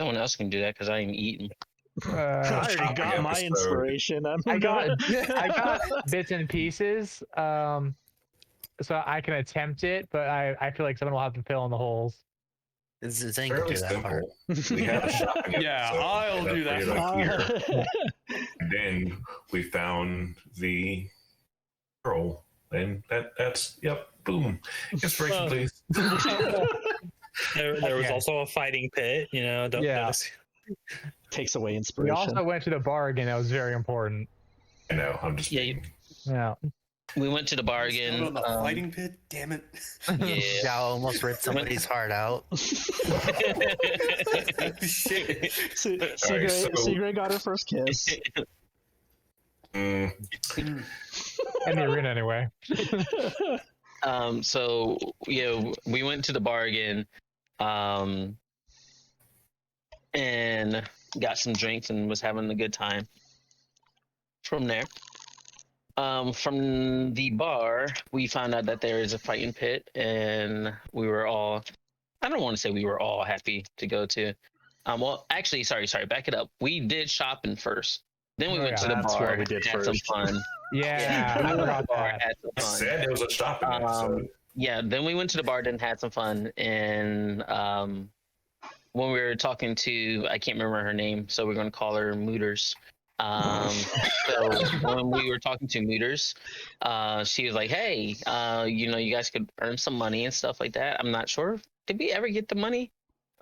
Someone else can do that because I ain't eating. I already got my inspiration. I got bits and pieces, so I can attempt it, but I feel like someone will have to fill in the holes. Zane can do that part. We have a shopping Yeah, episode I'll do that. here. And then we found the girl, and that's boom. Inspiration, please. There was also a fighting pit, Don't Takes away We inspiration. also went to the bar again. That was very important. I know. I'm just Yeah. We went to the bar again. On the fighting pit, damn it! Yeah. Yeah, I almost ripped somebody's heart out. Shit. Segrey got her first kiss. In the arena, anyway. So we went to the bar again, and got some drinks and was having a good time. From there, from the bar, we found out that there is a fighting pit, and we were all—I don't want to say we were all happy to go to. Well, actually, sorry, back it up. We did shopping first. Then we went to the bar, we did had first. some fun. Yeah, I forgot that. Had some I fun. said it was a shopping episode. Yeah, then we went to the bar and had some fun. And when we were talking to, I can't remember her name, so we're going to call her Mooters. So when we were talking to Mooters, she was like, hey, you guys could earn some money and stuff like that. I'm not sure. Did we ever get the money?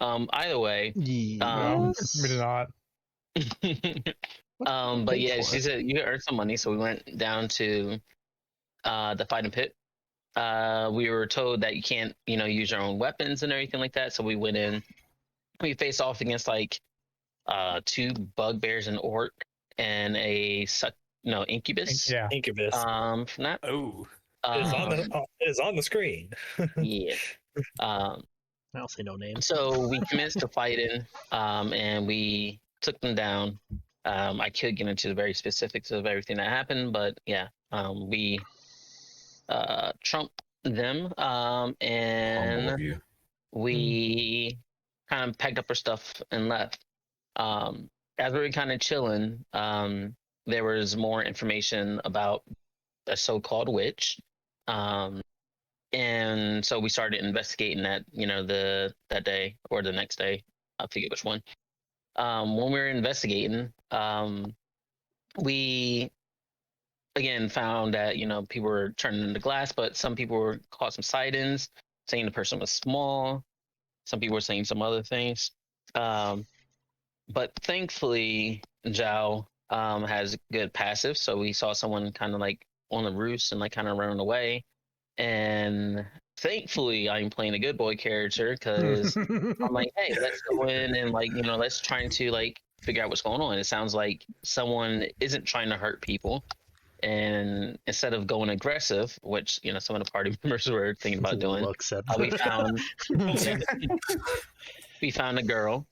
Either way. No, we did not. But yeah, she said you could earn some money, so we went down to the fighting pit. We were told that you can't, use your own weapons and everything like that. So we went in. We faced off against like 2 bugbears, an orc, and a incubus. Yeah. Incubus. From that. Oh, it's on the screen. Yeah. I'll say no names. So we commenced to fighting, and we took them down. I could get into the very specifics of everything that happened, but yeah, we trumped them, and we kind of packed up our stuff and left. As we were kind of chilling, there was more information about a so-called witch. And so we started investigating that, that day or the next day. I forget which one. When we were investigating, we again found that, people were turning into glass, but some people were caught some sightings, saying the person was small. Some people were saying some other things. But thankfully, Zhao has good passive, so we saw someone kind of like on the roost and like kind of running away. And thankfully, I'm playing a good boy character because I'm like, hey, let's go in and let's try to figure out what's going on. It sounds like someone isn't trying to hurt people, and instead of going aggressive, which some of the party members were thinking about doing, we found a girl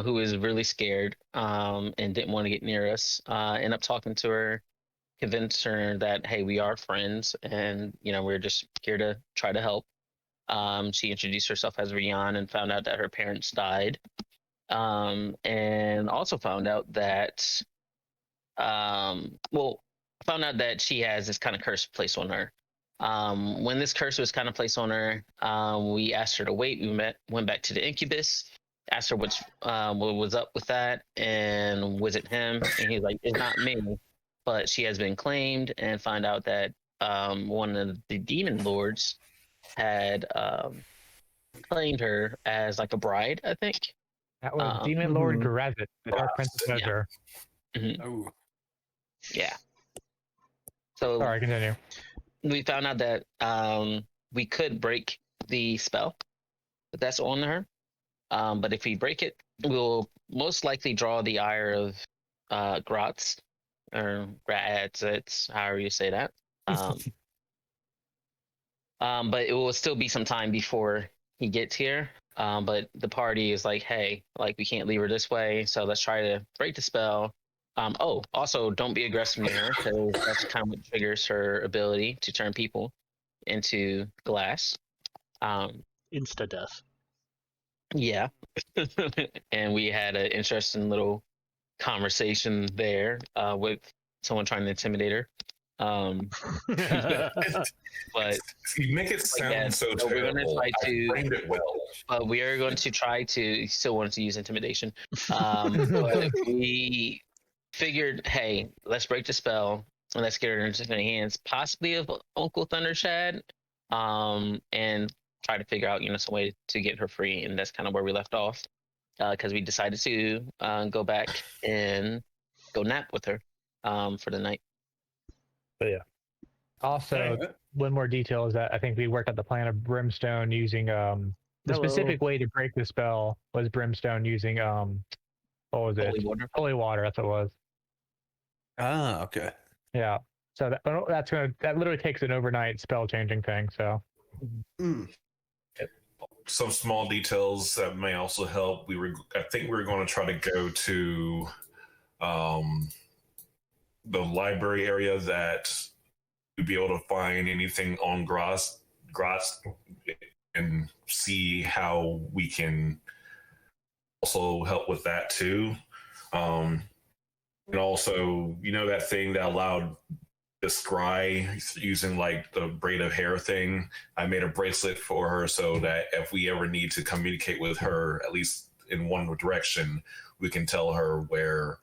who was really scared and didn't want to get near us. Ended up talking to her, convinced her that, hey, we are friends and we're just here to try to help. She introduced herself as Rian and found out that her parents died, and also found out that found out that she has this kind of curse placed on her. When this curse was kind of placed on her, we asked her to wait. We went back to the incubus, asked her what was up with that, and was it him? And he's like, it's not me, but she has been claimed, and find out that one of the demon lords had claimed her as like a bride, I think. That was Demon Lord Garezit, the Dark Princess Measure. Yeah. Mm-hmm. Oh. Yeah. So sorry, continue. We found out that we could break the spell that's on her. But if we break it, we'll most likely draw the ire of Gratz, or Gratz, it's however you say that. But it will still be some time before he gets here. But the party is like, hey, we can't leave her this way, so let's try to break the spell. Also, don't be aggressive near her, because that's kind of what triggers her ability to turn people into glass. Insta-death. Yeah. And we had an interesting little conversation there with someone trying to intimidate her. But You make it sound so so we're going to terrible. try I to, framed it well. but we are going to try to still want to use intimidation. But we figured, hey, let's break the spell and let's get her into the hands, possibly of Uncle Thundershad, and try to figure out, some way to get her free. And that's kind of where we left off, because we decided to go back and go nap with her for the night. But yeah. Also, Alright. one more detail is that I think we worked out the plan of Brimstone using the specific way to break the spell was Brimstone using what was it? Holy water. Holy water, that's what it was. Ah, okay. Yeah. So that literally takes an overnight spell changing thing. So Mm. Some small details that may also help. I think we were going to try to go to the library area that we'd be able to find anything on Gras and see how we can also help with that too. And also, that thing that allowed the scry using like the braid of hair thing. I made a bracelet for her so that if we ever need to communicate with her, at least in one direction, we can tell her where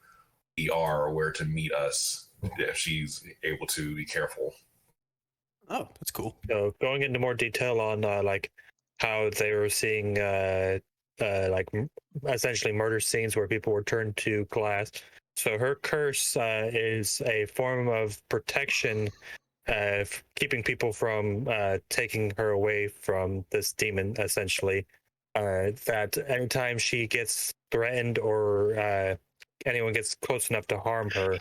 we are or where to meet us if she's able to be careful. Oh, that's cool. So going into more detail on like how they were seeing essentially murder scenes where people were turned to glass. So her curse is a form of protection, keeping people from taking her away from this demon, essentially. That anytime she gets threatened or anyone gets close enough to harm her,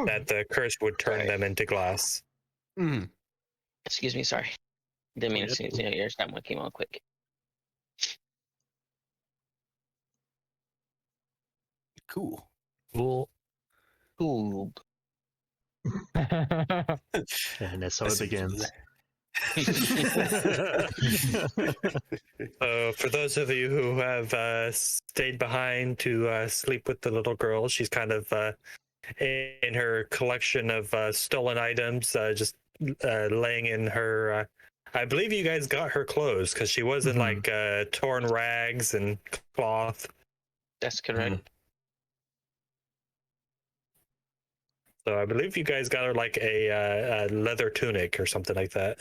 that the curse would turn them into glass. Mm. Excuse me, sorry. Didn't mean to sneeze in your ears. That one came on quick. Cool. cool. Kuub. And so it begins. For those of you who have stayed behind to sleep with the little girl, she's kind of in her collection of stolen items, just laying in her. I believe you guys got her clothes because she was in like torn rags and cloth. That's correct. So I believe you guys got her like a leather tunic or something like that.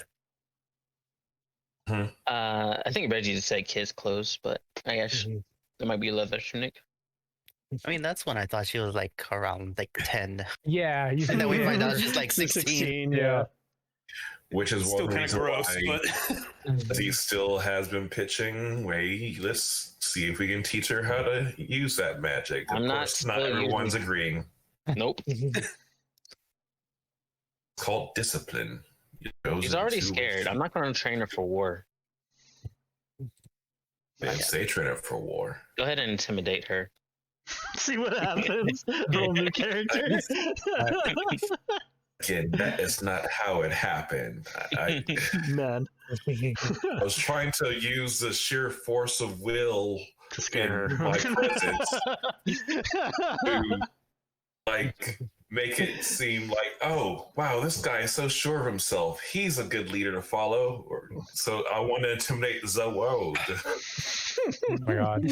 I think Reggie just said kids' clothes, but I guess there might be a leather tunic. I mean, that's when I thought she was like around like 10. Yeah, you And then we find out she's like 16. Yeah. Which is Still one kind of reason gross, why but he still has been pitching, let's see if we can teach her how to use that magic. Of I'm not course, not still everyone's using- agreeing. Nope. It's called discipline. She's already scared. I'm not going to train her for war. Yes, they train her for war. Go ahead and intimidate her. See what happens. Roll new character. Again, that is not how it happened. I Man, was trying to use the sheer force of will to scare her. in my presence to make it seem like, oh wow, this guy is so sure of himself. He's a good leader to follow. So I want to intimidate Zood. Oh my god.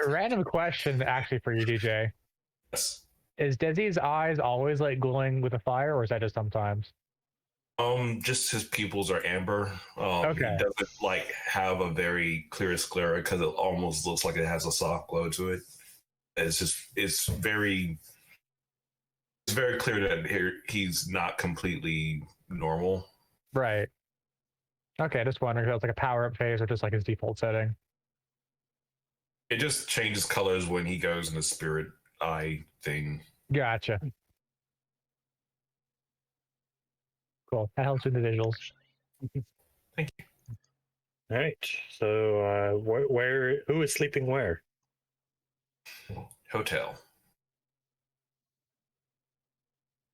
Random question actually for you, DJ. Yes. Is Dezi's eyes always like glowing with a fire, or is that just sometimes? Just his pupils are amber. Okay. It doesn't like have a very clear sclera because it almost looks like it has a soft glow to it. It's very clear that he's not completely normal. Right. Okay, just wondering if it was like a power-up phase or just like his default setting. It just changes colors when he goes in the spirit eye thing. Gotcha. Cool. That helps with the visuals. Thank you. All right. So who is sleeping where? Hotel.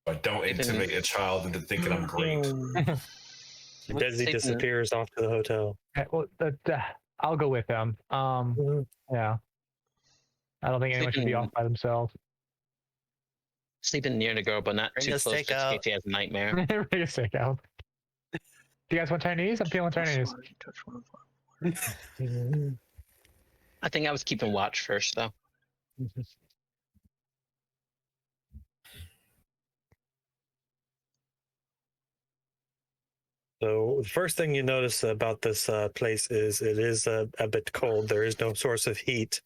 But don't intimidate a child into thinking I'm great. Dezi disappears off to the hotel. Okay, well, I'll go with them. Yeah. I don't think anyone should be off by themselves. Sleeping near the girl, but not Bring too us close just in takeout. case he has a nightmare. Bring a steak out. Do you guys want Chinese? I'm feeling Chinese. I think I was keeping watch first, though. So the first thing you notice about this place is it is a bit cold. There is no source of heat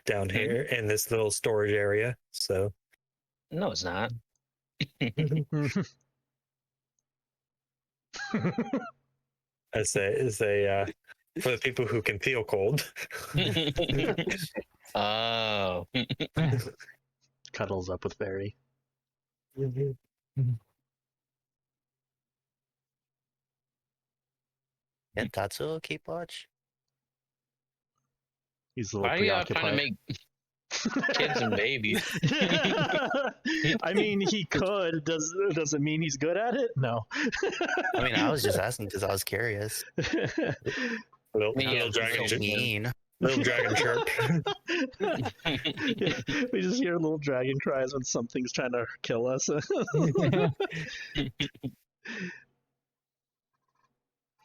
down here in this little storage area. So No, it's not. as a for the people who can feel cold. Oh. Cuddles up with Veri. Can Tatsuo keep watch? He's a Why little are y'all trying preoccupied. to make kids and babies? I mean, he could. Does it mean he's good at it? No. I mean, I was just asking because I was curious. Little, Me, little yeah, dragon, so Mean. little dragon chirp. We just hear little dragon cries when something's trying to kill us. I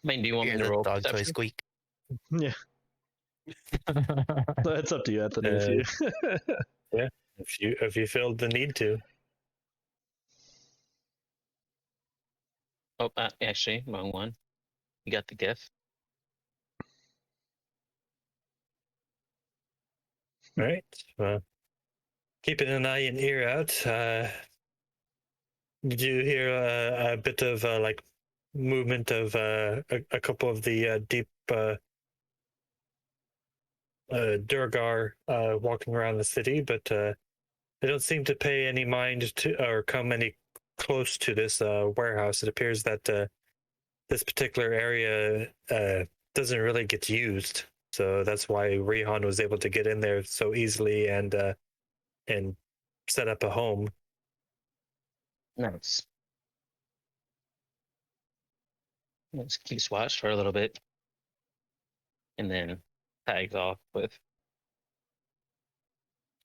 mean, do you want me Hear to the roll dog toy perception? squeak. Yeah, so it's up to you, Anthony. If you If you feel the need to. Oh, actually, wrong one. You got the gift. All right. Well, keeping an eye and ear out. Did you hear a bit of like movement of a couple of the deep Durgar walking around the city, but they don't seem to pay any mind to or come any close to this warehouse. It appears that this particular area doesn't really get used, so that's why Rihan was able to get in there so easily and set up a home. Nice. Let's keep watch for a little bit. And then tags off with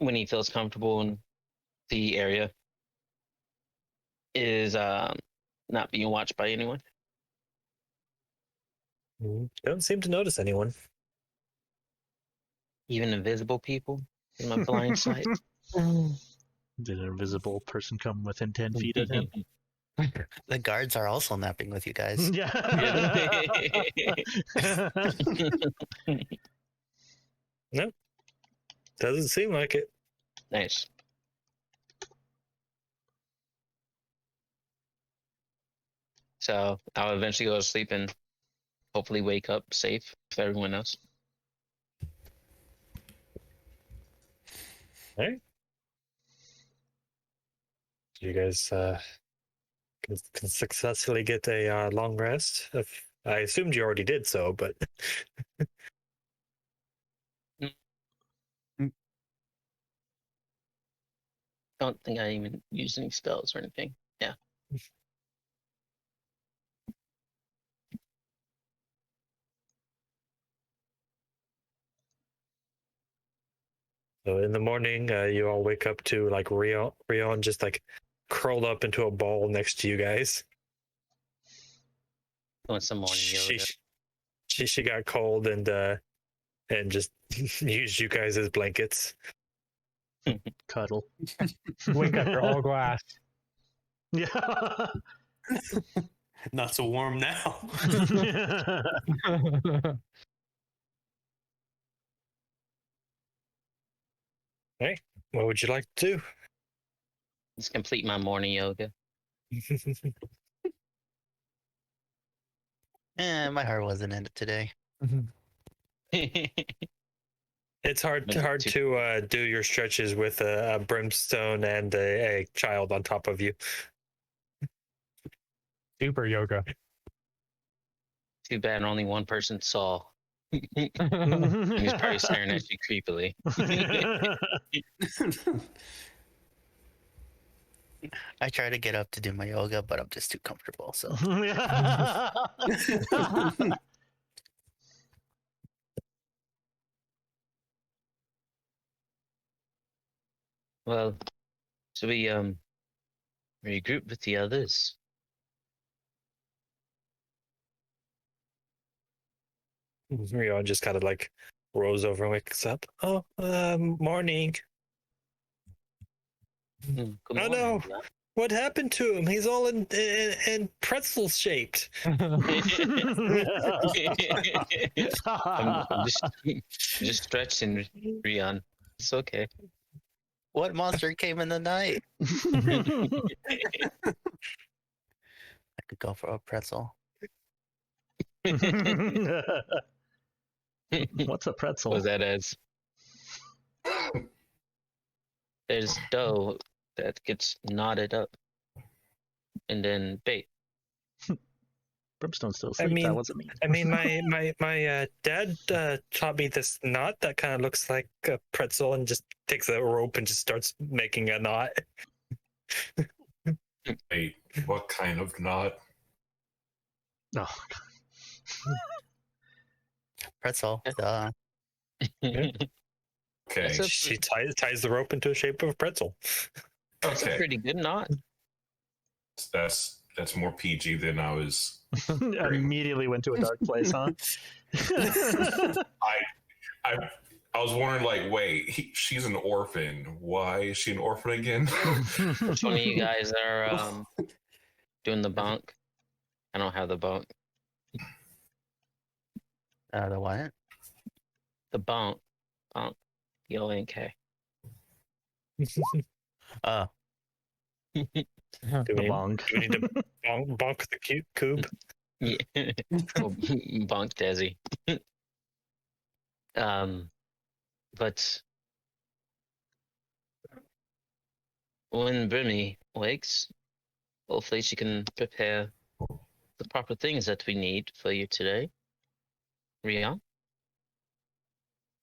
when he feels comfortable in the area is not being watched by anyone. Don't seem to notice anyone. Even invisible people in my blind sight. Did an invisible person come within 10 feet of him? The guards are also napping with you guys. Yeah. Doesn't seem like it. Nice. So I'll eventually go to sleep and hopefully wake up safe with everyone else. All right. You guys can successfully get a long rest. If, I assumed you already did so, but Don't think I even used any spells or anything. Yeah. so in the morning, you all wake up to like Rion just like curled up into a ball next to you guys. Doing some morning yoga. She got cold and just used you guys as blankets. Cuddle. Wake up, you're all glass. Yeah. Not so warm now. Hey, what would you like to Just complete my morning yoga. do? My heart wasn't in it today. It's hard Maybe to do your stretches with a brimstone and a child on top of you. Super yoga. Too bad only one person saw. He's probably staring at you creepily. I try to get up to do my yoga, but I'm just too comfortable. So Well, so we regroup with the others. Rio just kind of like rolls over and wakes up. Oh, morning. Good Oh, morning, no. Leon. What happened to him? He's all in pretzel shaped. I'm just stretching, Rion. It's okay. What monster came in the night? I could go for a pretzel. What's a pretzel? Was that as? There's dough that gets knotted up and then baked. Brimstone's still I asleep. mean- That wasn't me. I mean, my dad taught me this knot that kind of looks like a pretzel, and just takes a rope and just starts making a knot. Wait, what kind of knot? No. Pretzel. Duh. Okay, That's a- She ties the rope into a shape of a pretzel. That's a okay, pretty good knot. that's more PG than I was. Immediately went to a dark place, huh? I was wondering, like, wait, she's an orphan. Why is she an orphan again? Which one of you guys are doing the bunk? I don't have the bunk. The what? The bunk. Bunk. B-O-N-K. Oh, Do The we, bong. do we need to bonk the Kuub? Yeah. Oh, bunk Dezi. But when Brimmy wakes, hopefully she can prepare the proper things that we need for you today. Rion?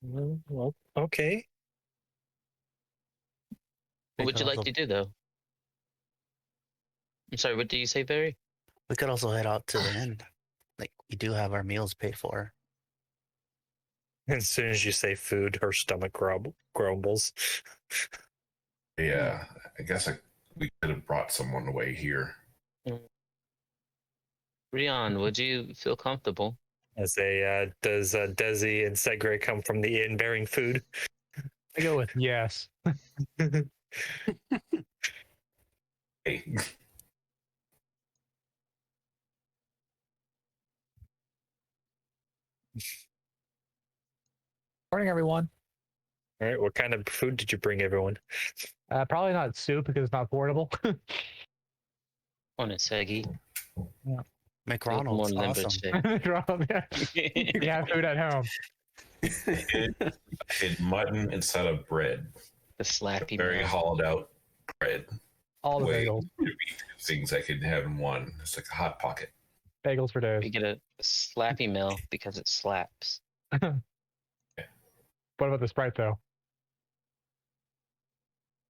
Well, okay. What would you like to do, though? I'm sorry, what did you say, Veri? We could also head out to the inn. Like, we do have our meals paid for. As soon as you say food, her stomach grumbles. Yeah, I guess we could have brought someone away here. Rion, would you feel comfortable? As does Dezi and Segrey come from the inn bearing food? I go with yes. Hey, Morning, everyone. All right, what kind of food did you bring everyone? Probably not soup because it's not portable. On it, Seggy. McDonald's, awesome. You have food at home. did mutton instead of bread. The slappy Very meal. hollowed out bread. All the Wait, bagels. there'd be two things I could have in one. It's like a hot pocket. Bagels for days. We get a slappy meal because it slaps. What about the Sprite, though?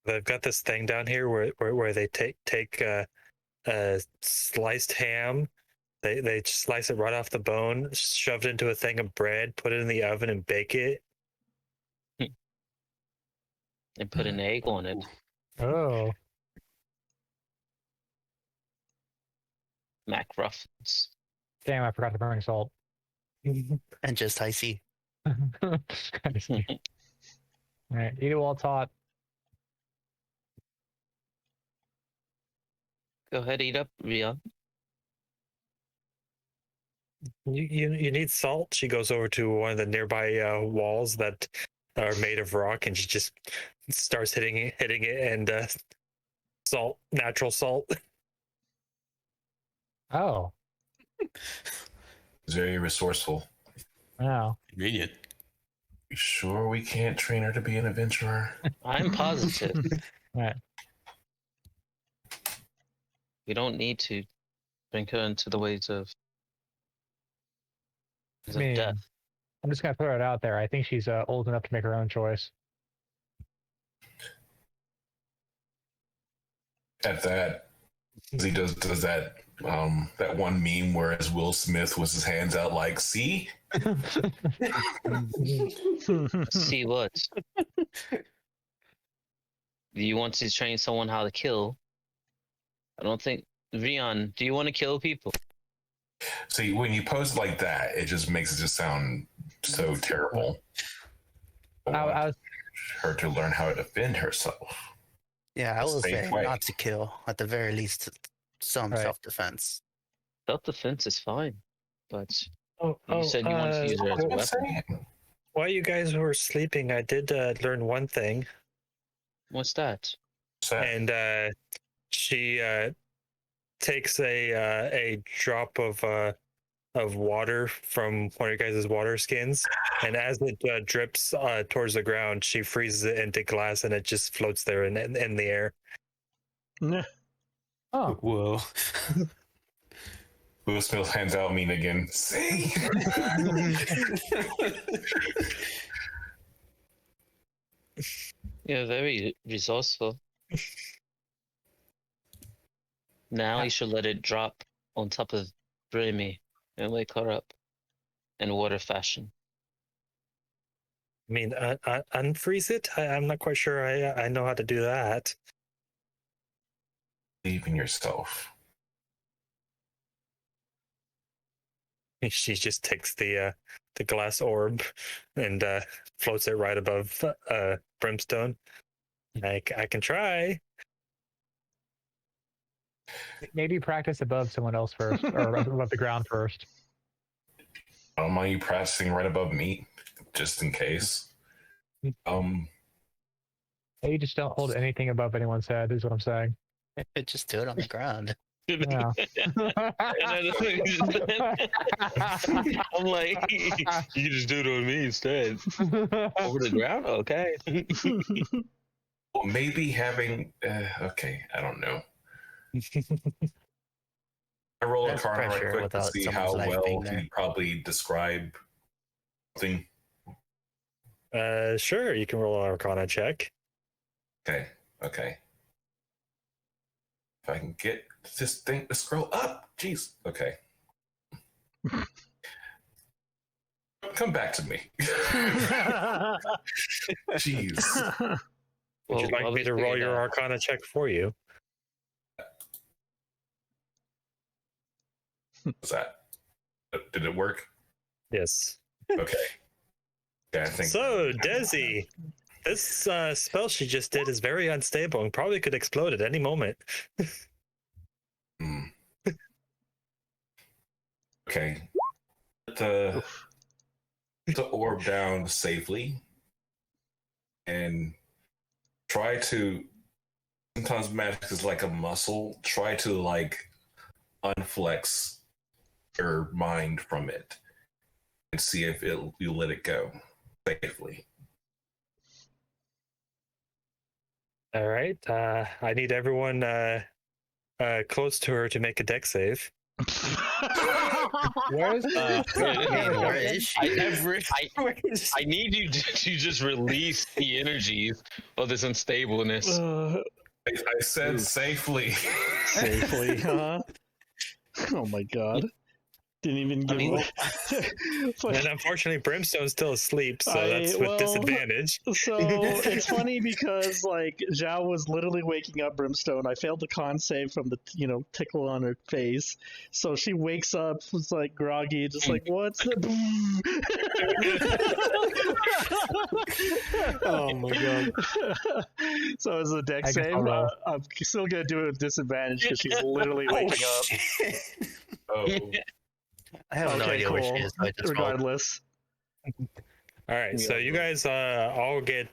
They've got this thing down here where they take sliced ham. They slice it right off the bone, shove it into a thing of bread, put it in the oven, and bake it. And put an egg on it. Oh. Macruffins. Damn, I forgot to bring salt. And just icy. All right, eat it while it's hot. Go ahead, eat up, Rion. You need salt. She goes over to one of the nearby walls that are made of rock, and she just starts hitting it, and salt, natural salt. Oh, It's very resourceful. wow. Convenient. You sure we can't train her to be an adventurer? I'm positive. All right. We don't need to bring her into the ways of I mean, death. I'm just gonna throw it out there. I think she's old enough to make her own choice. At that, he does that that one meme where as Will Smith with his hands out like, see? See what? Do you want to train someone how to kill? I don't think. Rion, do you want to kill people? See, when you pose it like that, it just makes it just sound so terrible. I want her to learn how to defend herself. Yeah, I will say way. not to kill. At the very least, some self-defense. Self-defense is fine, but You said you wanted to use it as a weapon. While you guys were sleeping, I did learn one thing. What's that? And she takes a drop of water from one of your guys' water skins, and as it drips towards the ground, she freezes it into glass, and it just floats there in the air. Oh, Whoa. Will Smith hands out mean again. See? Yeah, very resourceful. Now you should let it drop on top of Brimmy and wake her up in water fashion. I mean, unfreeze it? I'm not quite sure I know how to do that. Believe in yourself. She just takes the glass orb and floats it right above Brimstone. I can try. maybe practice above someone else first, or above the ground first. I don't mind you practicing right above me, just in case. Maybe just don't hold anything above anyone's head, is what I'm saying. Just do it on the ground. Yeah. I'm like, you just do it on me instead. Over the ground? Okay. Well, maybe having... okay, I don't know. I roll a That's card right pressure quick to without see someone's how life well being there. he probably describe something. Sure, you can roll an Arcana check. Okay. If I can get this thing to scroll up. Jeez. Okay. Come back to me. Jeez. Would you like me to roll your Arcana check for you? What's that? Did it work? Yes. Okay. Yeah, I think So, Dezi, this spell she just did is very unstable and probably could explode at any moment. Okay. Put the orb down safely and try to... Sometimes magic is like a muscle. Try to unflex your mind from it and see if you let it go safely. All right. I need everyone close to her to make a dex save. Where is Where is she? I need you to just release the energies of this unstableness. I said safely. Safely, huh? Oh my god. Didn't even give me. And unfortunately, Brimstone's still asleep, so that's with disadvantage. So it's funny because Xiao was literally waking up Brimstone. I failed the con save from the tickle on her face, so she wakes up, was groggy, just what's the? Oh my god! So as a deck save, I'm still gonna do it with disadvantage because she's literally waking up. Oh. I have no idea where she is. So I just rolled. Regardless. All right, so you guys all get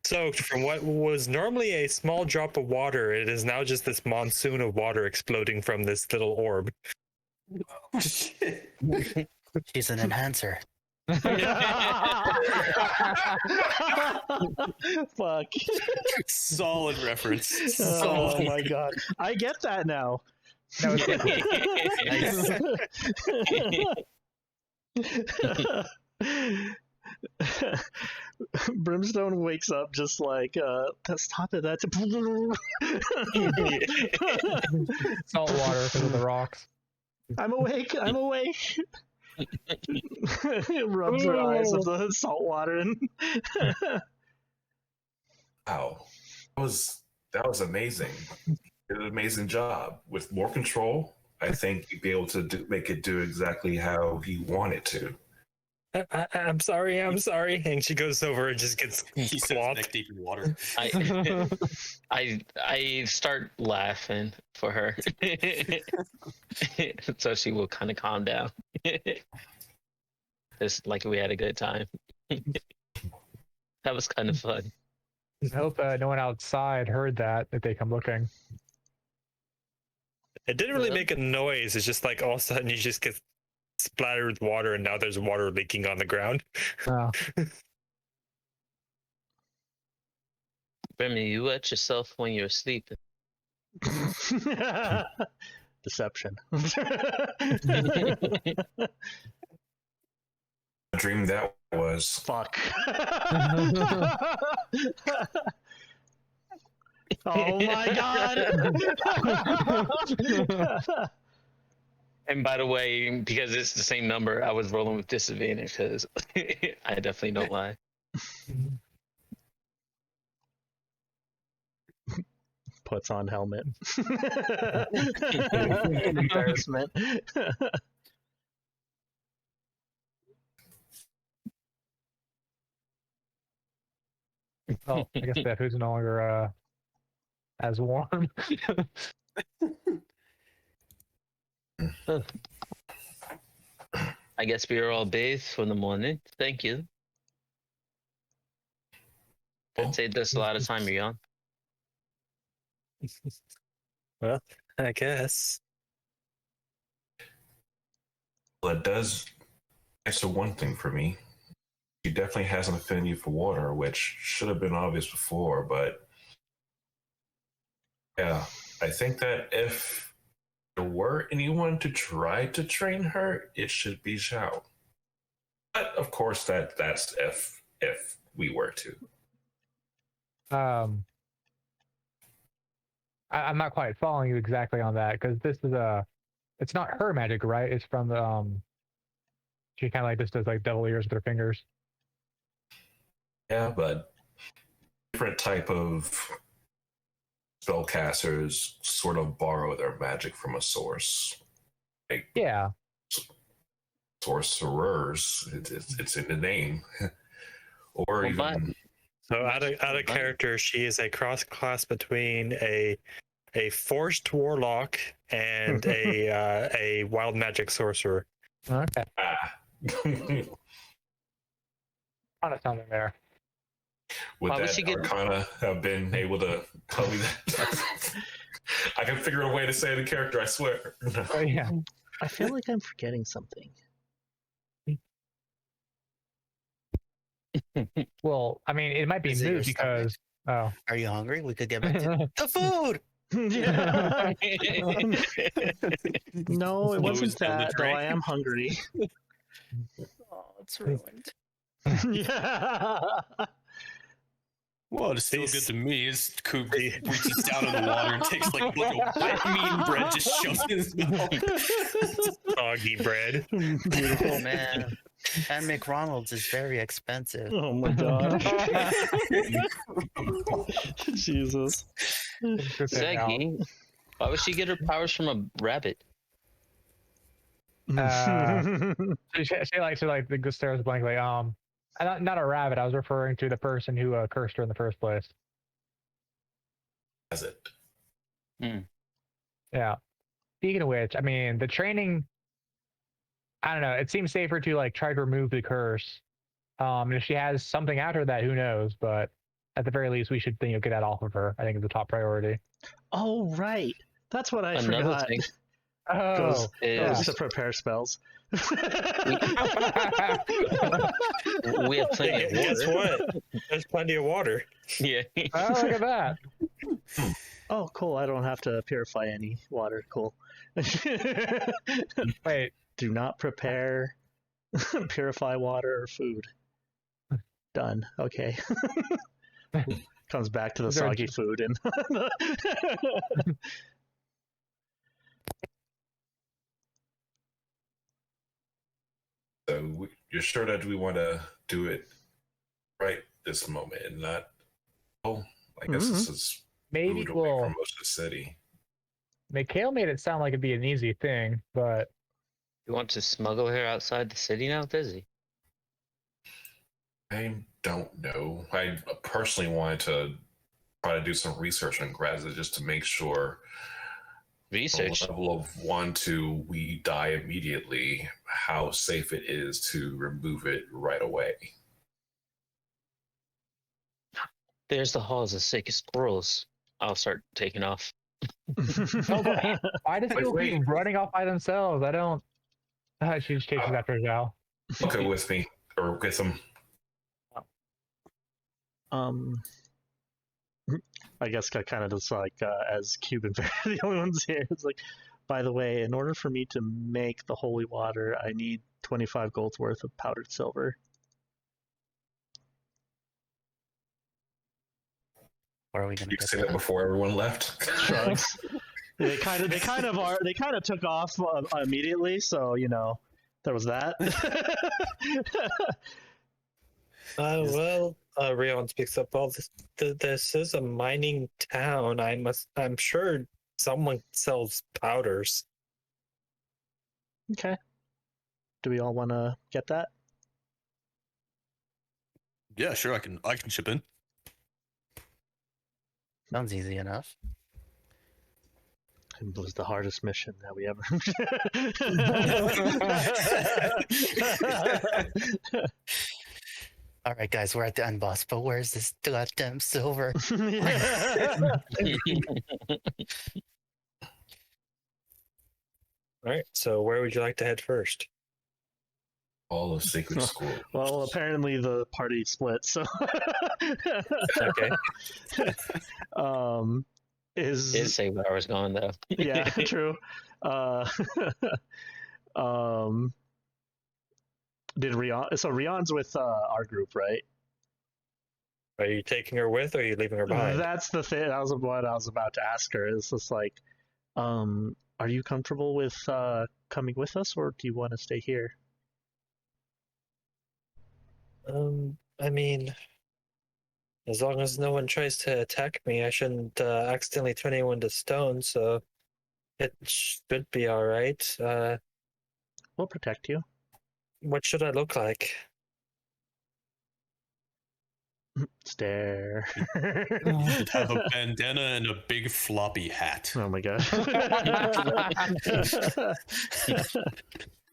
soaked from what was normally a small drop of water. It is now just this monsoon of water exploding from this little orb. Oh, shit. She's an enhancer. Fuck. Solid reference. Oh my god. I get that now. No, it's Brimstone wakes up just stop it, that's salt water because of the rocks. I'm awake. Rubs her eyes with the salt water and Wow, that was amazing. You did an amazing job. With more control, I think you'd be able to make it do exactly how he wanted to. I'm sorry, I'm sorry. And she goes over and just gets He sits cloth. neck deep in water. I start laughing for her, so she will kind of calm down. It's like we had a good time. That was kind of fun. I hope no one outside heard that if they come looking. It didn't really Yeah. make a noise. It's just like all of a sudden you just get splattered with water, and now there's water leaking on the ground. Oh. Remy, you wet yourself when you're sleeping. Deception. Dream that was. Fuck. Oh my god. And by the way, because it's the same number, I was rolling with disadvantage because I definitely don't lie. Puts on helmet. Embarrassment. Oh, I guess that food's no longer as warm. I guess we are all bathed for the morning. Thank you. That saved us a lot of time, Rion. Well, I guess. Well, it does answer one thing for me. She definitely has an affinity for water, which should have been obvious before, but yeah, I think that if there were anyone to try to train her, it should be Xiao. But of course, that's if we were to. I'm not quite following you exactly on that because this is it's not her magic, right? It's from the she kind of like just does like devil ears with her fingers. Yeah, but different type of spellcasters sort of borrow their magic from a source. Like Yeah. sorcerers, it's in the name. Or Well, even So out of character, she is a cross class between a forced warlock and a wild magic sorcerer. Okay. would Kind of something there. Why would that she get- Arcana have been able to tell me that? I can figure out a way to say it in character, I swear. Oh yeah. I feel like I'm forgetting something. Well, I mean, it might be Is it your moot because oh. Are you hungry? We could get back to the food. Yeah. No, it Flu wasn't is down the that, though drain. I am hungry. Oh, it's ruined. Yeah. Well, it's still These- good to me. His Kuub reaches down in the water and takes like a wet mean bread, just shoves it in his mouth. Soggy bread. Beautiful. Oh man, and McDonald's is very expensive. Oh my god. Jesus. Good thing out. Segrey, why would she get her powers from a rabbit? She likes to like the stares blankly. Not a rabbit. I was referring to the person who cursed her in the first place. Has it? Yeah. Speaking of which, I mean the training. I don't know. It seems safer to like try to remove the curse. And if she has something after that, who knows? But at the very least, we should get that off of her. I think is the top priority. Oh, right. That's what I Another forgot. thing Oh, Goes is to prepare spells. we have plenty of Guess water. what? There's plenty of water. Yeah. oh, look at that. Oh, cool. I don't have to purify any water. Cool. Wait, Do not prepare, purify water or food. Done. Okay. Comes back to the Is there a- soggy food and. So you're sure that we want to do it right this moment and not? Oh, I guess this is Maybe, moved away well, from most of the city. Mikhail made it sound like it'd be an easy thing, but You want to smuggle her outside the city now, Dezi? I don't know. I personally wanted to try to do some research on Grazza just to make sure Research. a level of 1 to we die immediately, how safe it is to remove it right away. There's the halls of sacred squirrels. I'll start taking off. no, but why does people wait. keep running off by themselves? I don't. She just chases after Zhao. Okay, with me or with him. I guess kind of just like as Kuub and Veri are the only ones here. It's like, by the way, in order for me to make the holy water, I need 25 gold's worth of powdered silver. Or are we going You to say that before everyone left. Shrugs. They kind of took off immediately, so you know there was that. Rion speaks up. Well, this is a mining town. I'm sure someone sells powders. Okay. Do we all want to get that? Yeah, sure. I can chip in. Sounds easy enough. It was the hardest mission that we ever. All right, guys, we're at the end boss, but where's this goddamn silver? All right. So where would you like to head first? All of Sacred School. Well, apparently the party split, so. Okay. Did say where I was going though. Yeah, true. Did Rion? So Rion's with our group, right? Are you taking her with, or are you leaving her behind? That's the thing. That was what I was about to ask her. Is just like, are you comfortable with coming with us, or do you want to stay here? I mean, as long as no one tries to attack me, I shouldn't accidentally turn anyone to stone, so it should be all right. We'll protect you. What should I look like? Stare. Should have a bandana and a big floppy hat. Oh my god.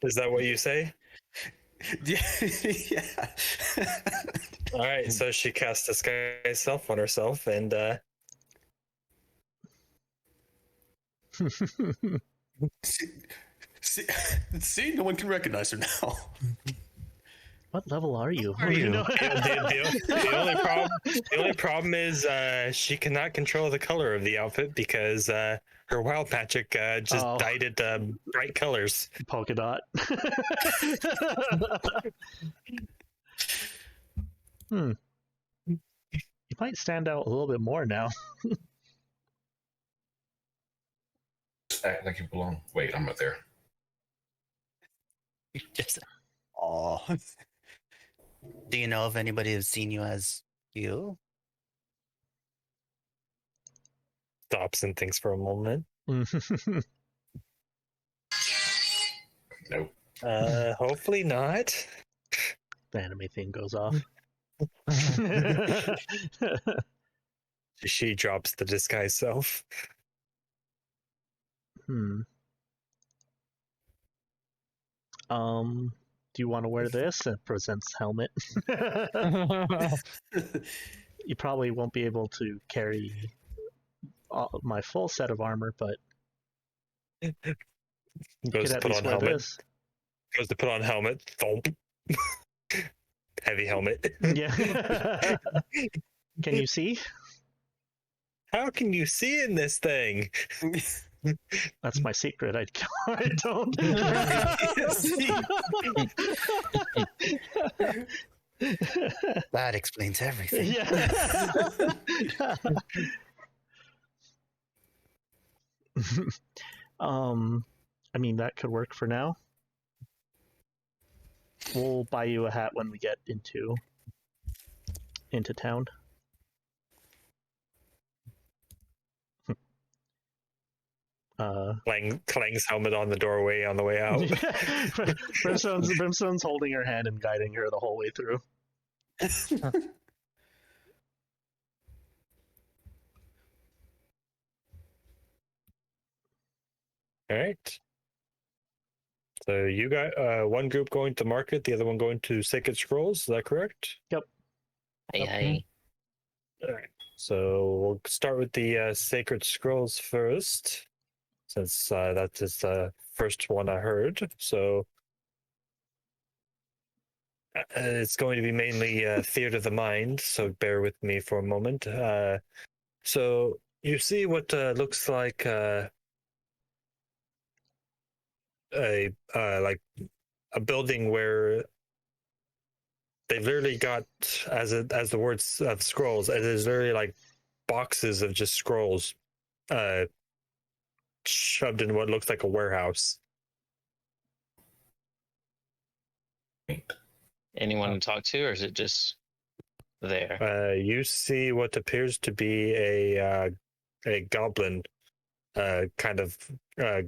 Is that what you say? Yeah. All right, so she casts disguise self on herself, and see, no one can recognize her now. What level are you? are you? The only problem is she cannot control the color of the outfit because her wild magic just dyed it bright colors. Polka dot. You might stand out a little bit more now. Just act like you belong. Wait, I'm not there. Just, Aw. do you know if anybody has seen you as you? Stops and thinks for a moment. Nope. Hopefully not. The anime thing goes off. She drops the disguise self. Do you want to wear this? It presents helmet. You probably won't be able to carry my full set of armor, but you Goes could to at put least on wear helmet. this. Goes to put on helmet. Thump. Heavy helmet. Yeah. Can you see? How can you see in this thing? That's my secret. I don't. That explains everything. Yeah. I mean, that could work for now. We'll buy you a hat when we get into town. Clang's helmet on the doorway on the way out. Brimstone's holding her hand and guiding her the whole way through. All right. So you got one group going to market, the other one going to Sacred Scrolls. Is that correct? Hey. All right. So we'll start with the Sacred Scrolls first, since that is the first one I heard. So it's going to be mainly Theater of the Mind, so bear with me for a moment. So you see what looks like a building where they literally got, as the words of scrolls, it is literally like boxes of just scrolls shoved in what looks like a warehouse. Anyone to talk to, or is it just there? You see what appears to be a goblin kind of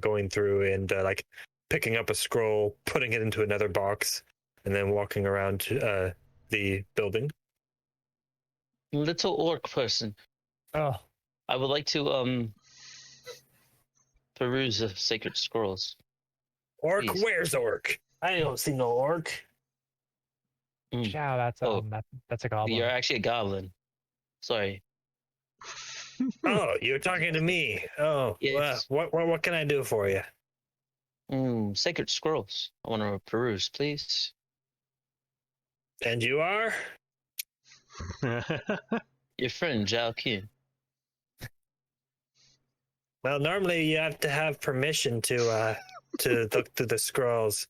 going through and like picking up a scroll, putting it into another box, and then walking around the building. Little orc person. Oh, I would like to peruse the sacred scrolls. Orc? Please. Where's orc? I don't see no orc. Chow, that's a goblin. You're actually a goblin. Sorry. Oh, you're talking to me. Oh, Yes. what can I do for you? Sacred scrolls. I want to peruse, please. And you are? Your friend Xiao'Qun. Well, normally you have to have permission to look through the scrolls.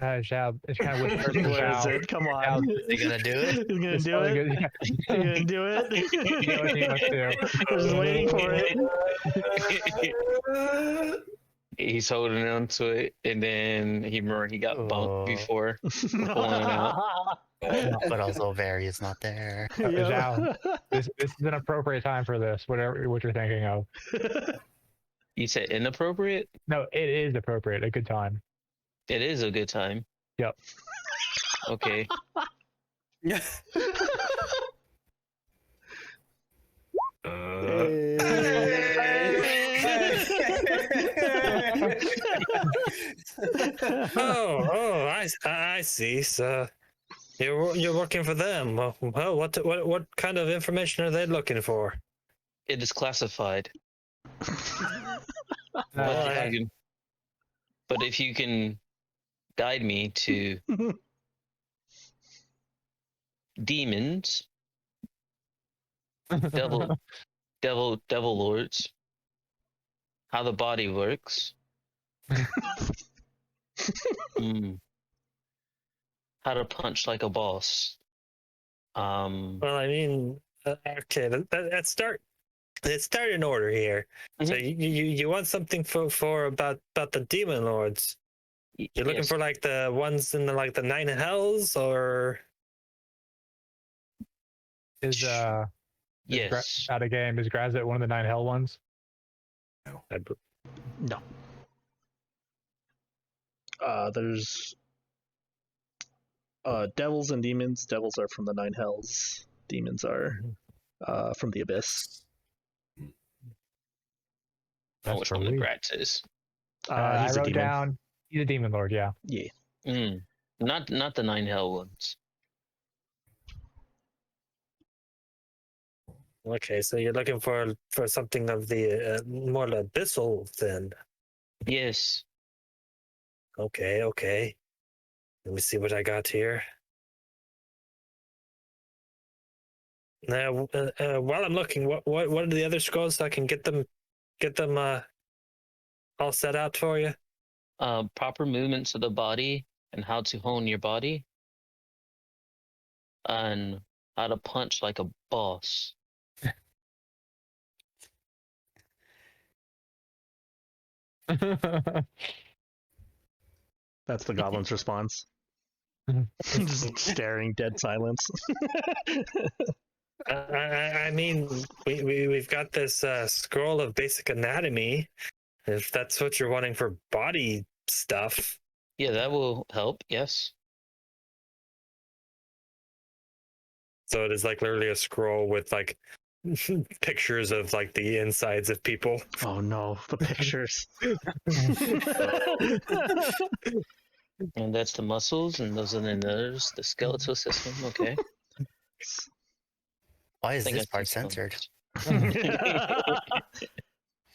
Zhao is kind of whispering to What is Zhao. it? Come on. You gonna do it? He's gonna It's do probably it. good. He's gonna do it. You know what he must do. We're just waiting for it. He's holding on to it, and then he got Oh. bumped before pulling it out. But also Veri is not there. Zhao, this is an appropriate time for this. Whatever what you're thinking of. You said inappropriate? No, it is appropriate. A good time. It is a good time. Yep. Okay. I see. So you're working for them. Well, what kind of information are they looking for? It is classified. Uh, But if you can guide me to demons, devil lords, how the body works, how to punch like a boss. Well, I mean, okay, let's start. Let's start in order here. So you want something for about the demon lords? You're looking Yes. for like the ones in the 9 hells, or Is Yes. out of game? Is Grazit one of the 9 hell ones? No. There's devils and demons. Devils are from the 9 hells. Demons are from the abyss. I know which one the Gratz is. I He's a wrote demon. down. He's a demon lord. Yeah. Yeah. Not the 9 hell ones. okay, so you're looking for something of the more abyssal then. Yes. Okay. Let me see what I got here. Now, while I'm looking, what are the other scrolls so I can get them all set out for you? Proper movements of the body and how to hone your body, and how to punch like a boss. That's the goblin's response. Just staring, dead silence. I mean, we've got this scroll of basic anatomy. If that's what you're wanting for body stuff. Yeah, that will help. Yes. So it is like literally a scroll with like pictures of like the insides of people. Oh no, the pictures. And that's the muscles, and those are the nerves, the skeletal system. Okay. Why is think this I part see some- censored?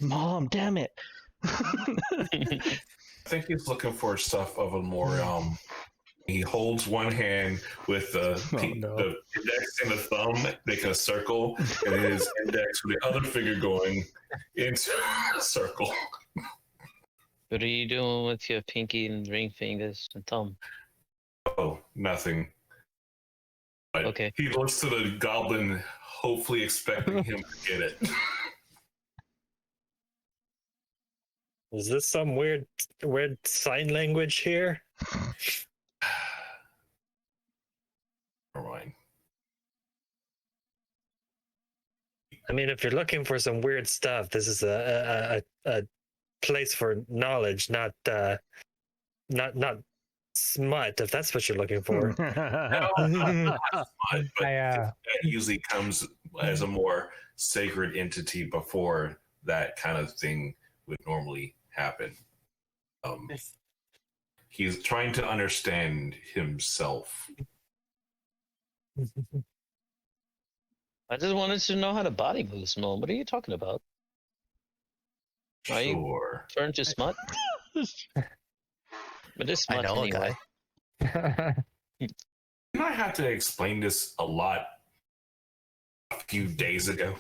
Mom, damn it. I think he's looking for stuff of a more he holds one hand with the index and the thumb making a circle, and his index with the other finger going into a circle. What are you doing with your pinky and ring fingers and thumb? Oh, nothing. But Okay. he looks to the goblin, hopefully expecting him to get it. Is this some weird sign language here? Never mind. I mean, if you're looking for some weird stuff, this is a place for knowledge, not smut. If that's what you're looking for. But I, that usually comes as a more sacred entity before that kind of thing would normally happen. He's trying to understand himself. I just wanted to know how the body moves, Mo. What are you talking about? Are you Sure. turned to smut? But it's I smut know anyway. a guy. Didn't I have to explain this a lot a few days ago?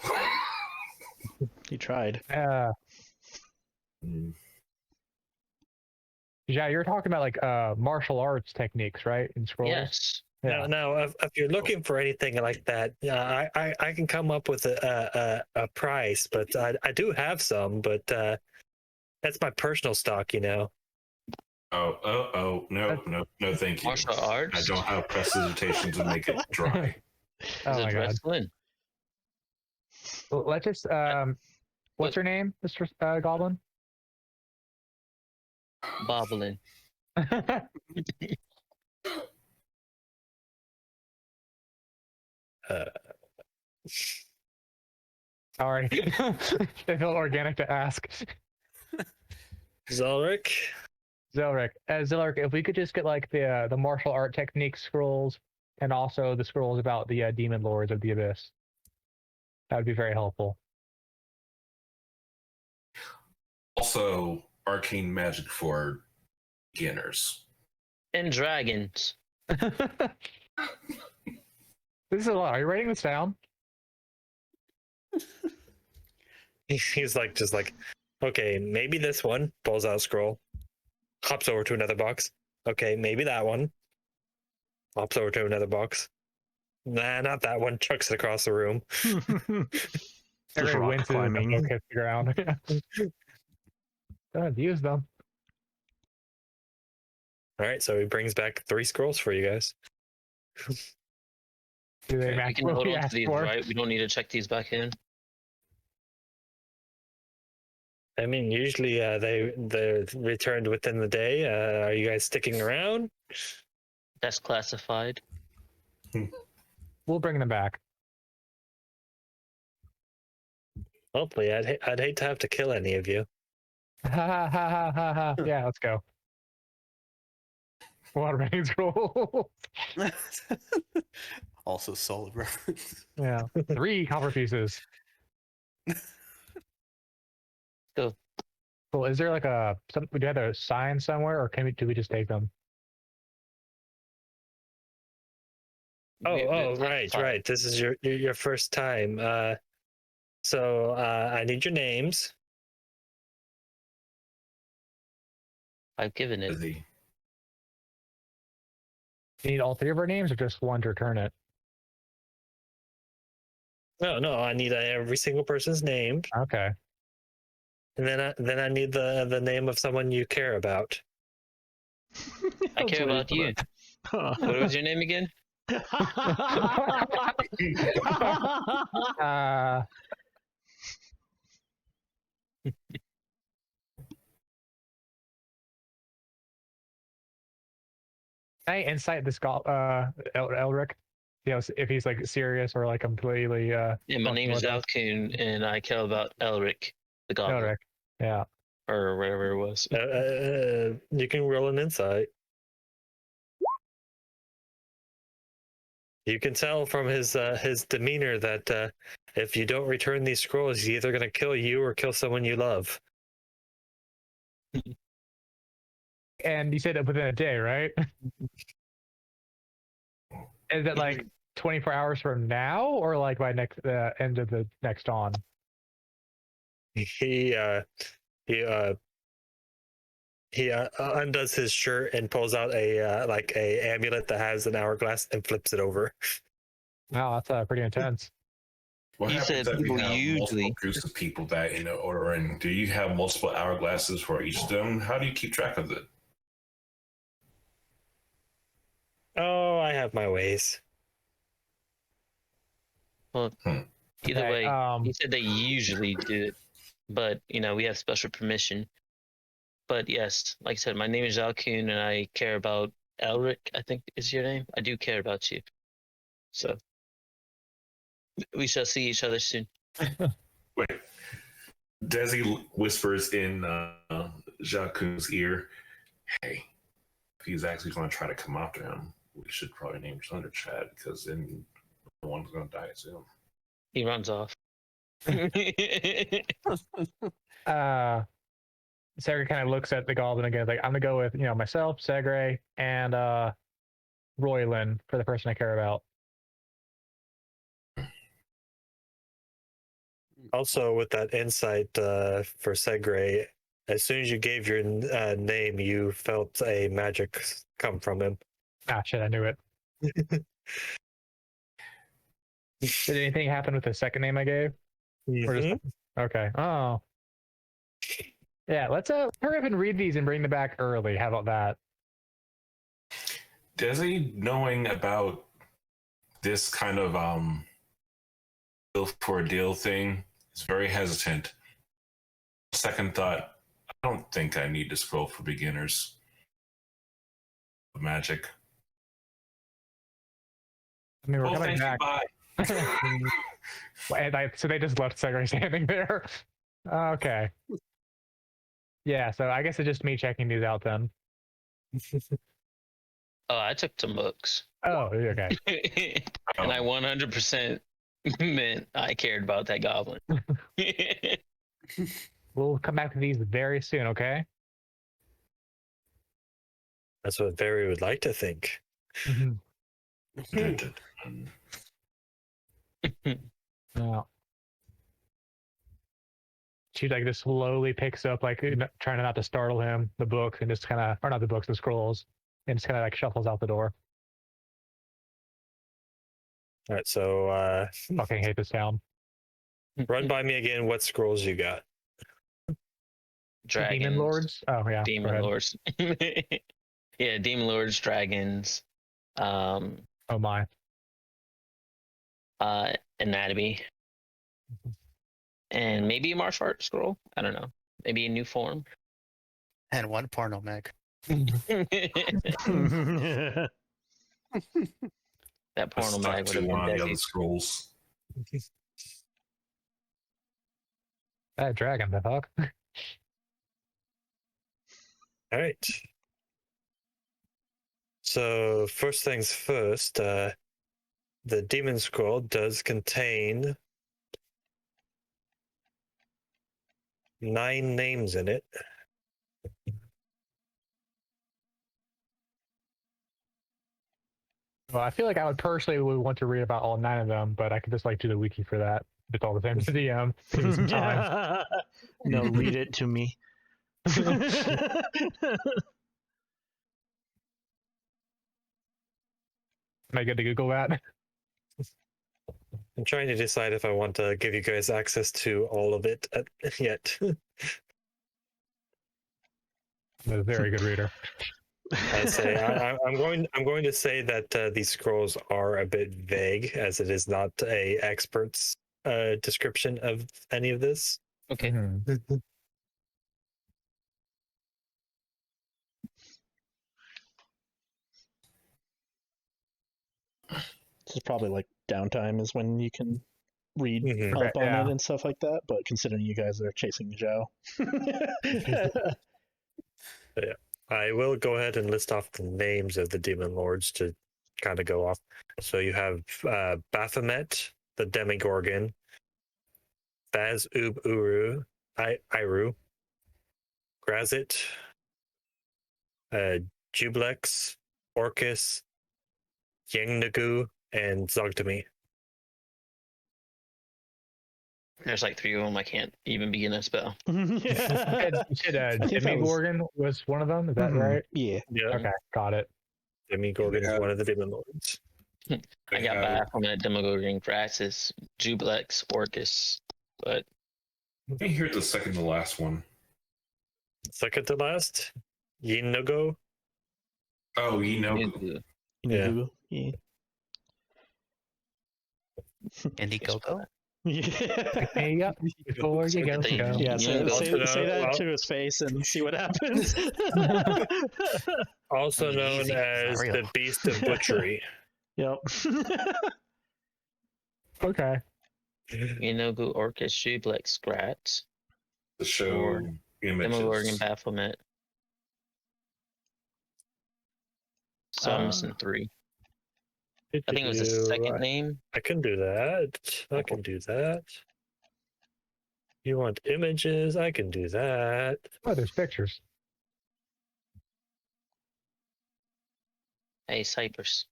He tried. Yeah, you're talking about like martial arts techniques, right? In scrolls. Yes. Yeah. Now, if you're looking for anything like that, I can come up with a price, but I do have some, but that's my personal stock, you know. Oh, no, thank you. Martial arts? I don't have prestidigitation to make it dry. Oh Is my it god. wrestling? Well, let's just what's her name, Mr. Goblin? Bobbling. Sorry. It felt organic to ask. Zelric, Zilric, if we could just get like the martial art technique scrolls and also the scrolls about the demon lords of the abyss, that would be very helpful. Also, arcane magic for beginners. And dragons. This is a lot. Are you writing this down? he's like just like, okay, maybe this one. Pulls out a scroll, hops over to another box. Okay, maybe that one. Hops over to another box. Nah, not that one. Chucks it across the room. Just rock winces climbing. and hits the ground. Go ahead, use them. All right, so he brings back 3 scrolls for you guys. Do they We match can what hold we on to asked these, for? right? We don't need to check these back in. I mean, usually they're returned within the day. Are you guys sticking around? That's classified. We'll bring them back. Hopefully, I'd hate to have to kill any of you. Ha ha ha ha ha ha. Yeah, let's go. Water main scroll. Also solid reference. Yeah. 3 copper pieces. Go. Cool. Is there like do you have a sign somewhere, or do we just take them? Right. This is your first time. So I need your names. I've given it. Dezi. You need all 3 of our names, or just one to return it? No, I need every single person's name, Okay. and then I need the name of someone you care about. I care about you. What was your name again? Uh, Can I insight this Elric? You know, if he's like serious or like completely. Yeah, my fucking name is with us. Xiao'Qun, and I care about Elric, the goblin, Elric. Yeah. or whatever it was. You can roll an insight. You can tell from his demeanor that if you don't return these scrolls, he's either going to kill you or kill someone you love. And you said it within a day, right? Is it like 24 hours from now, or like by next end of the next dawn? He undoes his shirt and pulls out a like a amulet that has an hourglass and flips it over. Wow, that's pretty intense. What He happens said if you people have usually- multiple groups of people that order in? Do you have multiple hourglasses for each of them? How do you keep track of it? Oh, I have my ways. Well, either Okay, way, he said they usually do it, but we have special permission. But yes, like I said, my name is Xiao'Qun, and I care about Elric, I think is your name. I do care about you. So we shall see each other soon. Wait. Dezi whispers in Xiao'Qun's ear, "Hey, if he's actually going to try to come after him, we should probably name Thunder Chad, because then no one's going to die soon." He runs off. Segrey kind of looks at the goblin again, like, I'm gonna go with myself, Segrey, and Royland for the person I care about. Also, with that insight for Segrey, as soon as you gave your name, you felt a magic come from him. Ah, shit, I knew it. Did anything happen with the second name I gave? Or just... Okay. Oh. Yeah, let's hurry up and read these and bring them back early. How about that? Dezi, knowing about this kind of deal for a deal thing, is very hesitant. Second thought, I don't think I need to scroll for beginners of magic. I mean, we're Well, coming thank back. you, bye. So they just left Segrey standing there. Okay. Yeah, so I guess it's just me checking these out then. Oh, I took some books. Oh, okay. And I 100% meant I cared about that goblin. We'll come back to these very soon, okay? That's what Veri would like to think. Yeah. She like just slowly picks up, like trying not to startle him, the book, and just kind of, or not the books, the scrolls, and just kind of like shuffles out the door. All right, so Fucking hate this town. run by me again. What scrolls you got? Dragons. Demon lords. Oh yeah. Demon lords. Yeah, demon lords, dragons. Oh my. Anatomy. And maybe a martial arts scroll. I don't know. Maybe a new form. And one porno mag. That porno Stuck mag would to have one of been the other Dezi. scrolls. That dragon, the fuck. All right. So first things first, the demon scroll does contain 9 names in it. Well, I feel like I would personally want to read about all 9 of them, but I could just like do the wiki for that. It's all the same to DM. Give me some time. No, read it to me. Am I good to Google that? I'm trying to decide if I want to give you guys access to all of it yet. I'm a very good reader. I'm going to say that these scrolls are a bit vague, as it is not a expert's description of any of this. Okay. Mhm. This is probably like downtime is when you can read Mhm. up on Yeah. it and stuff like that. But considering you guys are chasing Zhao, I will go ahead and list off the names of the demon lords to kind of go off. So you have Baphomet, the Demigorgon, Baz Ub Uru, Iru, Grazit, Jublex, Orcus, Yangnagu, and Zogdami. There's like 3 of them. I can't even begin a spell. You said I think that was- Demigorgon was one of them. Is that Mhm. right? Yeah. Yeah, Okay, got it. Demigorgon is Yeah. one of the demon lords. I got Baphomet, Demogorgon, Grassus, Jublex, Orcus, but I hear the second to last one. Second to last, Yinago. Oh, you know. Nugu. Yeah. Yeah. Indiegogo? Yeah. Hey, up before you go. They- go. Yeah, You know, say that well- to his face and see what happens. Also I mean, known easy, as for the real. Beast of Butchery. Yep. Okay. Nugu, Orcus, Jublex, Gratz, The show Or Demogorgon, images. Baphomet. So I'm missing Uh, 3. I think it was the second I- name. I can do that. I can do that. You want images? I can do that. Oh, there's pictures. Hey, Cypress.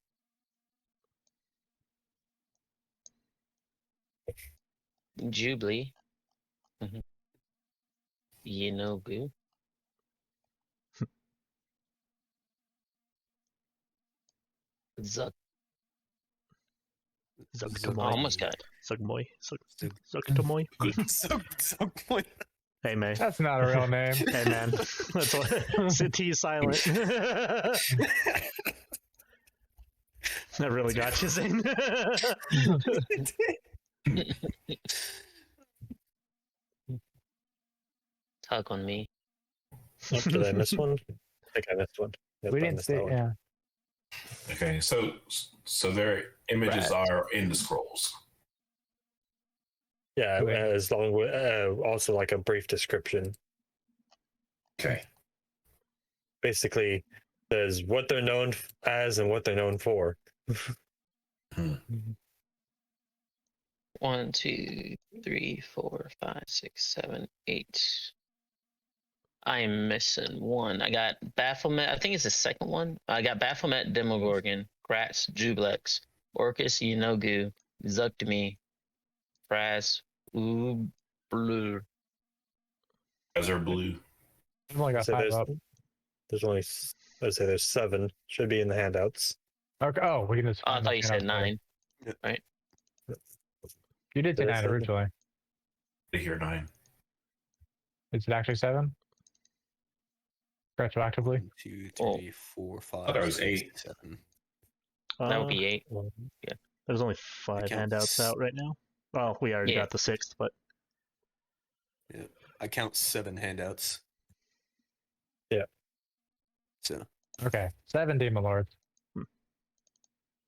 Jubilee. Mm-hmm. Yenogu. Zuck. I almost got it. Zugmoy. Zugtomoy. So point. Hey, May. That's not a real name. Hey, man. That's what. T is silent. That really got you, Zane. Tug on me. Oh, did I miss one? I think I missed one. Yep, We I didn't missed say, that one. yeah. Okay, so their images Right. are in the scrolls. Yeah, Okay. as long with also like a brief description. Okay. Basically, says what they're known as and what they're known for. 1, 2, 3, 4, 5, 6, 7, 8. I'm missing 1. I got Baphomet. I think it's the second one. I got Baphomet, Demogorgon, Gratz, Jublex, Orcus, Yenogu, Zuctami, Fraz, Blue. As are blue. I've only got So 5 up. there's only I'd say there's 7. Should be in the handouts. Okay. Oh, we can just. Oh, I find thought the you said handouts later. 9. You did say Did I 9 say that? originally. I hear 9. Is it actually 7? Retroactively? 1, 2, Oh. 3, 4, 5. thought it was 6, 8. 7. That would be 8. There's only 5 counts. handouts out right now. Well, we already Yeah. got the 6th, but I count 7 handouts. Yeah. So Okay. 7 Demon Lords.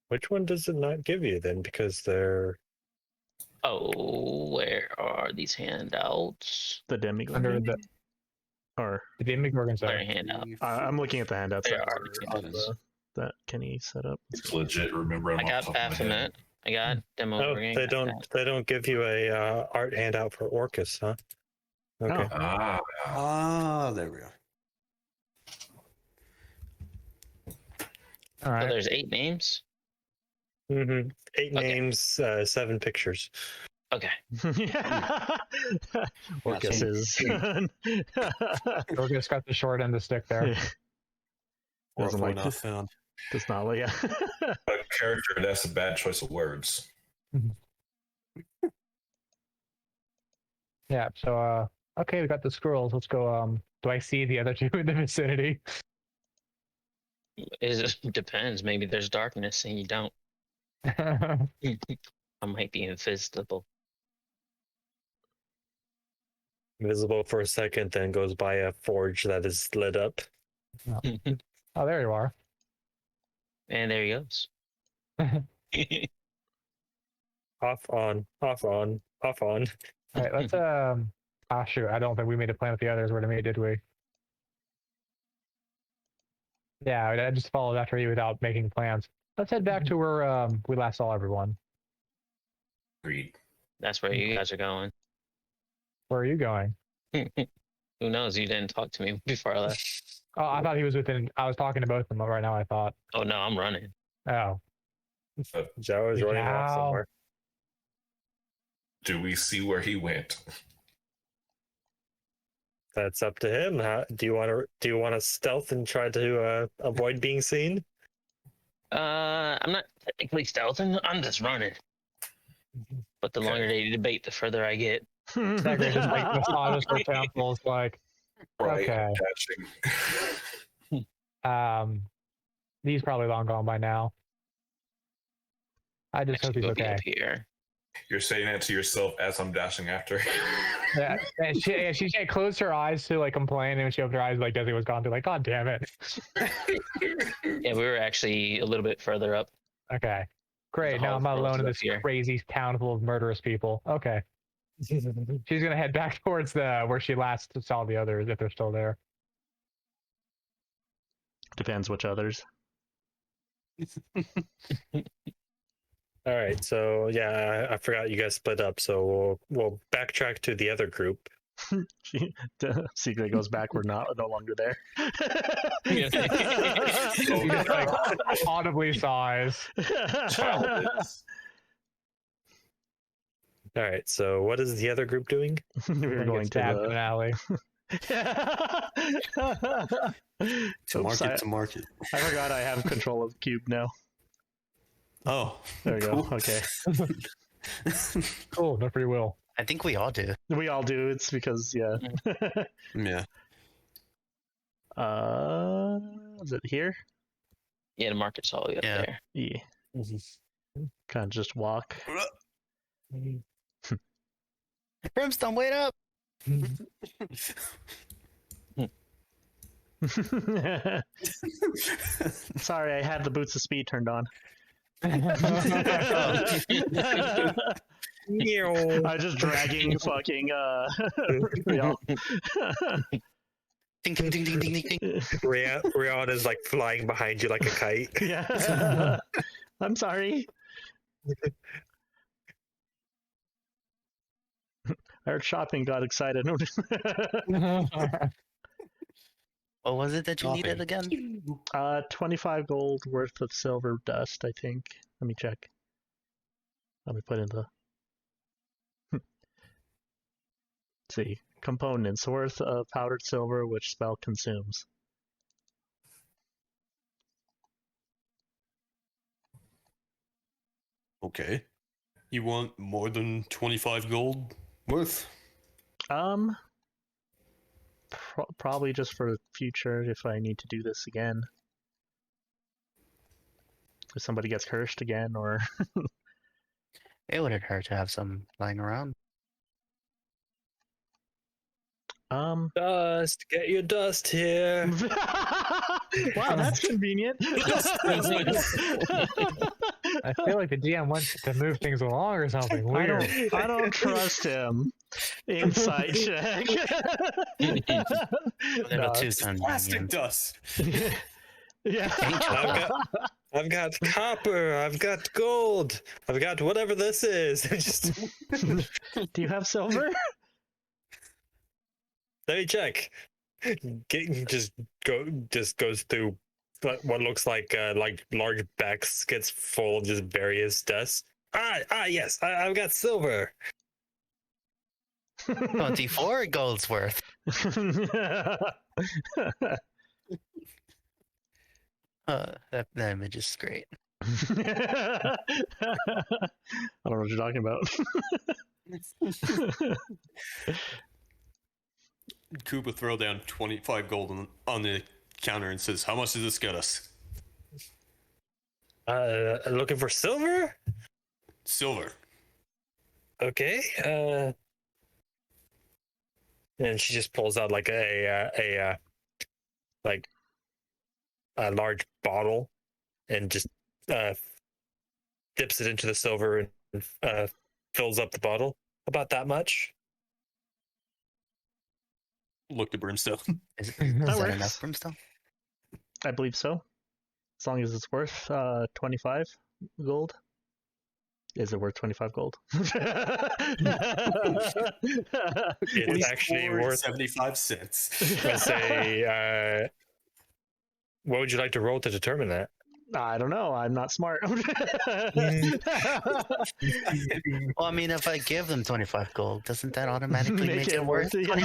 Which one does it not give you then? Because they're Oh, where are these handouts? the demigod. Under the Or Demigorgon's Where there. handout? I'm looking at the handouts There that are are on handouts. that Kenny set up. It's legit. Remember, I got Baphomet. I got oh, Demogorgon. they got don't that. they don't give you a art handout for Orcus, huh? Okay. Oh. there we go. All So right. there's 8 names. Mm-hmm. 8 Okay. names, 7 pictures. Okay. Orcus is. Orcus got the short end of the stick there. Doesn't like not this. found. Does not like. A character, that's a bad choice of words. Yeah. So, okay, we got the scrolls. Let's go. Do I see the other 2 in the vicinity? It depends. Maybe there's darkness and you don't. I might be invisible. Visible for a second, then goes by a forge that is lit up. Oh, there you are. And there he goes. Off on, off on, off on. All right, let's ah, shoot, I don't think we made a plan with the others where to meet, did we? Yeah, I just followed after you without making plans. Let's head back to where we last saw everyone. Agreed. That's where you guys are going. Where are you going? Who knows? You didn't talk to me before I left. Oh, I thought he was within. I was talking to both of them right now. I thought. Oh no, I'm running. Oh, Joe is running off Wow. somewhere. Do we see where he went? That's up to him. Do you want to stealth and try to avoid being seen? I'm not technically stealthing. I'm just running. But the longer they debate, the further I get. Segrey just like massages her temples, like, Right. okay. Catching. He's probably long gone by now. I just hope he's Go be okay. up here. You're saying that to yourself as I'm dashing after. Yeah, and she closed her eyes to like complain, and when she opened her eyes, like Dezi was gone. They're like, God damn it. Yeah, we were actually a little bit further up. Okay, great. The Now I'm not whole alone in world's this up here. crazy town full of murderous people. Okay, she's gonna head back towards the where she last saw the others if they're still there. Depends which others. All right, so yeah, I forgot you guys split up, so we'll backtrack to the other group. Segrey goes back. We're no longer there. She just like audibly sighs. All right, so what is the other group doing? We're going to stabbed in an alley. To market. I forgot I have control of Kuub now. Oh, There we cool. go. Okay. Cool, no free will. I think we all do. We all do. It's because, yeah. Yeah. Is it here? Yeah, the market's all the way up Yeah. there. Yeah. Kind of just walk. Brimstone, wait up! Sorry, I had the boots of speed turned on. I was just dragging fucking Rion. Ding, ding, ding, ding, ding, ding, ding. Rion is like flying behind you like a kite. Yeah. I'm sorry. I heard shopping got excited. What was it that you Shopping. needed again? 25 gold worth of silver dust, I think. Let me check. Let me put in the. Let's see. Components worth of powdered silver, which spell consumes. Okay. You want more than 25 gold worth? Probably just for the future if I need to do this again. If somebody gets cursed again, or It wouldn't hurt to have some lying around. Dust, get your dust here. Wow, that's convenient. I feel like the DM wants to move things along or something I weird. don't trust him. Insight check. Little too Plastic convenient. dust. Yeah. I've got copper. I've got gold. I've got whatever this is. Just Do you have silver? let me check. Just goes through what looks like large baskets full of just various dust. Yes, I've got silver. 24 gold's worth. That image is great. I don't know what you're talking about. Kuub will throw down 25 gold on the counter and says, "How much does this get us?" Looking for silver? Silver. Okay. And she just pulls out like a large bottle and just dips it into the silver and fills up the bottle. About that much. Look to Brimstone. Is That that works. enough, Brimstone? I believe so. As long as it's worth 25 gold. Is it worth 25 gold? It's actually worth 75 cents. Let's say, what would you like to roll to determine that? I don't know. I'm not smart. Well, I mean, if I give them 25 gold, doesn't that automatically make it worth? it. Like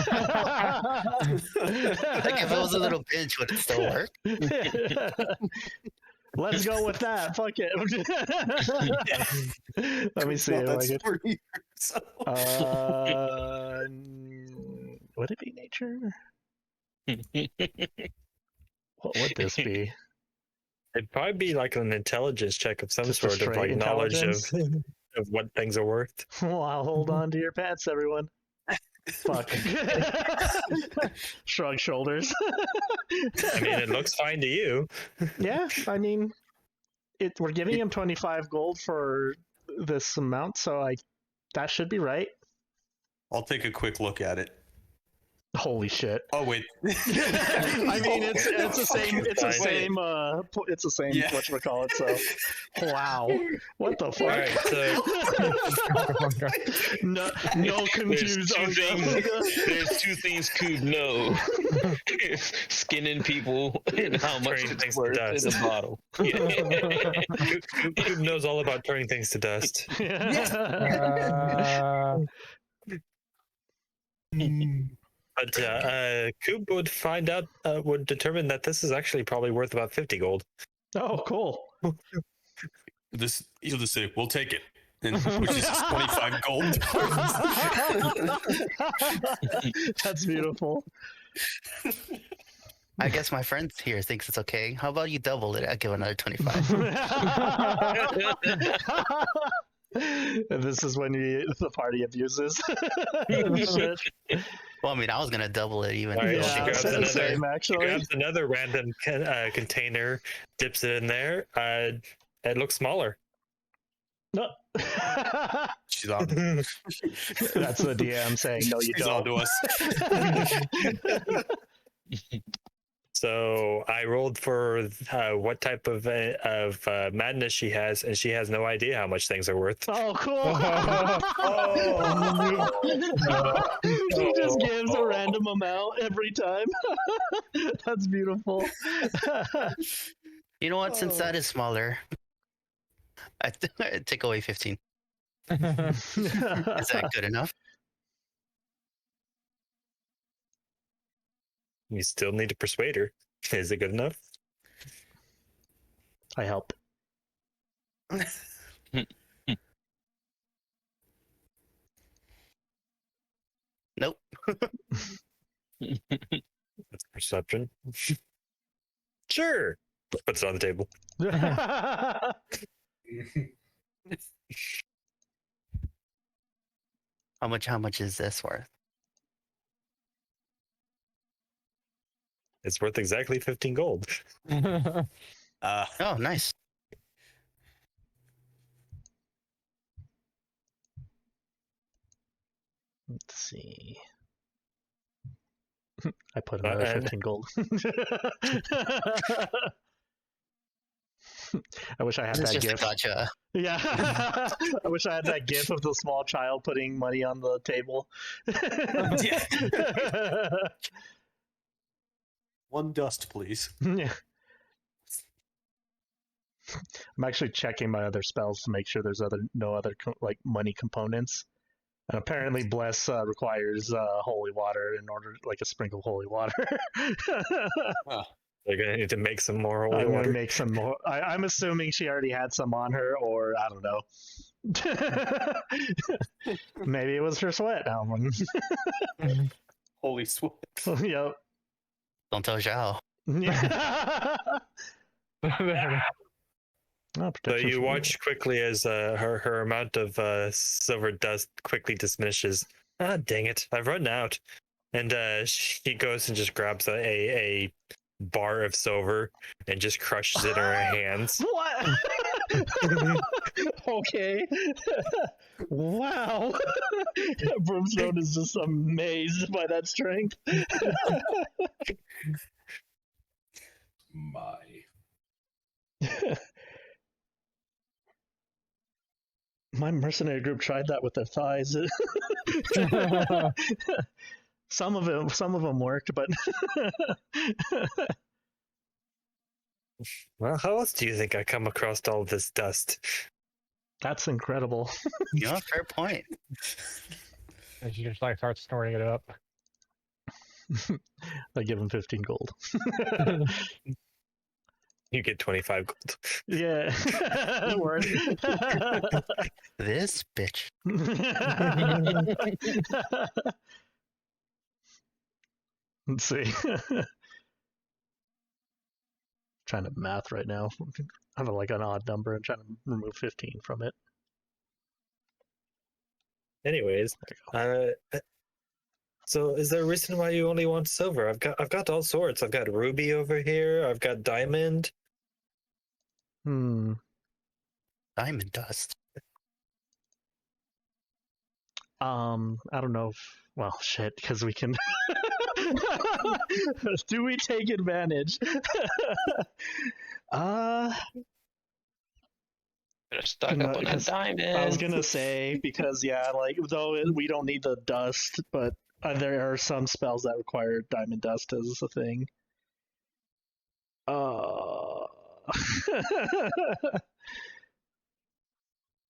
if it was a little pinch, would it still work? Let's go with that. Fuck it. Let me see. If I get... Would it be nature? What would this be? It'd probably be like an intelligence check of some Just a sort of straight like knowledge intelligence? of what things are worth. Well, I'll hold on to your pants, everyone. Fuck. Shrug shoulders. I mean, it looks fine to you. Yeah, I mean, we're giving him 25 gold for this amount, so that should be right. I'll take a quick look at it. Holy shit! Oh wait. I mean, it's the same. It's the Wait. same. It's the same. Yeah. Whatchamacallit, So, wow, what the fuck? All right, so no confused. There's two things Kuub know: skinning people and how much Turning it's things to worth dust. in a bottle. Kuub knows all about turning things to dust. But Kuub would find out, would determine that this is actually probably worth about 50 gold. Oh, cool. He'll just say, "We'll take it," and which is just 25 gold. That's beautiful. I guess my friend here thinks it's okay. How about you double it? I'll give another 25. And this is when the party abuses. Shit. Well, I mean, I was gonna double it even. All right, Yeah, she grabs same, another. She actually. grabs another random container, dips it in there. It looks smaller. No. She's on. That's the DM saying, no, you She's on don't. to us. So I rolled for what type of madness she has, and she has no idea how much things are worth. Oh, cool. He just gives a random amount every time. That's beautiful. You know what? Since that is smaller, I take away 15. Is that good enough? You still need to persuade her. Is it good enough? I help. Nope. That's perception. Sure. Puts it on the table. How much is this worth? It's worth exactly 15 gold. Oh, nice. Let's see. I put another 15 gold. I wish I had It's that just a gif. gotcha. Yeah. I wish I had that gif of the small child putting money on the table. One dust, please. Yeah. I'm actually checking my other spells to make sure there's no other like money components. And apparently, bless requires holy water in order, like a sprinkle of holy water. They're gonna need to make some more holy I'm water. gonna make some more. I'm assuming she already had some on her, or I don't know. Maybe it was her sweat. Holy sweat. Yep. Don't tell Xiao. Yeah. Oh, So protection you from watch quickly as her amount of silver dust quickly diminishes. Ah, dang it! I've run out. And she goes and just grabs a bar of silver and just crushes it in her hands. What? Okay. Wow. Brimstone is just amazed by that strength. My. My mercenary group tried that with their thighs. Some of them worked, but Well, how else do you think I come across all this dust? that's incredible. Yeah, fair point. And she just like starts snorting it up. I give him 15 gold. You get 25 gold. Yeah. Word. This bitch. Let's see. Trying to math right now. I have like an odd number and trying to remove 15 from it. Anyways, so is there a reason why you only want silver? I've got all sorts. I've got ruby over here. I've got diamond. Diamond dust. I don't know if, well, shit, because we can. Do we take advantage? Stuck up on that diamond. I was gonna say, because yeah, like though we don't need the dust, but there are some spells that require diamond dust as a thing.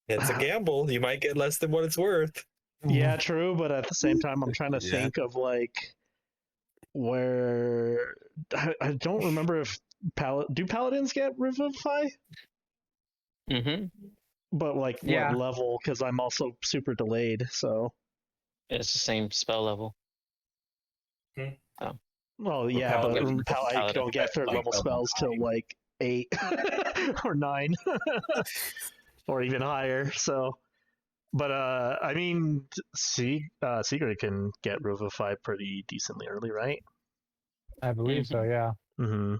It's a gamble. You might get less than what it's worth. Yeah, true, but at the same time, I'm trying to think of like where I don't remember if do paladins get revivify? Mm-hmm. But like Yeah. what level? Because I'm also super delayed, so. It's the same spell level. Well, yeah, but Paladin- I don't get third level spells till like 8 or 9, or even higher. So, but I mean, Segrey can get revivify pretty decently early, right? I believe so, yeah. Mm-hmm.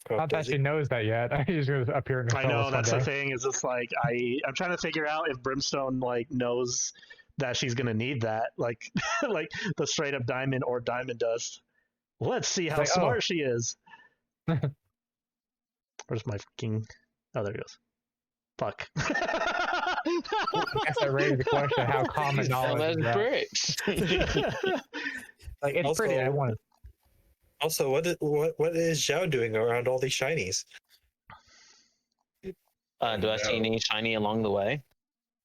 Not that she knows that yet. He's going to appear in her I know one that's day. the thing. Is it's like I'm trying to figure out if Brimstone like knows that she's gonna need that, like like the straight up diamond or diamond dust. Let's see how like, smart she is. Where's my fucking? Oh, there it goes. Fuck. I guess that raised the question how common knowledge is that. bricks. Like, it's pretty. I want Also, what is Xiao doing around all these shinies? Do I see any shiny along the way?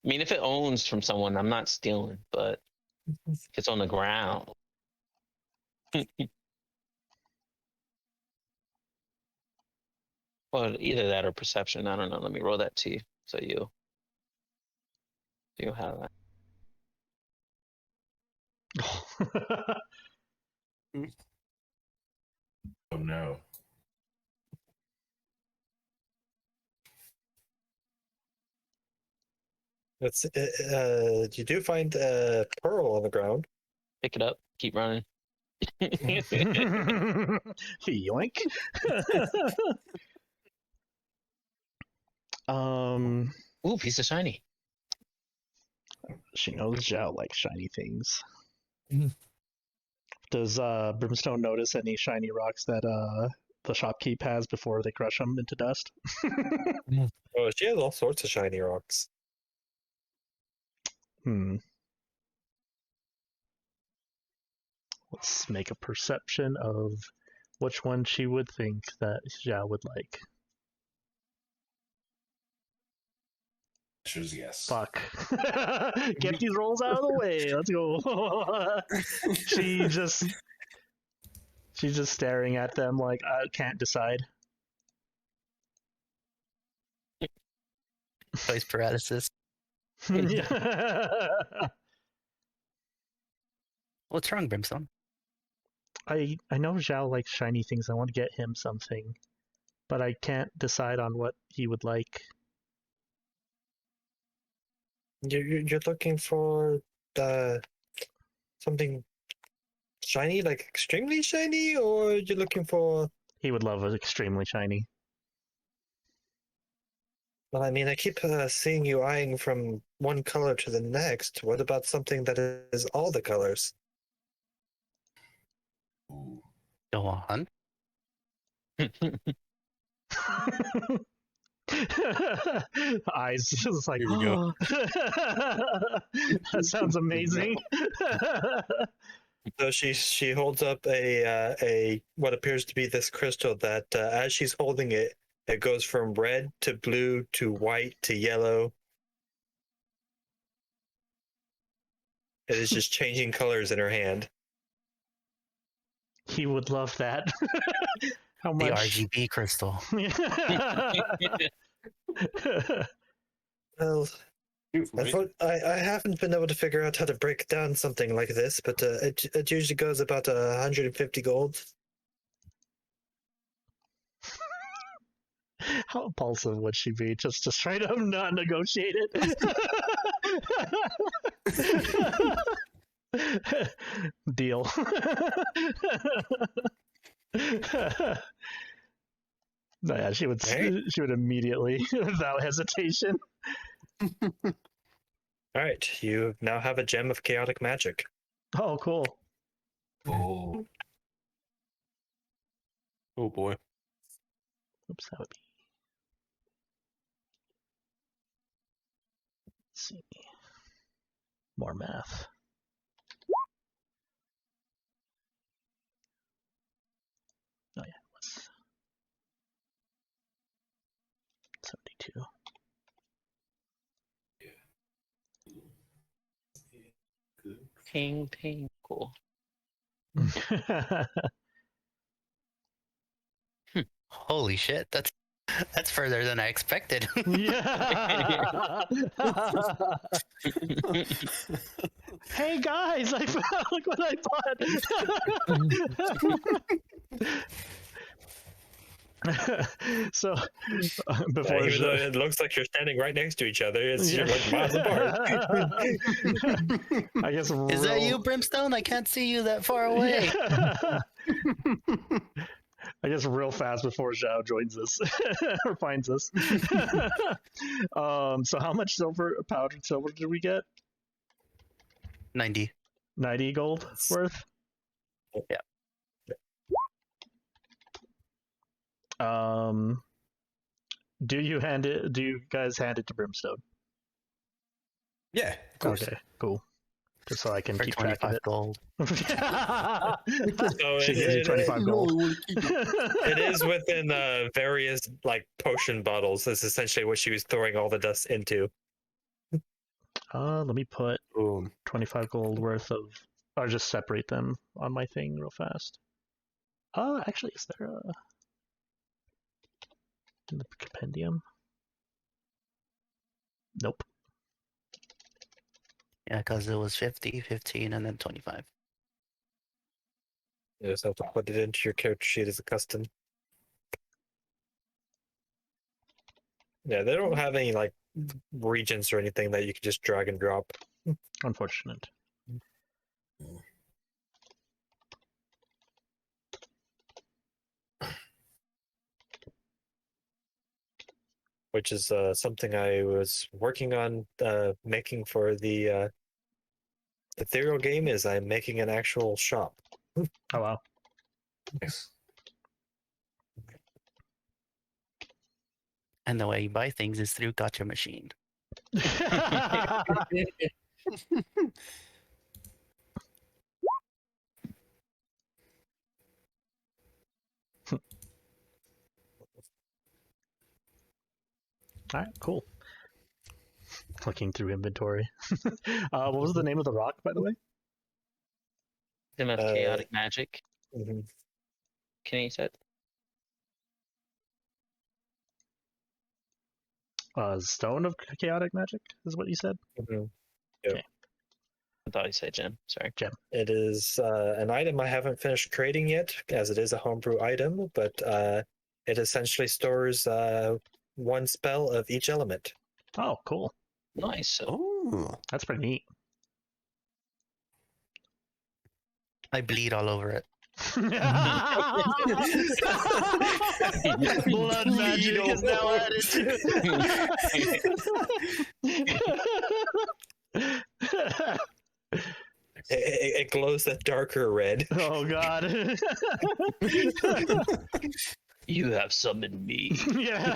I mean, if it owns from someone, I'm not stealing, but if it's on the ground. Well, either that or perception. I don't know. Let me roll that to you so you have that. Oh no. That's you do find a pearl on the ground. Pick it up. Keep running. Yoink. Ooh, piece of shiny. She knows Xiao likes shiny things. Mhm. Does Brimstone notice any shiny rocks that the shopkeep has before they crush them into dust? Oh, she has all sorts of shiny rocks. Let's make a perception of which one she would think that Xiao would like. Answer is yes. Fuck. Get these rolls out of the way. Let's go. She's just staring at them like I can't decide. Choice paralysis. What's wrong, Brimstone? I know Xiao likes shiny things. I want to get him something. but I can't decide on what he would like. You're looking for something shiny, like extremely shiny, or you're looking for? He would love it extremely shiny. Well, I mean, I keep seeing you eyeing from one color to the next. What about something that is all the colors? Ooh. Go on. Eyes just like, Here we go. that sounds amazing. So she holds up a what appears to be this crystal that as she's holding it, it goes from red to blue to white to yellow. It is just changing colors in her hand. He would love that. How The much? RGB crystal. Well, I haven't been able to figure out how to break down something like this, but it usually goes about 150 gold. How impulsive would she be just to straight up not negotiate it? Deal. No, yeah, she would. Right. She would immediately, without hesitation. All right, you now have a gem of chaotic magic. Oh, cool. Oh. Oh boy. Oops, that would be. Let's see. More math. Oh yeah, what's 72. Ping, ping. Cool. Holy shit, that's further than I expected. Yeah. Hey guys, I found look what I bought. So before Even though it looks like you're standing right next to each other, it's you're like miles apart. I guess Is that you, Brimstone? I can't see you that far away. I guess real fast before Xiao joins us or finds us. So how much powdered silver did we get? 90. 90 gold worth? Yeah. Do you guys hand it to Brimstone? Yeah, of course. Okay, cool. Just so I can For keep track of 25 it. gold. So She gives you 25 gold. it is within various like potion bottles. That's essentially what she was throwing all the dust into. Let me put Boom. 25 gold worth of, or just separate them on my thing real fast. Actually, is there a in the compendium? Nope. Yeah, because it was 50, 15, and then 25. You just have to put it into your character sheet as a custom. Yeah, they don't have any like regions or anything that you can just drag and drop. Unfortunate. Which is something I was working on making for the ethereal game. Is I'm making an actual shop. Oh wow. Nice. And the way you buy things is through Gotcha Machine. All right, cool. Looking through inventory. What was the name of the rock, by the way? Them of chaotic magic. Mhm. Can you say it? Stone of chaotic magic is what you said. Mhm. I thought you said gem. Sorry. It is an item I haven't finished creating yet, as it is a homebrew item, but It essentially stores one spell of each element. Oh, cool. Nice. Oh. That's pretty neat. I bleed all over it. Blood magic is now added to It glows that darker red. Oh god. You have summoned me. Yeah.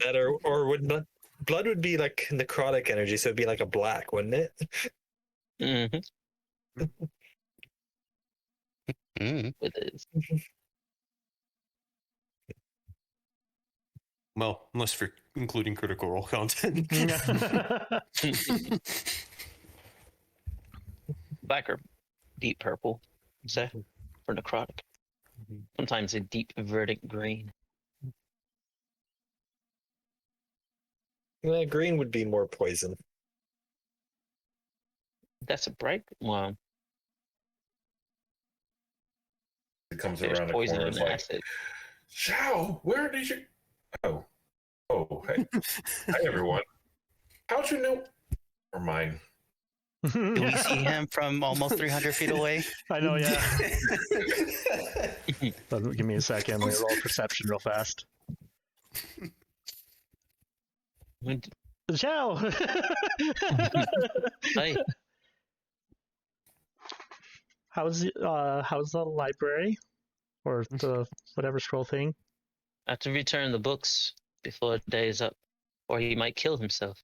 That or would not, blood would be like necrotic energy, so it'd be like a black, wouldn't it? Mm-hmm. Mm. It is. Well, unless for including critical role content. Black or deep purple, say, for necrotic. Sometimes a deep verdant green. Yeah, green would be more poison. That's a bright one. It comes There's around the poison corner. and It's like, acid. Xiao, where did you? Oh, hey, hi everyone. How'd you know? Or mine. Do we see him from almost 300 feet away? I know, yeah. Give me a second. Let me roll perception real fast. Ciao. Hey, How's the library or the whatever scroll thing? I have to return the books before the day is up, or he might kill himself.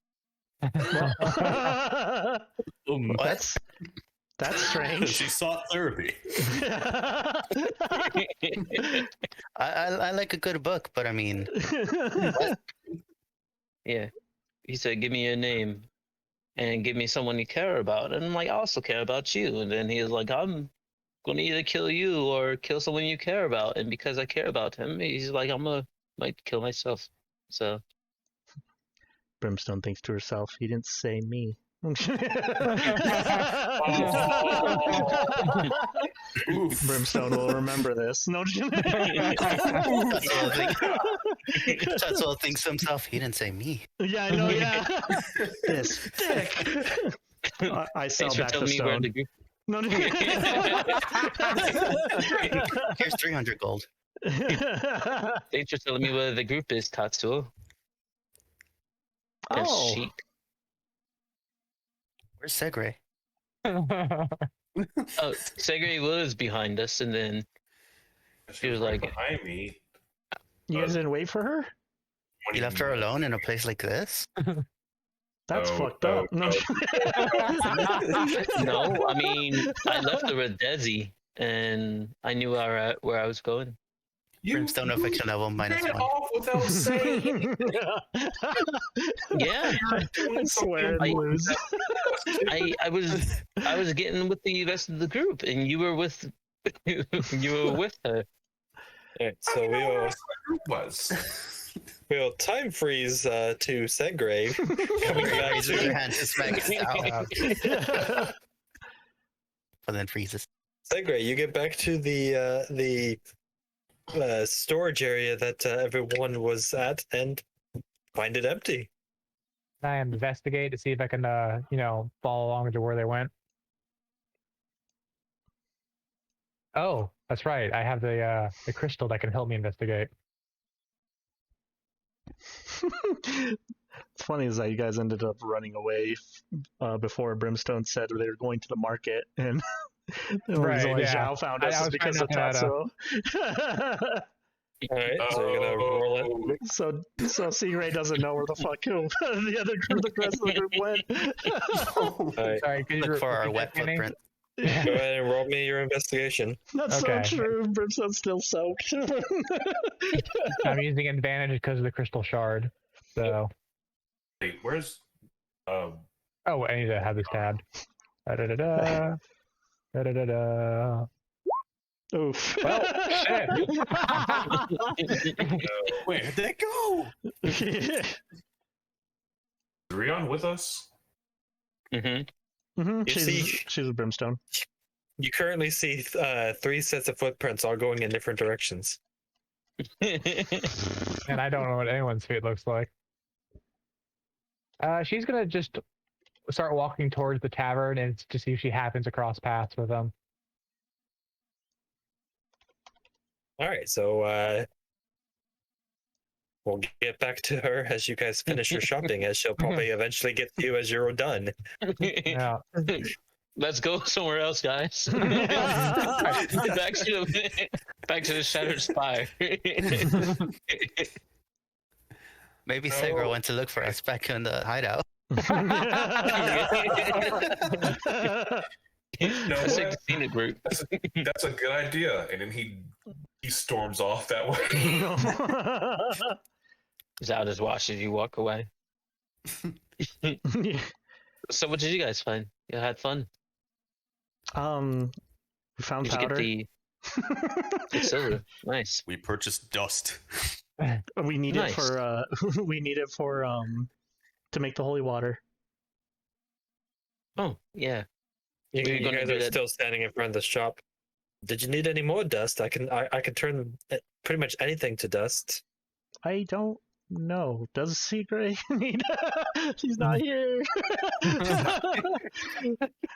That's strange. She sought therapy. I like a good book, but I mean, Yeah. He said, give me your name and give me someone you care about. And I'm like, I also care about you. And then he was like, I'm going to either kill you or kill someone you care about. And because I care about him, he's like, might kill myself. So. Brimstone thinks to herself, he didn't say me. Brimstone will remember this. No, Tetsuo thinks to himself, he didn't say me. yeah, I know, yeah. This dick. I sell Thanks for back the telling me where stone. the group. No, Here's 300 gold. Thanks for telling me where the group is, Tatsuo. And Oh. sheep. Where's Segrey? Oh, Segrey was behind us, and then She was right like- behind me. You guys didn't wait for her? You left her alone in a place like this? That's fucked up. No. no, I mean, I left her with Dezi, and I knew where I was going. Brimstone affection level ran -1. off without saying. Yeah, I swear I- and lose. I was getting with the rest of the group, and you were with her. Alright, so Was. we'll time freeze to Segrey coming back Raises her to hand to smack it down, and then freezes. Segrey. You get back to the storage area that everyone was at and find it empty. I investigate to see if I can, follow along to where they went. Oh, that's right. I have the crystal that can help me investigate. It's funny is that you guys ended up running away before Brimstone said they were going to the market, and the Right, reason why yeah. Xiao found I us is was because of trying Tatsuo. All right, so you're gonna roll it. So Segrey doesn't know where the fuck the rest of the group went. All right, Sorry, could you Look for our repeat wet that, Kenny? footprint. go ahead and roll me your investigation. That's Okay. so true. Brimstone's still soaked. I'm using advantage because of the crystal shard. So, Wait, where's? oh, I need to have this tabbed. Da-da-da-da. Da-da-da-da. Oof. Well, shit. Where'd they go? Is Rion with us? Mm-hmm. Mhm, You see- she's with Brimstone. You currently see 3 sets of footprints all going in different directions. And I don't know what anyone's fate looks like. She's gonna just start walking towards the tavern and to see if she happens across paths with them. All right, so we'll get back to her as you guys finish your shopping, as she'll probably eventually get to you as you're done. Yeah. Let's go somewhere else, guys. back to the Shattered Spire. Maybe Segrey went to look for us back in the hideout. That's like the scenic route. That's a good idea. And then he storms off that way. Zal just watches you walk away. So what did you guys find? You had fun. We found Did you powder. get the silver? Nice. We purchased dust. We need it Nice. for we need it for to make the holy water. Oh yeah. You, We're you gonna guys do are that. still standing in front of the shop. Did you need any more dust? I can turn pretty much anything to dust. I don't know. Does Segrey need? He's not here.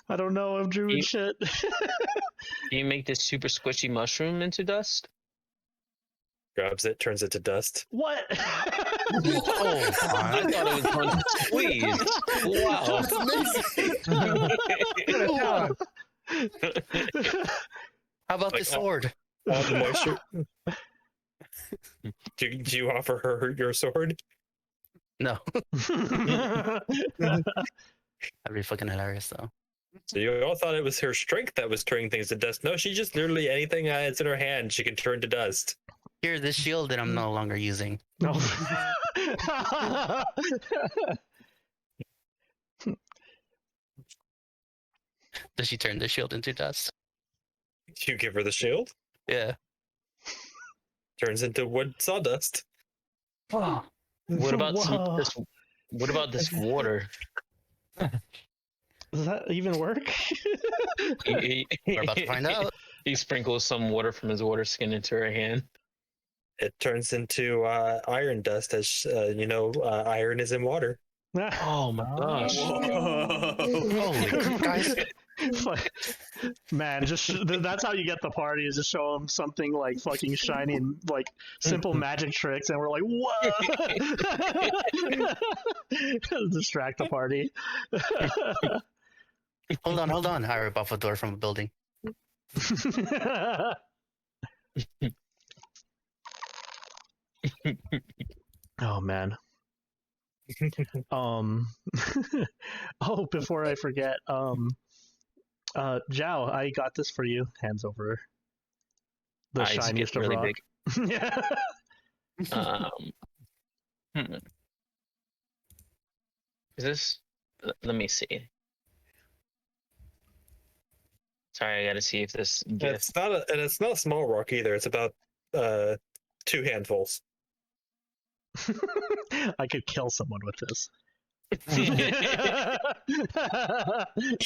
I don't know of druid You- shit. Do you make this super squishy mushroom into dust? Grabs it, turns it to dust. What? Oh, I thought it was going to squeeze. Wow. How about Like, the sword? All the moisture. Do you offer her your sword? No, that'd be fucking hilarious though. So you all thought it was her strength that was turning things to dust. No, she just literally anything that's in her hand she can turn to dust. Here, this shield that I'm no longer using. No. Does she turn the shield into dust? You give her the shield, Yeah. turns into wood sawdust. Oh, What about Whoa. this? What about this water? Does that even work? We're about to find out. He sprinkles some water from his water skin into her hand. It turns into iron dust, as iron is in water. Oh my gosh! Holy crap, guys. Like, man, that's how you get the party, is just show them something like fucking shiny and like simple magic tricks, and we're like, what? Distract the party. Hold on. I rip off a door from a building. Oh man. Oh, before I forget, Zhao, I got this for you. Hands over the Eyes get shiniest of really rock. big. Yeah. Is this? Let me see. Sorry, I gotta see if this gift. It's not a small rock either. It's about 2 handfuls. I could kill someone with this.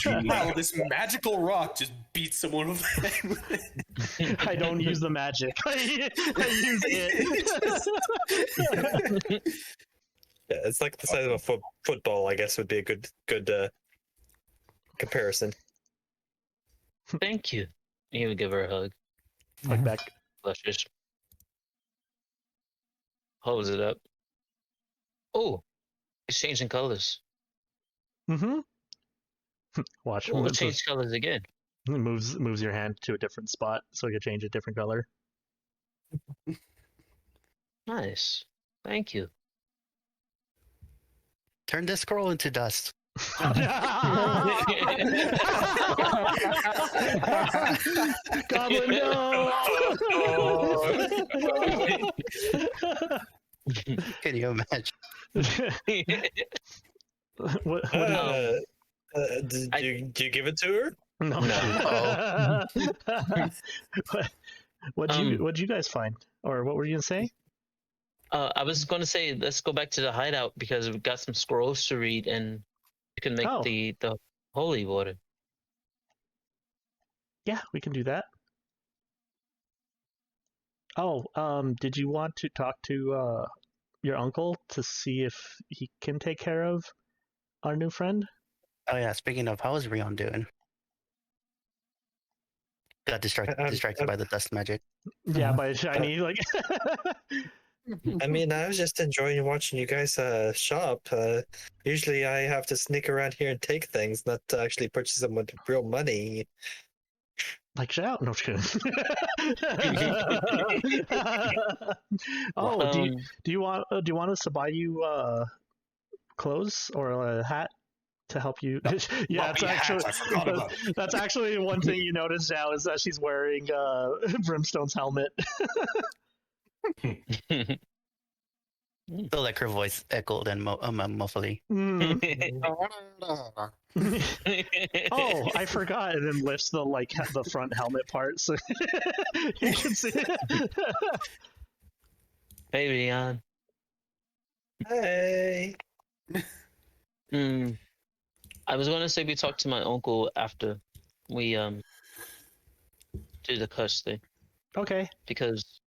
Wow, this magical rock just beats someone with I don't use the magic. I use it. Yeah, it's like the size of a football, I guess would be a good comparison. Thank you. You would give her a hug. Like back. Blushes. Holds it up. Oh, it's changing colors. Mm-hmm. Watch. Oh, it Moves changed colors again. your hand to a different spot so you can change a different color. Nice. Thank you. Turn this scroll into dust. Goblin, no! Can you imagine? What Did you give it to her? no. No. What'd you guys find? Or what were you gonna say? I was going to say, let's go back to the hideout because we've got some scrolls to read and you can make Oh. the holy water. Yeah, we can do that. Oh, did you want to talk to your uncle to see if he can take care of our new friend? Oh yeah, speaking of, how is Rion doing? Got distracted by the dust magic. Yeah, by shiny like. I mean, I was just enjoying watching you guys shop. Usually, I have to sneak around here and take things, not to actually purchase them with real money. Like Xiao? No, just kidding. Oh, do you want us to buy you clothes or a hat to help you? Yeah, it's actually I forgot about it. that's actually one thing you notice now is that she's wearing Brimstone's helmet. Feel like her voice echoed and muffly. Mm. Oh, I forgot, and then lifts the the front helmet part so you can see it. Hey, Rion. Hey. I was gonna say we talk to my uncle after we do the curse thing Okay. because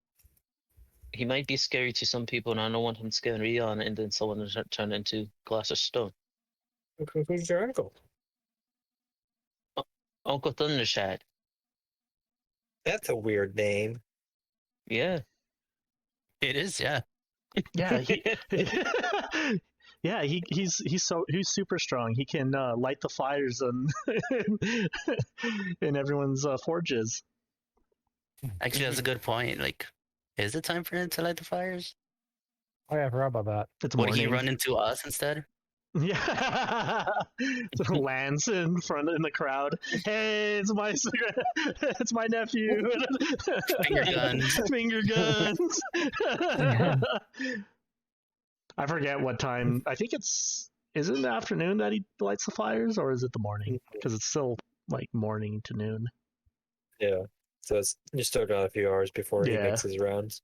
he might be scary to some people, and I don't want him scaring Rion and then someone to turn into glass of stone. Who's your uncle? Uncle Thundershad. That's a weird name. Yeah. It is, yeah. Yeah, yeah, he's super strong. He can light the fires in everyone's forges. Actually, that's a good point. Like, is it time for him to light the fires? Oh yeah, I forgot about that. It's Would morning. he run into us instead? Yeah, lands in front in the crowd. Hey, it's my nephew. Finger guns. Finger guns. I forget what time. I think is it in the afternoon that he lights the fires, or is it the morning? Because it's still like morning to noon. Yeah. So you still got a few hours before he makes his rounds.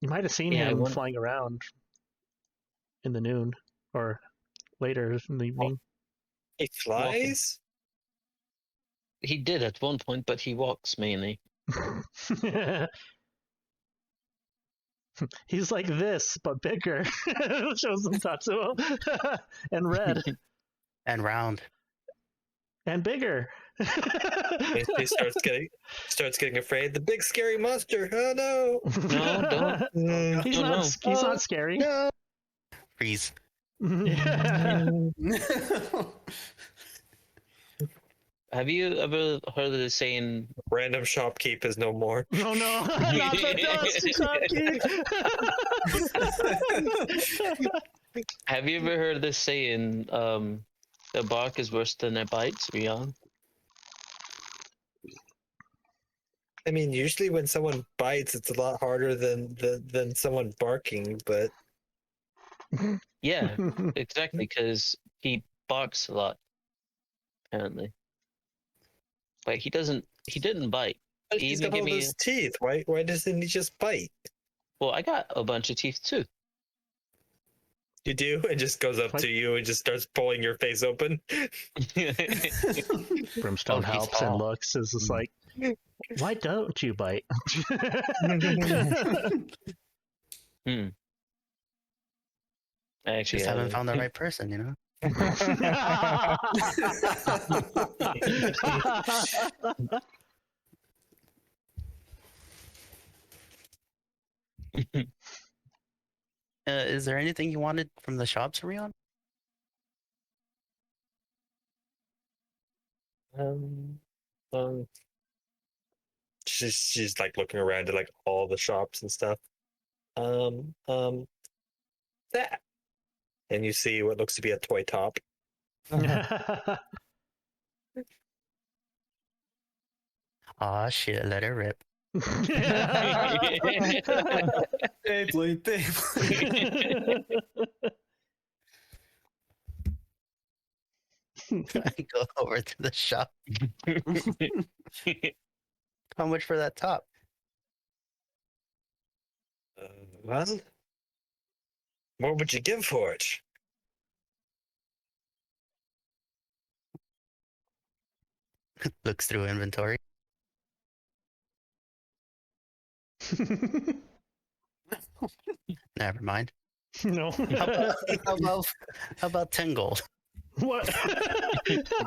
You might have seen him flying around in the noon or later in the evening. He flies? He did at one point, but he walks mainly. He's like this, but bigger. Shows them tattoo and red And round. and bigger. He starts getting afraid. The big scary monster. Oh no! No, don't. He's not scary. No. Freeze. Have you ever heard of the saying? Random shopkeep is no more. Oh no! Not the shopkeep. Have you ever heard of this saying? A bark is worse than a bite, Rion. I mean, usually when someone bites, it's a lot harder than someone barking. But Yeah, exactly, because he barks a lot, apparently. But he didn't bite. he's got all those teeth. Why doesn't he just bite? Well, I got a bunch of teeth too. You do? It just goes up to you and just starts pulling your face open. Brimstone helps and looks. Is just like, why don't you bite? I actually Just haven't found the right person, you know? Is there anything you wanted from the shops, Rion? She's like looking around at like all the shops and stuff. That. And you see what looks to be a toy top. Aw, shit, let her rip. I go over to the shop. How much for that top? Well, what would you give for it? Looks through inventory. Never mind. No. How about 10 gold? What?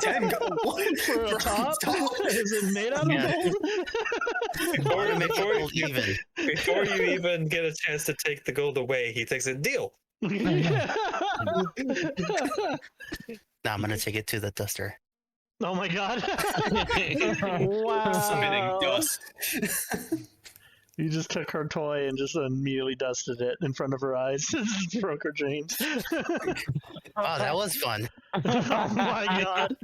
10 gold For a top? Is it made out of Yeah. gold? Want to make it Before, gold even. before you even get a chance to take the gold away, he takes a deal. Now I'm gonna take it to the duster. Oh my god. Spinning Wow. dust. You just took her toy and just immediately dusted it in front of her eyes. Just broke her dreams. Oh, that was fun. Oh my god.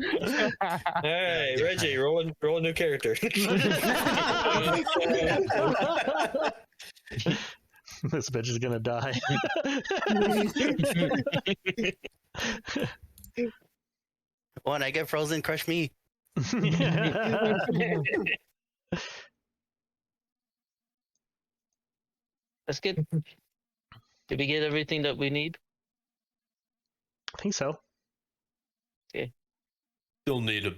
Hey, Reggie, roll a new character. This bitch is gonna die. When I get frozen, crush me. Let's get. Did we get everything that we need? I think so. Still need a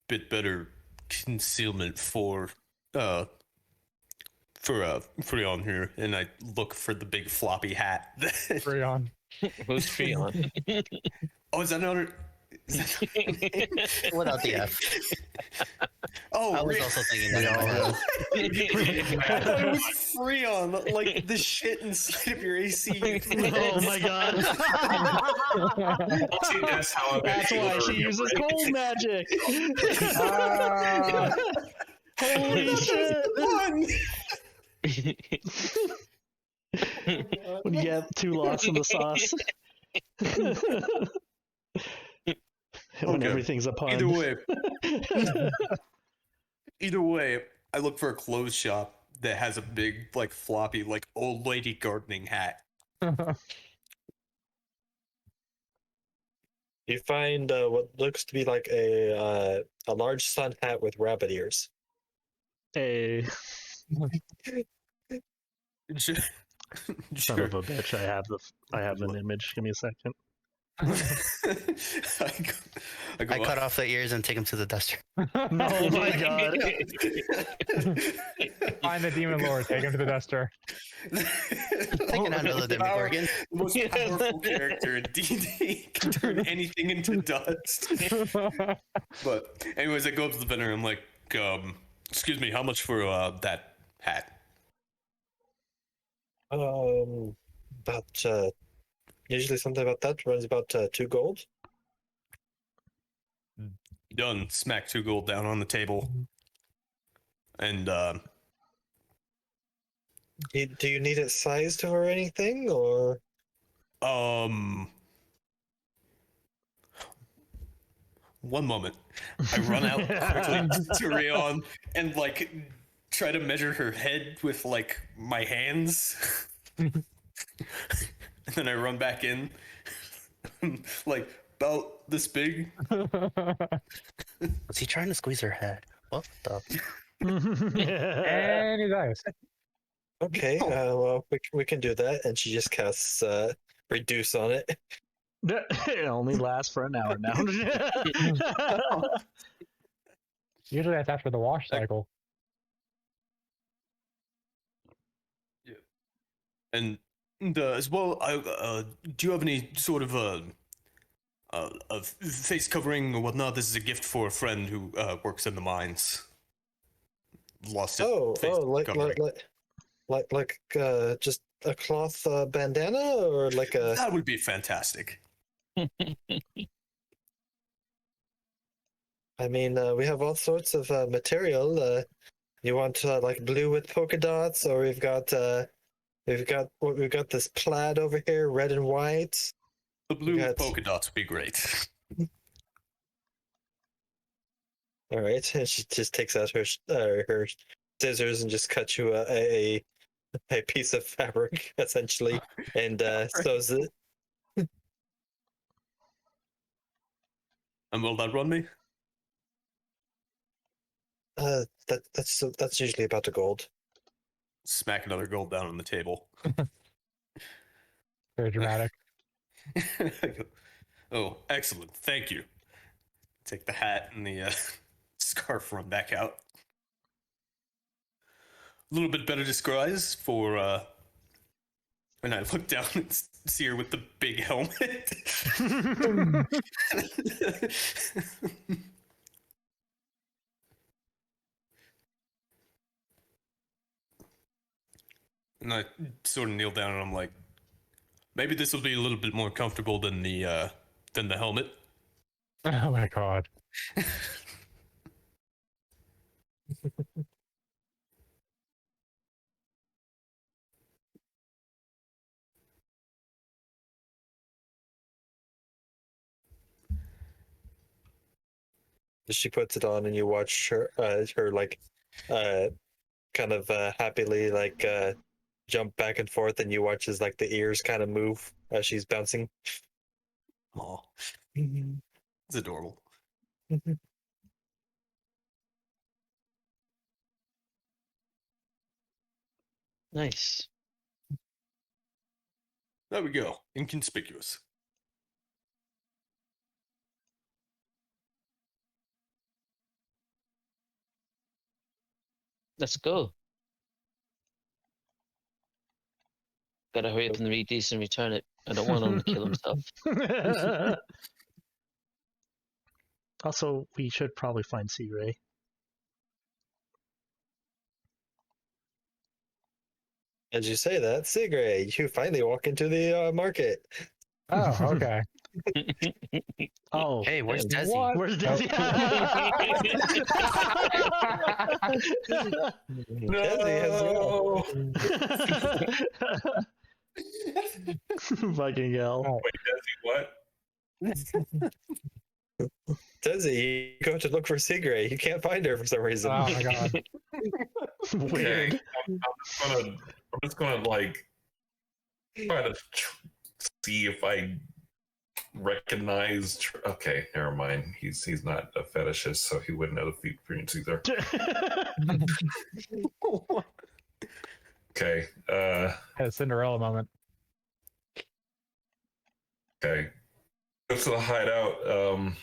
bit better concealment for Freon here, and I look for the big floppy hat. Freon. Who's Freon? Oh, is that another? Without the F. Oh, I was also thinking that. in my head. I thought it was Freon, like the shit inside of your AC. Oh my god. See, that's how I've been That's able why to she remember uses it. cold magic. Holy shit. When you get too lost in the sauce. When Okay. everything's a pun. Either way, I look for a clothes shop that has a big, like, floppy, like, old lady gardening hat. You find what looks to be like a large sun hat with rabbit ears. Hey, Sure. son of a bitch! I have an image. Give me a second. I go I cut off the ears and take them to the duster. Oh my god. Find the demon lord, take him to the duster. I can handle the Demogorgon. The most powerful character in D&D can turn anything into dust. But anyways, I go up to the vendor and I'm like, excuse me, how much for that hat? About usually something about that runs about 2 gold. Done. Smack 2 gold down on the table. And Do you need it sized or anything, or? One moment. I run out quickly to Rion and like try to measure her head with like my hands. And then I run back in. Like about this big. Was he trying to squeeze her head? What the? And he's nice. Okay, well, we can do that. And she just casts reduce on it. It only lasts for an hour now. Usually that's after the wash cycle. And as well, do you have any sort of face covering or whatnot? This is a gift for a friend who works in the mines. Lost it. Like just a cloth bandana, or like a. That would be fantastic. I mean, we have all sorts of material. You want like blue with polka dots, or we've got this plaid over here, red and white. The blue with polka dots would be great. All right, and she just takes out her scissors and just cuts you a piece of fabric essentially, and sews it. And will that run me? That's usually about a gold. Smack another gold down on the table. Very dramatic. Oh, excellent. Thank you. Take the hat and the scarf, run back out. little bit better disguise for and I look down and see her with the big helmet. And I sort of kneel down and I'm like, maybe this will be a little bit more comfortable than the helmet. Oh my god. She puts it on, and you watch her, like, kind of happily like jump back and forth, and you watch as like the ears kind of move as she's bouncing. Aw. It's adorable. Nice. There we go. Inconspicuous. Let's go. Gotta hurry up and read these and return it. I don't want him to kill himself. Also, we should probably find Segrey. As you say that, Segrey, you finally walk into the market. Oh, okay. Oh, Hey, where's Dezi? What? where's Dezi? Fucking hell. Oh. Wait, Dezi, what? Dezi, you go to look for Segrey. You can't find her for some reason. Oh my god. Weird. Okay, I'm just gonna like try to see if I recognize. Okay, never mind. He's not a fetishist, so he wouldn't know the footprints either. Okay. Had a Cinderella moment. Okay. Go to the hideout.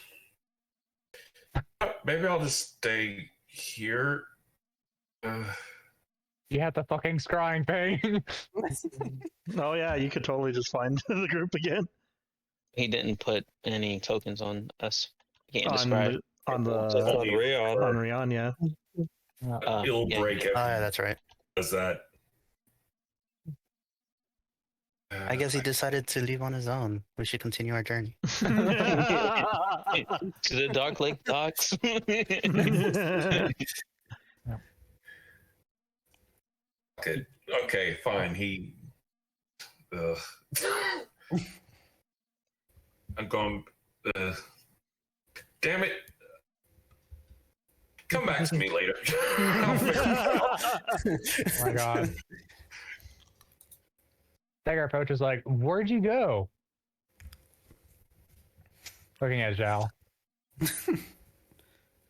Maybe I'll just stay here. You had the fucking scrying thing. Oh yeah, you could totally just find the group again. He didn't put any tokens on us. He can't On describe. on On the Rion. on Rion, yeah. It'll Yeah. break it. Oh, yeah, that's right. Does that? I guess he decided to leave on his own. We should continue our journey. To the Dark Lake docks. Okay. Okay. Fine. He. I'm going. Damn it! Come back to me later. I'll figure it out. Oh my god. Dagger approach is like, where'd you go? Looking at Zhao.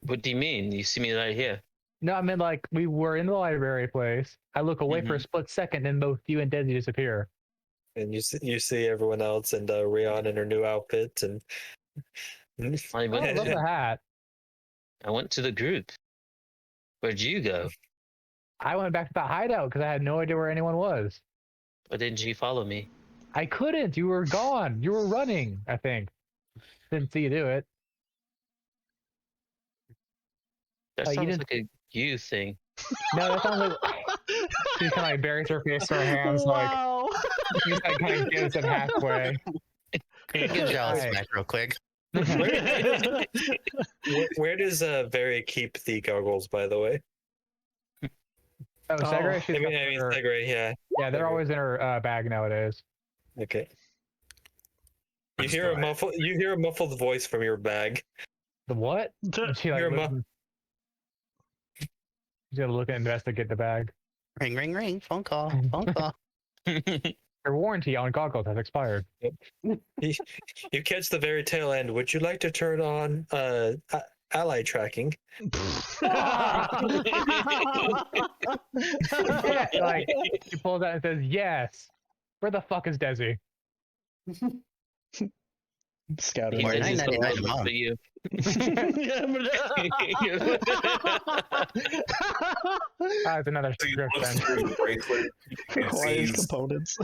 What do you mean? You see me right here? No, I mean like we were in the library place. I look away for a split second, and both you and Dezi disappear. And you see everyone else and Rion in her new outfit and I Oh, I love the hat. went to the group. Where'd you go? I went back to the hideout because I had no idea where anyone was. Why didn't you follow me? I couldn't. You were gone. You were running, I think. Didn't see you do it. That Oh, you sounds didn't- like a you thing. No, that sounds like she kind of like buries her face in her hands, like Wow. she just like kind of gives it halfway. Give Zhao a Right. smack real quick. where does Veri keep the goggles, by the way? Oh, Segrey, Oh, she's I mean, got her- Segrey, yeah. yeah, they're always in her bag nowadays. Okay. You hear a muffled voice from your bag. The what? She like You're a mu- looking- she's gonna look and investigate the bag. Ring, ring, ring. Phone call. Phone call. Her warranty on goggles has expired. You catch the very tail end. Would you like to turn on ally tracking? Like she pulls out and says, "Yes." Where the fuck is Dezi? Scout He and said he's Dezi gonna still look up. for you. It's another So he looks description. through the bracelet and Requires sees components.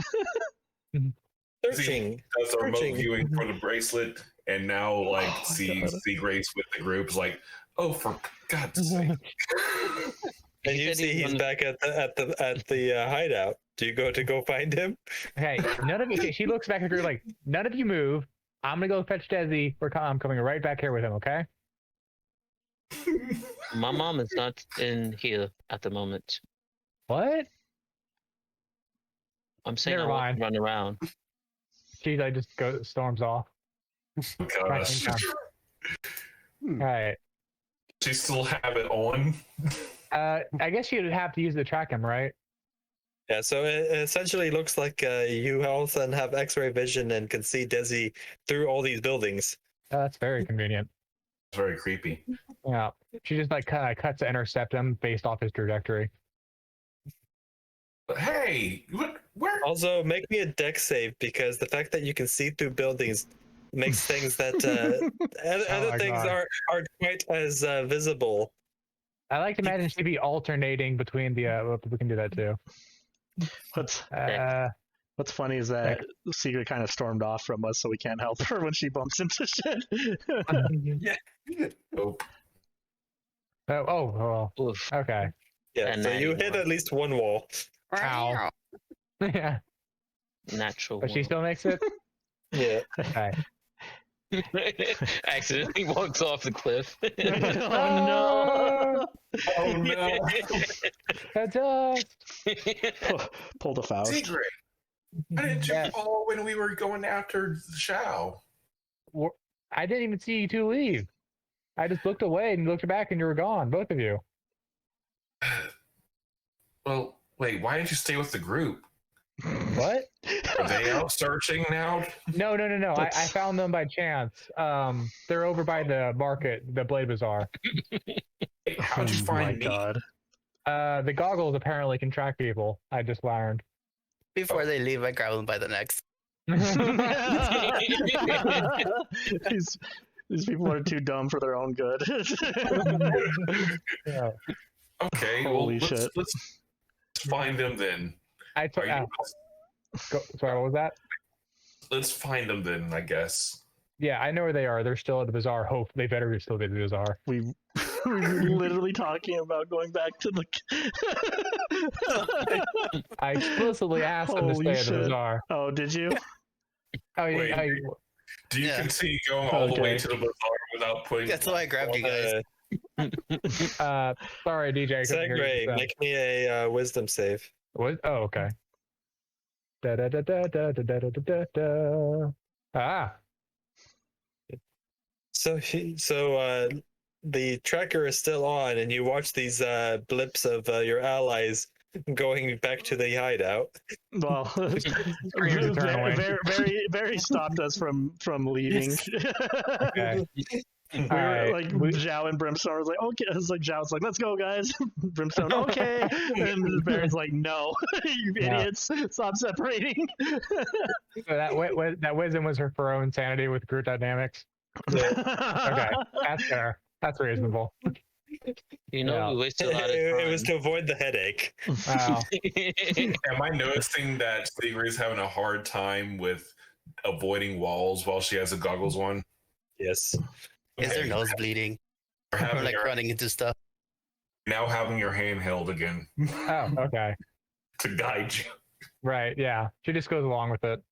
Searching. does a remote Searching. viewing for the bracelet, and now like Oh my sees God. Segrey's with the group. Is like, oh, for God's sake! And He you said see he was he's gonna- back at the hideout. Do you go to go find him? Hey, none of you. She looks back at her like, none of you move. I'm gonna go fetch Dezi. I'm coming right back here with him. Okay. My mom is not in here at the moment. What? I'm saying Never I want to mind. run around. She like just storms off. Gosh, All right. she still have it on. I guess you'd have to use the track him, right? Yeah, so it essentially looks like you also have X-ray vision and can see Dezi through all these buildings. That's very convenient. It's very creepy. Yeah. She just like kind of cuts to intercept him based off his trajectory. But hey, where? Also, make me a deck save because the fact that you can see through buildings makes things that other my things God. aren't quite as visible. I like to imagine she'd be alternating between the. We can do that too. What's funny is that Segrey kind of stormed off from us, so we can't help her when she bumps into shit. Oh, Oh, Oof. okay. Yeah, And so then you you hit want- at least one wall. Ow. Yeah, Natural. but she still makes it. Yeah. Okay. Accidentally walks off the cliff. Oh no! oh no! Pull the Faust. Segrey, why didn't you Yeah. fall when we were going after Xiao? I didn't even see you two leave. I just looked away and looked back, and you were gone, both of you. Well, wait, why didn't you stay with the group? What? Are they out searching now? No. I found them by chance. They're over by the market, the Blade Bazaar. How'd you Oh find my me? God. The goggles apparently can track people. I just learned. Before they leave, I grab them by the necks. These people are too dumb for their own good. Yeah. Okay, Holy well, shit. let's find them then. I told. Are you- Sorry, what was that? Let's find them then, I guess. Yeah, I know where they are. They're still at the bazaar. Hope they better still be at the bazaar. we were literally talking about going back to the. I explicitly asked them to Holy stay at the shit. bazaar. Oh, did you? Oh, Wait. yeah. Do you Yeah. continue going all the way Okay. to the bazaar without putting? That's why I grabbed you guys. Sorry, DJ. I couldn't hear you Segrey, just make me a wisdom save. What? Oh, okay. Da da da da da da da da da da. Ah. So the tracker is still on, and you watch these blips of your allies going back to the hideout. Well, Screamers turn away. very stopped us from leaving. Okay. We were Alright, like Xiao and Brimstone was like, okay. I was like, Xiao's like, let's go, guys. Brimstone, okay. And Barry's like, no, you Yeah. idiots, stop separating. So that wisdom was her for her own sanity with group dynamics. Okay, that's fair. That's reasonable. You know, Yeah. we wasted a lot of time. It was to avoid the headache. Wow. Am I noticing that Segrey's having a hard time with avoiding walls while she has the goggles on? Yes. Is their nose bleeding? Or Or having like your, running into stuff? now having your hand held again Oh, okay. to guide you. Right. Yeah. She just goes along with it.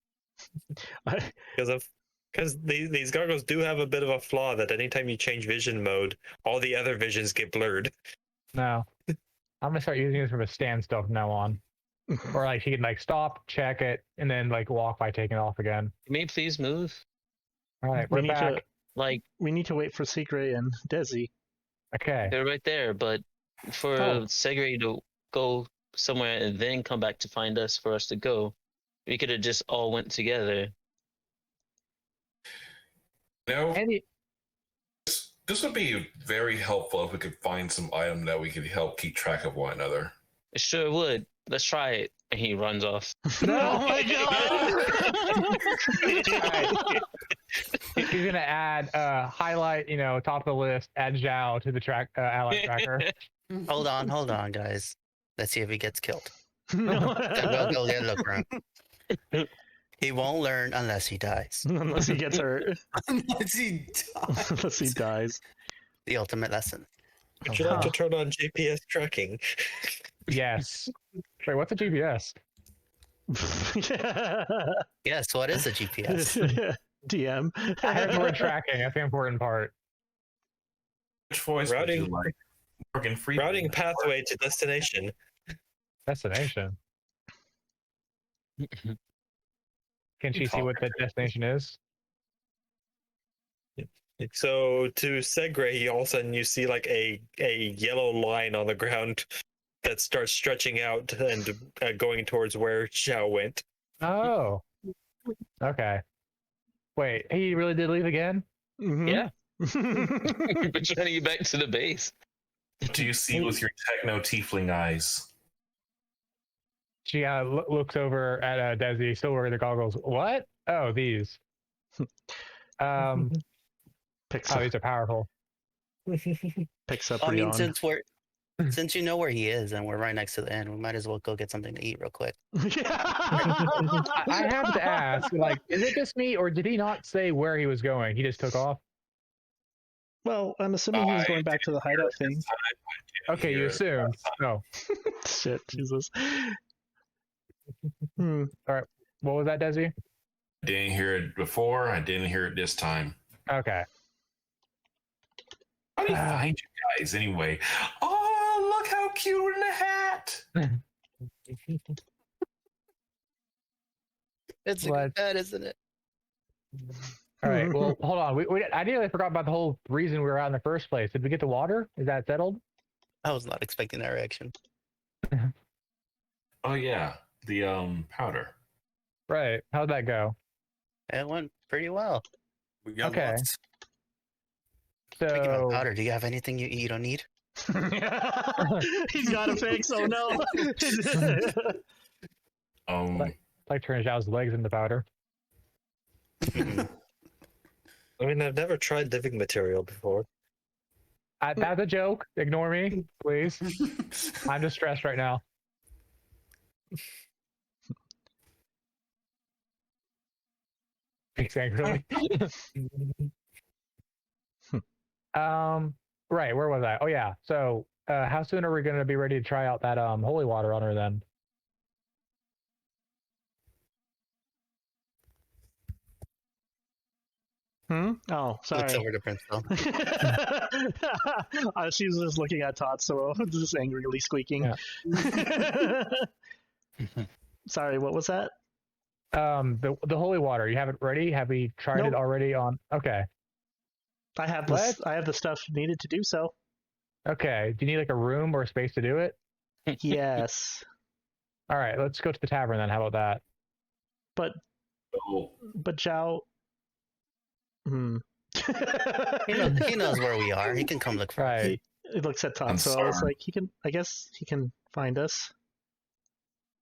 Because these goggles do have a bit of a flaw that anytime you change vision mode, all the other visions get blurred. No. I'm gonna start using this from a standstill from now on. Or like she can like stop, check it, and then like walk by taking it off again. Can we please move? All right, We we're need back. to Like, we need to wait for Segrey and Dezi. Okay. they're right there, but for Oh. Segrey to go somewhere and then come back to find us for us to go, we could have just all went together. No, Any this would be very helpful if we could find some item that we could help keep track of one another. It sure would. Let's try it. And he runs off. Oh my god! He's gonna add highlight, top of the list, add Xiao to the ally tracker. Hold on, guys. Let's see if he gets killed. Then No. we'll go get a look around. He won't learn unless he dies. Unless he gets hurt. Unless he dies. Unless he dies. The ultimate lesson. Would you like to turn on GPS tracking? Yes. Wait, what's a GPS? Yes, what is a GPS? DM. I heard the word tracking. That's the important part. Which voice Routing- would you like? Morgan Freeman. Routing pathway to destination. Destination. Can she see what the destination is? So to Segrey, all of a sudden you see like a yellow line on the ground that starts stretching out and going towards where Xiao went. Oh. Okay. Wait, he really did leave again? Mhm. Yeah. Been trying to get back to the base. What do you see with your techno tiefling eyes? She looks over at Dezi, still wearing the goggles. What? Oh, these. Picks Oh, up, these are powerful. picks up I mean, Rion. since you know where he is and we're right next to the end, we might as well go get something to eat real quick. I have to ask, like, is it just me, or did he not say where he was going? He just took off? Well, I'm assuming he was going back to the hideout thing. Okay, you assumed. Oh, Shit, Jesus. Hmm. what was that, Desi? I didn't hear it before. I didn't hear it this time. Okay. How do you find you guys anyway? Oh, look how cute in the hat! It's a What? good bet, isn't it? All right, well, hold on. I nearly forgot about the whole reason we were out in the first place. Did we get the water? Is that settled? I was not expecting that reaction. Oh yeah, the powder. Right. How'd that go? It went pretty well. We got Okay. lots. Speaking of So, powder, do you have anything you don't need? He's got a fix, oh no. like turn Xiao's legs into powder. I mean, I've never tried living material before. That's a joke. Ignore me, please. I'm just stressed right now. Thanks, angrily. Right, where was I? Oh yeah. So how soon are we gonna be ready to try out that holy water on her then? Oh, sorry. Looks over to Brimstone. She was just looking at Tatsuo, just angrily squeaking. Yeah. Sorry, what was that? The holy water. You have it ready? Have we tried Nope. it already on? Okay. I have What? this. I have the stuff needed to do so. Okay. Do you need like a room or a space to do it? Yes, All right, let's go to the tavern then. How about that? but Oh, Zhao. He knows where we are. He can come look for us. Right. He looks at I'm Tatsuo. I was sorry. like, he can. I guess he can find us.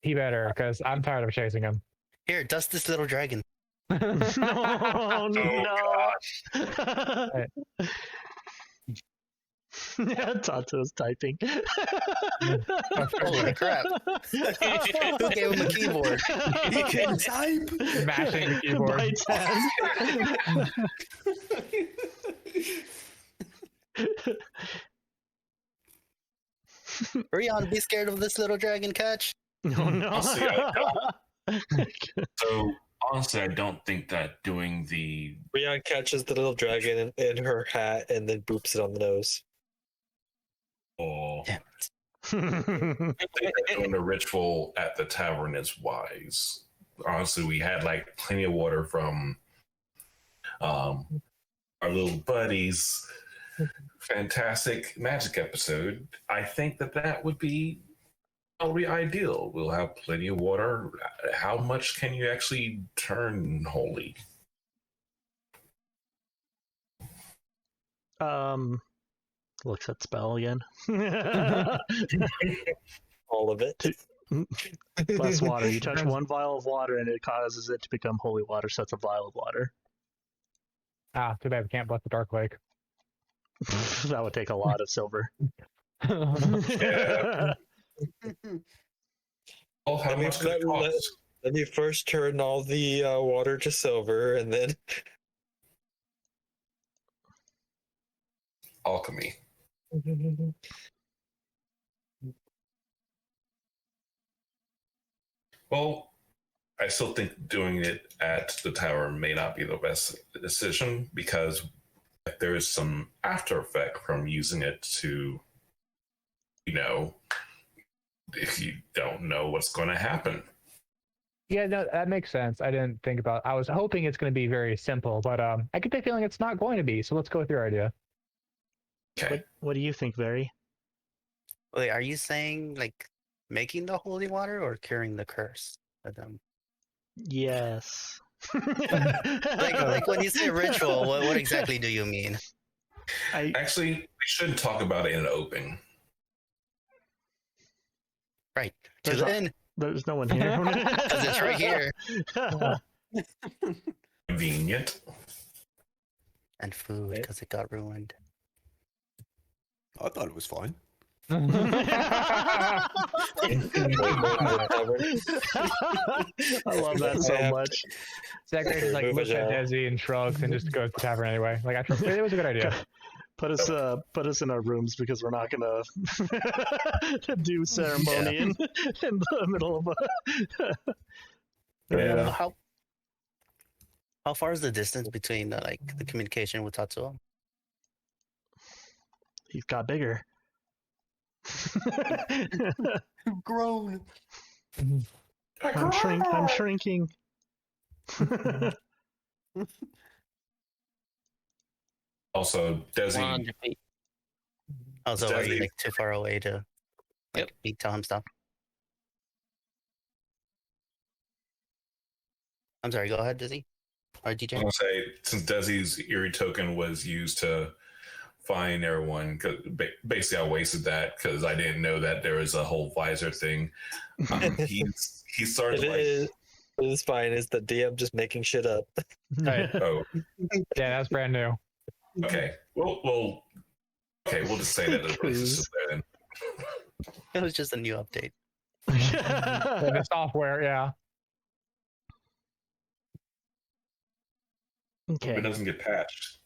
He better, because I'm tired of chasing him. Here, dust this little dragon. No, no. Right. Tatsuo's typing. Holy crap. Who gave him a keyboard? He can type. Mashing the keyboard. By 10. Rion, be scared of this little dragon catch. No, no. Honestly, so honestly, I don't think that doing the Rion catches the little dragon in her hat and then boops it on the nose. oh, Damn. doing the ritual at the tavern is wise. Honestly, we had like plenty of water from our little buddies. Fantastic magic episode. I think that would be probably ideal. We'll have plenty of water. How much can you actually turn holy? Looks at spell again. All of it. Plus water. You touch one vial of water and it causes it to become holy water, so it's a vial of water. Ah, too bad we can't bless the Dark Lake. That would take a lot of silver. Yeah. Oh, how Let me much could it let- cost? Let me first turn all the water to silver, and then Alchemy. Well, I still think doing it at the tower may not be the best decision because there is some after effect from using it to, if you don't know what's going to happen. Yeah, no, that makes sense. I didn't think about. I was hoping it's going to be very simple, but I get the feeling it's not going to be. So let's go with your idea. Okay. What do you think, Veri? Wait, are you saying like making the holy water or curing the curse of them? Yes. Like when you say ritual, what exactly do you mean? Actually, we should talk about it in an open. Right. There's To a- the end. There's no one here. Because it's right here. Convenient. And food, because it got ruined. I thought it was fine. I love that so much. Segrey just like looks at Dezi and shrugs and just goes to the tavern anyway. Like it was a good idea. Put us in our rooms because we're not gonna do ceremony in the middle of a. Yeah. How far is the distance between the communication with Tatsuo? He's got bigger. Grown. I'm shrinking. Also, Dezi, 100 feet. Also, are you Dezi. too far away to tell him stuff? I'm sorry, go ahead, Dizzy. Or I'm DJ. going to say, since Dezi's Eerie token was used to find everyone, cause basically I wasted that because I didn't know that there was a whole visor thing. He started it's fine. It's the DM just making shit up. Right. oh, Yeah, that's brand new. okay. Well, okay, we'll just say that the race is still there then. It was just a new update. The software, yeah. Hope Okay. it doesn't get patched.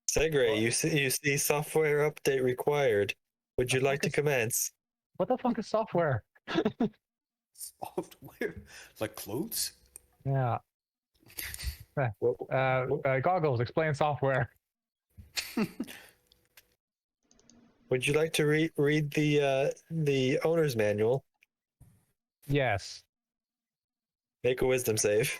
Segrey, you see software update required. Would you like to commence? What the fuck is software? Software? Like clothes? Yeah. Goggles, explain software. Would you like to read the owner's manual? Yes. Make a wisdom save.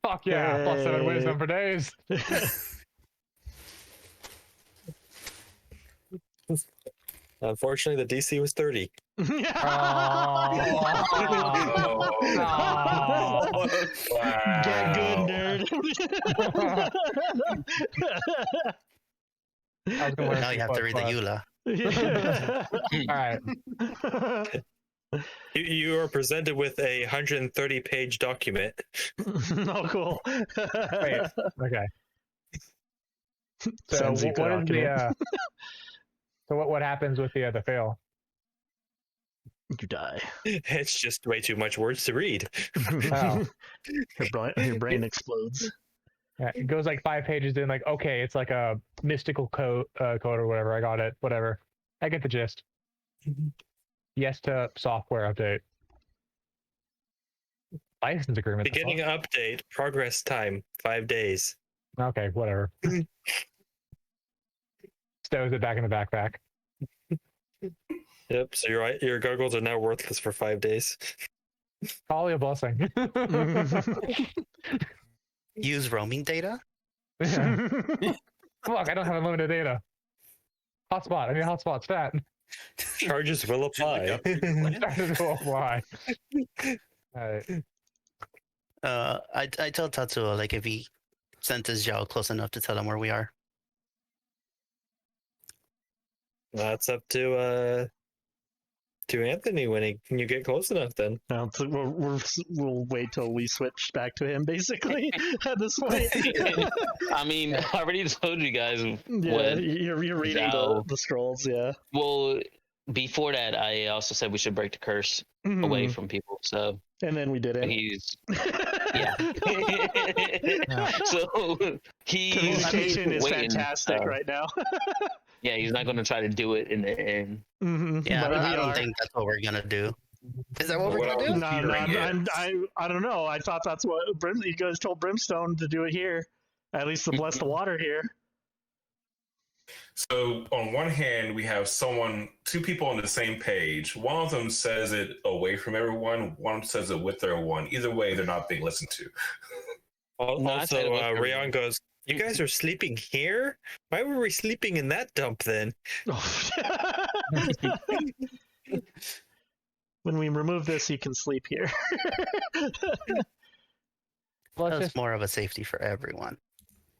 Fuck yeah, Hey. +7 wisdom for days. Unfortunately, the DC was 30. Oh. Get good, nerd. I was gonna learn Now you have to read the EULA. All right. You are presented with a 130-page document. Oh, cool. Wait. Okay. So Sends you what is document. the? So what happens with the fail? You die. It's just way too much words to read. Oh. Your brain explodes. Yeah, it goes like 5 pages in. Like, okay, it's like a mystical code or whatever. I got it. Whatever. I get the gist. Yes to software update. License agreement. Beginning update, progress time, 5 days. Okay, whatever. Stows it back in the backpack. Yep, so your goggles are now worthless for 5 days. Probably a blessing. Use roaming data? Yeah. Fuck, I don't have unlimited data. Hotspot. I need a hotspot stat. Charges will apply. Charges will apply. Alright. I tell Tatsuo like if he sent his Xiao close enough to tell him where we are. That's up to to Anthonie when you get close enough. Then No, we'll wait till we switch back to him, basically, at this point. I mean, I already told you guys Yeah, what. you're reading Zhao- the scrolls, yeah. Well, before that, I also said we should break the curse away Mhm. from people. So And then we didn't. he's yeah. So he's Communication is waiting, fantastic right now. Yeah, he's not going to try to do it in the end. Yeah, But I we don't are. think that's what we're gonna do. Is that what we're Well, gonna do? No, Hearing I don't know. I thought that's what you guys told Brimstone to do it here. At least to bless the water here. So on one hand, we have two people on the same page. One of them says it away from everyone. One of them says it with everyone. Either way, they're not being listened to. No, I said also, it was for Rion goes, "You guys are sleeping here? Why were we sleeping in that dump then?" When we remove this, you can sleep here. That's more of a safety for everyone.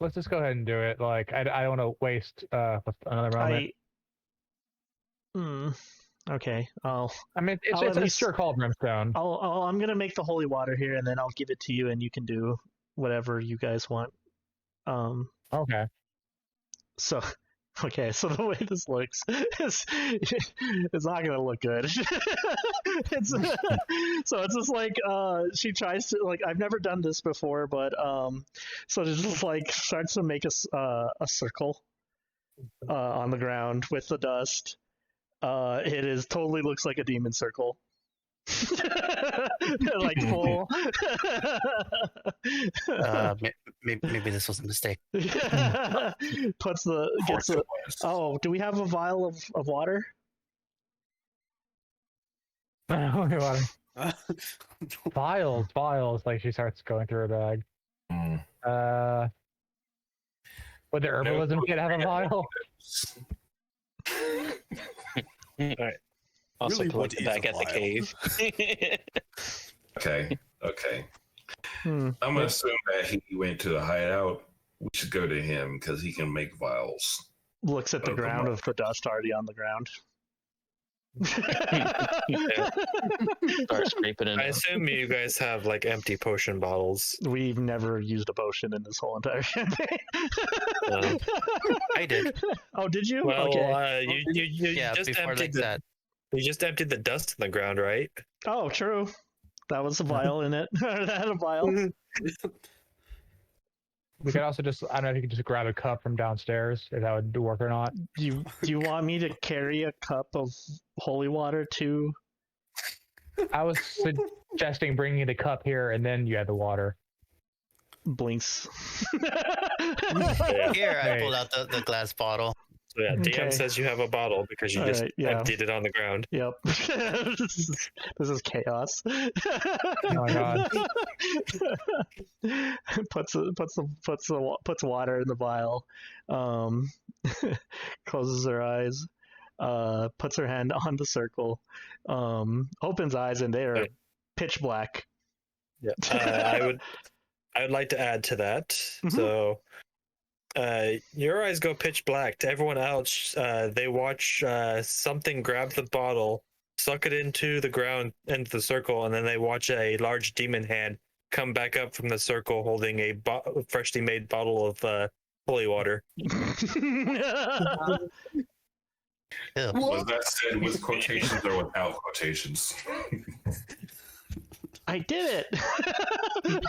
Let's just go ahead and do it. Like, I don't want to waste another moment. Okay. I mean, I'll it's at least- sure called Brimstone. I'm gonna make the holy water here, and then I'll give it to you, and you can do whatever you guys want. Okay. So, okay. So the way this looks is it's not gonna look good. It's so it's just like she tries to like I've never done this before, but so it just like starts to make a circle on the ground with the dust. It is totally looks like a demon circle. Like full. Maybe this was a mistake. Gets the. Oh, do we have a vial of water? Holy water. Vials. Like she starts going through her bag. Would the herbalism kit have a vial? Alright. Also Really, collect what it back is at a the cave. Okay. I'm gonna assume that he went to the hideout. We should go to him because he can make vials. Looks at the Open ground up. of the dust already on the ground. Start scraping it I up. assume you guys have like empty potion bottles. We've never used a potion in this whole entire campaign. I did. Oh, did you? Well, Okay. you Yeah, just before emptied like the, that. you just emptied the dust in the ground, right? Oh, true. That was a vial in it. That had a vial. We could also just, I don't know if you could just grab a cup from downstairs, if that would work or not. Do you want me to carry a cup of holy water to? I was suggesting bringing the cup here and then you had the water. Blinks. Here, I Hey. pulled out the glass bottle. So yeah, DM Okay. says you have a bottle because you just Alright, yeah. emptied it on the ground. Yep. This is chaos. Oh my god. puts water in the vial. Closes her eyes. Puts her hand on the circle. Opens eyes and they are Okay. pitch black. Yeah. I would like to add to that. Mhm. So your eyes go pitch black. To everyone else, they watch something grab the bottle, suck it into the ground, into the circle, and then they watch a large demon hand come back up from the circle holding a freshly made bottle of holy water. Ew. Was that said with quotations or without quotations? I did it.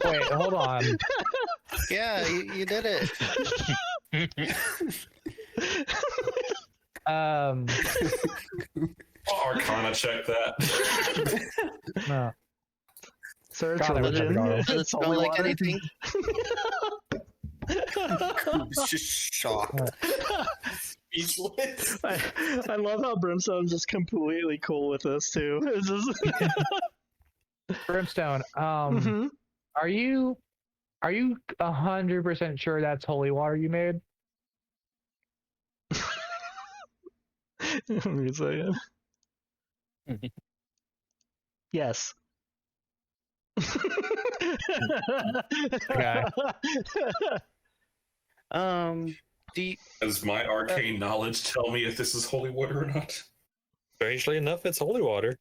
Wait, hold on. Yeah, you did it. Arcana check that. No. Search God, I religion. remember Does it It's smell holy like water. anything? It's just shocked. Speechless. I love how Brimstone's just completely cool with this too. It's just... Brimstone, Mhm. are you 100% sure that's holy water you made? Give me a second. Yes. Okay. Do you, Does my arcane knowledge tell me if this is holy water or not? Strangely enough, it's holy water.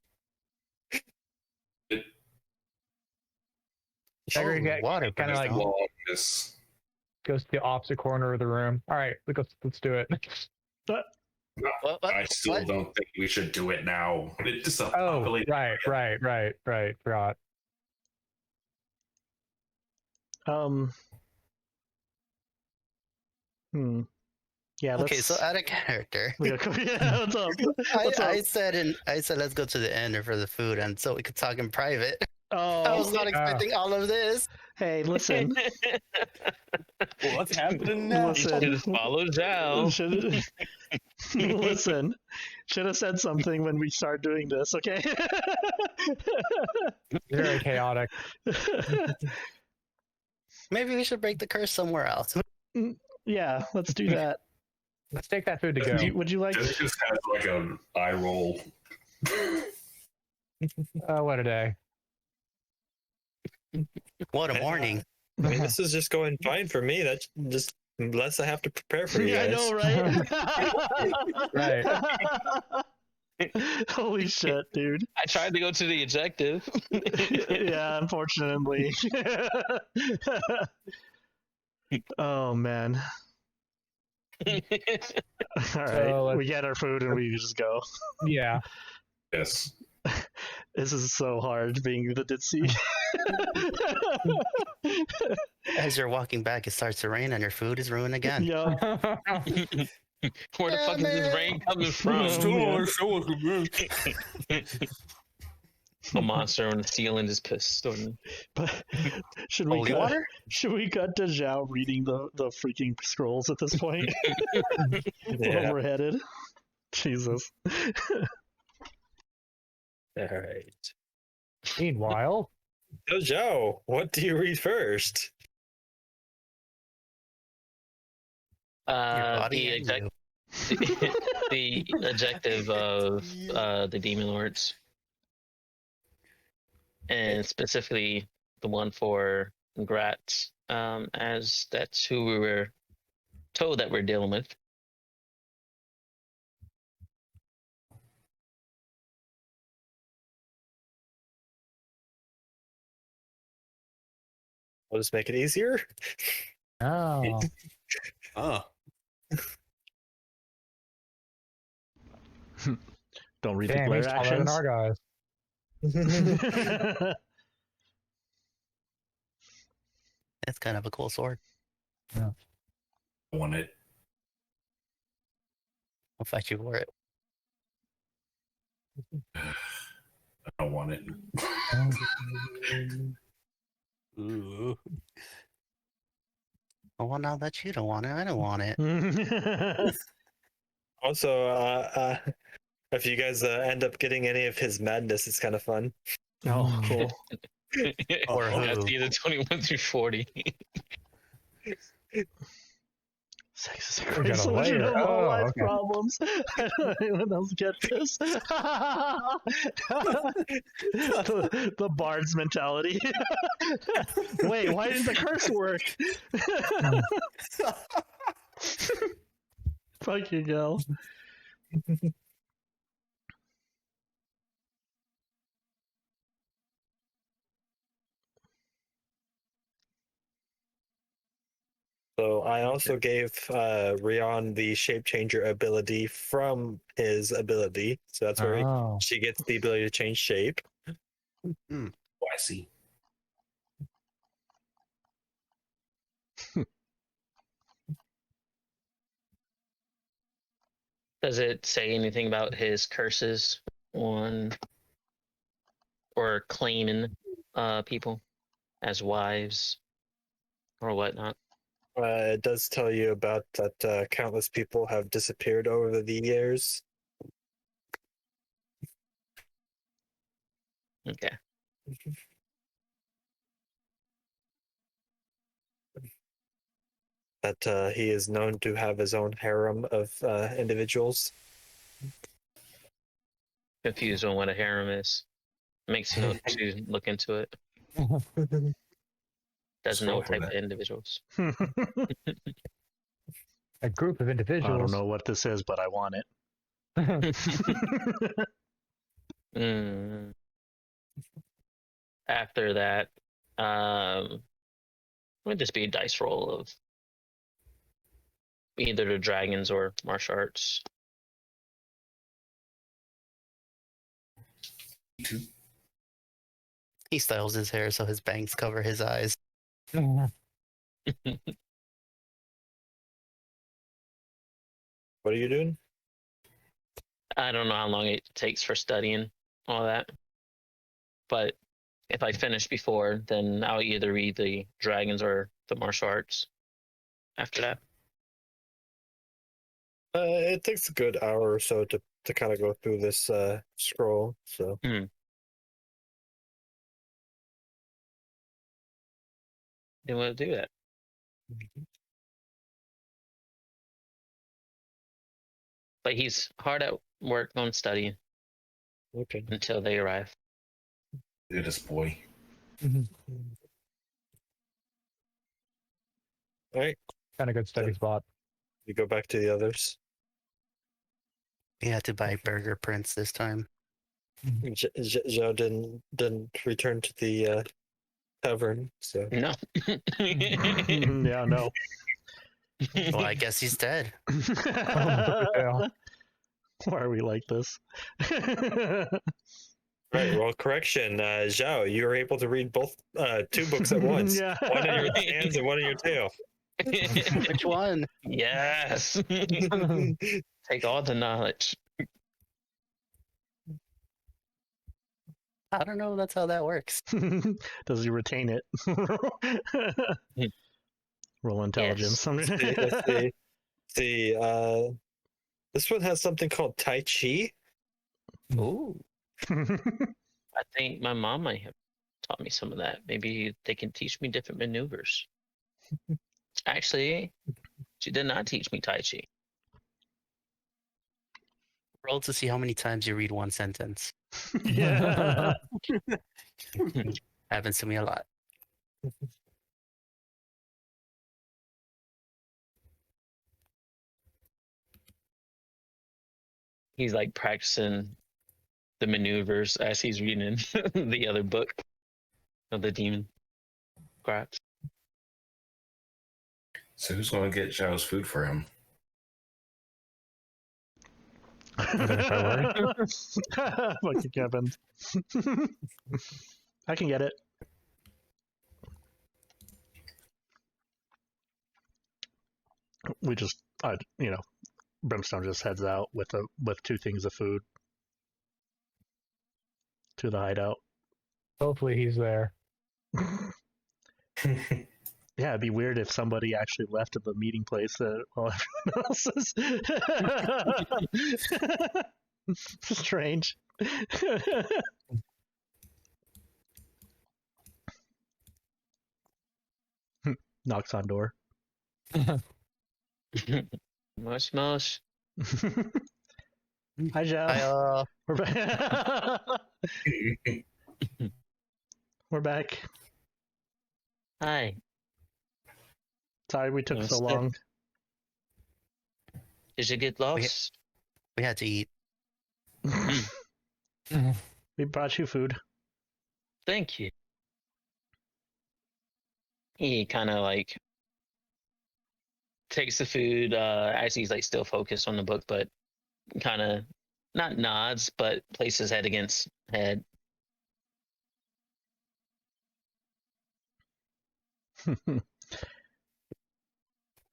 Segrey water kind of like Well, this- goes to the opposite corner of the room. All right, let's do it. What? I still don't think we should do it now. It's just a Oh, populated right. Forgot. Yeah. Okay, Let's... so out of character. Yeah, what's up? What's up? I said let's go to the end for the food, and so we could talk in private. I was Oh, not expecting all of this. hey, listen. What's happening now? Listen. Just follow Zhao. Listen. Should have said something when we start doing this, okay? Very chaotic. Maybe we should break the curse somewhere else. Yeah, let's do that. Let's take that food to go. Would you like? This just has like an eye roll. Oh, what a day. What a morning. I mean, this is just going fine for me. That's just less I have to prepare for you Yeah, guys. I know, right? Right. Holy shit, dude. I tried to go to the objective. Yeah, unfortunately. Oh man. All right, So we get our food and we just go. Yeah. Yes. This is so hard being the Dezi. As you're walking back, it starts to rain, and your food is ruined again. Yeah. Where the fuck is this rain coming from? A monster on the ceiling is pissed on me. But should we Holy cut, water? should we cut to Xiao reading the freaking scrolls at this point? Where Yeah. we're headed? Jesus. All right. Meanwhile, So, Joe, what do you read first? Your The body and exact the objective of the demon lords, and specifically the one for Grat, as that's who we were told that we're dealing with. I'll just make it easier. oh, Oh, Don't read the damn, glare he's taller than actions. our guys. That's kind of a cool sword. I want it. I'll fight you for it. I don't want it. ooh. Oh, well, now that you don't want it, I don't want it. Also, if you guys end up getting any of his madness, it's kind of fun. Oh, cool. Or That's who? either 21 through 40. Sex is a We great got a solution layer. to all Oh, life okay. problems. I don't know anyone else get this. The bard's mentality. Wait, why didn't the curse work? Fuck you, girl. So I also gave Rion the shape changer ability from his ability. So that's where Oh. she gets the ability to change shape. Oh, I see. Does it say anything about his curses on or claiming people as wives or whatnot? It does tell you about that countless people have disappeared over the years. Okay. That he is known to have his own harem of individuals. Confused on what a harem is. Makes you know to look into it. Doesn't know what Scroll type for of individuals. A group of I individuals. don't know what this is, but I want it. Mm. After that, would just be a dice roll of either the dragons or martial arts. He styles his hair so his bangs cover his eyes. What are you doing? I don't know how long it takes for studying all that, but if I finish before, then I'll either read the dragons or the martial arts after that. It takes a good hour or so to kind of go through this scroll. So They want to do that. But he's hard at work on studying okay. until they arrive. It is boy. All right, Kind of good study spot. you go back to the others. He had to buy Burger Prince this time. Zhao didn't return to the tavern, so No. Yeah, no. Well, I guess he's dead. Yeah. Why are we like this? right. Well, correction, Zhao, you were able to read both two books at once. Yeah. One in your hands and one in your tail. Which one? Yes. Take all the knowledge. I don't know if that's how that works. Does he retain it? Roll intelligence. Let's see. This one has something called Tai Chi. Ooh. I think my mom might have taught me some of that. Maybe they can teach me different maneuvers. Actually, she did not teach me Tai Chi. Roll to see how many times you read one sentence. Yeah. Happens to me a lot. He's like practicing the maneuvers as he's reading the other book of the demon scraps. So who's going to get Zhao's food for him? Fucking Kevin. I can get it. We just, Brimstone just heads out with two things of food to the hideout. Hopefully he's there. Yeah, it'd be weird if somebody actually left at the meeting place while everyone else is. Strange. Knocks on door. Mush mush. Hi, Joe. Hi, We're back. We're back. Hi. Sorry we took so Namaste. long. Did you get lost? we had to eat. We brought you food. Thank you. He kind of like takes the food as he's like still focused on the book, but kind of not nods, but places his head against head.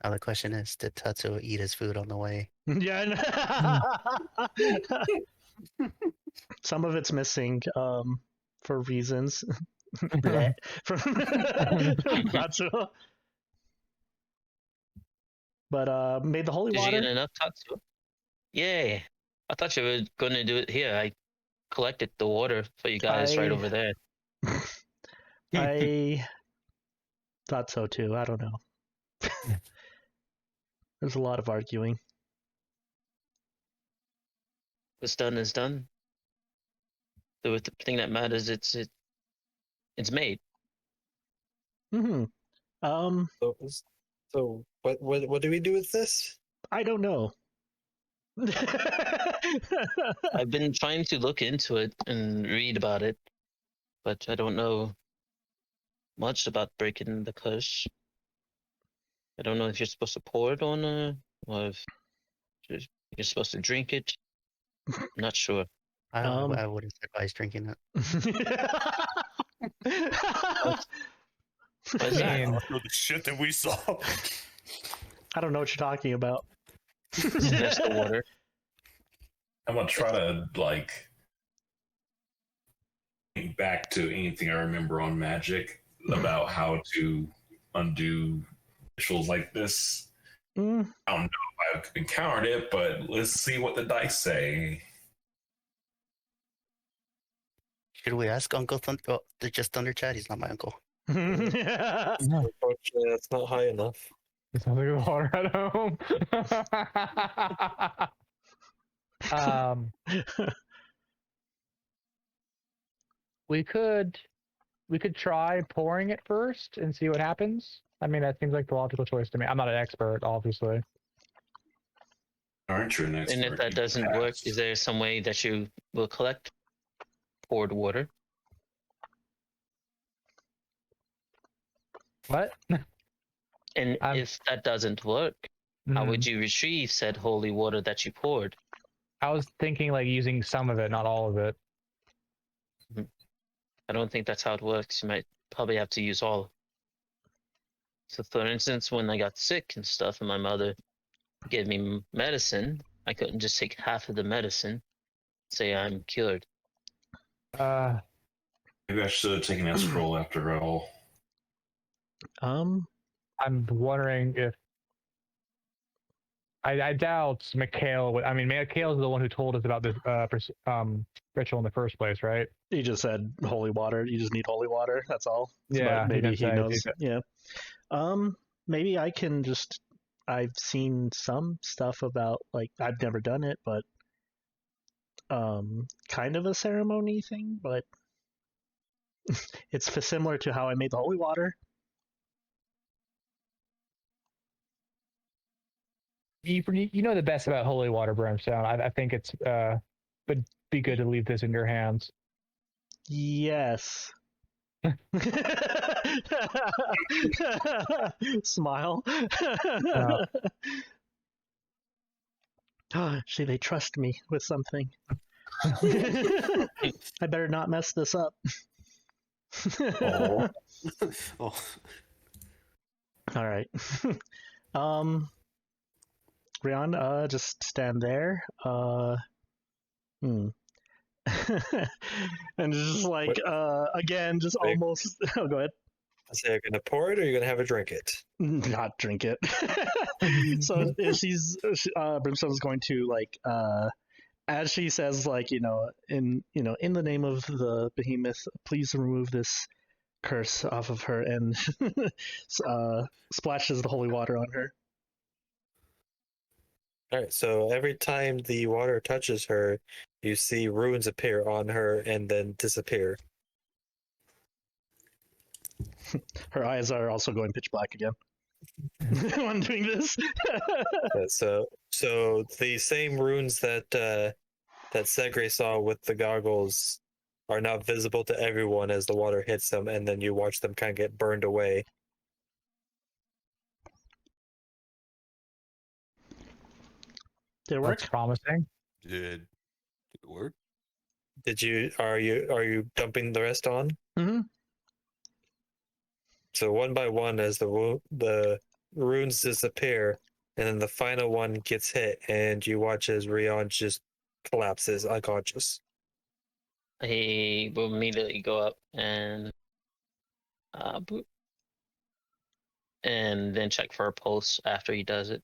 Now the question is, did Tatsuo eat his food on the way? Yeah. Some of it's missing for reasons. Bleh. That's but made the holy Did water. you get enough Tatsuo? Yay. I thought you were going to do it here. I collected the water for you guys right over there. I thought so too. I don't know. There's a lot of arguing. What's done is done. The thing that matters, it's made. Hmm. So what do we do with this? I don't know. I've been trying to look into it and read about it, but I don't know much about breaking the curse. I don't know if you're supposed to pour it on or if you're supposed to drink it. I'm not sure. I wouldn't advise drinking it. Why is that? mean, The shit that we saw. I don't know what you're talking about. That's the water. I'm gonna try to like think back to anything I remember on Magic about how to undo rituals like this. Mm, I don't know if I've encountered it, but let's see what the dice say. Should we ask Uncle Thunder? Oh, they're just Thunder Chat. He's not my uncle. Unfortunately, that's not high enough. It sounds like water at home. We could try pouring it first and see what happens. I mean, that seems like the logical choice to me. I'm not an expert, obviously. Aren't you an expert? And if that doesn't work, is there some way that you will collect poured water? What? And if that doesn't work, how would Mhm. you retrieve said holy water that you poured? I was thinking like using some of it, not all of it. I don't think that's how it works. You might probably have to use all. So, for instance, when I got sick and stuff, and my mother gave me medicine, I couldn't just take half of the medicine, say I'm cured. Maybe I should have taken that scroll after all. I'm wondering if I doubt Mikhail would. I mean, Mikhail is the one who told us about this ritual in the first place, right? he just said holy water. You just need holy water. That's all. Yeah, But maybe he he did say knows. that. Yeah. Maybe I can just. I've seen some stuff about like I've never done it, but kind of a ceremony thing, but it's similar to how I made the holy water. You know the best about holy water, Brimstone. I think it's would be good to leave this in your hands. Yes. Smile. See, they trust me with something. I better not mess this up. Oh. Oh, All right. Rian, just stand there. And just like again, just Wait. almost. Oh, go ahead. I say, you're gonna pour it or you're gonna have a drink it? Not drink it. So Brimstone's going to like as she says like in the name of the behemoth, please remove this curse off of her, and splashes the holy water on her. All right. So every time the water touches her, you see runes appear on her and then disappear. Her eyes are also going pitch black again. I'm doing this. So the same runes that Segrey saw with the goggles are now visible to everyone as the water hits them, and then you watch them kind of get burned away. Did it work? That's promising. did it work? Are you dumping the rest on? Mm-hmm. So one by one, as the runes disappear, and then the final one gets hit, and you watch as Rion just collapses unconscious. He will immediately go up and boop, and then check for a pulse after he does it.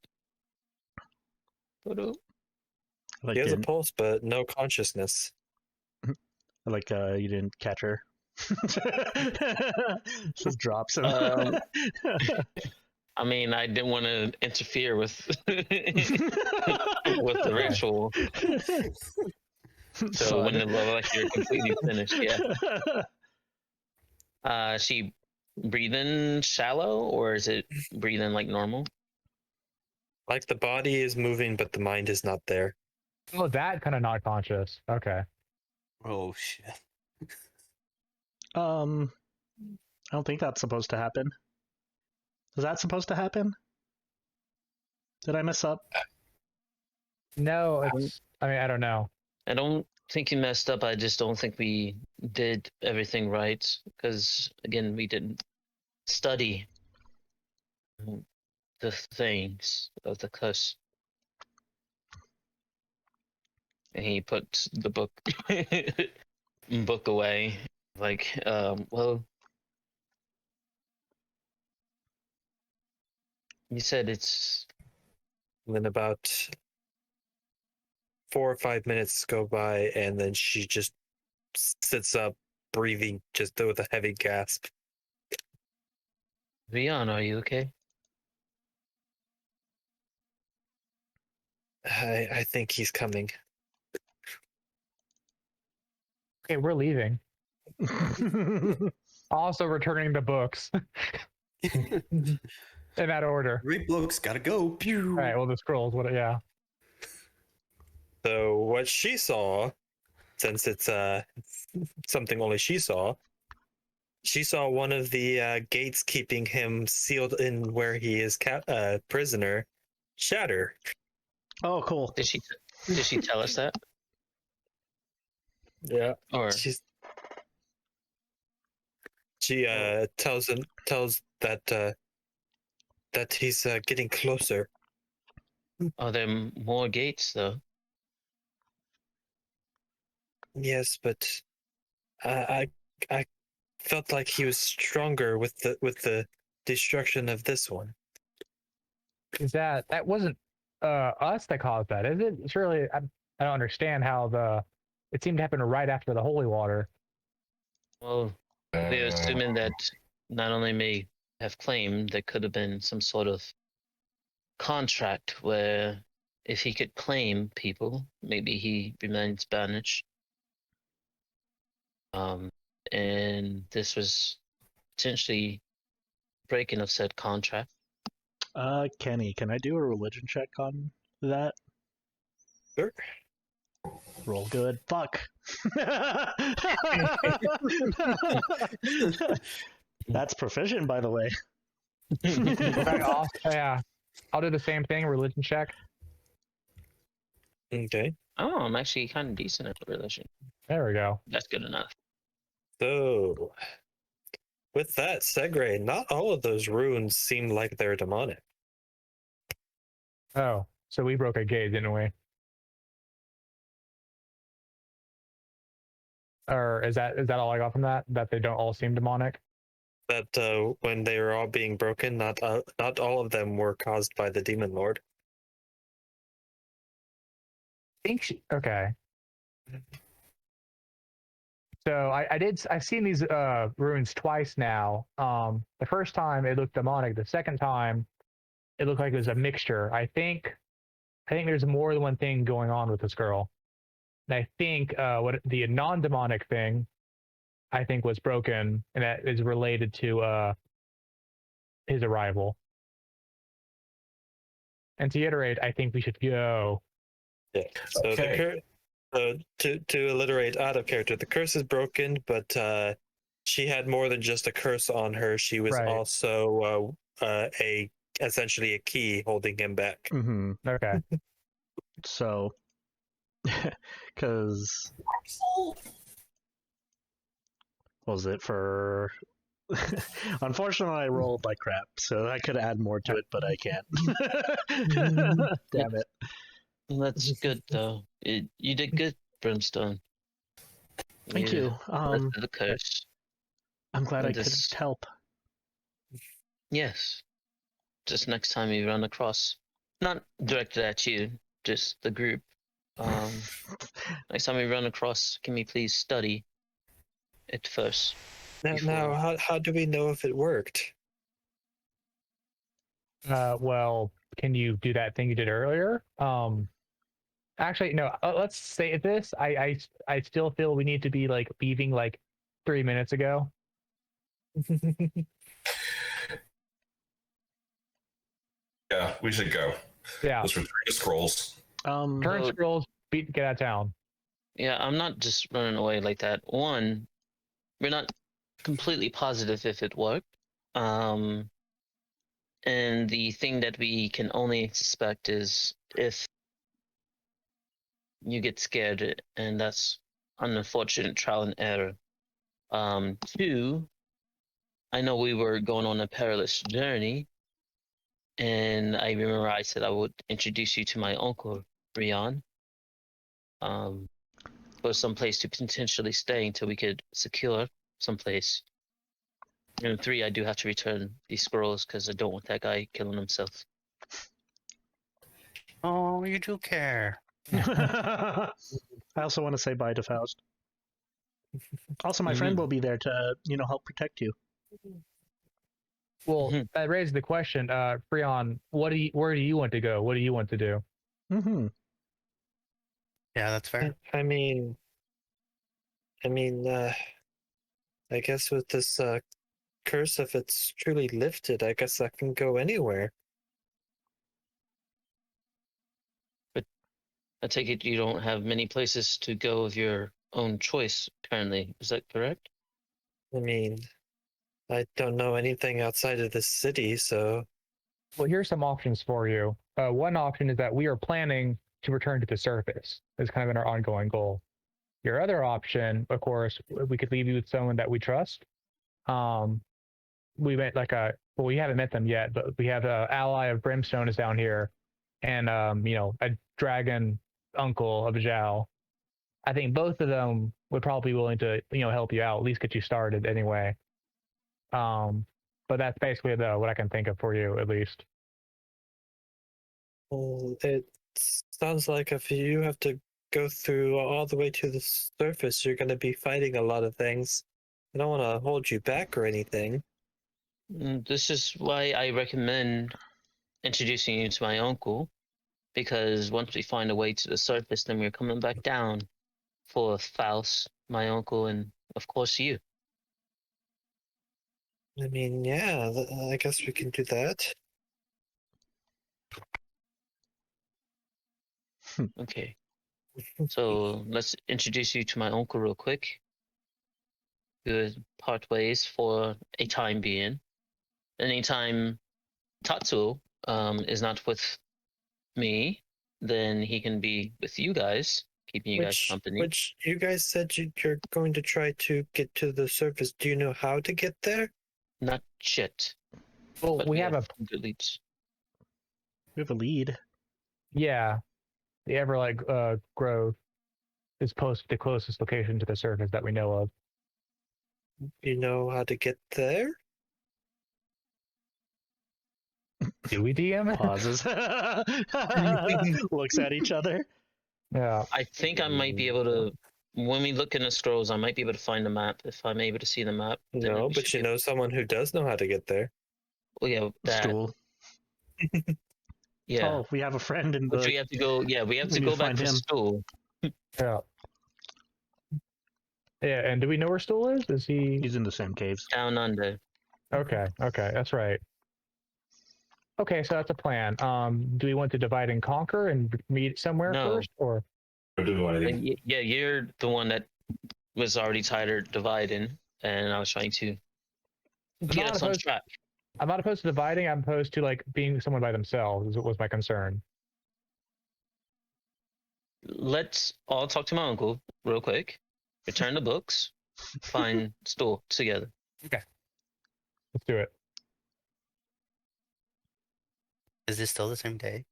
Boop. Like He has a pulse, but no consciousness. you didn't catch her. Just drops him. I mean, I didn't want to interfere with with the ritual. So when it looked like you're completely finished, yeah. She breathing shallow, or is it breathing like normal? Like the body is moving, but the mind is not there. Oh, that kind of not conscious. Okay. Oh shit. I don't think that's supposed to happen. Is that supposed to happen? Did I mess up? No, it's. I mean, I don't know. I don't think you messed up. I just don't think we did everything right because again, we didn't study the things of the curse. And he put the book away. Like, well, you said it's And then about 4 or 5 minutes go by, and then she just sits up, breathing just with a heavy gasp. Rion. Are you okay? I think he's coming. Okay, we're leaving. Also returning the books in that order. Read books, gotta go. Pew. All right. Well, the scrolls. What? Yeah. So what she saw, since it's something only she saw one of the gates keeping him sealed in where he is prisoner shatter. Oh, cool. Did she tell us that? Yeah. Or She tells that he's getting closer. are there more gates though? Yes, but I felt like he was stronger with the destruction of this one. Is that wasn't us that caused that, is it? Surely I don't understand how it seemed to happen right after the holy water. Well, we're assuming that not only may have claimed there could have been some sort of contract where if he could claim people, maybe he remains banished. And this was potentially breaking of said contract. Kenny, can I do a religion check on that? Sure. Roll good. Fuck. That's proficient, by the way. Yeah, I'll do the same thing. Religion check. Okay. Oh, I'm actually kind of decent at the religion. There we go. That's good enough. So, with that, Segrey, not all of those runes seem like they're demonic. Oh, so we broke a gate, didn't we? Or is that all I got from that? That they don't all seem demonic? That when they were all being broken, not all of them were caused by the demon lord. Okay. So I've seen these runes twice now. The first time it looked demonic. The second time it looked like it was a mixture. I think there's more than one thing going on with this girl. And I think what the non-demonic thing I think was broken, and that is related to his arrival. And to iterate, I think we should go. Yeah. So Okay. to alliterate out of character, the curse is broken, but she had more than just a curse on her. She was Right. also essentially a key holding him back. Mm-hmm. Okay. So, because what was it for? Unfortunately, I rolled like crap, so I could add more to it, but I can't. Damn it. That's good though. You did good, Brimstone. Thank you. Lifted the curse. I'm glad I could This- help. Yes. Just next time you run across, not directed at you, just the group. Next time we run across, can we please study it first? Now, how do we know if it worked? Well, can you do that thing you did earlier? Actually, no. Let's say this. I still feel we need to be like leaving like 3 minutes ago. Yeah, we should go. Yeah. Let's return to scrolls. Turn scrolls. get out of town. Yeah, I'm not just running away like that. One, we're not completely positive if it worked. And the thing that we can only suspect is if you get scared, and that's an unfortunate trial and error. Two, I know we were going on a perilous journey, and I remember I said I would introduce you to my uncle, Rion, for some place to potentially stay until we could secure someplace. And three, I do have to return these scrolls because I don't want that guy killing himself. Oh, you do care. I also want to say bye to Faust. Also, my friend will be there to, help protect you. Well, that raises the question, Freon, where do you want to go? What do you want to do? Mm-hmm. Yeah, that's fair. I mean, I guess with this curse, if it's truly lifted, I guess I can go anywhere. But I take it you don't have many places to go of your own choice currently. Is that correct? I mean, I don't know anything outside of this city, so... Well, here's some options for you. One option is that we are planning to return to the surface. It's kind of been our ongoing goal. Your other option, of course, we could leave you with someone that we trust. We met we haven't met them yet, but we have an ally of Brimstone is down here, and a dragon uncle of Zhao. I think both of them would probably be willing to help you out, at least get you started anyway. But that's basically what I can think of for you, at least. Well, it sounds like if you have to go through all the way to the surface, you're going to be fighting a lot of things. I don't want to hold you back or anything. This is why I recommend introducing you to my uncle, because once we find a way to the surface, then we're coming back down for Faust, my uncle, and of course you. I mean, yeah, I guess we can do that. Okay. So let's introduce you to my uncle real quick. Good part ways for a time being. Anytime Tatsuo is not with me, then he can be with you guys, keeping you guys company. Which you guys said you're going to try to get to the surface. Do you know how to get there? Not shit. Well, But we have a good leads. We have a lead. yeah. The Everlight Grove is the closest location to the surface that we know of. You know how to get there? Do we DM? Pauses. Looks at each other. Yeah. I think I might be able to. When we look in the scrolls, I might be able to find the map. If I'm able to see the map. then No, we but should you be- know someone who does know how to get there. Well, yeah, that. Stool. Yeah. Oh, we have a friend in Which the. we have to go. Yeah, we have we to need go to back find for him. Stool. Yeah. Yeah, and do we know where Stool is? Is he He's in the same caves. Down under. okay, that's right. Okay, so that's a plan. Do we want to divide and conquer and meet somewhere No. first, or Dividing. Yeah, you're the one that was already tired of dividing, and I was trying to get not us on opposed- track. I'm not opposed to dividing. I'm opposed to being someone by themselves. Was my concern. Let's all talk to my uncle real quick. Return the books. Find Stool together. Let's do it. Is this still the same day?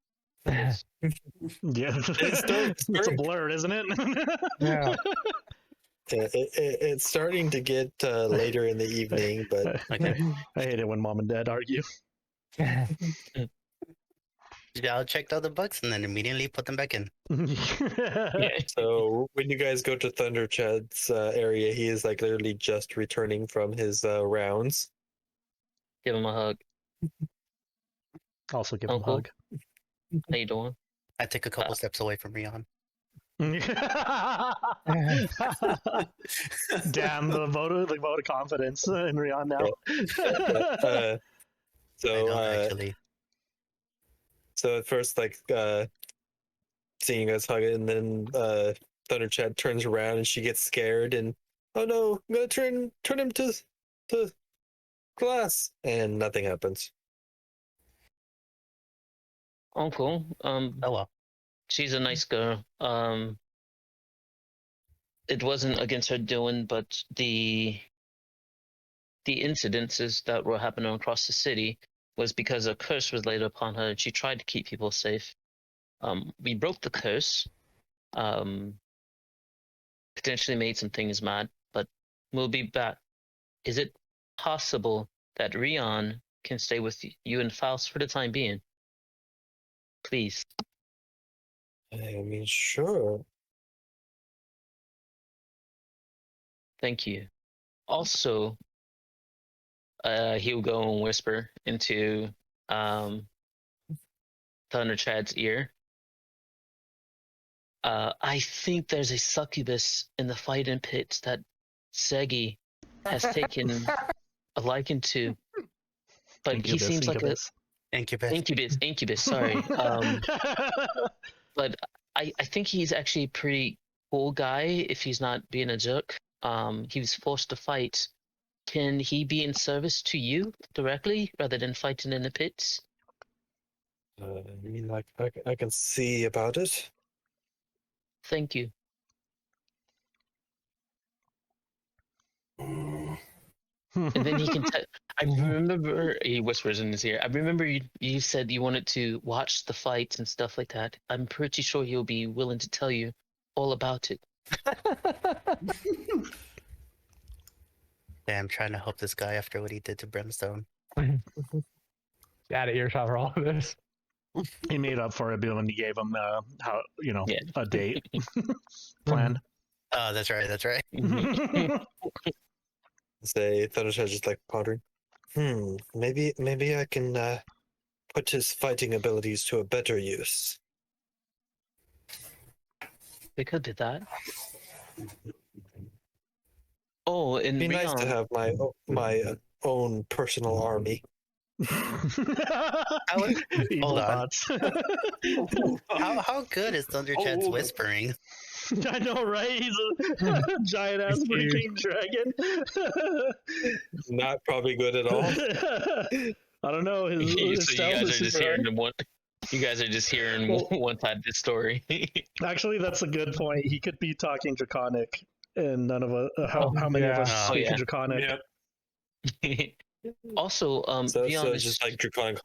Yeah. It's It's a blur, isn't it? Yeah. It's starting to get later in the evening, but Okay. I hate it when mom and dad argue. I'll check out the books and then immediately put them back in. Yeah. so when you guys go to Thunderchad's area, he is literally just returning from his rounds. Give him a hug. Also give him a Uncle. hug. How you doing? I take a couple steps away from Rion. Damn, the vote of confidence in Rion now. I don't actually. So at first, seeing us hug it, and then Thunderchat turns around and she gets scared and, oh no, I'm gonna turn him to glass, and nothing happens. Oh, cool. Oh well. She's a nice girl. It wasn't against her doing, but the incidences that were happening across the city was because a curse was laid upon her, and she tried to keep people safe. We broke the curse. Potentially made some things mad, but we'll be back. Is it possible that Rion can stay with you and Faust for the time being? Please. I mean, sure. Thank you. Also, he'll go and whisper into Thunderchad's ear. I think there's a succubus in the fighting pits that Segrey has taken a liken to, but he seems like a incubus. Sorry, but I think he's actually a pretty cool guy if he's not being a jerk. He was forced to fight. Can he be in service to you directly rather than fighting in the pits? I mean, like, I can see about it. Thank you. And then he can I remember, he whispers in his ear, I remember you said you wanted to watch the fights and stuff like that. I'm pretty sure he'll be willing to tell you all about it. Damn, trying to help this guy after what he did to Brimstone. Out of earshot for all of this. He made up for it when he gave him a date plan. Oh, that's right. That's right. Say, Thunderchat just like pondering. Maybe I can put his fighting abilities to a better use. They could do that. Oh, and It'd be nice to have my own personal army. Hold on. How good is Thunderchat's whispering? I know, right? He's a giant ass freaking dragon. Not probably good at all. I don't know. So you guys are just hearing one. You guys are just hearing one side of the story. Actually, that's a good point. He could be talking Draconic, and none of us. How many of us speak Draconic? Yep. Also, so it's just like Draconic.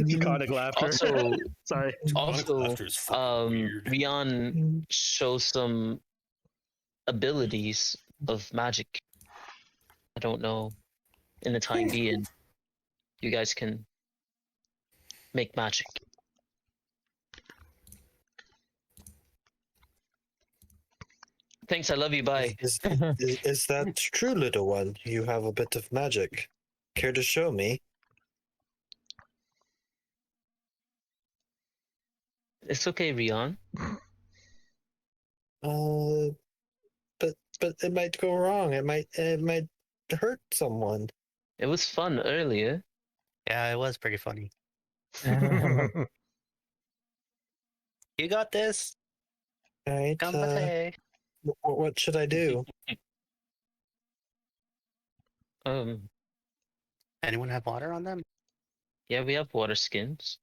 Draconic laughter. Also, Rion shows some abilities of magic. I don't know. In the time being, you guys can make magic. Thanks, I love you, bye. Is that true, little one? You have a bit of magic. Care to show me? It's okay, Rion. But it might go wrong. It might hurt someone. It was fun earlier. Yeah, it was pretty funny. You got this. All right. What should I do? Anyone have water on them? Yeah, we have water skins.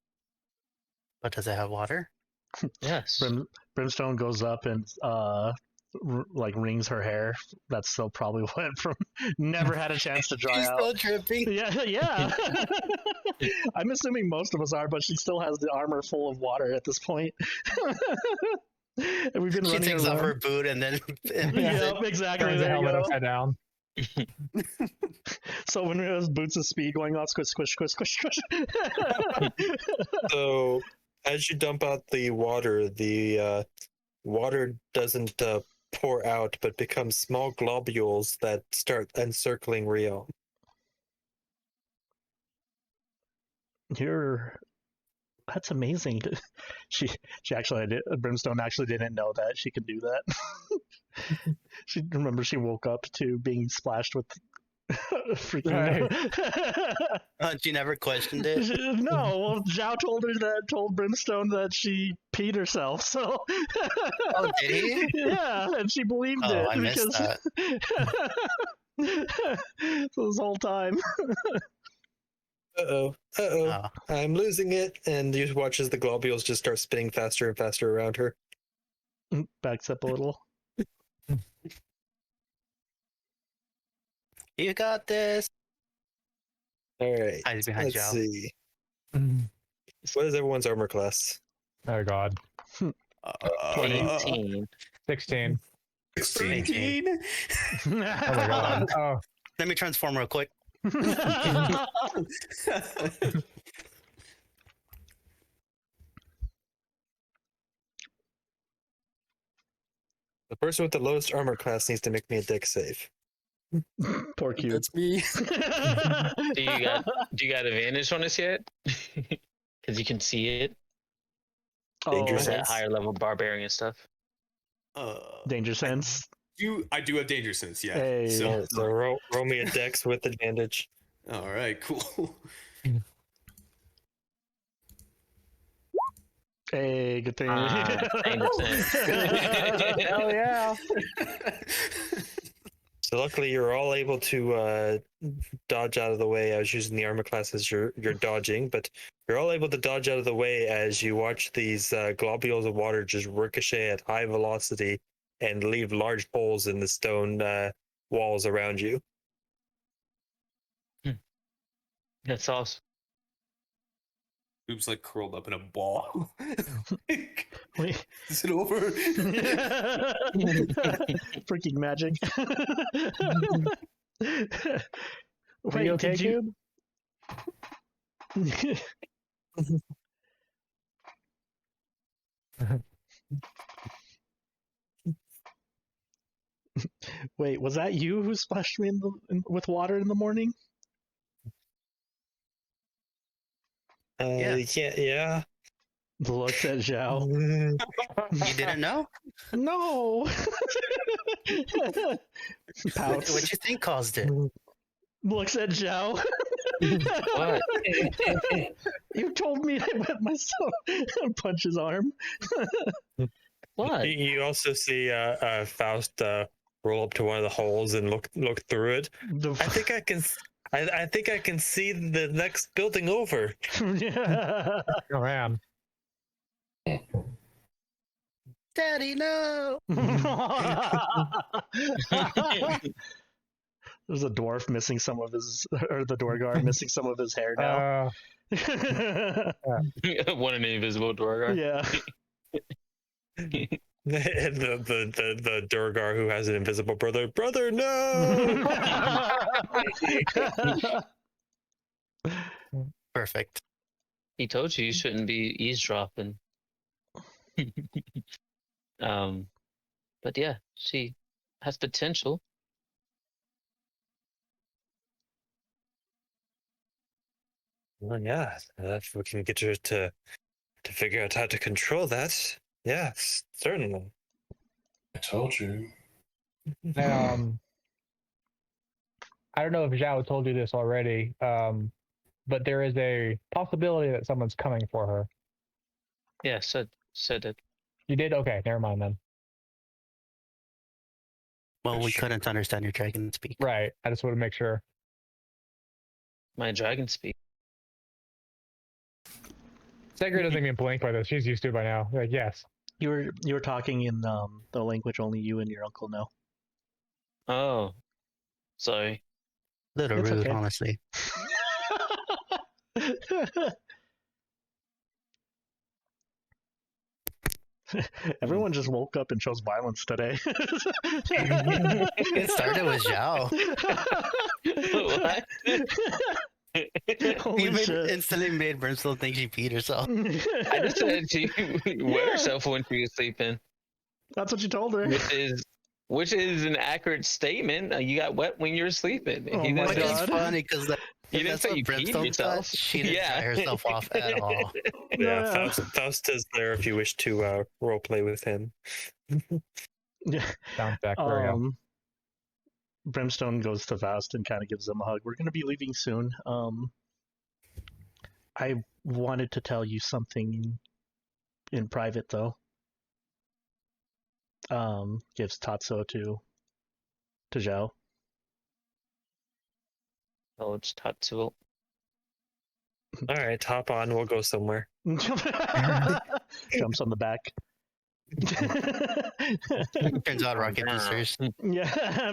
But does it have water? Yes. Brimstone goes up and wrings her hair. That's still probably wet from. Never had a chance to dry out. Still dripping. Yeah. I'm assuming most of us are, but she still has the armor full of water at this point. And we've been running takes around. off her boot and then. Yep, exactly. Turns the There you helmet go. upside down. So when there's boots of speed going on, squish, squish, squish, squish, squish. So as you dump out the water doesn't pour out, but becomes small globules that start encircling Rio. That's amazing. She actually did. Brimstone actually didn't know that she could do that. She woke up to being splashed with Freaking She never questioned it. no, well, Xiao told Brimstone that she peed herself, so Oh, did he? yeah, and she believed Oh, it I missed because so this whole time. Uh-oh. Oh. I'm losing it. And you watch as the globules just start spinning faster and faster around her. Backs up a little. You got this. All right. Hides behind Let's Xiao. see. What is everyone's armor class? Oh god. 18. 16. 16. 18. Oh my god. Oh. Let me transform real quick. The person with the lowest armor class needs to make me a dex save. Poor Kuub. That's me. Do you got advantage on this yet? Because you can see it. Danger Oh, sense. That higher level barbarian stuff. danger sense. I do have danger sense, yeah. Hey. So, So roll me a dex with advantage. all right, cool. Hey, good thing. Danger sense. Hell yeah. So luckily, you're all able to dodge out of the way. I was using the armor class as you're dodging, but you're all able to dodge out of the way as you watch these globules of water just ricochet at high velocity and leave large holes in the stone walls around you. That's awesome. Kuub's like curled up in a ball. Wait. Is it over? Freaking magic. Are you okay, did you? Wait, was that you who splashed me with water in the morning? Yeah. Looks at Xiao. You didn't know? No. Pouts. What you think caused it? Looks at Xiao. What? You told me I wet myself. Punch his arm. What? You also see Faust roll up to one of the holes and look through it. I think I can. I think I can see the next building over. Yeah. Oh man. Daddy, no. There's a dwarf missing some of his, or the door guard missing some of his hair now. One an invisible door. Yeah. the Durgar who has an invisible brother. Brother, no! Perfect. He told you shouldn't be eavesdropping. But yeah, she has potential. Well, yeah, if we can get her to figure out how to control that, yes, certainly. I told you. I don't know if Xiao told you this already, but there is a possibility that someone's coming for her. Yeah, said it. You did? Okay, never mind then. Well, we couldn't understand your dragon speak. Right. I just want to make sure. My dragon speak. Segrey doesn't even blink by this. She's used to it by now. Like, yes. You were talking in the language only you and your uncle know. Oh, sorry. Little It's rude, okay. honestly. Everyone just woke up and chose violence today. It started with Xiao. What? Holy You shit. instantly made Brimstone think she peed herself. I just said she wet herself when she was sleeping, That's what you told her. which is an accurate statement. You got wet when you were sleeping. Oh He my didn't Which say- is God. funny because You didn't that's say what you peed Brimstone yourself. does. She didn't Yeah. dry herself off at all. Yeah, Faust is there if you wish to role play with him. Yeah. Sounds back. There we go. Brimstone goes to Faust and kind of gives him a hug. We're going to be leaving soon. I wanted to tell you something in private, though. Gives Tatsuo to Zhao. Oh, it's Tatsuo. All right, hop on. We'll go somewhere. Jumps on the back. Turns out rocket boosters. Yeah.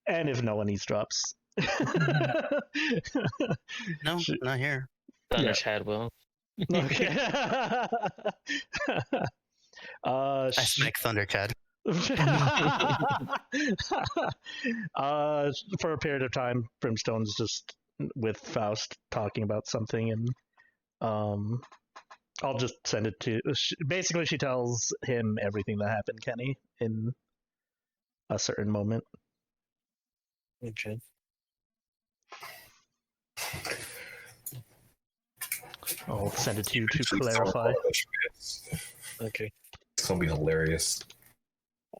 And if no one eavesdrops. No, not here. Thunder Yeah. Chad will. Okay. I smack Thunder Chad. For a period of time, Brimstone's just with Faust talking about something, and I'll just send it to. Basically, she tells him everything that happened, Kenny, in a certain moment. Okay. I'll send it to you to clarify. Okay. It's gonna be hilarious.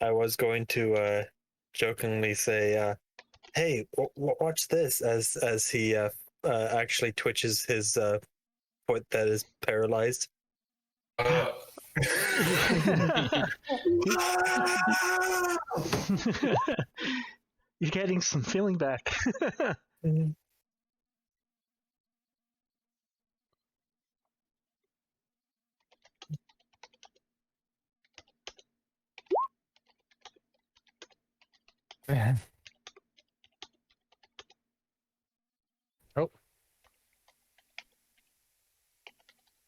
I was going to jokingly say, "Hey, watch this!" as he actually twitches his foot that is paralyzed. You're getting some feeling back. Oh.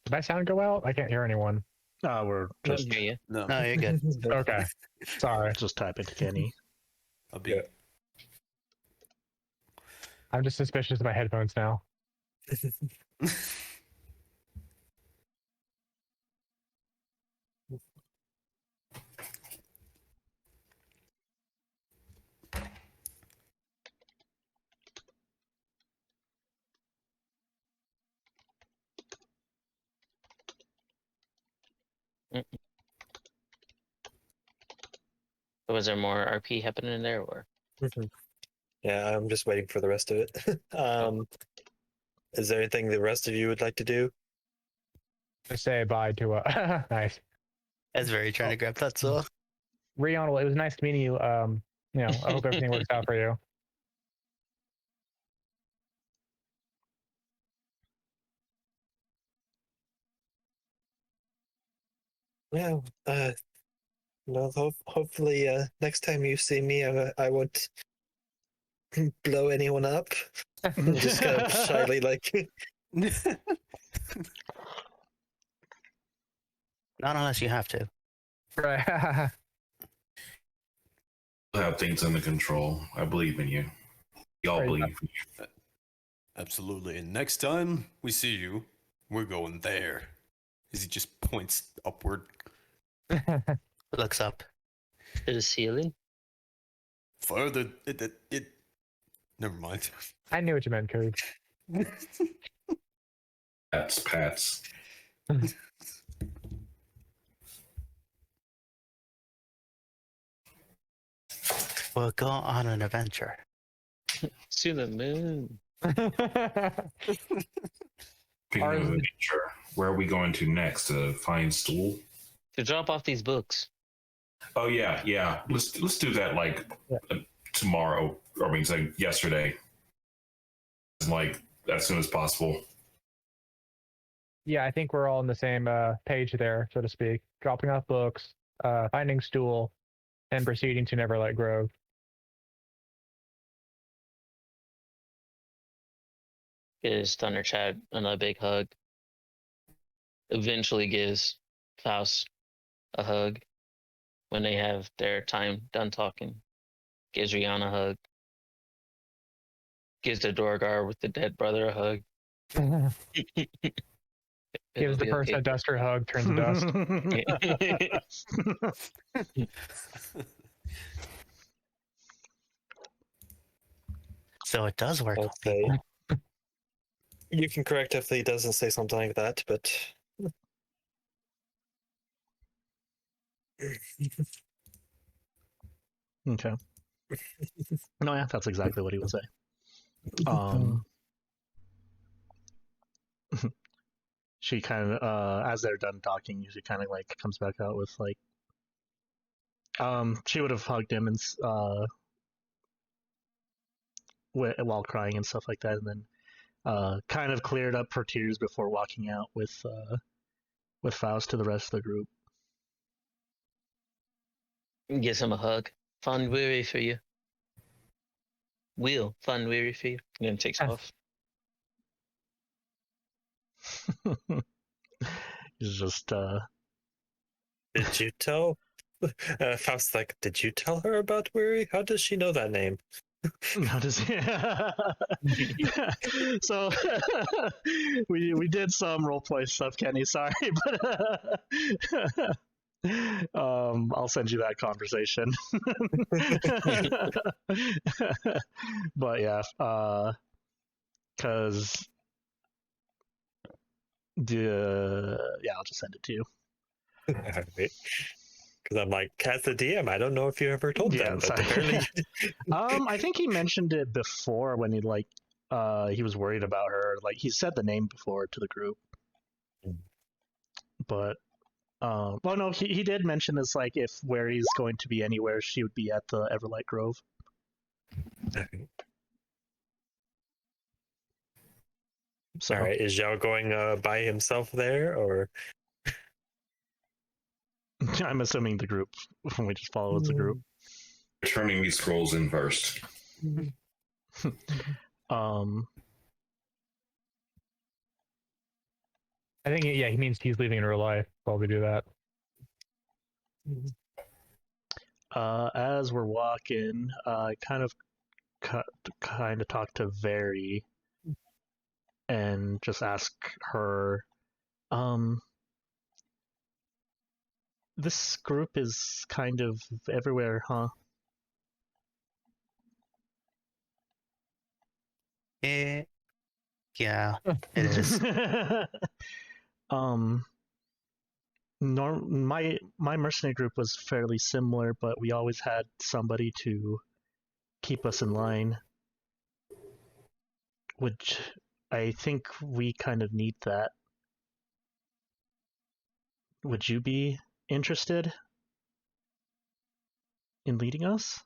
Did my sound go out? I can't hear anyone. We're just Hear you. No, No, you're good. Okay. Sorry. just typing to Kenny. I'll be. Yeah. I'm just suspicious of my headphones now. So was there more RP happening there, or? Yeah, I'm just waiting for the rest of it. Is there anything the rest of you would like to do? Just say bye to nice. That's very trying to grab Tatsuo. Rion, it was nice meeting you. You know, I hope everything works out for you. Yeah. No, hopefully next time you see me, I won't blow anyone up. Just kind of shyly like. Not unless you have to. Right. We'll have things under control. I believe in you. Y'all Right. believe in you. Absolutely. And next time we see you, we're going there. As he just points upward. Looks up. To the ceiling? Further, it never mind. I knew what you meant, Kuub. Pats. We'll go on an adventure. To the moon. Speaking of adventure, where are we going to next? To find stool? To drop off these books. Oh yeah. Let's do that like tomorrow, or I mean, like yesterday. Like as soon as possible. Yeah, I think we're all on the same page there, so to speak. Dropping off books, finding stool, and proceeding to Neverlight Grove. Gives Thunder Chad another big hug. Eventually gives Faust a hug when they have their time done talking. Gives Rihanna a hug. Gives the door guard with the dead brother a hug. Gives the person a duster hug, turns to dust. So it does work. I'll say. You can correct if he doesn't say something like that, but Okay. No, yeah, that's exactly what he would say. She kind of, as they're done talking, she kind of like comes back out with like, she would have hugged him and while crying and stuff like that, and then kind of cleared up her tears before walking out with Faust to the rest of the group. Gives him a hug. Fun weary for you. Will fun weary for you. And then takes off. He's just Did you tell? Faust's like, did you tell her about Weary? How does she know that name? how does he... So we did some roleplay stuff, Kenny. Sorry, but I'll send you that conversation. But yeah, because I'll just send it to you. Because I'm like, as the DM, I don't know if you ever told them. But sorry. apparently... I think he mentioned it before when he he was worried about her. Like he said the name before to the group, but well, no, he did mention this, like if Wery's going to be anywhere, she would be at the Everlight Grove. So, all right, is Xiao going by himself there, or? I'm assuming the group. We just follow the group. Turning these scrolls in first. I think he means he's leaving in real life. Probably do that. As we're walking, I kind of talk to Veri and just ask her, this group is kind of everywhere, huh? Yeah, it is. My mercenary group was fairly similar, but we always had somebody to keep us in line, which I think we kind of need that. Would you be interested in leading us?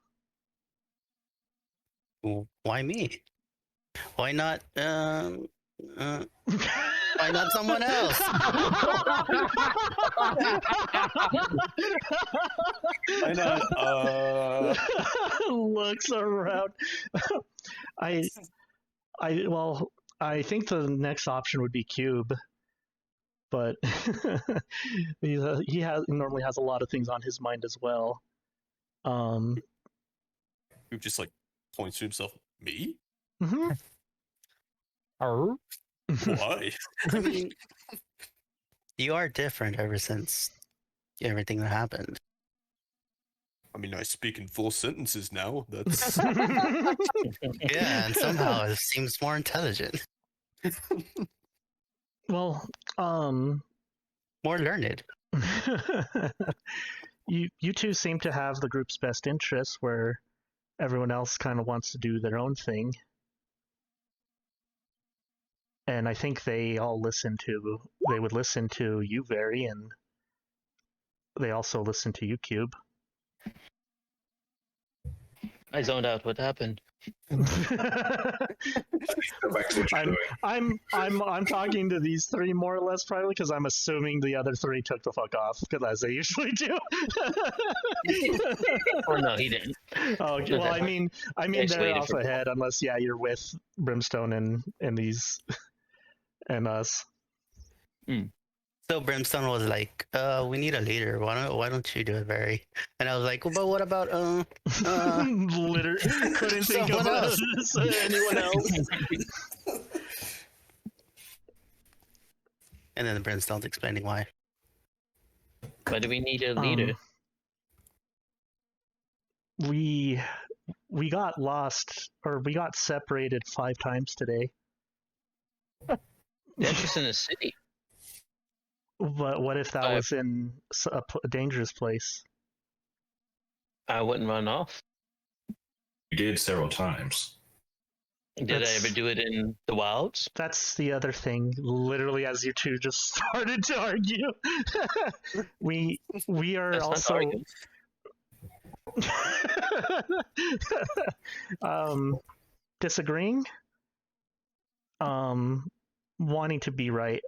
Why me? Why not? Why not someone else? Why not? Looks around. I think the next option would be Kuub, but he normally has a lot of things on his mind as well. Who just like points to himself? Me? Mm-hmm. Why? I mean, you are different ever since everything that happened. I mean, I speak in full sentences now. That's Yeah, and somehow it seems more intelligent, Well, more learned. you two seem to have the group's best interests, where everyone else kind of wants to do their own thing. And I think they would listen to you, Veri, and they also listen to you, Kuub. I zoned out. What happened? Go back to what you're doing. I'm talking to these three more or less probably because I'm assuming the other three took the fuck off, because as they usually do. Or no, he didn't. Oh, okay. Well, I mean Just they're waited off for- ahead unless you're with Brimstone and these and us. So Brimstone was like, we need a leader. Why don't you do it, Veri? And I was like, well, but what about Literally couldn't think of someone else. anyone else. And then Brimstone's explaining why. Why do we need a leader? We got lost, or we got separated 5 times today. They're just in the city. But what if that was in a dangerous place? I wouldn't run off. You did several times. Did I ever do it in the wilds? That's the other thing. Literally, as you two just started to argue, we are That's not also disagreeing. Wanting to be right.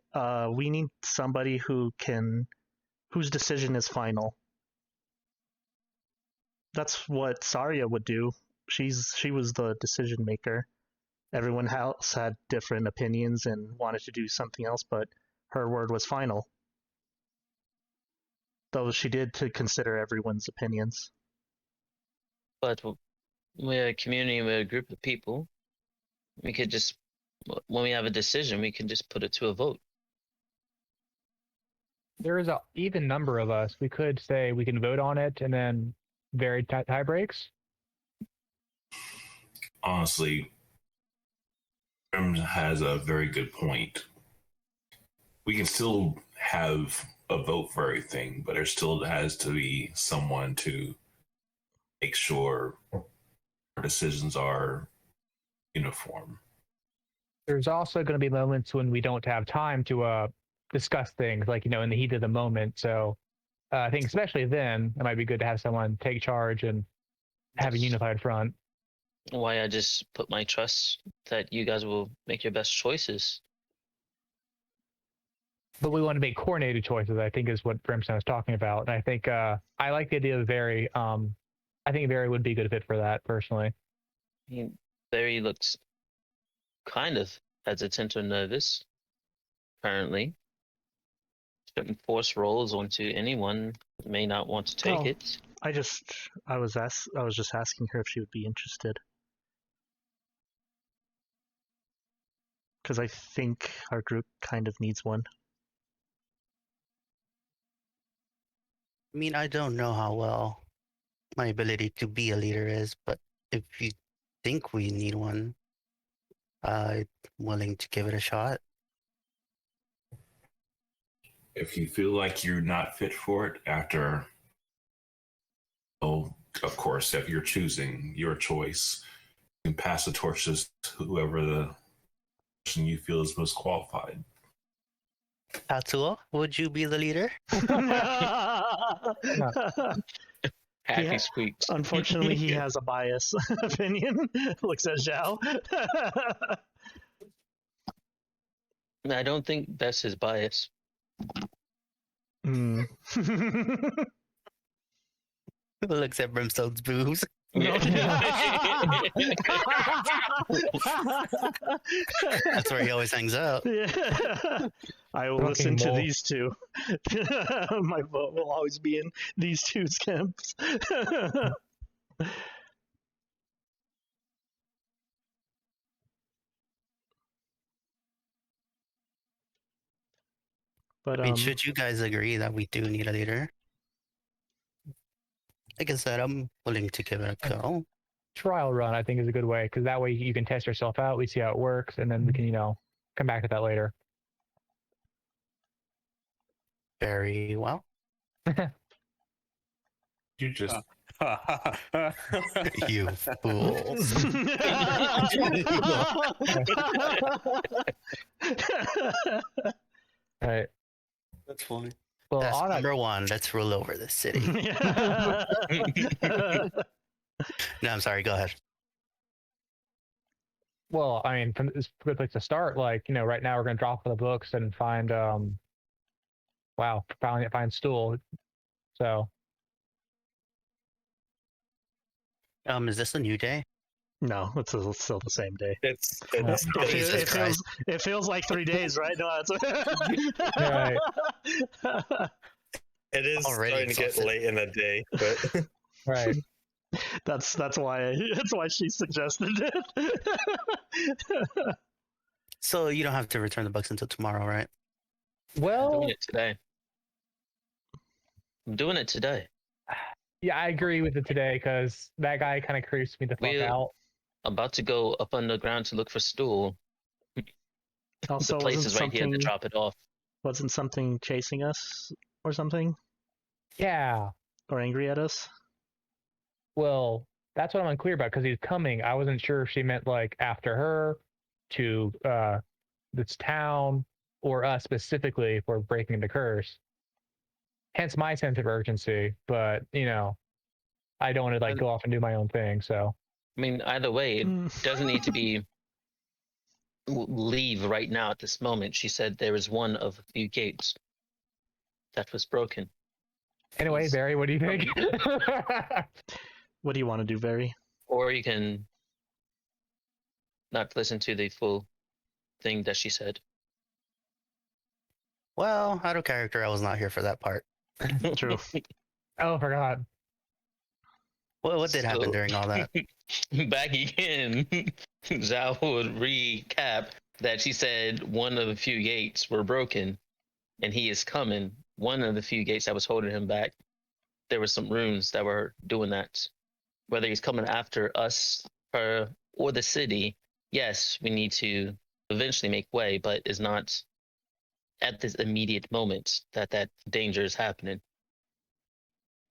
We need somebody whose decision is final. That's what Saria would do. She was the decision maker. Everyone else had different opinions and wanted to do something else, but her word was final. Though she did to consider everyone's opinions. But we're a community, we're a group of people. We could just, when we have a decision, we can just put it to a vote. There is an even number of us. We could say we can vote on it and then Veri tie breaks. Honestly, Grim has a very good point. We can still have a vote for everything, but there still has to be someone to make sure our decisions are uniform. There's also going to be moments when we don't have time to discuss things, like, in the heat of the moment. So I think especially then, it might be good to have someone take charge and have a unified front. Why I just put my trust that you guys will make your best choices. But we want to make coordinated choices, I think, is what Brimstone was talking about. And I think I like the idea of Veri. I think Veri would be a good fit for that, personally. Veri looks kind of hesitant or nervous, currently. Shouldn't force roles onto anyone who may not want to take it. I was just asking her if she would be interested. Because I think our group kind of needs one. I mean, I don't know how well my ability to be a leader is, but if you think we need one, I'm willing to give it a shot. If you feel like you're not fit for it after, of course, if you're choosing your choice, you can pass the torches to whoever the person you feel is most qualified. Tatsuo, would you be the leader? Happy squeaks. Unfortunately, he has a bias opinion. Looks at Xiao. I don't think that's his bias. Looks at Brimstone's boobs. Yeah. That's where he always hangs out. Yeah. I will listen to these two. My vote will always be in these two camps. But I mean, should you guys agree that we do need a leader? Like I said, I'm willing to give it a go. Trial run, I think, is a good way, because that way you can test yourself out, we see how it works, and then we can, come back to that later. Very well. You just You fools. Right. That's funny. Well, That's number one. Let's rule over the city. No, I'm sorry. Go ahead. Well, I mean, it's a good place to start. Like, right now we're going to drop the books and find, find Stool. So. Is this a new day? No, it's still the same day. It feels like 3 days, right? No, it's Right. It is Already starting to get late in the day, but Right. That's why she suggested it. So you don't have to return the books until tomorrow, right? I'm Well, doing it today. I'm doing it today. yeah, I agree with it today, because that guy kind of creeps me the fuck out. About to go up underground to look for Stool. Also, the place is right here to drop it off. Wasn't something chasing us or something? Yeah. Or angry at us? Well, that's what I'm unclear about because he's coming. I wasn't sure if she meant like after her to this town or us specifically for breaking the curse. Hence my sense of urgency. But I don't want to like go off and do my own thing. So I mean, either way, it doesn't need to be leave right now at this moment. She said there is one of a few gates that was broken. anyway, Veri, what do you think? What do you want to do, Veri? Or you can not listen to the full thing that she said. Well, out of character, I was not here for that part. True. Oh, forgot. Well, what did happen So- during all that? Back again, Zhao would recap that she said one of the few gates were broken and he is coming. One of the few gates that was holding him back, there were some runes that were doing that. Whether he's coming after us or the city, yes, we need to eventually make way, but it's not at this immediate moment that danger is happening.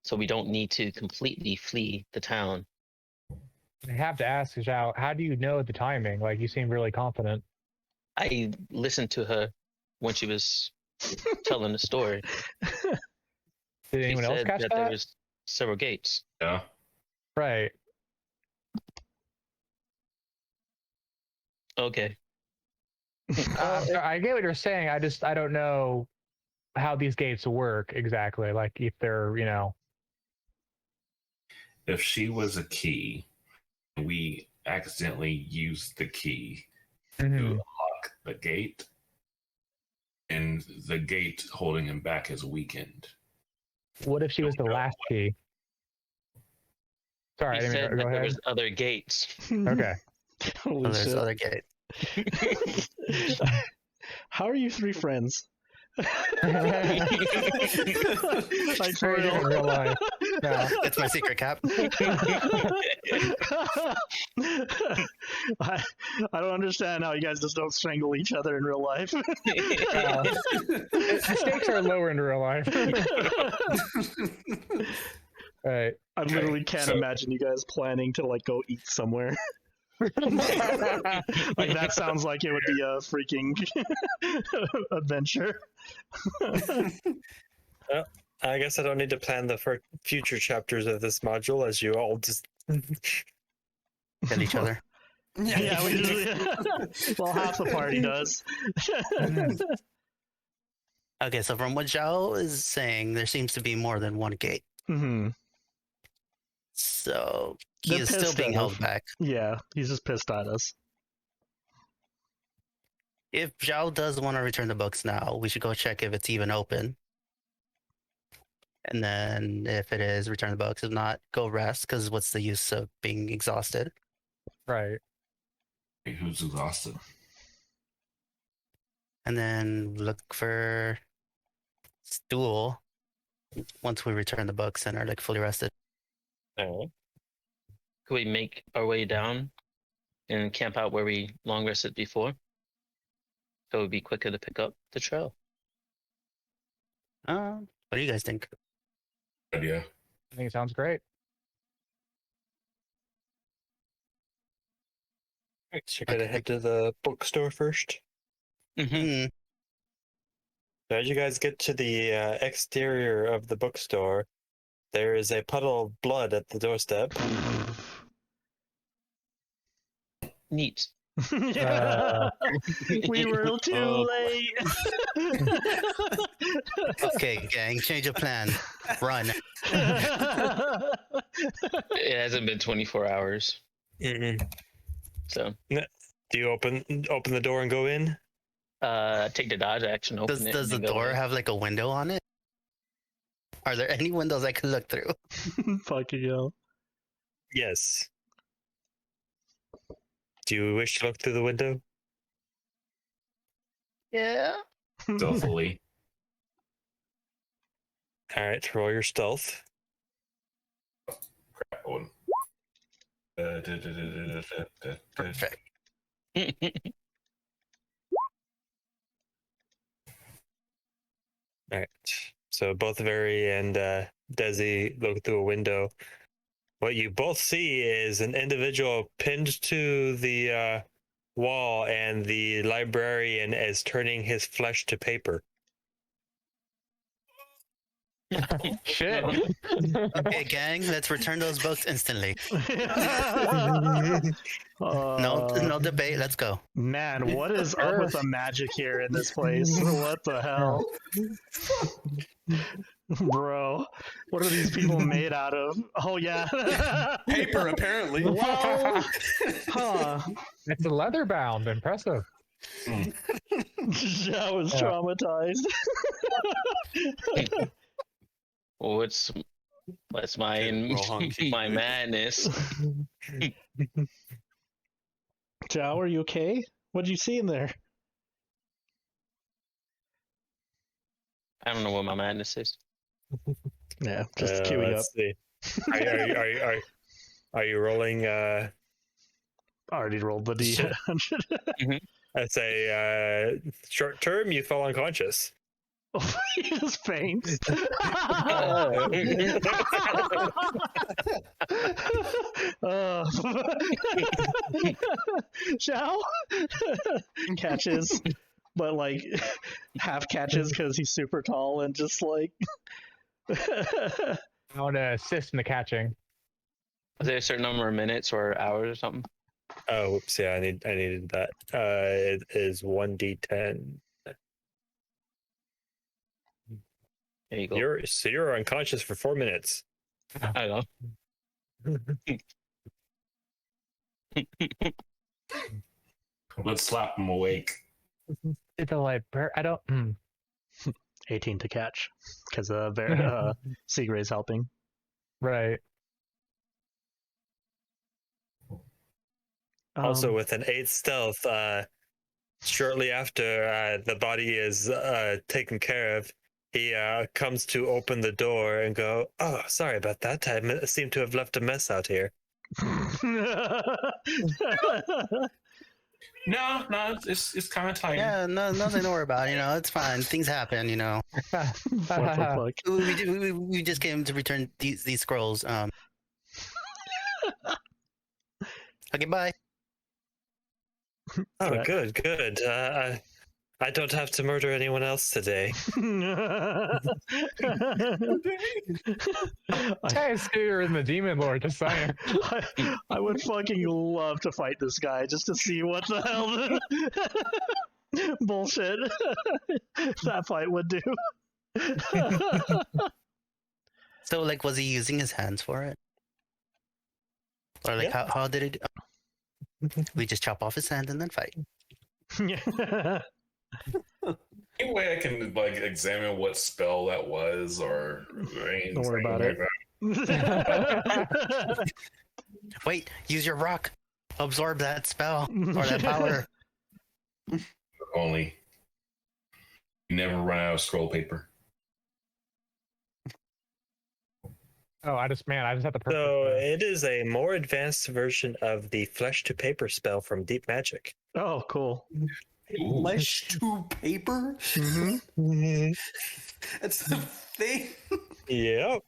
So we don't need to completely flee the town. I have to ask Xiao, how do you know the timing? Like you seem really confident. I listened to her when she was telling the story. Did She anyone else said catch that that? there was several gates. Yeah. Right. Okay. I'm sorry, I get what you're saying. I don't know how these gates work exactly. Like if they're, If she was a key, we accidentally used the key to mhm. unlock the gate, and the gate holding him back is weakened. What if she was the last key? Sorry, He I didn't said mean to go that there ahead. was other gates. Okay. Holy Oh, there's shit. other gate. How are you three friends? Like for Very different in real real. life. Yeah. That's my secret cap. I don't understand how you guys just don't strangle each other in real life. The stakes are lower in real life. Right. I literally can't so- imagine you guys planning to like go eat somewhere. Like that sounds like it would be a freaking adventure. I guess I don't need to plan the future chapters of this module, as you all just. Kill each other. Yeah, we usually. Well, half the party does. Okay, so from what Zhao is saying, there seems to be more than one gate. Hmm. So he They're is still pissed being at held us. back. Yeah, he's just pissed at us. If Zhao does want to return the books now, we should go check if it's even open. And then if it is, return the books. If not, go rest, because what's the use of being exhausted? Right. Hey, who's exhausted? And then look for stool once we return the books and are like fully rested. Oh. Could we make our way down and camp out where we long rested before? So it would be quicker to pick up the trail. What do you guys think? Idea. I think it sounds great. So you're gonna head to the bookstore first. Mm-hmm. Hmm. So as you guys get to the exterior of the bookstore, there is a puddle of blood at the doorstep. Neat. Yeah. We were too Oh, late. Okay, gang, change of plan. Run. It hasn't been 24 hours. Mm-mm. So Do you open the door and go in? take the dodge action, open Does it. the and then go door in. have like a window on it? Are there any windows I could look through? Fucking hell. Yes. Do you wish to look through the window? Yeah. Stealthily. All right, roll your stealth. One. Perfect. All right. So both Veri and Dezi look through a window. What you both see is an individual pinned to the wall, and the librarian is turning his flesh to paper. Shit. Okay, gang, let's return those books instantly. No debate. Let's go. Man, what is up with the magic here in this place? What the hell? Bro, what are these people made out of? Oh, yeah. Paper, apparently. Whoa. Huh. It's a leather bound. Impressive. I was traumatized. What's my Roll hunky. my madness? Xiao, are you okay? What'd you see in there? I don't know what my madness is. Yeah, just queuing up. Let's see. Are you rolling? I already rolled the D100. That's a short term. You fell unconscious. He just faints. Xiao catches, but like half catches because he's super tall and just like. I want to assist in the catching. Is there a certain number of minutes or hours or something? Oh, whoops! Yeah, I needed that. It is 1d10. There you go. You're unconscious for 4 minutes. I don't know. Let's slap him awake. It's a library. I don't. 18 to catch because Segrey's helping. Right. Also, with an 8 stealth, shortly after the body is taken care of, he comes to open the door and go, "Oh, sorry about that. I seem to have left a mess out here." No, it's kind of tight. Yeah, nothing to worry about. It's fine. Things happen. What the fuck? We just came to return these scrolls. Okay, bye. Oh, good. I don't have to murder anyone else today. Hey, Scooter and the Demon Lord, just saying. I would fucking love to fight this guy just to see what the hell bullshit that fight would do. So, like, was he using his hands for it? Or, like, how did it... We just chop off his hand and then fight. Any way I can like examine what spell that was, or Don't worry about it. Wait, use your rock. Absorb that spell or that power. Only you never run out of scroll paper. Oh, I just have the perfect. So it is a more advanced version of the flesh to paper spell from Deep Magic. Oh, cool. Flesh to paper? Mm-hmm. That's the thing. Yep.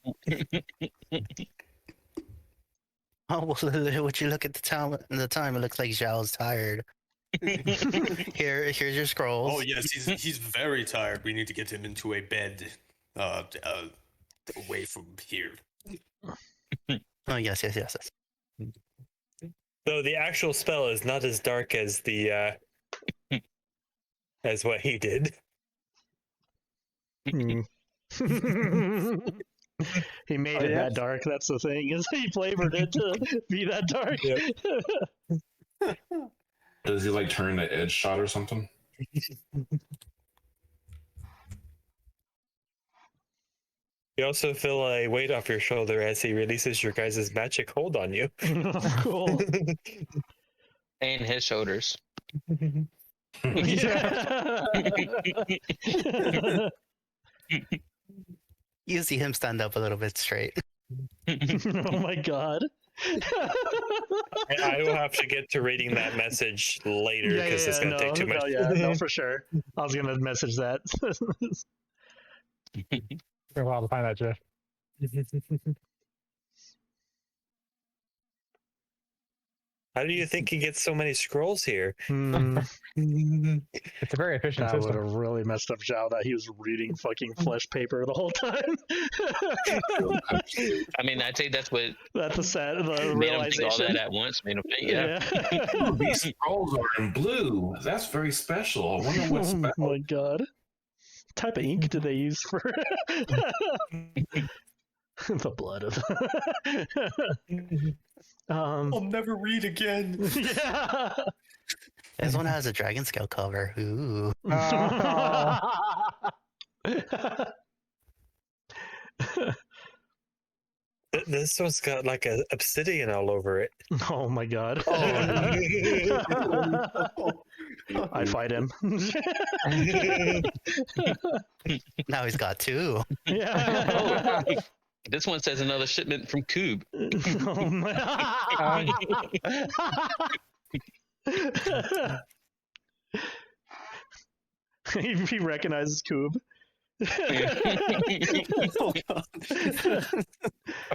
Oh, well, would you look at the time? It looks like Xiao's tired. Here's your scrolls. Oh yes, he's very tired. We need to get him into a bed, away from here. Oh yes. So the actual spell is not as dark as the as what he did. He made it that dark. That's the thing. Is he flavored it to be that dark? Yep. Does he like turn the edge shot or something? You also feel a weight off your shoulder as he releases your guys' magic hold on you. Cool. And his shoulders. You see him stand up a little bit straight. Oh my god. I will have to get to reading that message later because it's going to take too much. No, for sure. I was going to message that. Took a while to find that GIF. How do you think he gets so many scrolls here? It's a very efficient That would system. have really messed up Zhao that he was reading fucking flesh paper the whole time. I mean, I'd say that's what That's the sad, the made him think all realization. that at once. Made him think, yeah. Ooh, these scrolls are in blue. That's very special. I wonder what's Oh special. my god. What type of ink do they use for the blood of I'll never read again. yeah. This one has a dragon scale cover. Ooh. This one's got like a obsidian all over it. Oh my god. I fight him. Now he's got two. Yeah. Oh, this one says another shipment from Kuub. Oh my. He recognizes Kuub. I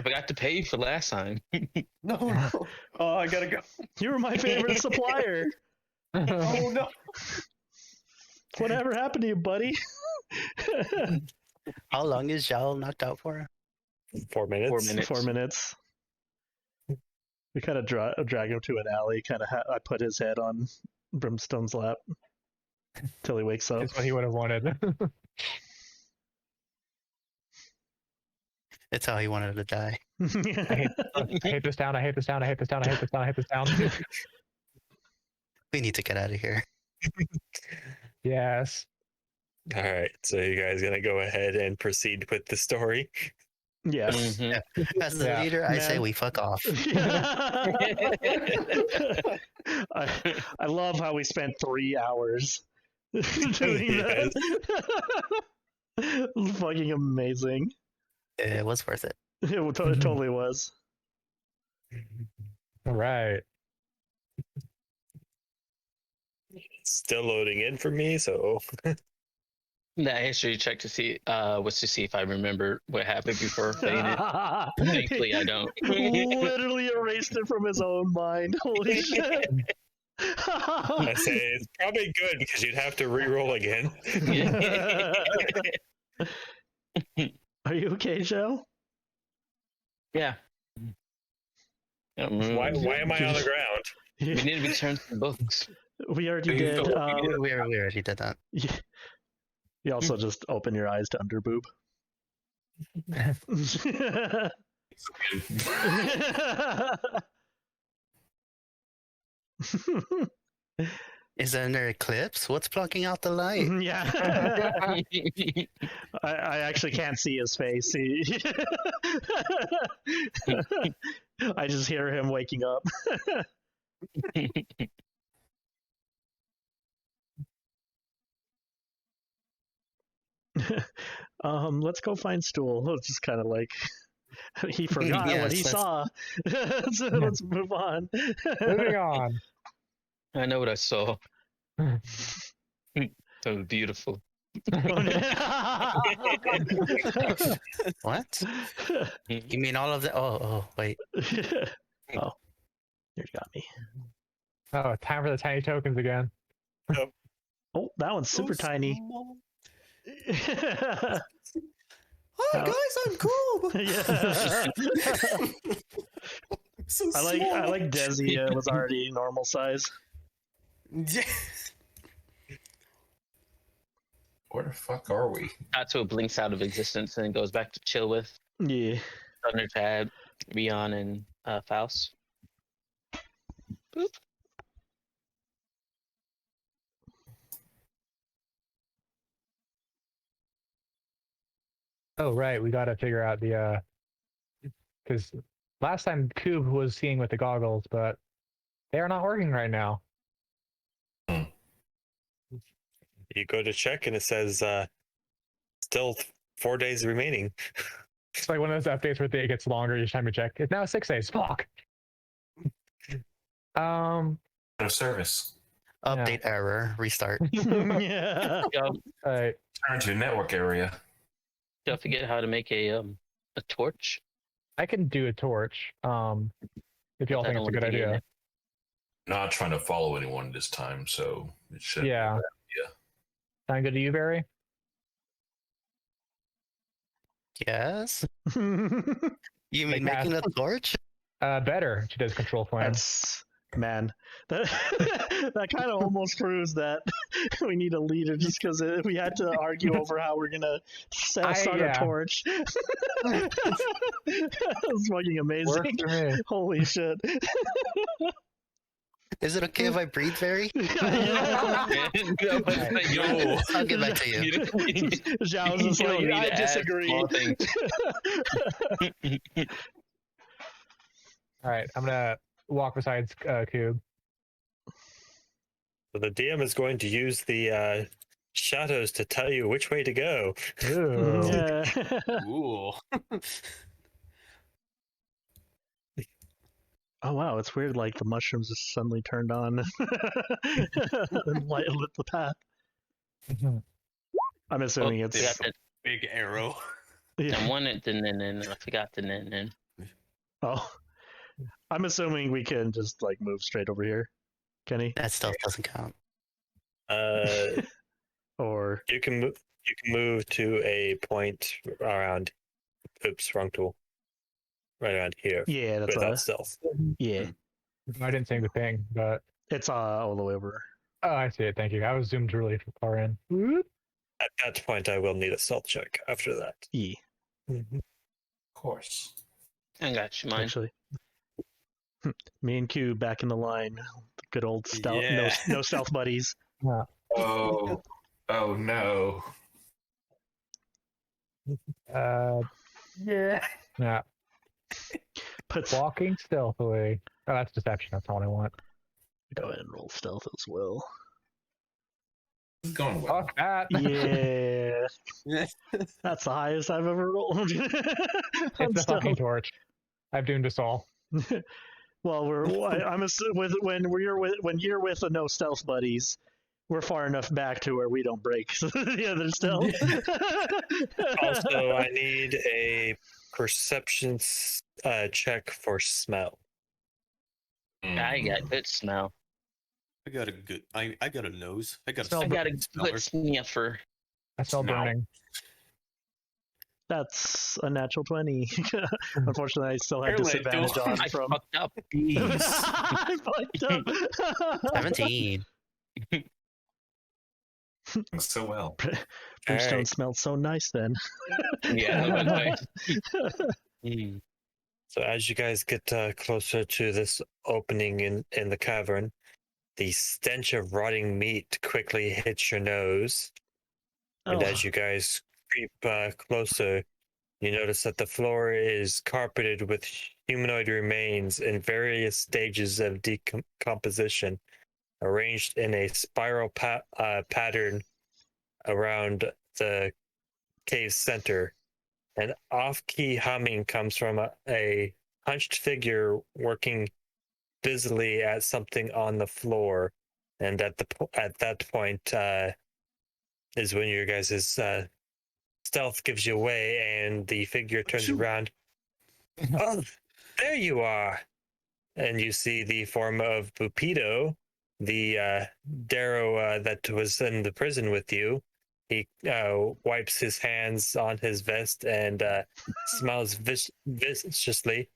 forgot to pay you for last time. No, no. Oh, I gotta go. You were my favorite supplier. Oh no. Whatever happened to you, buddy? How long is Zhao knocked out for? 4 minutes. 4 minutes. 4 minutes. We kind of drag him to an alley. Kind of, I put his head on Brimstone's lap till he wakes up. That's what he would have wanted. It's how he wanted to die. I hate this town. I hate this town. I hate this town. I hate this town. I hate this town. We need to get out of here. Yes. All right, so you guys gonna go ahead and proceed with the story? Yes. Mhm. As the Yeah. leader, I say Man. we fuck off. I love how we spent 3 hours doing that. Fucking amazing. It was worth it. It totally was. All right. Still loading in for me, so That history check to see was to see if I remember what happened before faded. Thankfully, I don't. Literally erased it from his own mind. Holy shit. I say it's probably good because you'd have to re-roll again. Are you okay, Joe? Yeah. Why am I on the ground? We need to return some books. We already did. We already did that. You also just open your eyes to underboob. Is there an eclipse? What's blocking out the light? Yeah. I actually can't see his face. I just hear him waking up. Let's go find Stool. It's just kind of like he forgot Yes, what he let's- saw. So let's move on. Moving on. I know what I saw. That was beautiful. What? You mean all of the? Oh, wait. Oh, you got me. Oh, time for the tiny tokens again. Oh, that one's super tiny. Hi guys, I'm Kuub. Yeah. So I like Dezi was already normal size. Yeah. Where the fuck are we? Tatsuo it blinks out of existence and goes back to chill with Yeah. Thunder Tab, Rion, and Faust. Boop. Oh, right. We got to figure out the because last time Kuub was seeing with the goggles, but they are not working right now. You go to check and it says still 4 days remaining. It's like one of those updates where it gets longer each time you check. It's now 6 days. Fuck. No service. Update error. Restart. Yeah. Yo, All right. Turn to network area. Did I forget how to make a torch? I can do a torch. If y'all I think don't it's a wanna good be in idea. it. Not trying to follow anyone this time, so it shouldn't. Yeah. Sound good to you, Veri? Yes. You Like mean making a torch? Better. She does control flame. That's man. That that kind of almost proves that we need a leader, just because we had to argue over how we're gonna start a yeah. torch. That was fucking amazing. Works for me. Holy shit. Is it okay if I breathe, Veri? Yeah. Yo, I'll get back to you. Zhao's just You don't like, need I to add disagree. small things. All right, I'm gonna walk beside Kuub. So the DM is going to use the shadows to tell you which way to go. Ooh. Yeah. Ooh. Oh wow, it's weird. Like the mushrooms just suddenly turned on and lit the path. I'm assuming Oh, it's. forgot that. Big arrow. Yeah. I wanted the nin. I forgot the nin. Oh, I'm assuming we can just like move straight over here, Kenny, That stuff doesn't count. or You can move to a point around. Oops, wrong tool. Right around here. yeah, that's Without stealth. yeah. I didn't say the thing, but It's all the way over. oh, I see it. Thank you. I was zoomed really far in. Whoop. At that point, I will need a stealth check after that. Yeah, Mhm. of course. I got you, mine. actually. Me and Q back in the line. Good old stealth. Yeah. No stealth buddies. Oh, oh no. Yeah. But Walking stealthily. Oh, that's deception. That's all I want. go ahead and roll stealth as well. It's going well. Fuck that. Yeah, that's the highest I've ever rolled. It's the fucking torch. I've doomed us all. Well, I'm assuming when you're with the no stealth buddies, we're far enough back to where we don't break the other stealth. Also, I need a perception check for smell. I got good smell. I got a good. I got a nose. I got Smell I got a smeller. good sniffer. I smell Smell. burning. That's a natural 20. Unfortunately, I still had Apparently, disadvantage on I from. fucked up. I fucked up. 17. So well. Brimstone Alright. smelled so nice then. Yeah, that's nice. So as you guys get closer to this opening in the cavern, the stench of rotting meat quickly hits your nose. And Oh. as you guys creep closer, you notice that the floor is carpeted with humanoid remains in various stages of decomposition, arranged in a spiral pattern around the cave's center. An off-key humming comes from a hunched figure working busily at something on the floor, and at that point is when your guys' stealth gives you away, and the figure turns around. Oh, there you are! And you see the form of Bupido, the Darrow that was in the prison with you. He wipes his hands on his vest and smiles viciously.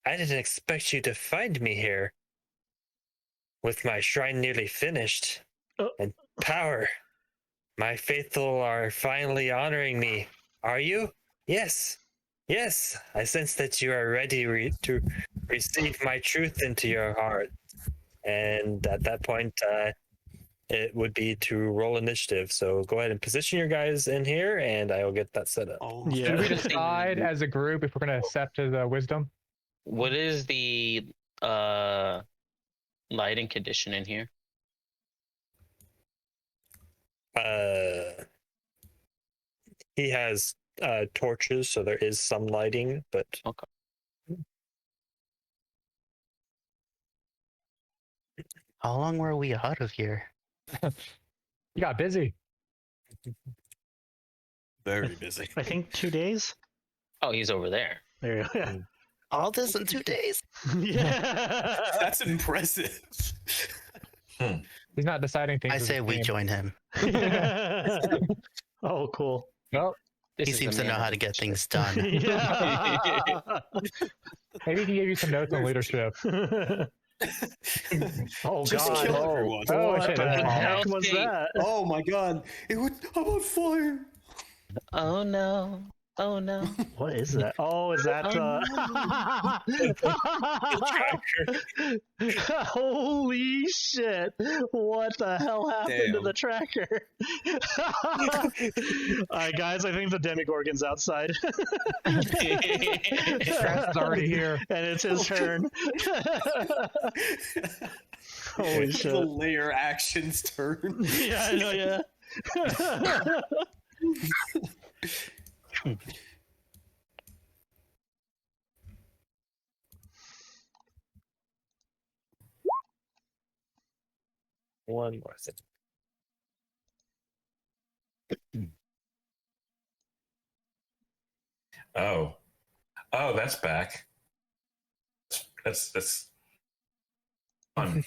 I didn't expect you to find me here. With my shrine nearly finished, and power, my faithful are finally honoring me. Are you? Yes. Yes, I sense that you are ready to receive my truth into your heart. And at that point, it would be to roll initiative. So go ahead and position your guys in here, and I will get that set up. Oh, Yeah. Should we decide as a group if we're going to accept his wisdom? What is the lighting condition in here? He has torches, so there is some lighting, but Okay. How long were we out of here? You got busy. Very busy. I think 2 days. Oh, he's over there. There you go. Yeah. All this in 2 days. Yeah. That's impressive. He's not deciding things. I as a say we team. join him. Oh, cool. Well, This He is seems the to know man how of to get leadership. things done. Yeah. maybe he can give you some notes on leadership. Oh Just God. kill Oh. everyone. Oh, What shit, the that's small. heck was Okay. that? Oh my god. I'm on fire. Oh no. Oh no. What is that? Oh, is that Holy shit. What the hell happened to Damn. the tracker? Alright guys, I think the Demigorgon's outside. Stress is already here. And it's his turn. Holy The shit. layer actions turn. Yeah, I know, yeah. One more thing. Oh, that's back. That's fun.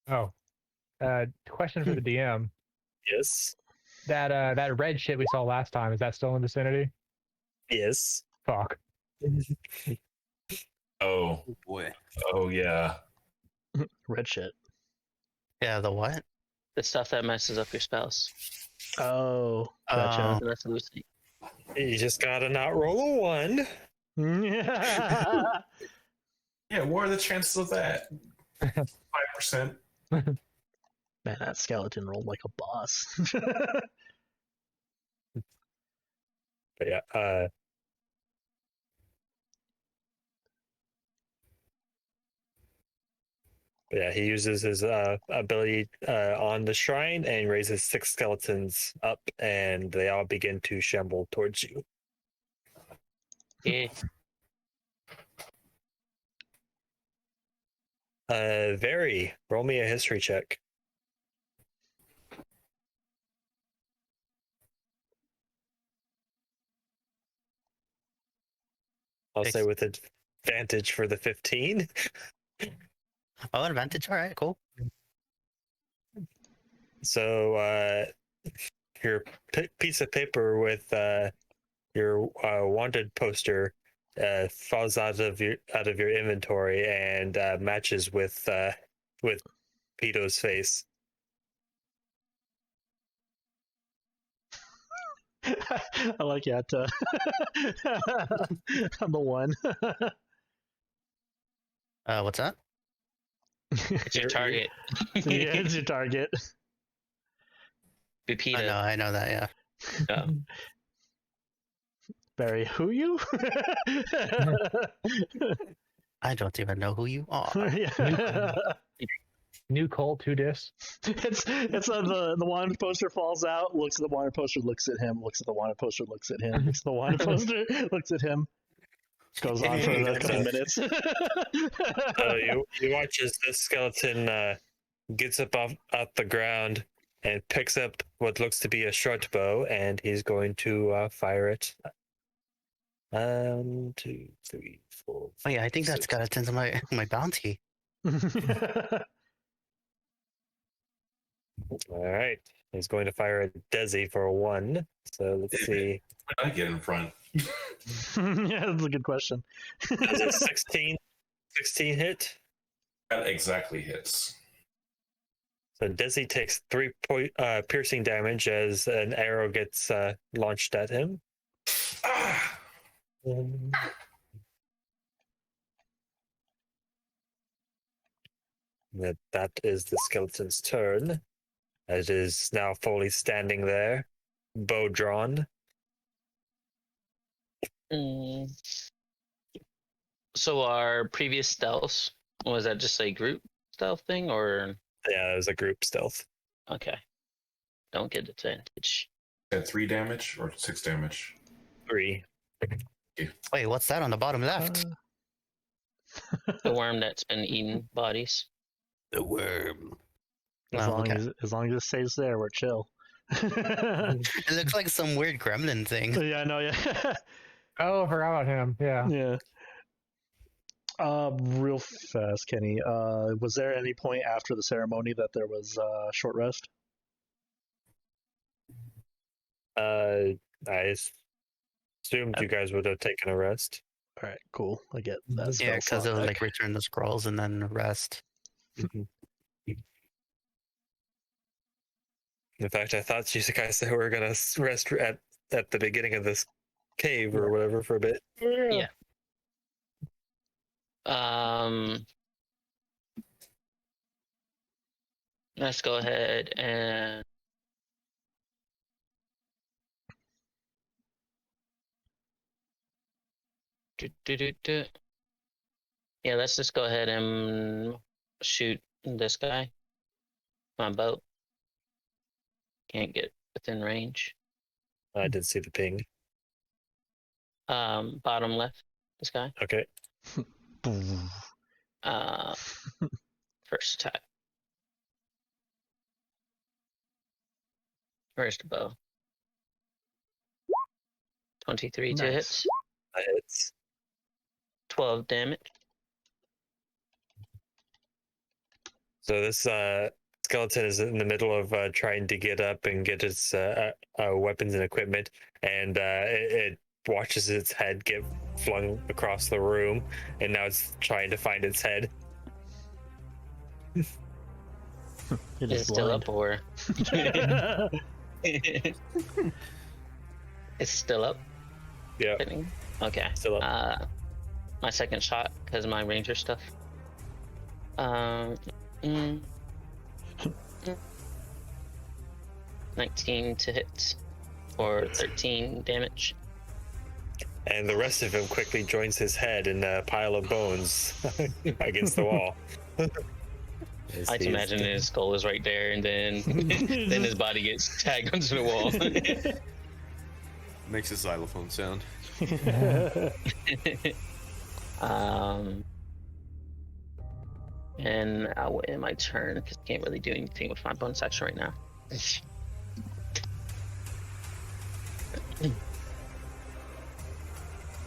Oh, question for the DM. Yes. That red shit we saw last time, is that still in the vicinity? Yes. Fuck. Oh, Boy. oh yeah. Red shit. Yeah, the what? The stuff that messes up your spells. Oh, gotcha. So that's Lucy. You just gotta not roll a 1. Yeah. Yeah, what are the chances of that? 5%. Man, that skeleton rolled like a boss. But yeah, but yeah, he uses his ability on the shrine and raises 6 skeletons up, and they all begin to shamble towards you. Yeah. Veri, roll me a history check. I'll say with advantage for the 15. Oh, advantage. All right, cool. So your piece of paper with your wanted poster falls out of your inventory and matches with Pito's face. I like that. I'm the one. What's that? It's your target. Yeah, it's your target. Repeat I it. know, I know that. Yeah. Yeah. Barry, who you? I don't even know who you are. Yeah. New Cole 2 discs. It's the wanted poster falls out, looks at the wanted poster, looks at him, looks at the wanted poster, looks at him, looks at the wanted poster, looks at him. Goes on for a couple minutes. So you watch as this skeleton gets up off the ground and picks up what looks to be a short bow, and he's going to fire it. 1, 2, 3, 4. Oh yeah, I think that 6. skeleton's my bounty. All right, he's going to fire at Dezi for a 1. So let's see. I get in front. Yeah, that's a good question. Is it 16 hit? That exactly hits. So Dezi takes 3 piercing damage as an arrow gets launched at him. Ah! That is the skeleton's turn. It is now fully standing there, bow drawn. Mm. So our previous stealth, was that just a group stealth thing, or Yeah, it was a group stealth. okay? Don't get advantage. At 3 damage or 6 damage? 3. Wait, what's that on the bottom left? The worm that's been eating bodies. The worm. As Oh, long okay. as it stays there, we're chill. It looks like some weird gremlin thing. Yeah, I know. Yeah. Oh, I forgot about him. Yeah. Yeah. Real fast, Kenny. Was there any point after the ceremony that there was short rest? I assumed you guys would have taken a rest. All right, cool. I get that. Yeah, spell because slot it'll back. like return the scrolls and then rest. In fact, I thought you guys said we were gonna rest at the beginning of this cave or whatever for a bit. Yeah. Let's go ahead and yeah, let's just go ahead and shoot this guy. My boat can't get within range. I did see the ping. Bottom left, this guy. Okay. First attack. Where's the bow? 23 to Nice. hit. That hits. 12 damage. So this skeleton is in the middle of trying to get up and get its weapons and equipment, and it watches its head get flung across the room, and now it's trying to find its head. It It's is still blind. up or it's still up. Yeah, Hitting? Okay. still up. My second shot because of my ranger stuff. 19 to hit or 13 damage. And the rest of him quickly joins his head in a pile of bones against the wall. I like to imagine his skull is right there, and then then his body gets tagged onto the wall. Makes a xylophone sound. And I'll end my turn because I can't really do anything with my bonus action right now.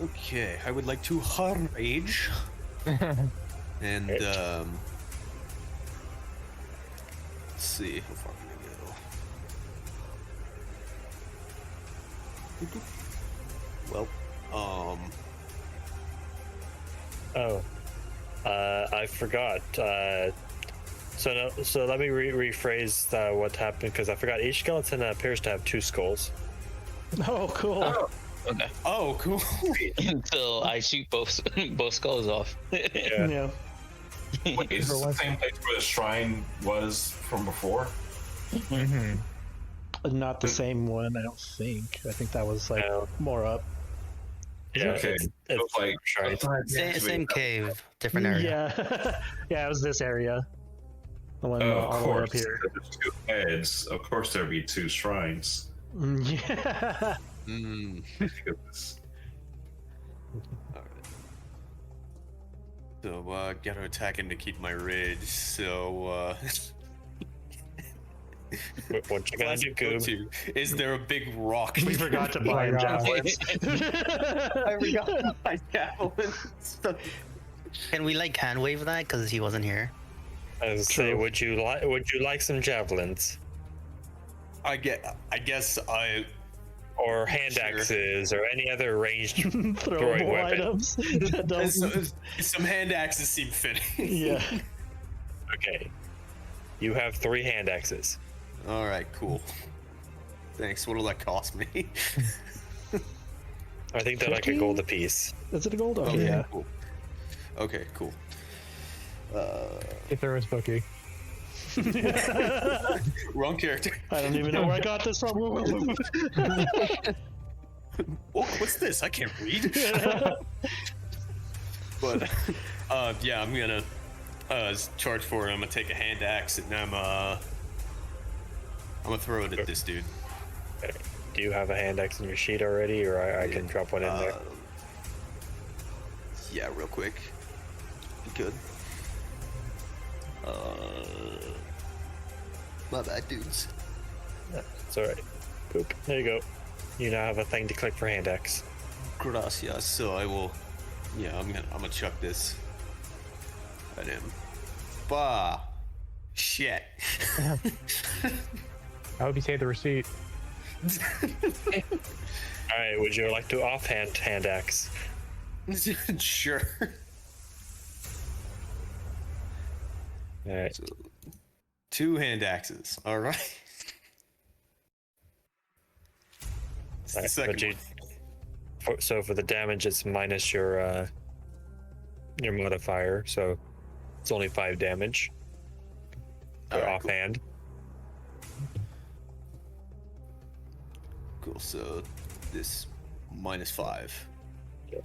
Okay, I would like to rage. And let's see how far can I go. Well, I forgot. So let me rephrase what happened, because I forgot each skeleton appears to have 2 skulls. Oh, cool. Okay. oh, cool. Until I shoot both skulls off. Yeah. Wait, is this the same place where the shrine was from before? Mm-hmm. Not the same one, I don't think. I think that was like No. more up. Yeah, Okay. it's like right. Same cave, different area. Yeah. Yeah, it was this area. The one Oh, all of the way up course. here. There's 2 heads. Of course, there'd be 2 shrines. Yeah. Goodness. Alright. So, gotta attack him to keep my rage, so, What you gonna do, Kuub? Is there a big rock? We forgot to buy him javelins. I forgot my javelin. Can we like hand wave that because he wasn't here? I was say, True. would you like some javelins I guess I. or hand Sure. axes or any other ranged throwing Throwable weapon? items. That doesn't- Some hand axes seem fitting. yeah. Okay, you have 3 hand axes. All right, cool. Thanks. What'll that cost me? I think they're like a 15? gold apiece. Is it a gold? Okay, Okay, yeah. cool. Okay, cool. If there was Bookie. Wrong character. I don't even know where I got this from. Oh, what's this? I can't read. But yeah, I'm gonna charge for it. I'm gonna take a hand axe and I'm gonna throw it at this dude. Okay. Do you have a hand axe in your sheet already, or I can drop one in there? Yeah, real quick. Be good. My bad, dudes. It's all right. Poop. There you go. You now have a thing to click for hand axe. Gracias. So I will. Yeah, I'm gonna chuck this at him. Bah. Shit. I hope you saved the receipt. All right. Would you like to offhand hand axe? Sure. All right. So, 2 hand axes. All right. It's the All right, second but you, one. so for the damage, it's minus your modifier, so it's only 5 damage. For All right, offhand. Cool. So this -5. Yep.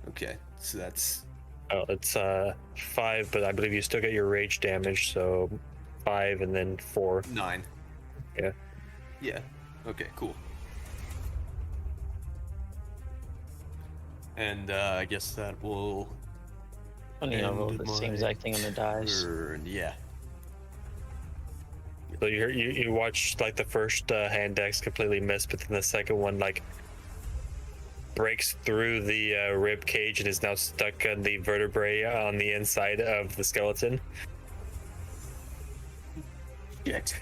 Okay. So that's Oh, it's 5, but I believe you still get your rage damage, so 5 and then 4. 9. Yeah. Yeah. Okay. Cool. And I guess that will. Funny, I rolled the same my exact thing on the dice. turn. Yeah. So you watch like the first hand axe completely miss, but then the second one like breaks through the rib cage and is now stuck on the vertebrae on the inside of the skeleton. Shit.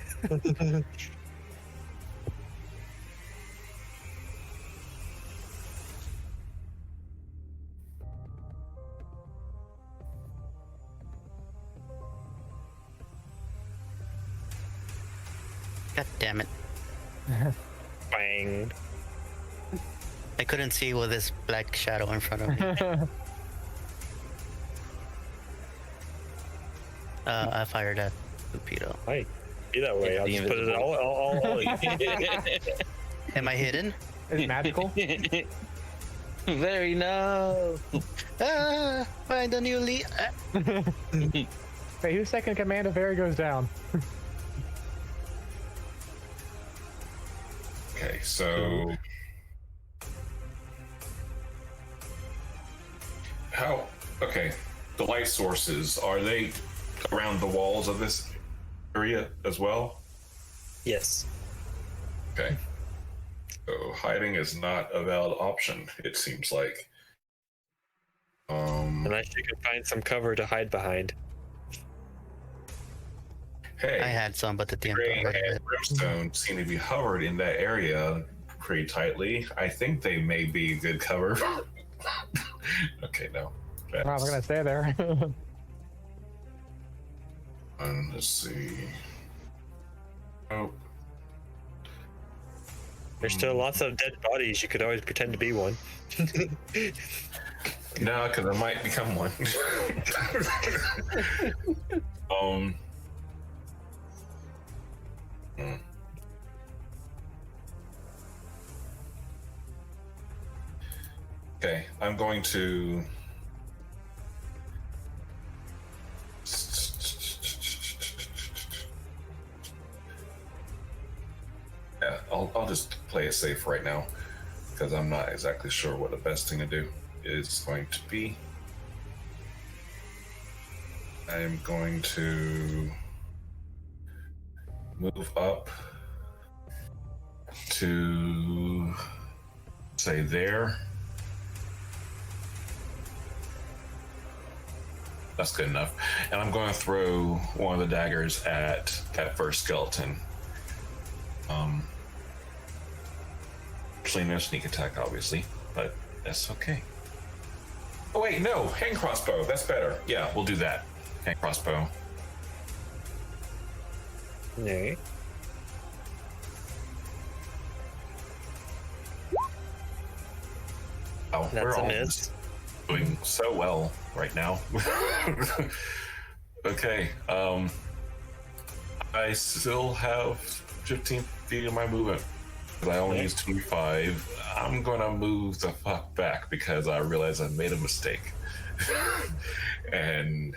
God damn it. Bang. I couldn't see with this black shadow in front of me. I fired that torpedo. Hey, be that way. Yeah, I'll the just put it all Am I hidden? Is it magical? Very no. Ah, find a new lead. Wait, whose second command of Veri goes down? Okay, so how? Okay, the light sources, are they around the walls of this area as well? Yes. Okay, so hiding is not a valid option, it seems like. Unless you can find some cover to hide behind. Hey, I had some, but the DM Segrey got rid of and it. Brimstone seem to be hovered in that area pretty tightly. I think they may be good cover. Okay, no. I'm not gonna stay there. Let's see. Oh. There's still lots of dead bodies. You could always pretend to be one. No, because I might become one. Hmm. Okay, I'm going to. Yeah, I'll just play it safe right now because I'm not exactly sure what the best thing to do is going to be. I am going to move up to say there. That's good enough. And I'm going to throw one of the daggers at that first skeleton. Actually, no sneak attack, obviously, but that's okay. Oh wait, no, hand crossbow. That's better. Yeah, we'll do that. Hand crossbow. Nay. Oh, That's we're a all miss. doing so well right now. Okay, I still have 15 feet of my movement. I only used 25. I'm gonna move the fuck back because I realize I made a mistake. And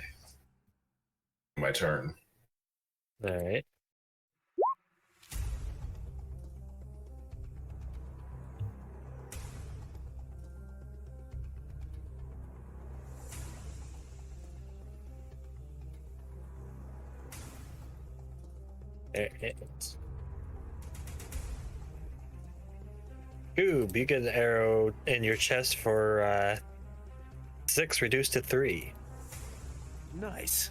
my turn. All right. Kuub, you get an arrow in your chest for 6 reduced to 3. Nice.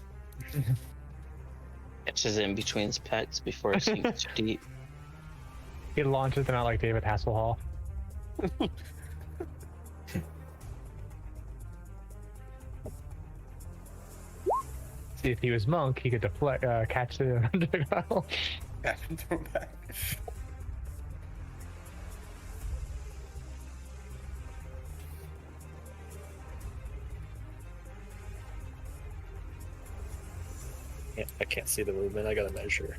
Catches it in between his pets before it sinks too deep. He launches them out like David Hasselhoff. See, if he was monk, he could deflect, catch the projectile. Back and throw back. Yeah, I can't see the movement. I gotta measure.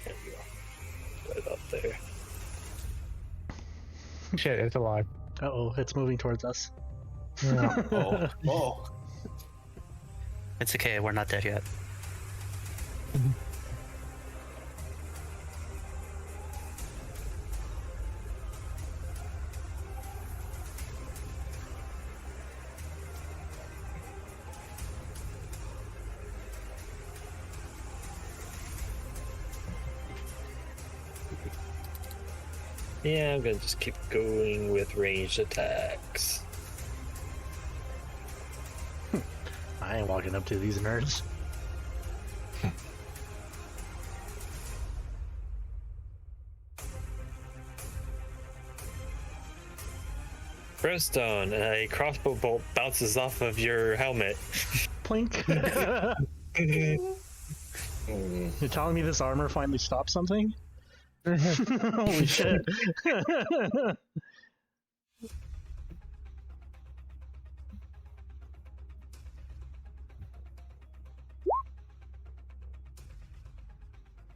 There you go. Put it up there. Shit, it's alive. Uh-oh, it's moving towards us. Yeah. Oh. It's okay, we're not dead yet. Yeah, I'm gonna just keep going with ranged attacks. I ain't walking up to these nerds. Brimstone, a crossbow bolt bounces off of your helmet. Plink. You're telling me this armor finally stopped something? Holy shit.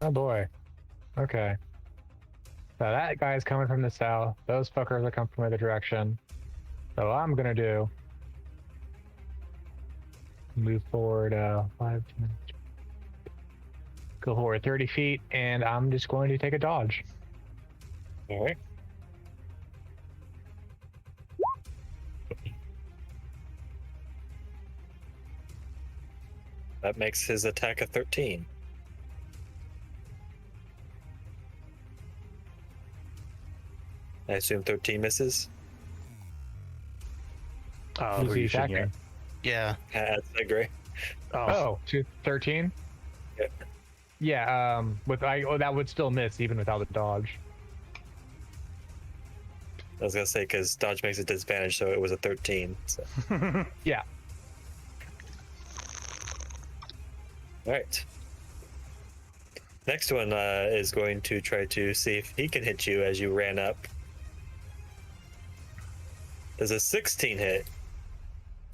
Oh boy. Okay. So that guy's coming from the south. Those fuckers are coming from the other direction. So what I'm gonna do, move forward 5, 10, go forward 30 feet, and I'm just going to take a dodge. Alright. That makes his attack a 13. I assume 13 misses. Oh, Who's who are he you shooting at? attacking? Yeah. That's Segrey. Oh, 13? Yeah. Yeah, that would still miss even without the dodge. I was gonna say because dodge makes a disadvantage, so it was a 13. So. Yeah. All right. Next one is going to try to see if he can hit you as you ran up. Does a 16 hit?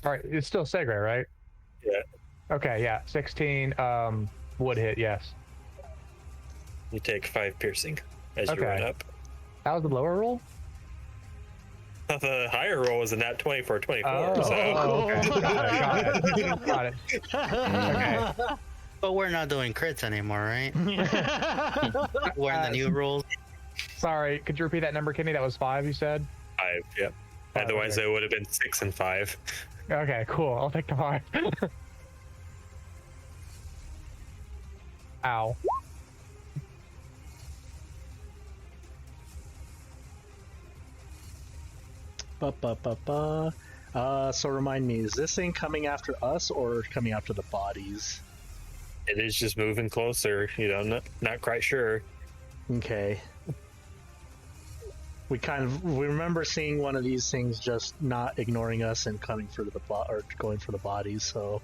All right, it's still Segrey, right? Yeah. Okay, yeah, 16 would hit, yes. You take 5 piercing as you Okay. run up. That was the lower roll? The higher roll was a nat 20 for a 24. Oh, So. okay. Got it. Okay. But we're not doing crits anymore, right? We're in the new rules. Sorry, could you repeat that number, Kenny? That was 5, you said? 5, yep. Otherwise, okay. it would have been 6 and 5. Okay, cool. I'll take the 5. Ow. So remind me, is this thing coming after us or coming after the bodies? It is just moving closer. You know, not quite sure. Okay. We remember seeing one of these things just not ignoring us and coming for the going for the bodies. So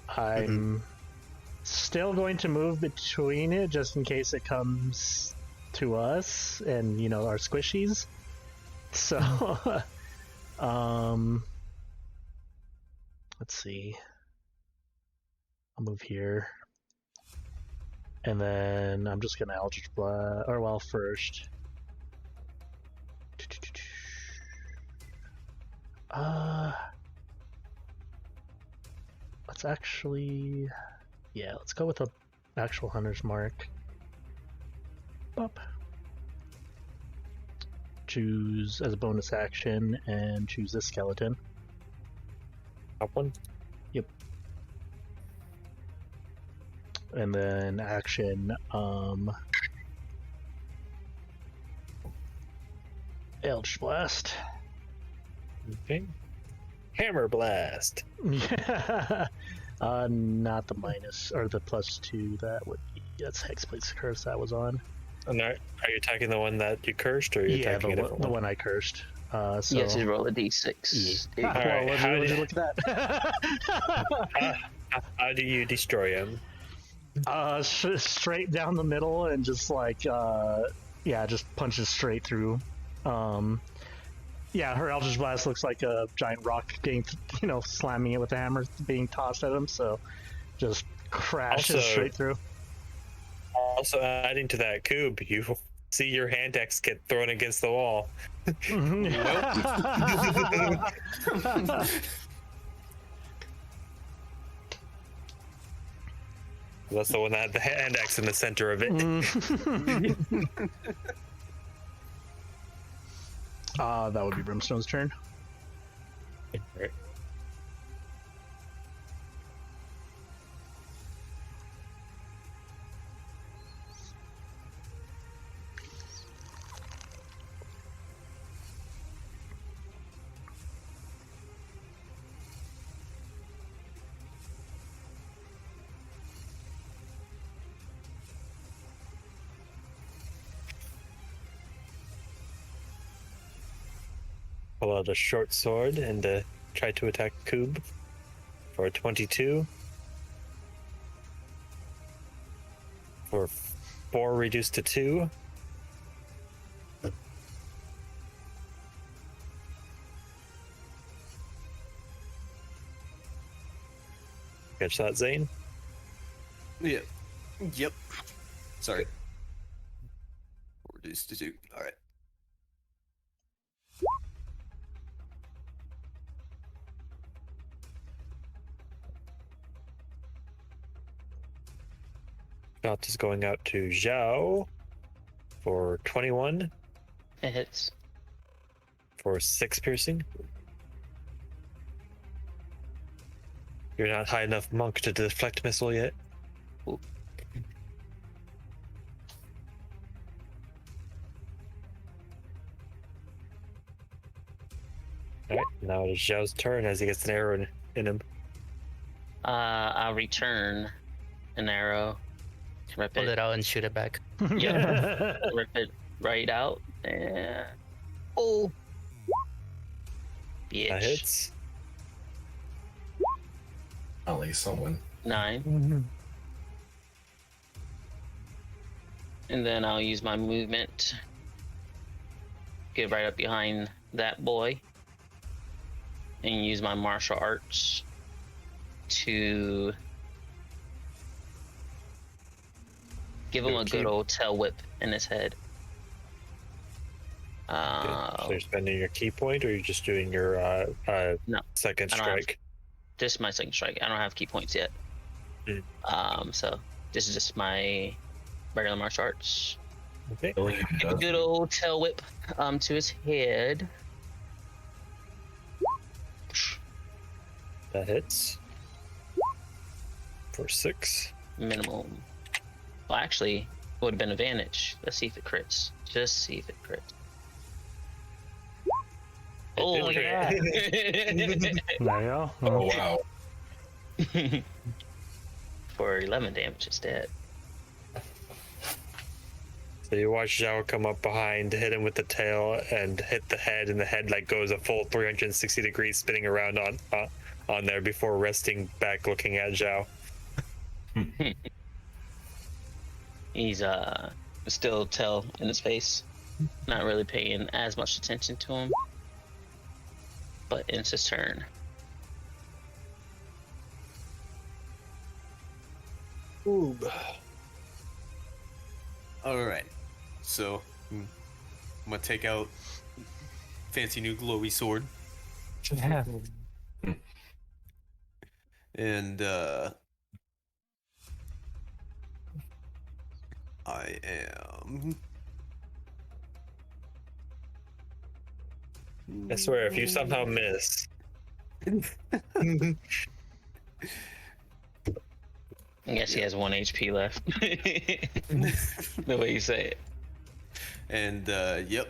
I'm still going to move between it just in case it comes to us and our squishies. So let's see. I'll move here. And then I'm just gonna Eldritch Blast, first. Let's actually, let's go with the actual Hunter's Mark. Up. Choose as a bonus action and choose this skeleton. Top one? Yep. and then action. Eldritch Blast. Okay. Hammer blast. Yeah. Not the minus or the +2. That would be that's Hexblade's curse that was on. And are you attacking the one that you cursed, or are you Yeah, attacking a the different one I cursed. So You have to roll a d6. yeah. All Well, right, would you look at that? How do you destroy him? Straight down the middle and just like just punches straight through. Yeah, her Eldritch Blast looks like a giant rock being, slamming it with a hammer being tossed at him. So just crashes Also- straight through. Also, adding to that, Kuub, you see your hand axe get thrown against the wall. That's the one that had the hand axe in the center of it. That would be Brimstone's turn. Right. Pull out a short sword and try to attack Kuub for a 22. For 4 reduced to 2. Catch that, Zane? Yeah. Yep. Sorry. Reduced to 2. All right. Shot is going out to Xiao for 21, It hits. for 6 piercing. You're not high enough monk to deflect missile yet. Ooh. Alright, now it is Xiao's turn as he gets an arrow in him. I'll return an arrow. Rip Pull it. it out and shoot it back. Yeah. Rip it right out. And oh, bitch. That hits. At least someone. 9. And then I'll use my movement. Get right up behind that boy. And use my martial arts to give him a good old tail whip in his head. Okay. So you're spending your key point, or you're just doing your No, second I don't have- strike? This is my second strike. I don't have key points yet. So this is just my regular martial arts. Okay. Give a good old tail whip to his head. That hits. For 6. Minimum. Well, actually, it would have been advantage. Let's see if it crits. Just see if it crits. Oh, did yeah. There you go. Oh wow. For 11 damage instead. So you watch Xiao come up behind, hit him with the tail, and hit the head, and the head goes a full 360 degrees, spinning around on there before resting back, looking at Xiao. He's still tail in his face. Not really paying as much attention to him. But it's his turn. Oob. All right. So I'm gonna take out fancy new glowy sword, Yeah. and I am. I swear, if you somehow miss, I guess he has 1 HP left. The way you say it. And yep,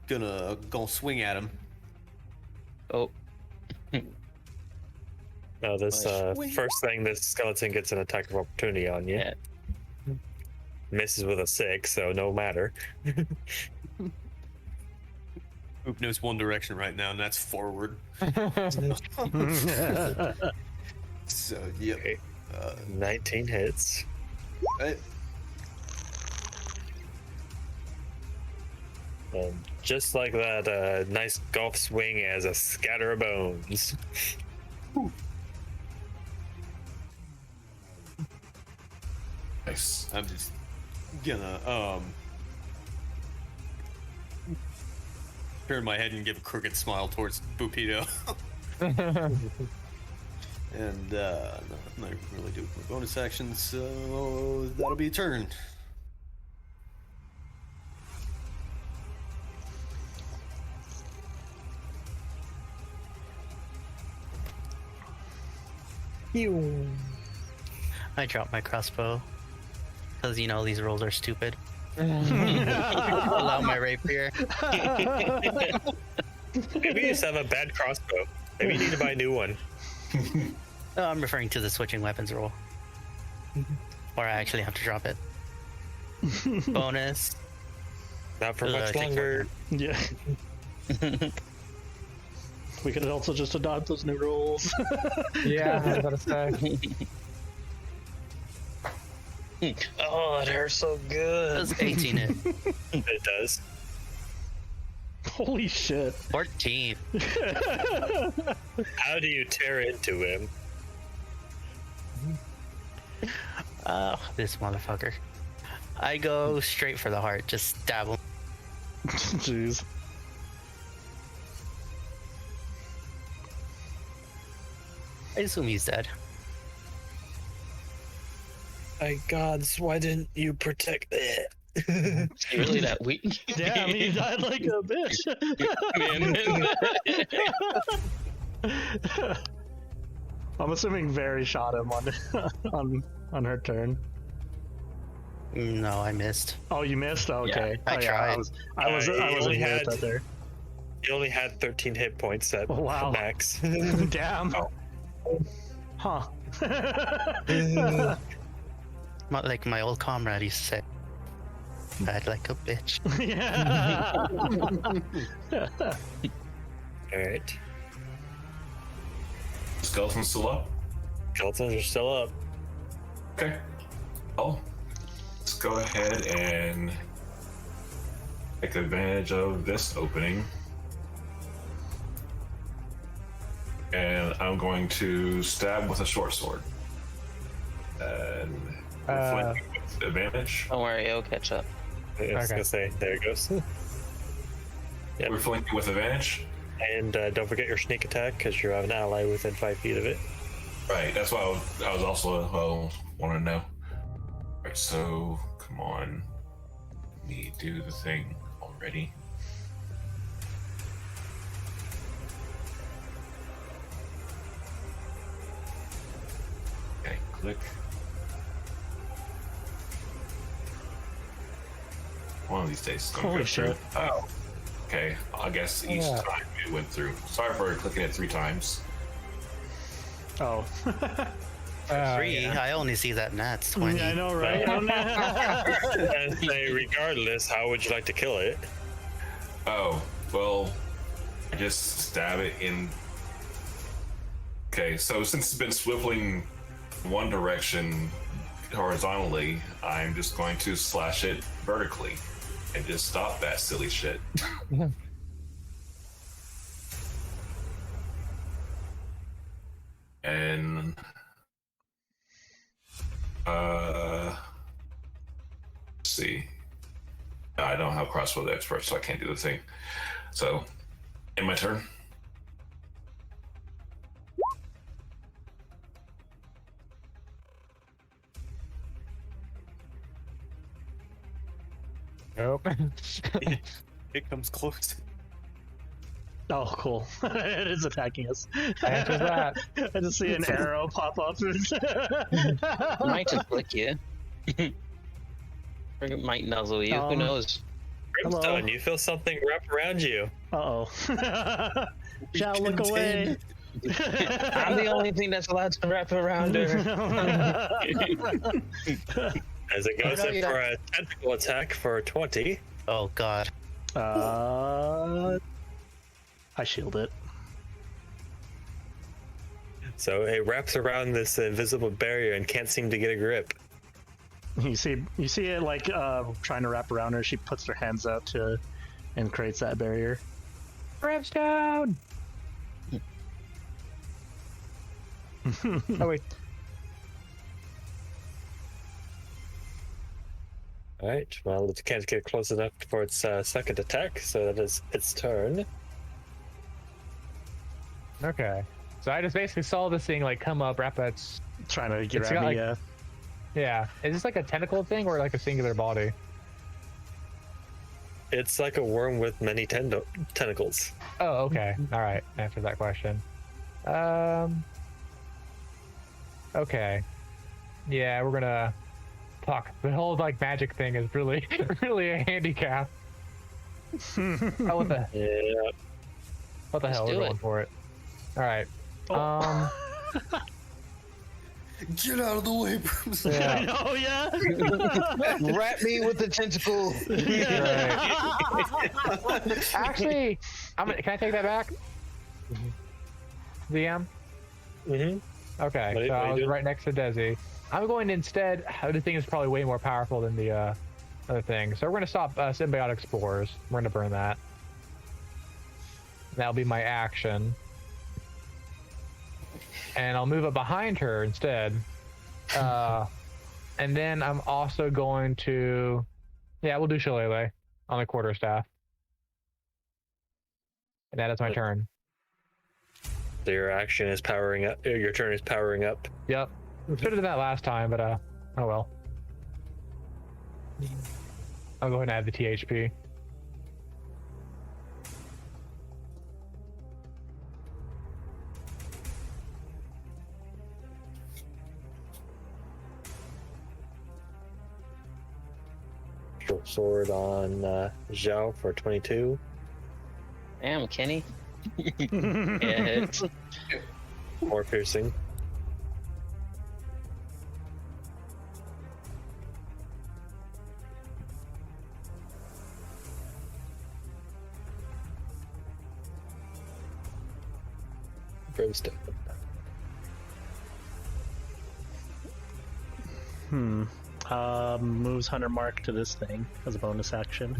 gonna swing at him. Oh. No, this first thing, this skeleton gets an attack of opportunity on you. Yeah. Misses with a 6, so no matter. Kuub knows one direction right now, and that's forward. So yep. Okay. 19 hits. Just like that, nice golf swing as a scatter of bones. Nice. I'm just gonna turn my head and give a crooked smile towards Bupito. And not really do my bonus action, so that'll be a turn. I dropped my crossbow because these rolls are stupid. Pull out my rapier. Maybe you just have a bad crossbow. Maybe you need to buy a new one. No, I'm referring to the switching weapons roll. Or I actually have to drop it. Bonus. Not for much Take longer. Yeah. We could also just adopt those new rules. Yeah, I was about to say. Oh, it hurts so good. Does 18 hit? It does. Holy shit. 14. How do you tear into him? This motherfucker. I go straight for the heart. Just stab him. Jeez. I assume he's dead. My gods, why didn't you protect it? Is he really that weak? Yeah, I mean, he died like a bitch. I'm assuming Veri shot him on her turn. No, I missed. Oh, you missed? Okay. I tried. I was You only here had- right there. You only had 13 hit points at Wow. max. Damn. Huh. Like my old comrade used to say. Died like a bitch. Yeah. Alright. Skeleton's still up. Skeletons are still up. Okay. Oh, let's go ahead and take advantage of this opening. And I'm going to stab with a short sword. And flanking with advantage. Don't worry, it'll catch up. I was Okay. gonna say, there it goes. Yep. We're flanking with advantage. And don't forget your sneak attack because you have an ally within 5 feet of it. Right, that's why I was also want to know. Alright, so come on. Let me do the thing already. Okay, click. One of these days it's gonna Holy go through. shit. Oh. Okay, I guess each Yeah. time it went through. Sorry for clicking it 3 times. Oh. 3? I only see that Nat's 20. Yeah, I know, right? And say, regardless, how would you like to kill it? Oh, well, I just stab it in. Okay, so since it's been swiveling one direction horizontally, I'm just going to slash it vertically and just stop that silly shit. And let's see. No, I don't have crossbow expert, so I can't do the thing. So, in my turn. Nope. It comes close. Oh, cool. It is attacking us. Answers that. I just see an arrow pop up. It might just lick you. Or it might nuzzle you. Who knows? Brimstone, you feel something wrap around you. Uh-oh. Shall look away. I'm the only thing that's allowed to wrap around her. As it goes in for a tentacle attack for 20. Oh god. I shield it. So it wraps around this invisible barrier and can't seem to get a grip. You see it like trying to wrap around her. She puts her hands out and creates that barrier. Brimstone! Oh, wait. Alright, well, it can't get close enough for its second attack, so that is its turn. Okay. So I just basically saw this thing like come up, wrap its. Trying to get It's at got, me, like- Yeah. Is this like a tentacle thing or like a singular body? It's like a worm with many tentacles. Oh, okay. All right. Answer that question. Okay. Yeah, we're gonna. Fuck. The whole like magic thing is really, really a handicap. Oh, what the? Yeah. What the Let's hell? We're do going it. for it. All right. Get out of the way, Brimstone. Yeah. Oh yeah. Wrap me with the tentacle. Right. Actually, can I take that back? DM. Mm-hmm. Okay, What so are I you was doing? right next to Dezi. I'm going to instead. The thing is probably way more powerful than the other thing, so we're going to stop symbiotic spores. We're going to burn that. That'll be my action, and I'll move it behind her instead. And then I'm also going to, yeah, we'll do Shillelagh on the quarterstaff, and that is my turn. So your action is powering up. Your turn is powering up. Yep. Should have done that last time, but oh well. I'll go ahead and add the THP. Short sword on Xiao for 22. Damn, Kenny. Yeah, it's More piercing. Brimstone. Moves Hunter Mark to this thing as a bonus action.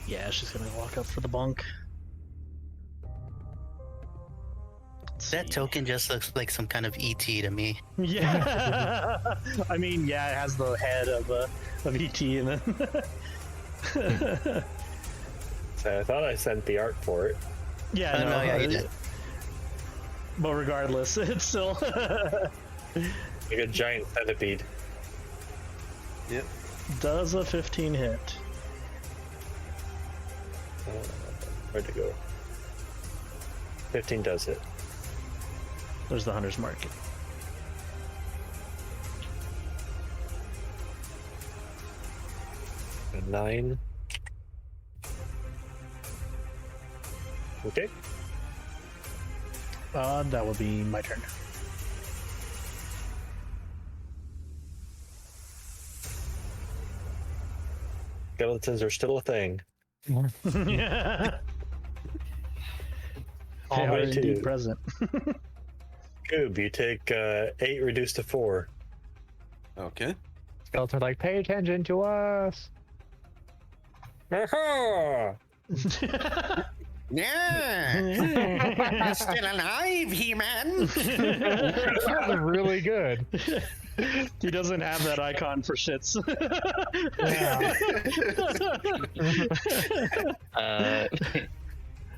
Yeah, she's gonna walk up for the bunk. That token just looks like some kind of ET to me. Yeah. I mean, yeah, it has the head of ET and then. So I thought I sent the art for it. Yeah, Oh, no, yeah, you did. But regardless, it's still. Like a giant centipede. Yep. Does a 15 hit? Where'd it go? 15 does hit. There's the Hunter's Mark. A 9. Okay. That will be my turn. Skeletons are still a thing. Yeah. All They are right, indeed too. present. Kuub, you take 8 reduced to 4. Okay. Skeletons are like, pay attention to us. Aha! Yeah. You're still alive, He-Man. That was really good. He doesn't have that icon for shits.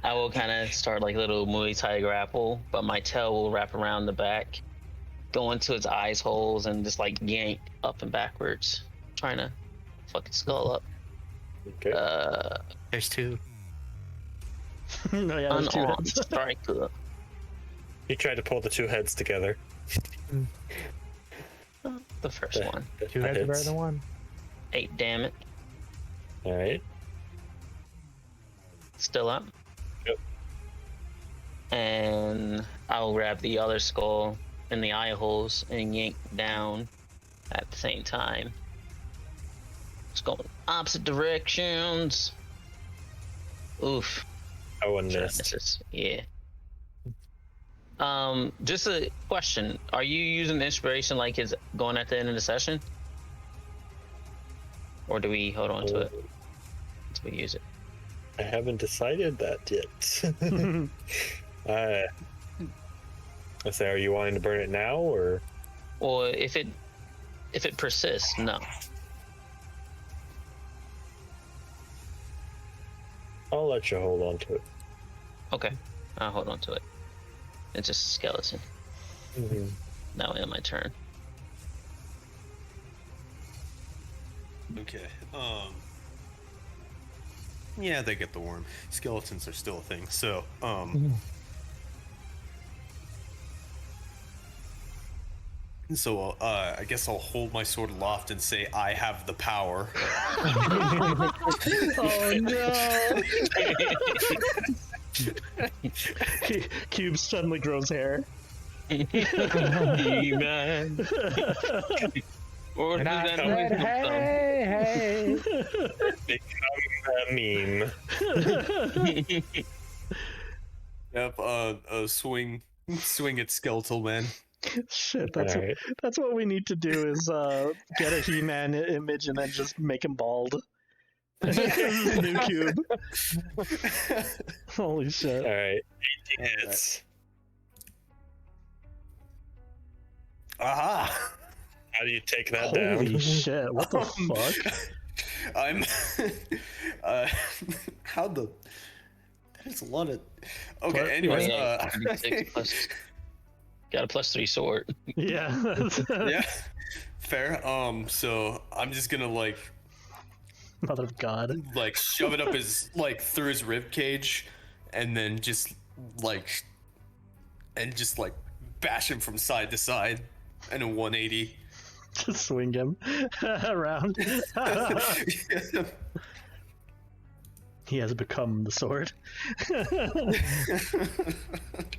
I will kind of start like a little Muay Thai grapple, but my tail will wrap around the back go into its eyes holes and just like yank up and backwards, trying to fuck its skull up. Okay. There's two. No, yeah, there's two Unarmed heads. striker. You tried to pull the two heads together. The first one. Two heads are better than one. 8 damage. All right. Still up. Yep. And I'll grab the other skull in the eye holes and yank down at the same time. It's going opposite directions. Oof. Oh, and Sure, missed. misses. Yeah. Just a question. Are you using the inspiration like it's going at the end of the session? Or do we hold on to it until we use it? I haven't decided that yet. I say, are you wanting to burn it now, or? Or if it persists, no. I'll let you hold on to it. Okay, I'll hold on to it. It's just a skeleton. Mm-hmm. Now in my turn. Okay. Yeah, they get the worm. Skeletons are still a thing. So, So, I guess I'll hold my sword aloft and say, I have the power. Oh no! Kuub suddenly grows hair. Man. Or And I does that said, noise come hey. Become a meme. Yep, swing at skeletal man. Shit, that's All right. that's what we need to do is get a He-Man image and then just make him bald. This is the new Kuub. Holy shit. All right. 18 hits. Aha! How do you take that Holy down? shit, what the fuck? I'm how the that is a lot of okay. What? Anyways, 6 plus, got a +3 sword. Yeah. yeah, fair. So I'm just gonna Mother of God. shove it up his through his rib cage, and then just bash him from side to side in a 180. Just swing him around. He has become the sword.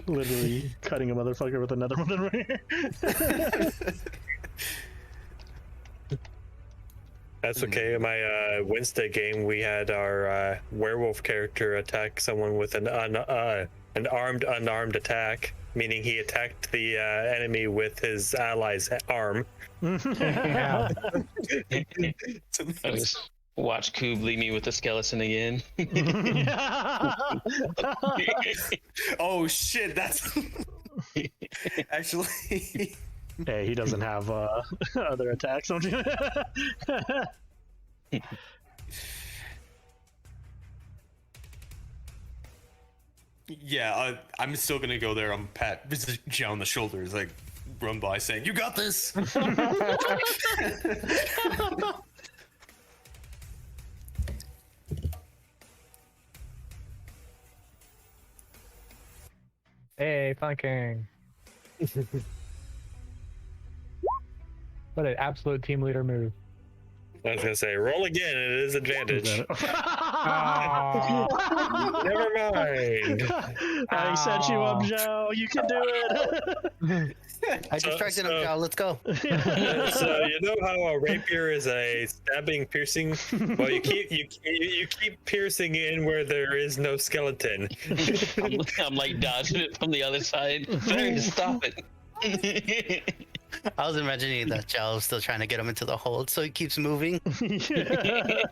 Literally cutting a motherfucker with another one right here. That's okay. In my Wednesday game, we had our werewolf character attack someone with an unarmed attack, meaning he attacked the enemy with his ally's arm. Yeah. I just watch Kuub leave me with the skeleton again. Oh shit! That's actually. Hey, he doesn't have other attacks, don't you? Yeah, I'm still gonna go there. I'm pat Zhao on the shoulders, run by saying, "You got this." Hey, flanking. What an absolute team leader move. I was gonna say, roll again. It is advantage. Oh, Never mind. I set you up, Joe. You can do it. I distracted him, Zhao. Let's go. So you know how a rapier is a stabbing, piercing. Well, you keep piercing in where there is no skeleton. I'm like dodging it from the other side. Veri, stop it. I was imagining that Zhao was still trying to get him into the hold, so he keeps moving. the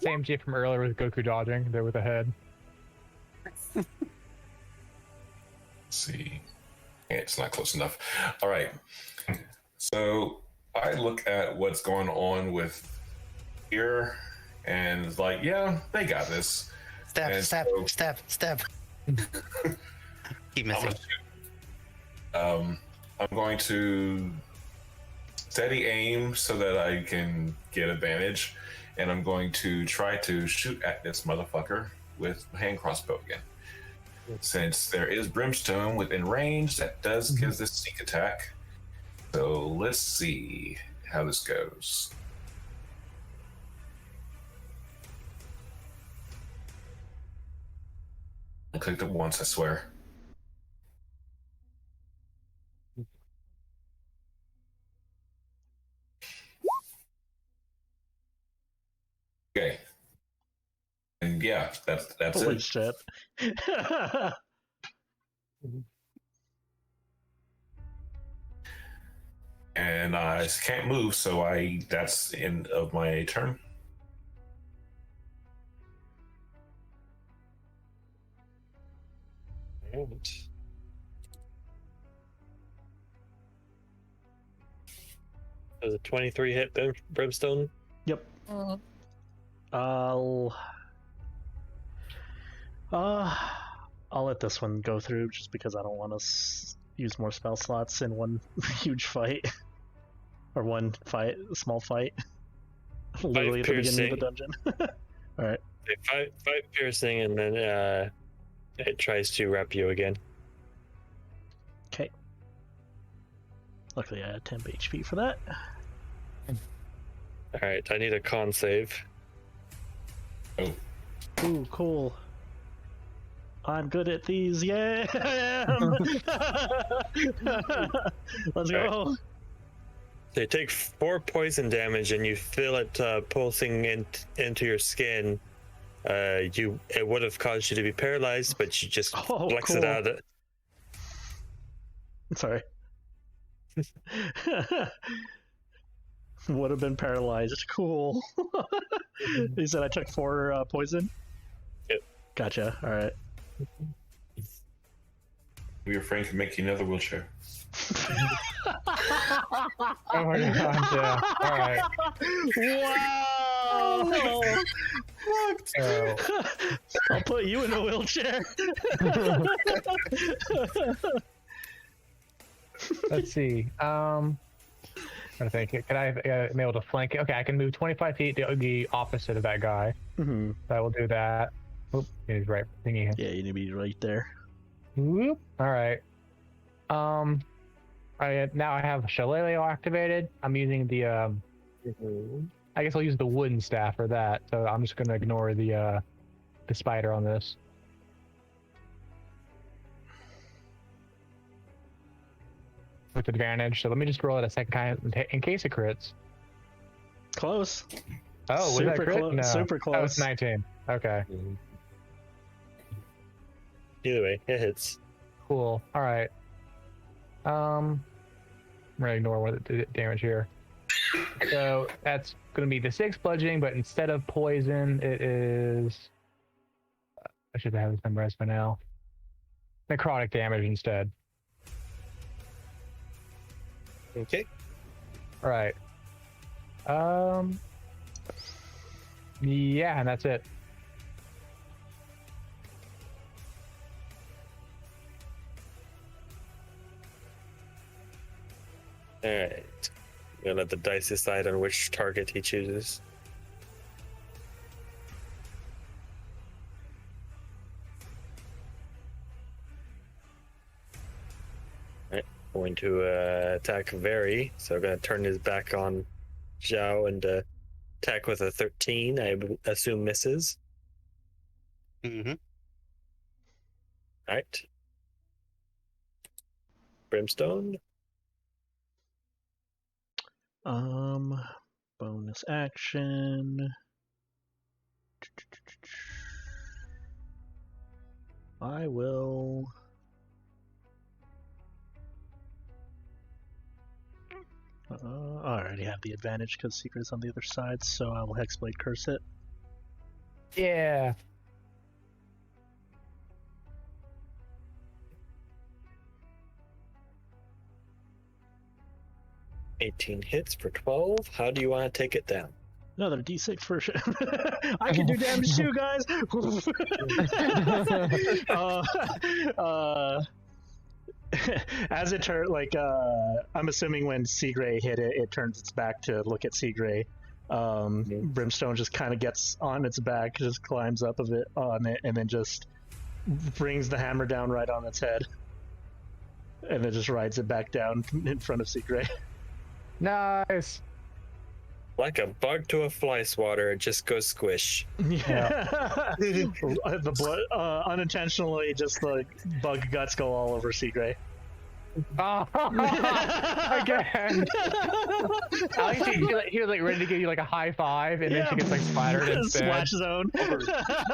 same G from earlier with Goku dodging there with the head. Let's see. Yeah, it's not close enough. All right. So I look at what's going on with here, and it's like, yeah, they got this. Stab, And stab, so- stab, stab. Keep I'm missing. I'm going to steady aim so that I can get advantage, and I'm going to try to shoot at this motherfucker with my hand crossbow again. Since there is Brimstone within range, that does give this sneak attack. So let's see how this goes. I clicked it once, I swear. Okay. And yeah, that's Holy it. shit. And I can't move, so that's the end of my turn. Alright. Does a 23 hit Brimstone? Yep. I'll let this one go through just because I don't want to use more spell slots in one huge fight. Or one fight, small fight. Literally at the beginning of the dungeon. Alright. Five piercing, and then it tries to wrap you again. Okay. Luckily I had 10 HP for that. Alright, I need a con save. Oh, Ooh, cool. I'm good at these, yeah! I am. Let's go! They take 4 poison damage, and you feel it pulsing into your skin. It would have caused you to be paralyzed, but you just flex it cool. out. Sorry. Would have been paralyzed. Cool. You said I took 4 poison? Yep. Gotcha. Alright. your friend can make you another wheelchair. Oh my god, yeah. Alright. Wow! So, I'll put you in a wheelchair. let's see. I think, can I am able to flank it? Okay, I can move 25 feet to the opposite of that guy. Mm-hmm. I will do that. Oop, he's right thingy. Yeah, you need to be right there. Whoop. All right. Now I have Shillelagh activated. I'm using the I guess I'll use the wooden staff for that. So I'm just gonna ignore the spider on this. With advantage. So let me just roll it a second time in case it crits. Close. Oh, was that Super crit? close. No. Super That was close. 19. Okay. Either way, it hits. Cool. All right. I'm gonna ignore what the damage here. So that's gonna be the 6 bludgeoning, but instead of poison, it is. I should have this memorized by now. Necrotic damage instead. Okay. All right. Yeah, and that's it. Alright. I'm gonna let the dice decide on which target he chooses. Alright, going to attack Veri, so I'm gonna turn his back on Xiao and attack with a 13. I assume misses. Mm-hmm. Alright. Brimstone. Bonus action. I will. I already have the advantage because Secret's on the other side, so I will Hexblade curse it. Yeah. $18 hits for 12. How do you want to take it down? Another D6 for sure. I can do damage too, guys. as it turns, like I'm assuming when Segrey hit it, it turns its back to look at Segrey. Brimstone just kind of gets on its back, just climbs up of it on it, and then just brings the hammer down right on its head, and then just rides it back down in front of Segrey. Nice. Like a bug to a fly swatter, it just goes squish. Yeah. The blood, unintentionally, just the bug guts go all over Segrey. Oh, again. I think he was like ready to give you like a high five, and then she gets like splattered instead. Splash zone.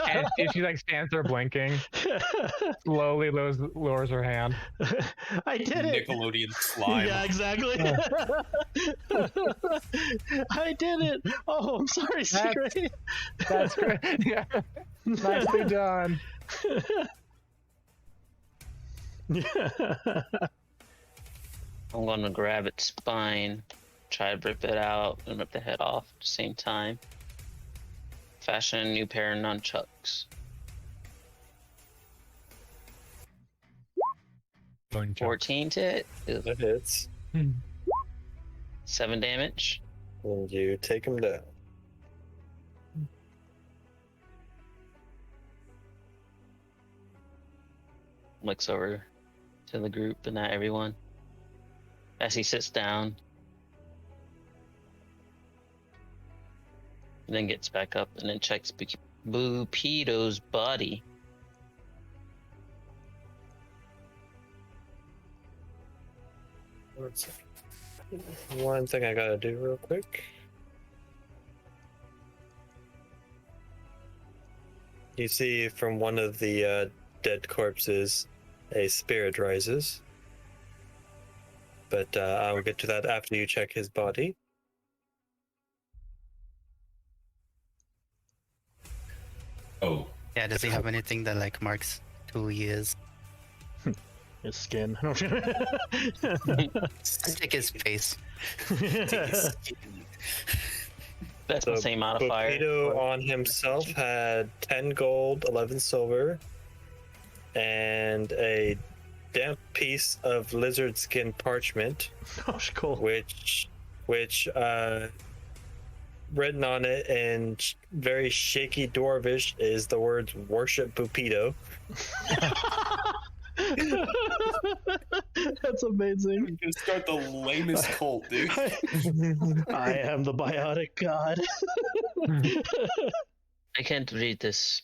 And she like stands there blinking. Slowly lowers her hand. I did it. Nickelodeon slime. Yeah, exactly. I did it. Oh, I'm sorry, Segrey. That's great. Yeah. Nicely done. I'm gonna grab its spine, try to rip it out, and rip the head off at the same time. Fashion a new pair of nunchucks. 14 to hit. That hits. 7 damage. And you take him down. Looks over to the group, but not everyone. As he sits down, and then gets back up and then checks Bupido's body. One thing I gotta do real quick. You see from one of the dead corpses, a spirit rises. But I'll get to that after you check his body. Oh, Yeah, does he have anything that like marks who he is? His skin. I take his face. That's the same modifier. Bupido on himself had 10 gold, 11 silver, and a damp piece of lizard skin parchment, Oh, cool. which written on it in very shaky dwarvish is the words "Worship Bupido." That's amazing. You can start the lamest cult, dude. I am the biotic god. I can't read this.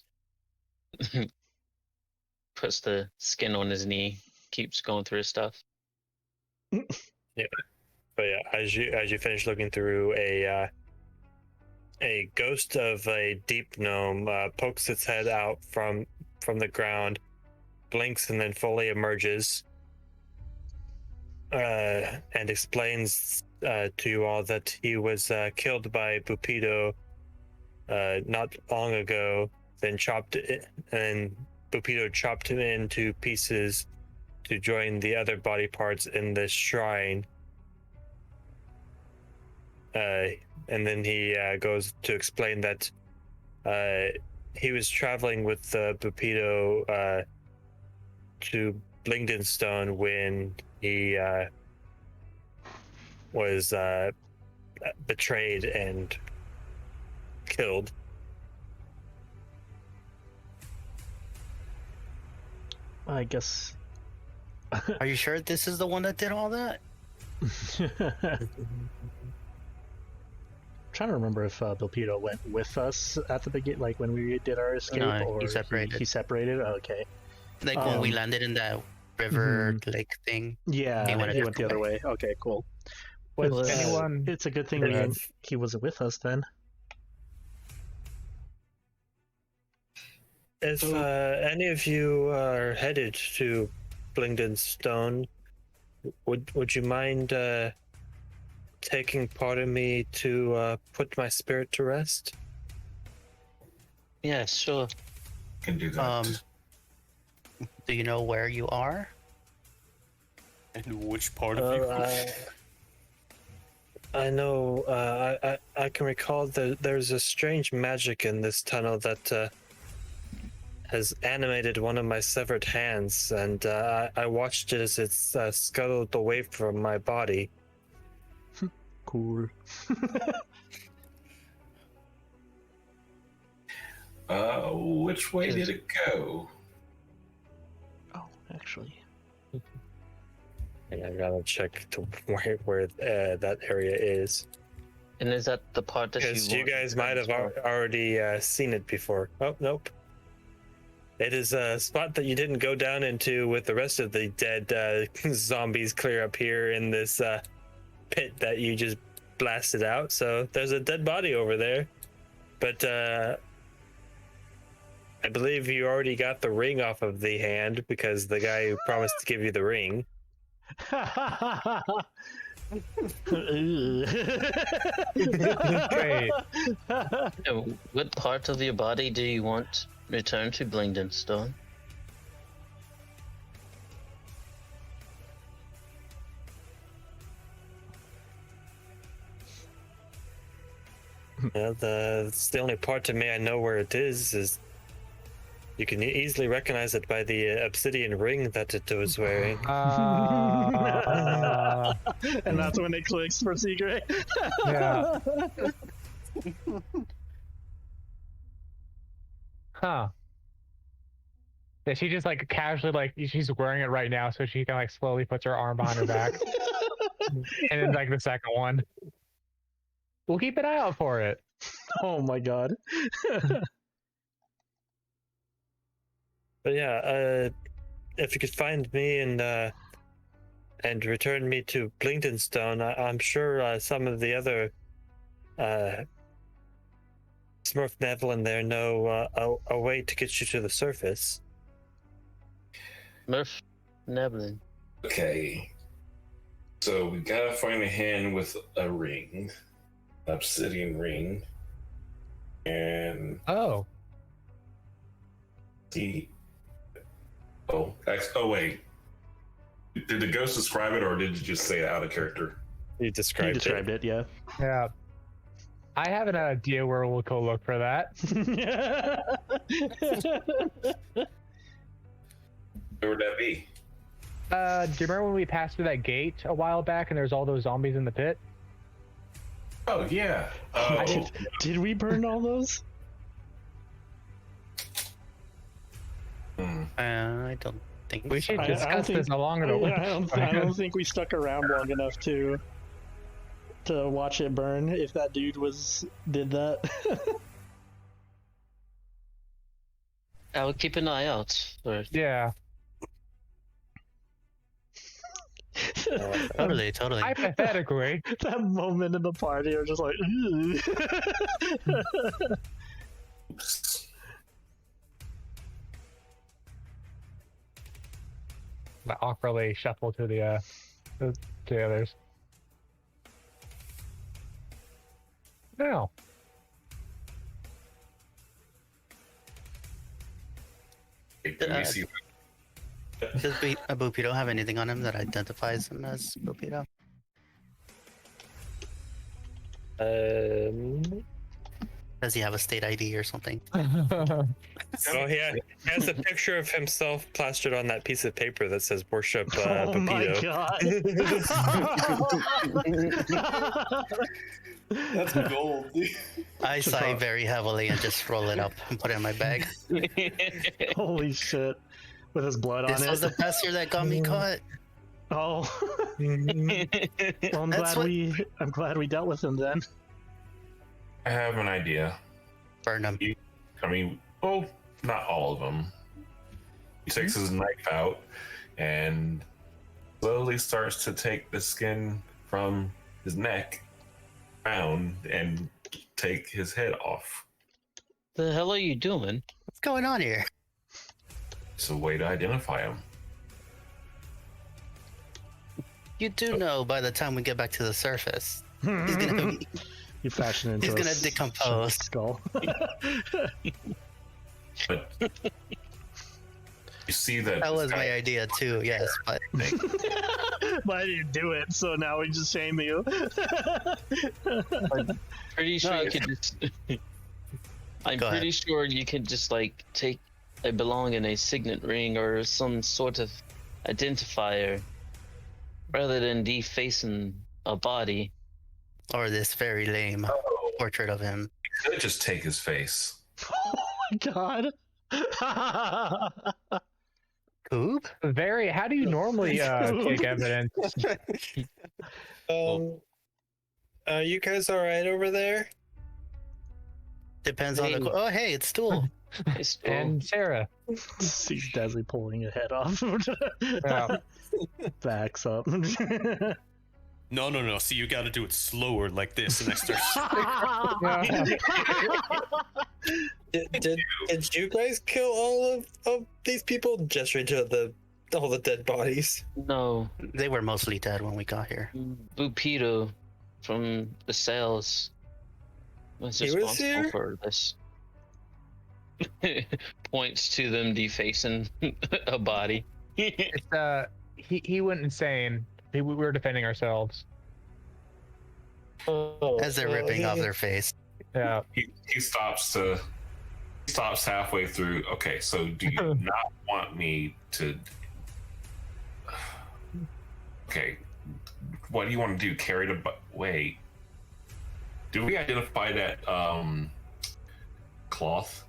Puts the skin on his knee, keeps going through his stuff. But yeah, as you finish looking through, a ghost of a deep gnome pokes its head out from the ground, blinks, and then fully emerges, and explains to you all that he was killed by Bupido not long ago. Then Bupido chopped him into pieces to join the other body parts in this shrine. And then he goes to explain that he was traveling with Bupido to Blingdenstone when he was betrayed and killed. I guess. Are you sure this is the one that did all that? Trying to remember if Bupido went with us at the beginning, like when we did our escape, No, or he separated. He separated. Oh, okay. Like when we landed in that river lake thing. Yeah, He went a he went the different other way. Okay, cool. Was Well, anyone? it's a good thing he wasn't with us then. If any of you are headed to Blingdenstone, would you mind taking part of me to put my spirit to rest? Yeah, sure. can do that. Do you know where you are? And which part of you? I know. I can recall that there's a strange magic in this tunnel that has animated one of my severed hands, and I watched it as it's scuttled away from my body. Cool. Which way did it go? Oh, actually. And I gotta check to where that area is. And is that the part that Because you want guys to might have explore? already seen it before. Oh, nope. It is a spot that you didn't go down into with the rest of the dead zombies clear up here in this pit that you just blasted out. So there's a dead body over there. But I believe you already got the ring off of the hand because the guy who promised to give you the ring. Great. What part of your body do you want returned to Blingdenstone? Yeah, it's the only part to me I know where it is you can easily recognize it by the obsidian ring that it was wearing. And that's when it clicks for Segrey. Yeah. Huh. Yeah, she just like casually like she's wearing it right now, so she can like slowly puts her arm behind her back. And then like the second one. We'll keep an eye out for it. Oh my god. But yeah, if you could find me and return me to Blingdenstone, I'm sure some of the other Smurf Neville there know a way to get you to the surface. Murph Neblin. Okay. So we gotta find a hand with a ring, obsidian ring, and Oh. the. Oh, wait. Did the ghost describe it, or did you just say it out of character? You You described described it, yeah. Yeah. I have an idea where we'll go look for that. Where would that be? Do you remember when we passed through that gate a while back and there's all those zombies in the pit? Oh yeah. Oh, Did we burn all those? I don't think We should I don't discuss think- this along the way. I don't think we stuck around long enough to watch it burn. If that dude did that, I will keep an eye out for Yeah. Totally. Hypothetically. that moment in the party, are just like, "Ugh." I awkwardly shuffle to the others. No. Can we see? Does Bupito have anything on him that identifies him as Bupito? Does he have a state ID or something? Oh yeah, he has a picture of himself plastered on that piece of paper that says "Worship Oh my Pepito." god! That's gold. I sigh very heavily and just roll it up and put it in my bag. Holy shit! With his blood This on was it. the pastor that got me caught. Oh, well, I'm That's glad we dealt with him then. I have an idea. Burn him. I mean, oh, not all of them. He takes his knife out and slowly starts to take the skin from his neck down and take his head off. The hell are you doing? What's going on here? It's a way to identify him. You do know by the time we get back to the surface, he's gonna You fashion into He's a gonna decompose. skull. But you see that that this was guy- my idea too. Yes, but But I didn't do it, so now we just shame you. Pretty sure No, you could just. I'm Go ahead. pretty sure you can just like take they belong in a signet ring or some sort of identifier, rather than defacing a body. Or this very lame Oh, portrait of him. could just take his face. Oh my god. Kuub? Very. How do you normally take evidence? You guys all right over there? Depends on the. Hey. Oh, hey, it's Stool. It's cool. And Sarah. See Dezi pulling a head off. Yeah. Backs up. No. See, you got to do it slower like this, and I start. Did you guys kill all of these people? Gesturing to all the dead bodies. No, They were mostly dead when we got here. Bupido from the cells was He was responsible here? for this. Points to them defacing a body. It's, he went insane. We were defending ourselves. As they're ripping off their face. Yeah. He stops halfway through. Okay, so do you not want me to? Okay, what do you want to do? Carry the wait? Do we identify that cloth?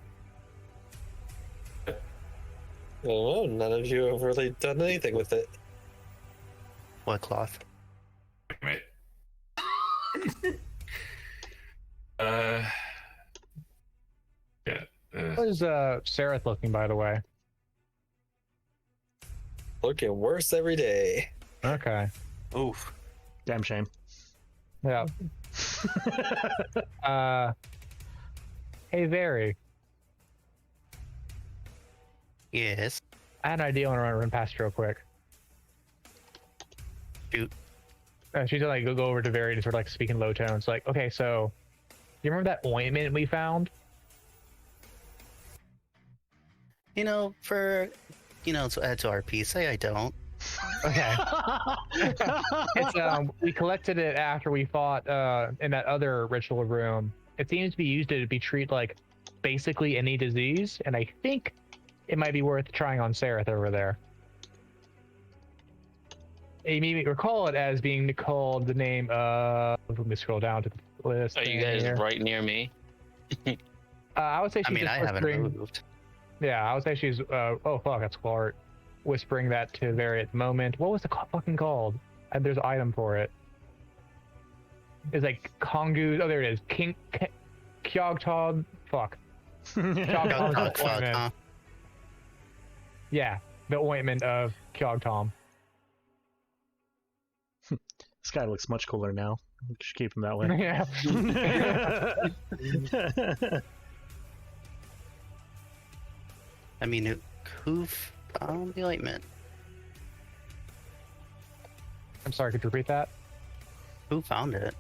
Oh, none of you have really done anything with it. What cloth? Right. Yeah. How is Sereth looking, by the way? Looking worse every day. Okay. Oof. Damn shame. Yeah. Hey, Veri. Yes. I had an idea. I want to run past you real quick. Shoot. She's like go over to Veri to sort of like speak in low tones. Like, okay, so you remember that ointment we found? To add to our piece, say I don't. Okay. It's we collected it after we fought in that other ritual room. It seems to be used to treat like basically any disease, and I think it might be worth trying on Sereth over there. You may recall it as being called the name of. Let me scroll down to the list. Are you guys here. right near me? I would say she's I just haven't whispering. moved. Yeah, I would say she's. Oh fuck, that's Clark. Whispering that to Veri at the moment. What was the fucking called? There's an item for it. It's like Kongu. Oh, there it is. Kyogtog. Fuck. Kyogtom's Fuck, ointment. huh? Yeah, the ointment of Kyogtom. This guy looks much cooler now. We should keep him that way. Yeah. Who found the ointment? I'm sorry, could you repeat that? Who found it?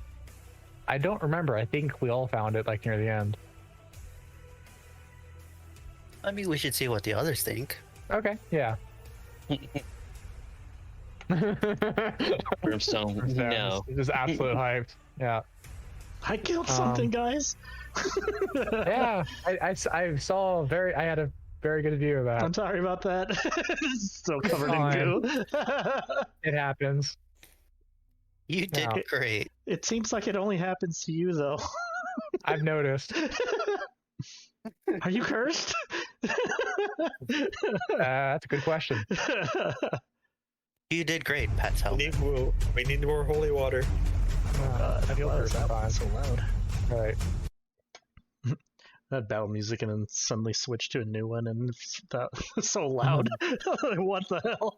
I don't remember. I think we all found it like near the end. We should see what the others think. Okay, yeah. Brimstone. No. Just absolute hyped. Yeah. I killed something, guys. Yeah. I saw I had a very good view of that. I'm sorry about that. Still covered in fine. goo. It happens. You did Yeah. great. It seems like it only happens to you, though. I've noticed. Are you cursed? That's a good question. You did great, Pat's help. We need more holy water. I feel Why is that fine. so loud? Right. That battle music and then suddenly switched to a new one, and that was so loud. Like, what the hell?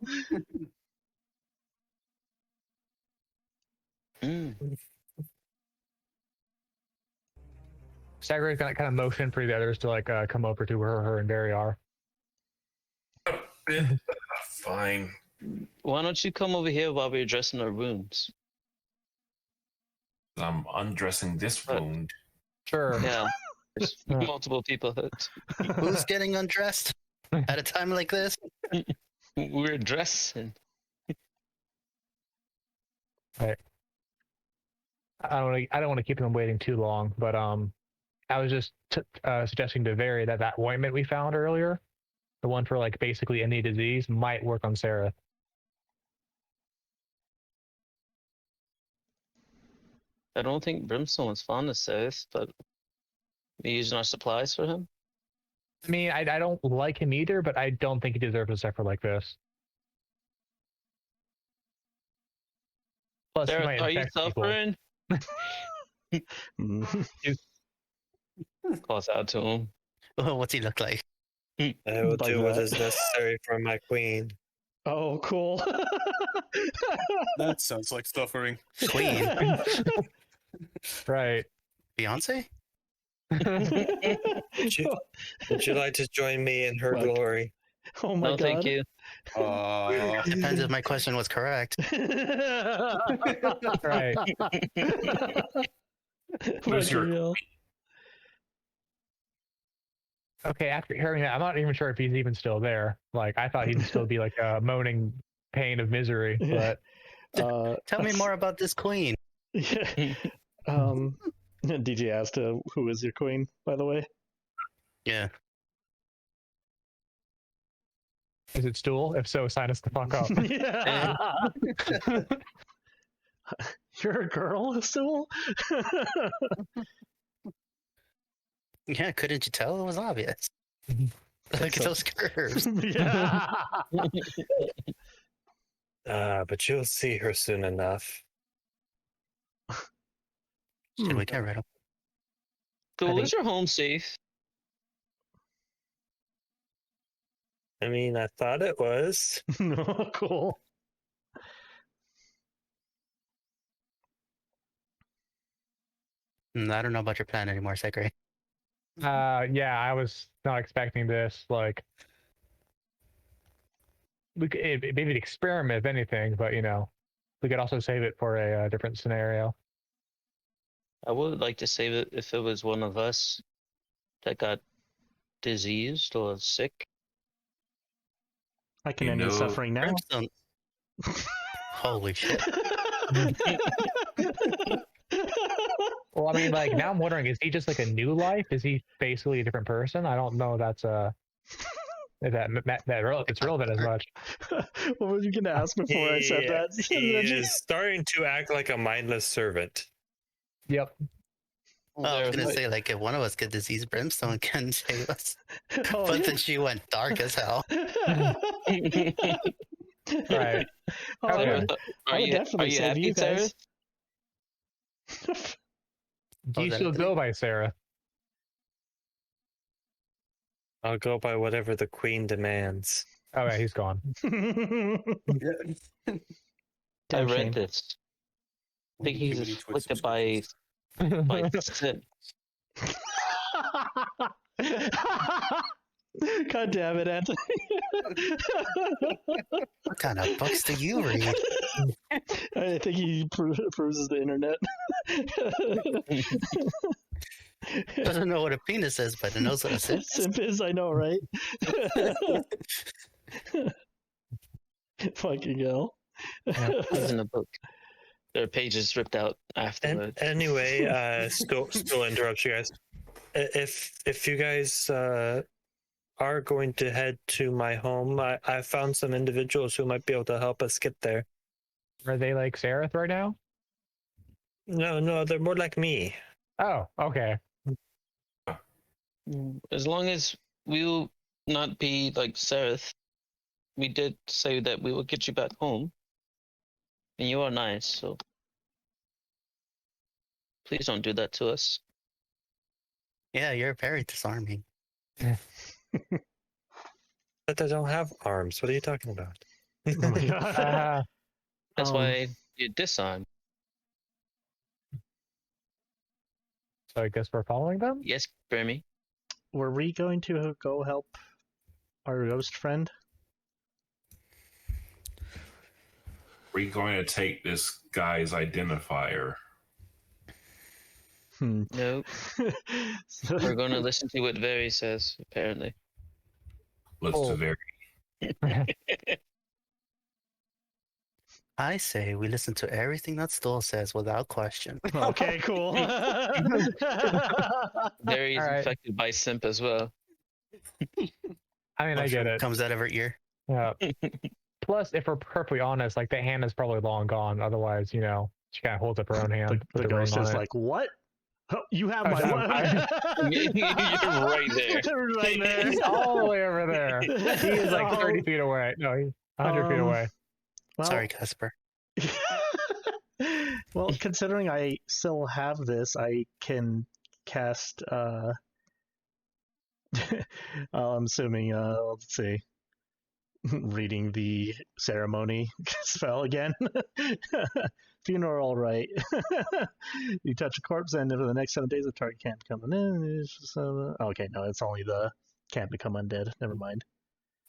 Segrey's gonna kind of motion for the others to like come over to where her and Veri are. Fine. Why don't you come over here while we're addressing our wounds? I'm undressing this wound. Sure. Yeah. There's Yeah. multiple people hurt. Who's getting undressed at a time like this? We're dressing. Right. I don't want to keep them waiting too long, but I was just suggesting to Veri that ointment we found earlier, the one for like basically any disease, might work on Seraph. I don't think Brimstone was fond of Seth, but we using our supplies for him. I mean, I don't like him either, but I don't think he deserves a suffer like this. Plus, he Sarah, might are you infect people. suffering? Mm. Calls out to him. What's he look like? I will Like do what that. is necessary for my queen. Oh, cool. That sounds like suffering. Queen? Right. Beyonce? Would you like to join me in her Fuck. glory? Oh my No, god. thank you. Depends if my question was correct. Right. Who's your- Real. Okay, after hearing that, I'm not even sure if he's even still there. Like, I thought he'd still be like a moaning pain of misery, Yeah. but Tell me more about this queen. Yeah. DJ asked who is your queen, by the way? Yeah. is it Stool? If so, sign us the fuck up. Yeah. You're a girl, Stool? Yeah, couldn't you tell? It was obvious. Look at So- those curves. Yeah. But you'll see her soon enough. Should we get rid of Cool. think- Is your home safe? I mean, I thought it was. Cool. I don't know about your plan anymore, Segrey. Yeah, I was not expecting this. Like, we could maybe an experiment, if anything, but we could also save it for a different scenario. I would like to save it if it was one of us that got diseased or sick. I can You end your know- suffering now. Brimstone. Holy shit. Well, I mean, like, now I'm wondering, is he just like a new life? Is he basically a different person? I don't know. That's if it's relevant as much. What were you going to ask before I said that? He Reggie? is starting to act like a mindless servant. Yep. Oh, I was gonna say, like, if one of us get disease, Brimstone can save us. Oh, But then she went dark as hell. Right. Oh, Okay. Sarah, I would definitely are you save happy, you Sarah? guys. Do you that- still go by Sarah? I'll go by whatever the queen demands. Oh, yeah, he's gone. I Damn read shame. this. I think he's Activity twist afflicted by sin. God damn it, Anthony. What kind of books do you read? I think he proves the internet. Doesn't know what a penis is, but it knows what a simp is. Simp is, I know, right? Fucking hell. It's in the book. There are pages ripped out And afterwards. anyway, still interrupts you guys. If you guys are going to head to my home, I found some individuals who might be able to help us get there. Are they like Seraph right now? No, they're more like me. Oh, okay. As long as we'll not be like Seraph, we did say that we will get you back home. And you are nice, so please don't do that to us. Yeah, you're very disarming. But they don't have arms. What are you talking about? Oh my god. That's Um, why you disarm. So I guess we're following them? Yes, Grimmy. Were we going to go help our ghost friend? We're going to take this guy's identifier. No, we're going to listen to what Veri says, apparently. Looks Oh. to very. I say we listen to everything that Stoll says without question. Okay, cool. Veri is All right. infected by simp as well. I mean, I get it. Comes out of her ear. Yeah. Plus, if we're perfectly honest, like the hand is probably long gone. Otherwise, she kind of holds up her own hand. The with the ghost ring on is it. like, what? Oh, you have Oh, my I'm- one. You're right there. Right there. He's all the way over there. He is like 30 feet away. No, he's 100 feet away. Well, Sorry, Casper. well, considering I still have this, I can cast. I'm assuming. Let's see. Reading the ceremony spell again. Funeral rite. You touch a corpse, and for the next 7 days, the target can't become in. Okay, no, it's only the can't become undead. Never mind.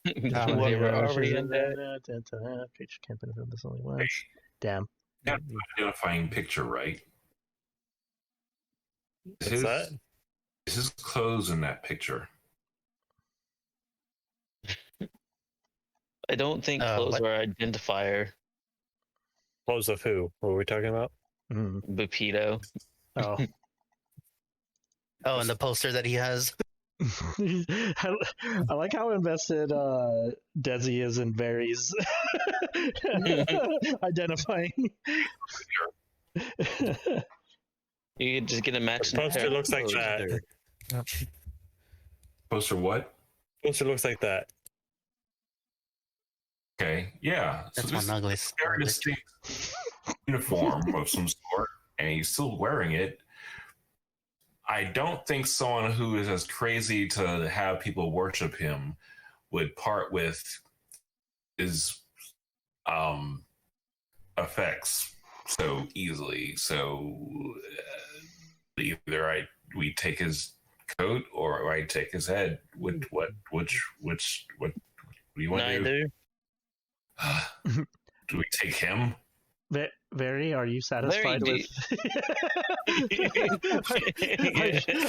They were already undead. Creature can't benefit from this only once. Damn. Not identifying picture, right? What's that? Is his clothes in that picture? I don't think clothes are an identifier. Clothes of who? What were we talking about? Bepito. Oh. Oh, and the poster that he has. I like how invested Dezi is in Veri's identifying. You could just get a match. The poster looks like that. Poster what? Poster looks like that. Okay, yeah. That's this one ugly. very distinct uniform of some sort, and he's still wearing it. I don't think someone who is as crazy to have people worship him would part with his effects so easily. So either we take his coat or I take his head. Which what do you want to do? Neither. Do we take him? Veri, are you satisfied with?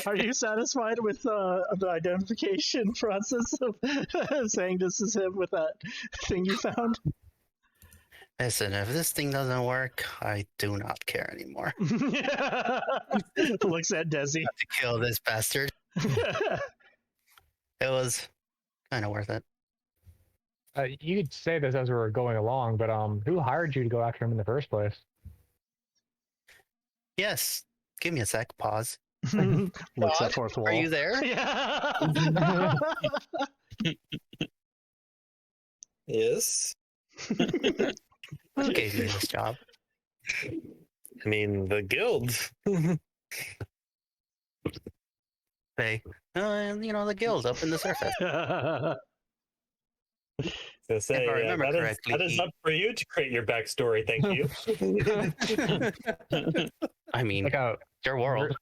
Are you satisfied with the identification process of saying this is him with that thing you found? Listen, if this thing doesn't work, I do not care anymore. Looks at Dezi. To kill this bastard. It was kind of worth it. You could say this as we were going along, but who hired you to go after him in the first place? Yes. Give me a sec. Pause. Looks God, at fourth wall. Are you there? Yeah. Yes. Who gave me this job? I mean, the guild. They, the guild up in the surface. So say, If I remember correctly, that is up for you to create your backstory. Thank you. I mean, Like a your world.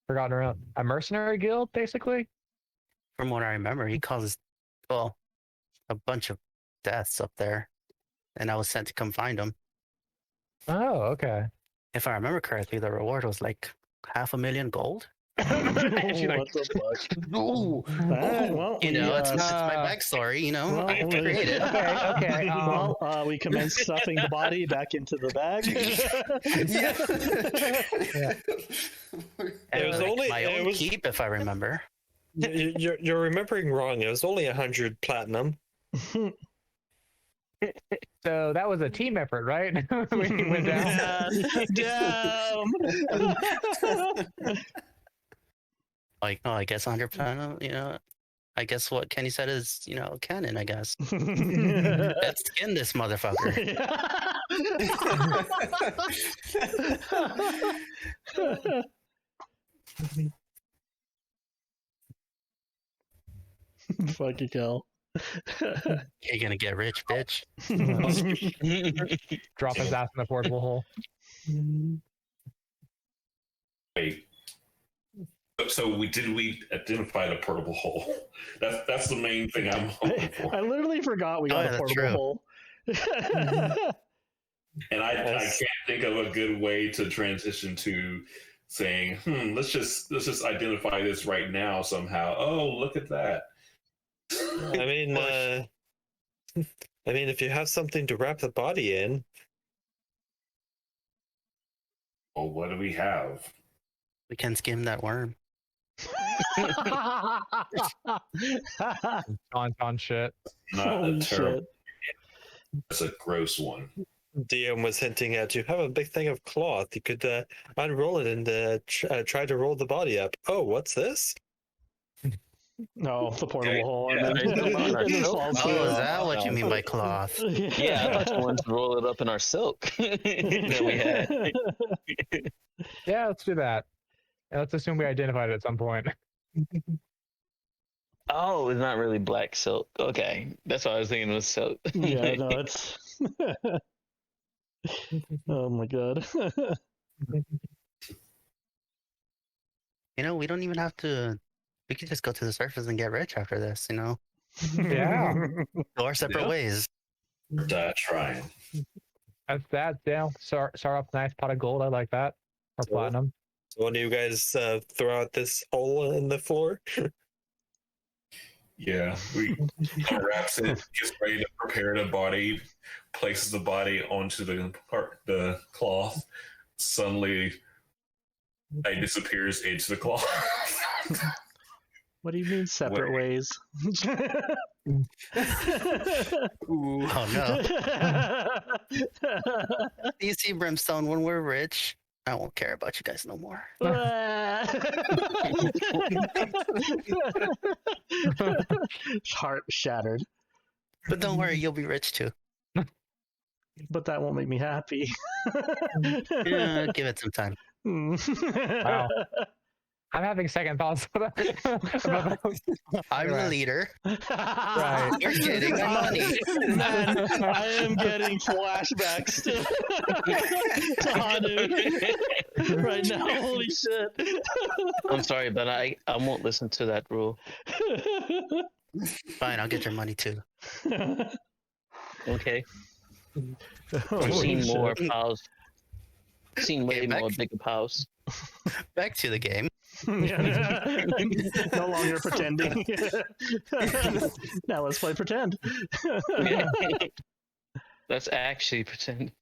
forgotten around a mercenary guild, basically. From what I remember, he caused, a bunch of deaths up there, and I was sent to come find him. Oh, okay. If I remember correctly, the reward was like 500,000 gold. She's like, What the fuck? Ooh, Alright, well, it's we, my backstory. well, I have to we- create it. okay. Well, we commence stuffing the body back into the bag. And It was like only- my it own was- keep, if I remember. You're remembering wrong. It was only 100 platinum. So that was a team effort, right? We went down. Damn. Like, I guess 100%. I guess what Kenny said is, canon. I guess. Let's skin this motherfucker. Fucking hell. You're gonna get rich, bitch. Drop his ass in the portable hole. Wait. So we identify the portable hole? That's the main thing I'm hoping for. I literally forgot we got a that's portable true. hole. And I can't think of a good way to transition to saying, let's just identify this right now somehow. Oh, look at that. I mean, if you have something to wrap the body in, Well, what do we have? We can skim that worm. On shit. Not Holy a terrible. shit. It's a gross one. DM was hinting at you have a big thing of cloth. You could unroll it and try to roll the body up. Oh, what's this? No, the portable hole, and yeah, then, are you talking about our and then silk? falls Oh, through. is that what you mean by cloth? Yeah, I thought you wanted to roll it up in our silk that we had. Yeah, let's do that. And let's assume we identified it at some point. Oh, it's not really black silk. Okay, that's what I was thinking it was silk. Yeah, no, it's. Oh my god. You know, we don't even have to. We could just go to the surface and get rich after this. You know, Yeah. go our separate Yeah. ways. Trying. That's that. Yeah. Start up a nice pot of gold. I like that. Or Cool. platinum. So when do you guys throw out this hole in the floor? Yeah, we wraps it, gets ready to prepare the body, places the body onto the cloth. Suddenly, it disappears into the cloth. What do you mean separate ways? Ooh. Oh no! You see, Brimstone, when we're rich, I won't care about you guys no more. Heart shattered. But don't worry, you'll be rich too. But that won't make me happy. Yeah, give it some time. Wow. I'm having second thoughts about that. I'm the leader. Right. You're getting my money. Man, I am getting flashbacks to Hanu right now. Holy shit. I'm sorry, but I won't listen to that rule. Fine, I'll get your money too. Okay, I've Holy seen more shit. pals. Seen way Okay, back- more bigger pals. Back to the game. No longer pretending. Now let's play pretend. Let's actually pretend.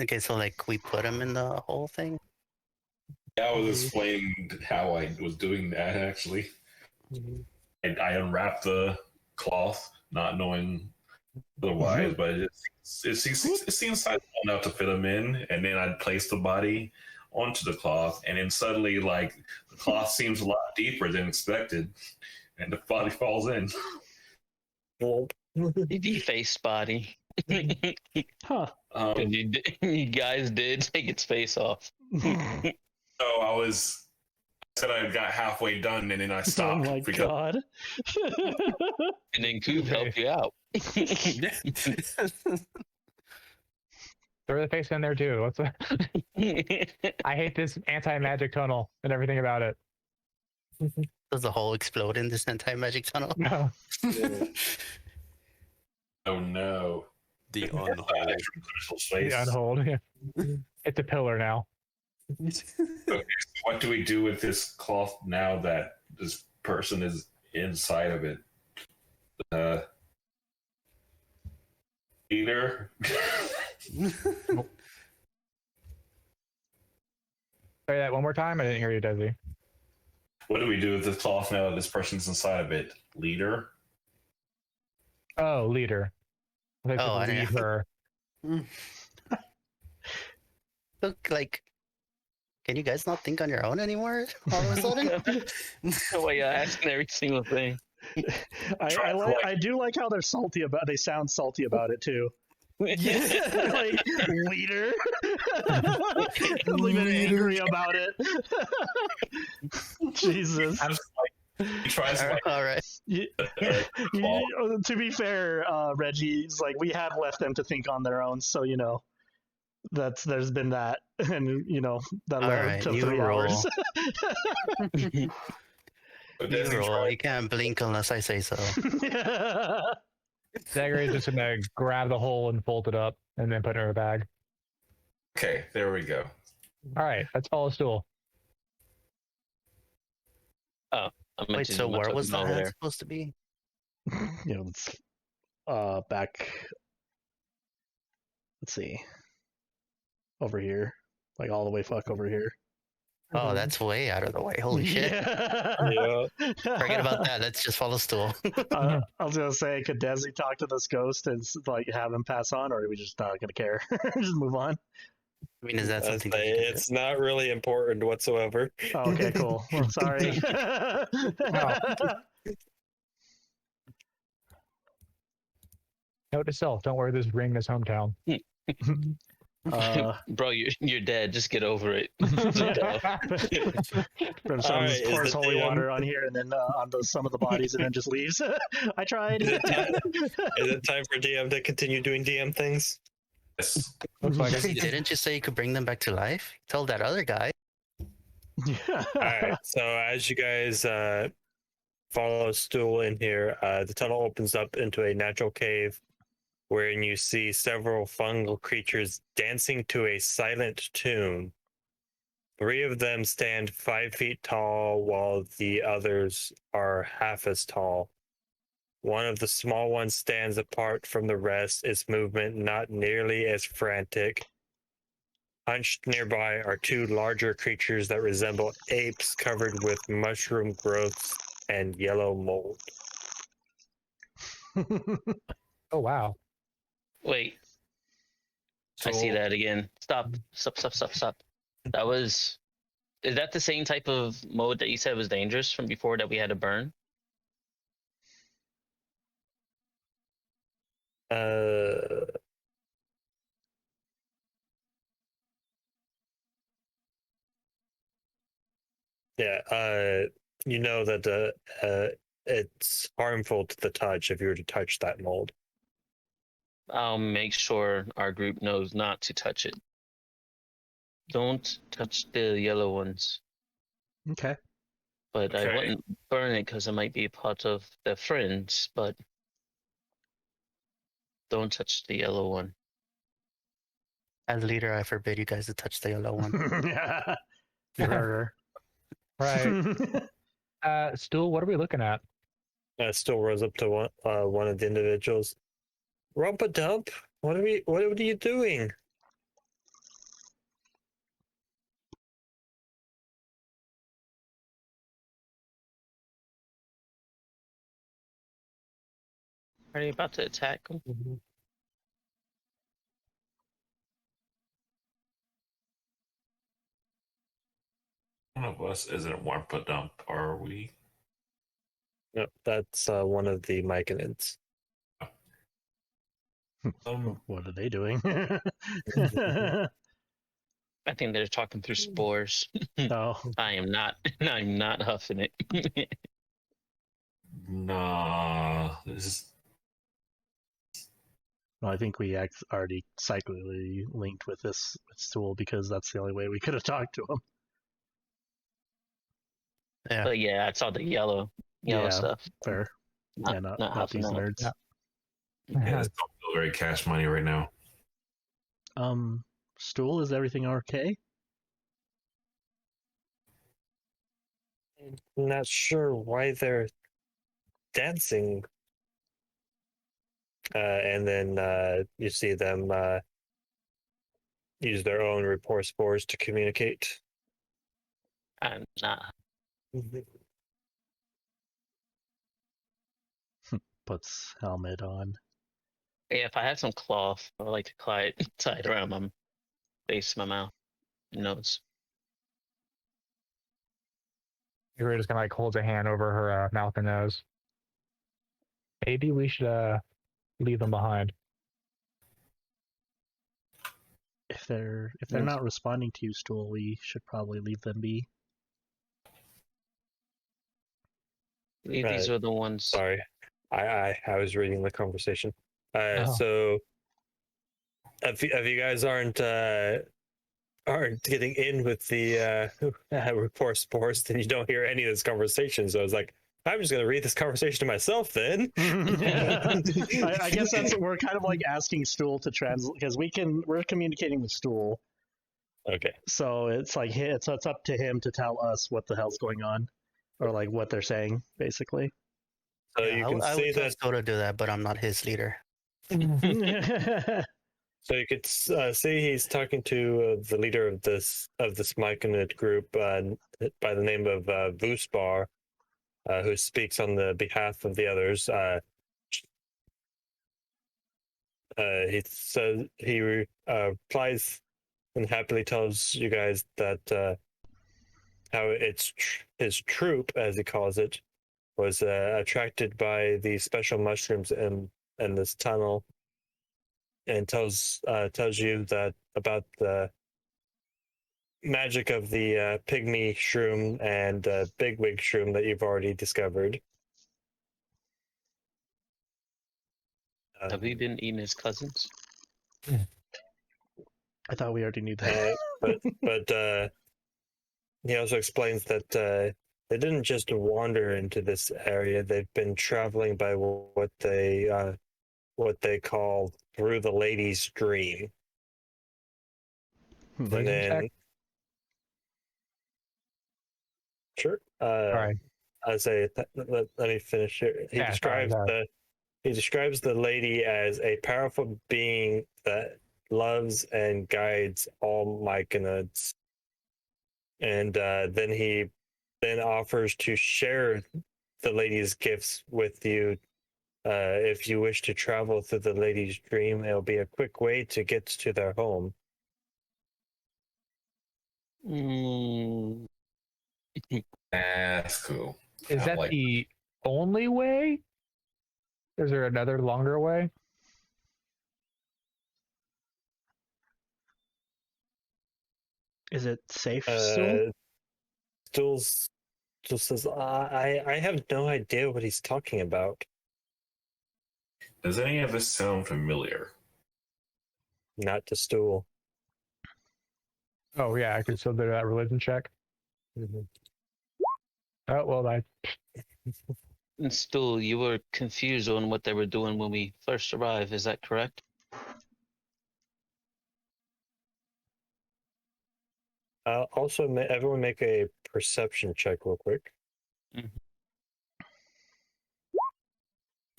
Okay, so like we put him in the whole thing. I was explaining how I was doing that actually. I unwrapped the cloth, not knowing otherwise, but it seems sizable enough to fit him in, and then I'd place the body onto the cloth, and then suddenly, like, the cloth seems a lot deeper than expected, and the body falls in. He defaced body. Huh. You guys did take its face off. So I said I got halfway done, and then I Oh stopped. my because god. And then Kuub helped you out. Throw the face in there too. What's that? I hate this anti-magic tunnel and everything about it. Does the hole explode in this anti-magic tunnel? No. Oh no. The Extra unhole. crucial space. The unhold. Yeah. It's a pillar now. Okay, so what do we do with this cloth now that this person is inside of it? Either. Say that one more time. I didn't hear you, Dezi. What do we do with this cloth now that this person's inside of it? Leader? Oh, leader. I Oh, I leave didn't- her. Look, like, can you guys not think on your own anymore? All of a sudden, The way you're asking every single thing. I do like how they sound salty about it too. Like leader. Even angry about it. Jesus. He tries to all right. To be fair, Reggie's like we have left them to think on their own, so you know there's been that, and you know that All led right, to you 3 roll. hours. You roll. You can't blink unless I say so. Segrey is just gonna grab the hole and fold it up and then put it in her bag. Okay, there we go. All right, let's follow stool. I Wait, mentioned so my where was the token over head there. supposed to be? You know, it's back. Let's see, over here, like all the way fuck over here. Oh, that's way out of the way. Holy shit. Yeah. Forget about that. Let's just follow Stool. I was gonna say, could Dezi talk to this ghost and like have him pass on, or are we just not gonna care? Just move on. I mean, is that I'd something say that you can do? it's not really important whatsoever. Oh, okay, cool. Well, sorry. Note to self: don't wear this ring in his hometown. Bro, you're dead. Just get over it. Brimstone Alright, just is pours the holy DM water on here and then on some of the bodies and then just leaves. I tried. Is it time for DM to continue doing DM things? Yes. Looks like it. Didn't you say you could bring them back to life? Tell that other guy. Alright, so as you guys follow Stool in here, the tunnel opens up into a natural cave wherein you see several fungal creatures dancing to a silent tune. 3 of them stand 5 feet tall, while the others are half as tall. One of the small ones stands apart from the rest, its movement not nearly as frantic. Hunched nearby are 2 larger creatures that resemble apes covered with mushroom growths and yellow mold. Oh wow. Wait, I see that again. Stop. Is that the same type of mode that you said was dangerous from before that we had to burn? You know that it's harmful to the touch if you were to touch that mold. I'll make sure our group knows not to touch it. Don't touch the yellow ones. Okay. But I Okay. wouldn't burn it because it might be a part of their friends, but don't touch the yellow one. As leader, I forbid you guys to touch the yellow one. You heard Right. her. Stool, what are we looking at? Still rose up to one of the individuals. Rump a dump? What are you doing? Are you about to attack them? One of us isn't Warpa Dump, are we? No, that's one of the Myconids. What are they doing? I think they're talking through spores. Oh, I'm not huffing it. Nah, this is well, I think we already cyclically linked with this Stool because that's the only way we could have talked to him. Yeah. But yeah, I saw the yellow Yeah. stuff. Fair. Not, Not huffing these it. nerds. Yeah. yeah, this don't feel very cash money right now. Stool, is everything okay? Not sure why they're dancing. And then you see them use their own rapport spores to communicate. I'm not. Puts helmet on. Yeah, if I had some cloth, I would like to tie it around my face, my mouth, nose. You're just gonna like hold a hand over her mouth and nose. Maybe we should leave them behind. If they're not responding to you, Stool, we should probably leave them be. These are the ones. Sorry, I was reading the conversation. Oh. So if you guys aren't getting in with the rapport spores, then you don't hear any of this conversation. So I was like, I'm just going to read this conversation to myself then. I guess we're kind of like asking Stool to translate because we're communicating with Stool. Okay. So it's like it's up to him to tell us what the hell's going on, or like what they're saying, basically. So you can I see would tell that. Stool to do that, but I'm not his leader. So you could see he's talking to the leader of this Myconid group by the name of Vuspar, who speaks on the behalf of the others. He says he replies and happily tells you guys that how his troop, as he calls it, was attracted by the special mushrooms in this tunnel, and tells you that about the magic of the pygmy shroom and bigwig shroom that you've already discovered. Have we been eating his cousins? I thought we already knew that. But he also explains that they didn't just wander into this area. They've been traveling by what they call through the lady's dream. And then, sure. All right. I say, let me finish here. He describes the lady as a powerful being that loves and guides all Myconids. And then he offers to share the lady's gifts with you. If you wish to travel through the lady's dream, it'll be a quick way to get to their home. That's cool. Is that the only way? Is there another longer way? Is it safe still? Still says, I have no idea what he's talking about. Does any of this sound familiar? Not to Stool. Oh yeah, I can still do that religion check. Mm-hmm. Oh well, And still, you were confused on what they were doing when we first arrived. Is that correct? Also, everyone make a perception check real quick. Mm-hmm.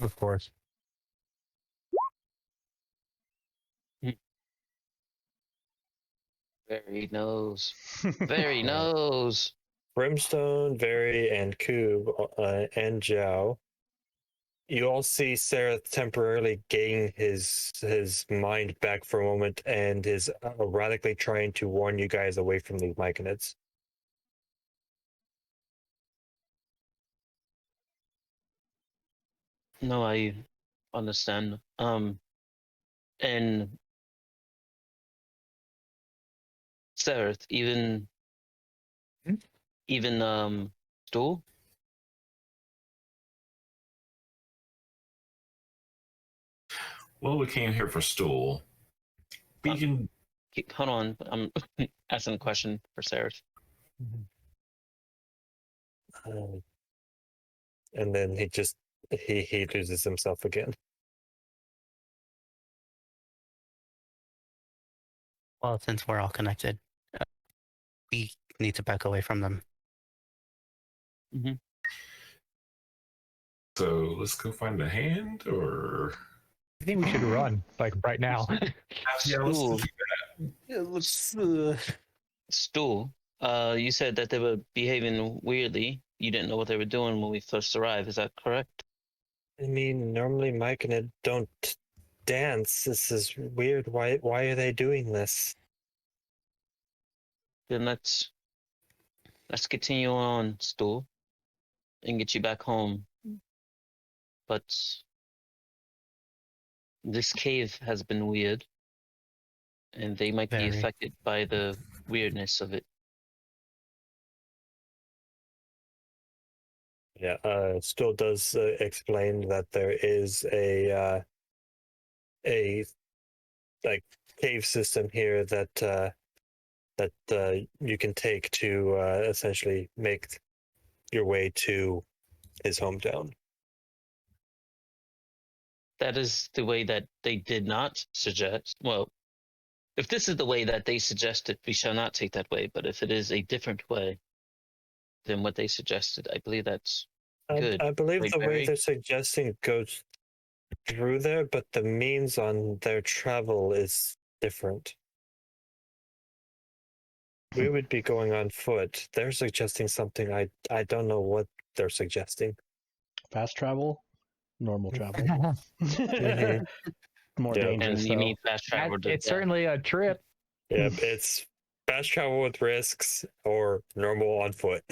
Of course. Veri knows. Veri knows. Brimstone, Veri, and Kuub, and Xiao. You all see Sarah temporarily gain his mind back for a moment and is erratically trying to warn you guys away from these Myconids. No, I understand. And Sereth, even Stool? Well, we came here for Stool. We can. Hold on, I'm asking a question for Sereth. And then he loses himself again. Well, since we're all connected, we need to back away from them. Mm-hmm. So let's go find a hand, or I think we should run like right now. yeah, let's do that. Yeah, let's. Stool, you said that they were behaving weirdly. You didn't know what they were doing when we first arrived. Is that correct? I mean, normally Myconid don't dance. This is weird. Why are they doing this? Then let's continue on, Stool, and get you back home. But this cave has been weird, and they might be Very. affected by the weirdness of it. Yeah, still does explain that there is a like cave system here that you can take to essentially make your way to his hometown. That is the way that they did not suggest. Well, if this is the way that they suggested, we shall not take that way. But if it is a different way than what they suggested, I believe that's good. I believe Right, the way Veri? they're suggesting goes through there, but the means on their travel is different. We would be going on foot. They're suggesting something I don't know what they're suggesting. Fast travel, normal travel. Mhm. More Yeah. dangerous. And you though. need fast travel to It's death certainly a trip. Yep, it's fast travel with risks or normal on foot.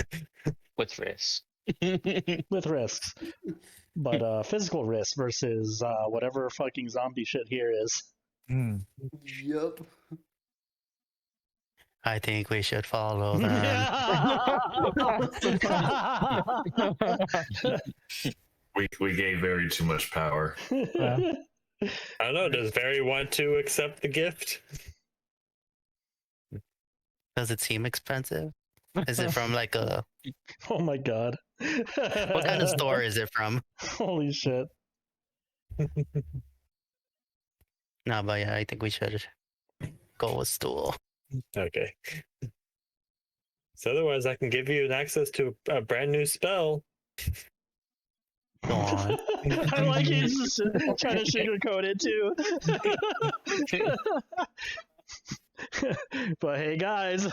with risks. with risks, but physical risks versus whatever fucking zombie shit here is. Hmm. Yup. I think we should follow them. We gave Veri too much power. I don't know. Does Veri want to accept the gift? Does it seem expensive? Is it from like a Oh my god! what kind of store is it from? Holy shit! No, but yeah, I think we should go with stool. Okay. So otherwise, I can give you an access to a brand new spell. Go on. I like you just trying to sugarcoat it too. But hey, guys.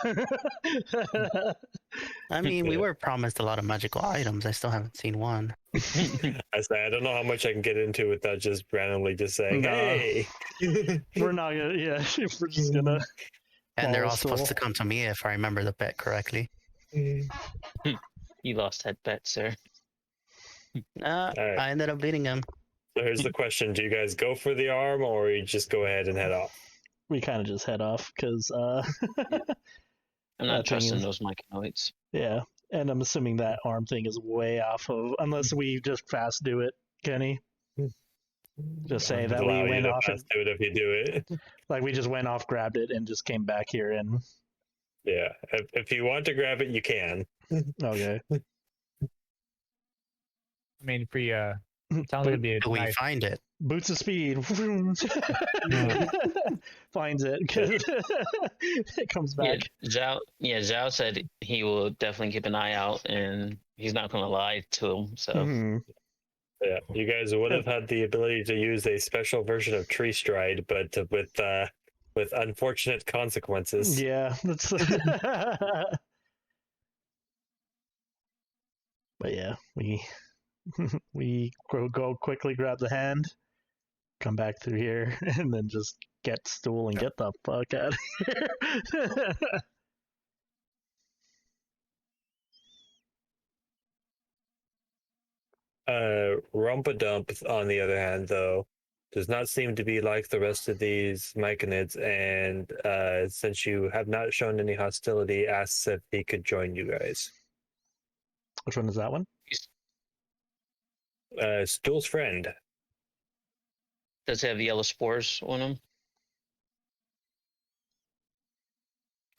I mean, we were promised a lot of magical items. I still haven't seen one. I say I don't know how much I can get into without just randomly just saying, No. "Hey." We're not gonna. Yeah, we're just gonna. And they're Follow all supposed to stool. come to me if I remember the bet correctly. You lost that bet, sir. Alright. I ended up beating him. So here's the question: do you guys go for the arm, or you just go ahead and head off? We kind of just head off because. I'm That not thing trusting is- those myconoids. Yeah, and I'm assuming that arm thing is way off of, unless we just fast do it, Kenny. Just say that we Allow you went to off, pass do it if you do it. like we just went off, grabbed it, and just came back here. And Yeah, if you want to grab it, you can. okay, I mean, for sounds like it'd be a Do we nice. find it? boots of speed finds it. It comes Yeah, back. Zhao said he will definitely keep an eye out, and he's not going to lie to him. So Mhm. Yeah, you guys would have had the ability to use a special version of Tree Stride, but with unfortunate consequences. Yeah, that's. But yeah, we go quickly, grab the hand, come back through here, and then just get stool and get the fuck out of here. Rumpadump, on the other hand, though, does not seem to be like the rest of these myconids, and since you have not shown any hostility, asks if he could join you guys. Which one is that one? Stool's friend. does he have yellow spores on him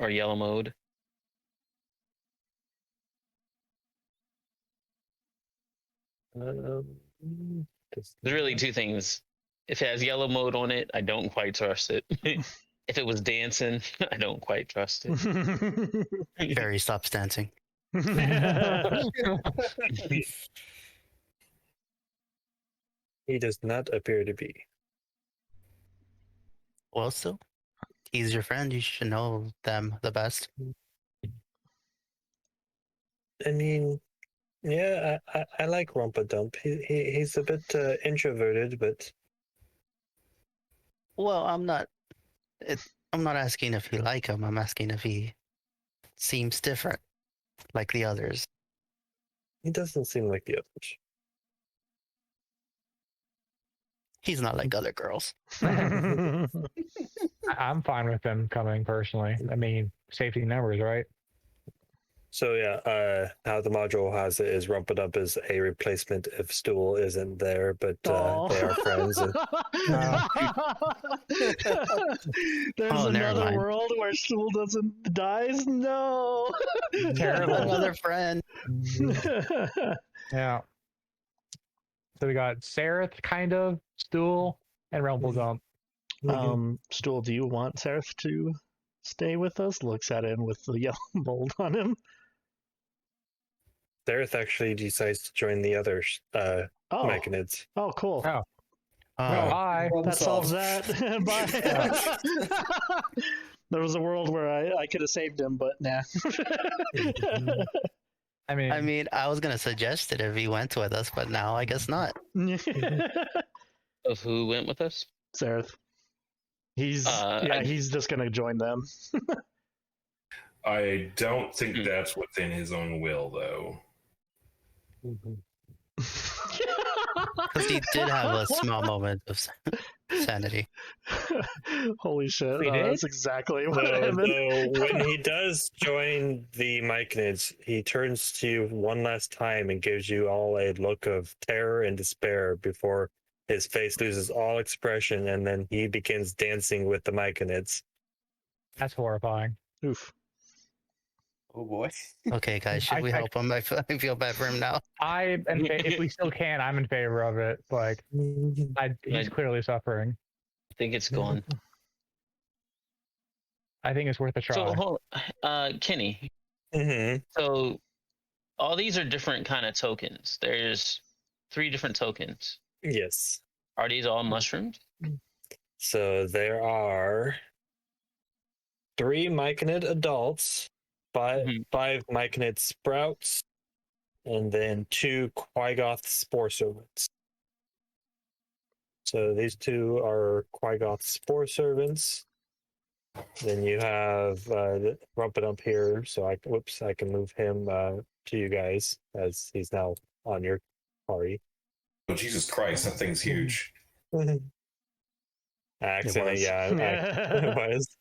or yellow mode? Does There's really two things. If it has yellow mode on it, I don't quite trust it. If it was dancing, I don't quite trust it. Barry stops dancing. He does not appear to be. Well, still, he's your friend. You should know them the best. I mean, yeah, I like Rumpadump. He's a bit introverted, but Well, I'm not asking if you like him. I'm asking if he seems different, like the others. he doesn't seem like the others. He's not like other girls. I'm fine with them coming personally. I mean, safety numbers, right? So yeah, how the module has it is Rumpadump is a replacement if Stool isn't there, but they are friends. And, There's Oh, never another mind. world where Stool dies. No. Terrible. Another friend. Yeah. So we got Sereth, kind of, Stool, and Rumbledump. Stool, do you want Seraph to stay with us? Looks at him with the yellow mold on him. Dareth actually decides to join the other Oh, Myconids. oh, cool. Oh. Bye. problem That solves solved. that. Bye. There was a world where I could have saved him, but nah. I mean, I mean, I was gonna suggest it if he went with us, but now I guess not. Of who went with us? Seraph. He's I- he's just gonna join them. I don't think that's within his own will, though. Because he did have a small moment of sanity. Holy shit! He did? That's exactly what Though happened. when he does join the Myconids, he turns to you one last time and gives you all a look of terror and despair before his face loses all expression, and then he begins dancing with the Myconids. that's horrifying. Oof. Oh boy. Okay, guys, should we help him? I feel bad for him now. If we still can, I'm in favor of it. Like, he's clearly suffering. I think it's gone. I think it's worth a try. So, Kenny. Mm-hmm. So, all these are different kind of tokens. There's 3 different tokens. Yes. Are these all mushrooms? So there are 3 Myconid adults, 5 Myconid sprouts, and then 2 Quiggoth spore servants. So these 2 are Quiggoth spore servants. Then you have Rumpedump here, so I can move him to you guys as he's now on your party. Oh, Jesus Christ, that thing's huge. Accident, yeah, it was.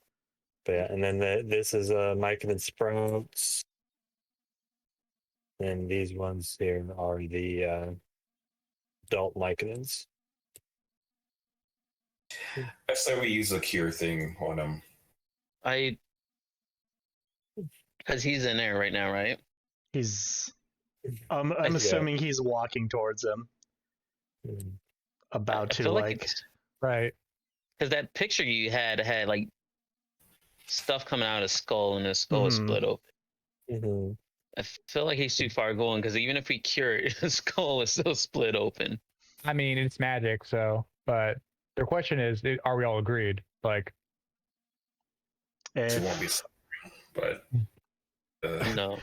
But yeah, and then this is Myconid sprouts. And these ones here are the adult Myconids. I say we use a cure thing on him. Because he's in there right now, right? He's. I'm assuming he's walking towards him. About I to feel like. Right. Because that picture you had like stuff coming out of his skull, and his skull is split open. Mm-hmm. I feel like he's too far going, because even if we cure it, his skull is still split open. I mean, it's magic, so. But the question is, are we all agreed? Like, She won't be suffering, but No.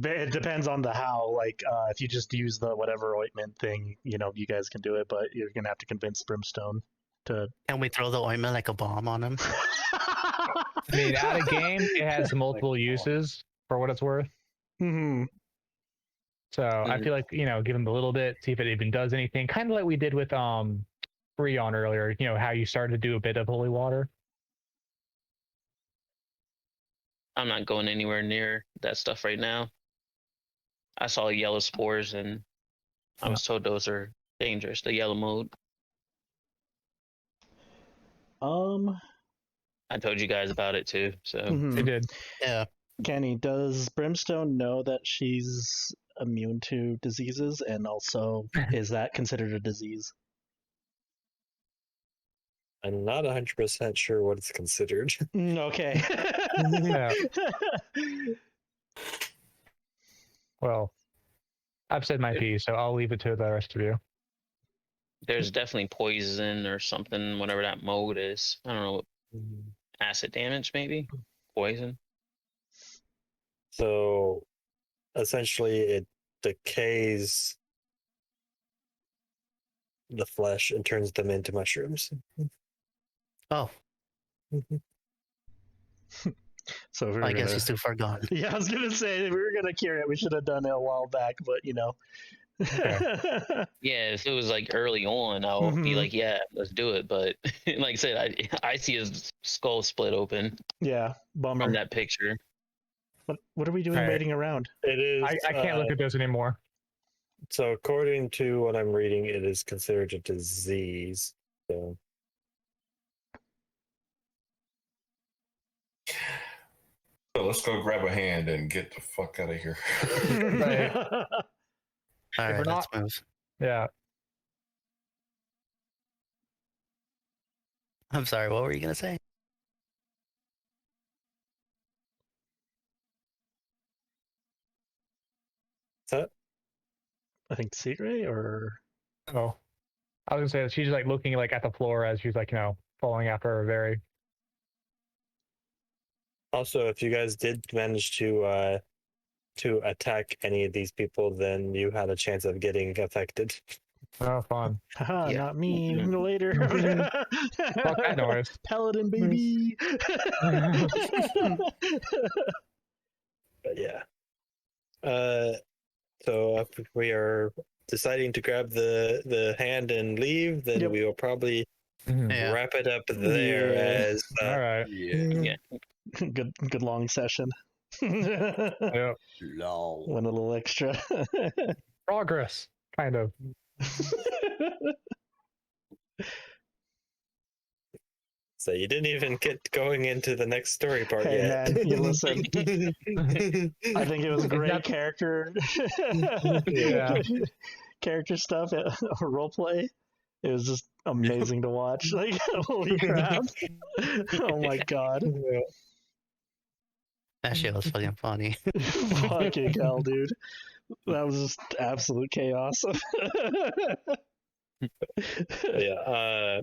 It depends on the how. Like, if you just use the whatever ointment thing, you guys can do it, but you're gonna have to convince Brimstone to. Can we throw the ointment like a bomb on him? I mean, out of game, it has multiple uses for what it's worth. Mm-hmm. So I feel like, give him a little bit, see if it even does anything. Kind of like we did with Freon earlier. How you started to do a bit of holy water. I'm not going anywhere near that stuff right now. I saw yellow spores, and I was told those are dangerous, the yellow mode. I told you guys about it too, so. They did. Yeah. Kenny, does Brimstone know that she's immune to diseases, and also is that considered a disease? I'm not 100% sure what it's considered. Okay. Yeah. Well, I've said my piece, so I'll leave it to the rest of you. There's definitely poison or something, whatever that mode is. I don't know. Acid damage, maybe? Poison? So essentially, it decays the flesh and turns them into mushrooms. Oh, So if we were I guess gonna... he's too far gone. Yeah, I was gonna say if we were gonna cure it, we should have done it a while back, but Yeah, if it was like early on, I'll be like, yeah, let's do it. But like I said, I see his skull split open Yeah, bummer. from that picture. What are we doing waiting around? It is. I can't look at those anymore. So according to what I'm reading, it is considered a disease. So. So let's go grab a hand and get the fuck out of here. Right. All If right, we're let's move. Yeah. I'm sorry, what were you going to say? What's that? I think Segrey or Oh. I was gonna say she's like looking like at the floor as she's like following after her Veri. Also, if you guys did manage to attack any of these people, then you had a chance of getting affected. Oh, fun! Haha, Yeah. not me. Later. Fuck that noise. Paladin, baby. But yeah. So if we are deciding to grab the hand and leave, then Yep. we will probably Yeah. wrap it up there. Yeah. As All right. Yeah. Good long session. Went Yep. Lol. a little extra. Progress, kind of. so you didn't even get going into the next story part Hey yet. man, you listen. I think it was great Not- character. Yeah. Character stuff, roleplay. It was just amazing to watch. Like, holy crap! Oh my god! That shit was fucking funny. Fucking hell, dude! That was just absolute chaos. Yeah.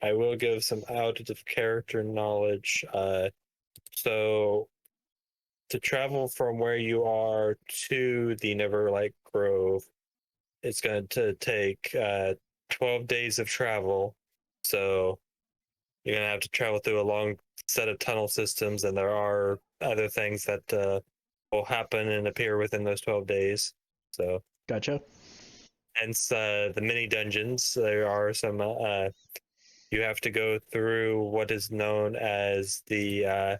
I will give some out of character knowledge. So to travel from where you are to the Neverlight Grove, it's going to take 12 days of travel. So you're going to have to travel through a long set of tunnel systems, and there are other things that will happen and appear within those 12 days. So Gotcha. hence the mini dungeons. There are some. You have to go through what is known as the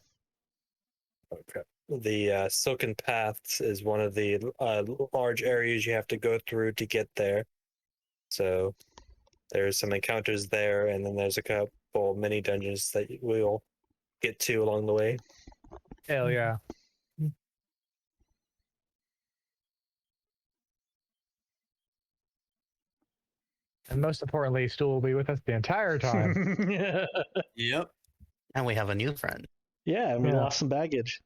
Silken Paths is one of the large areas you have to go through to get there. So there's some encounters there, and then there's a couple mini dungeons that we'll get to along the way. Hell yeah. And most importantly, Stu will be with us the entire time. Yeah, Yep. And we have a new friend. and we Yeah. lost some baggage.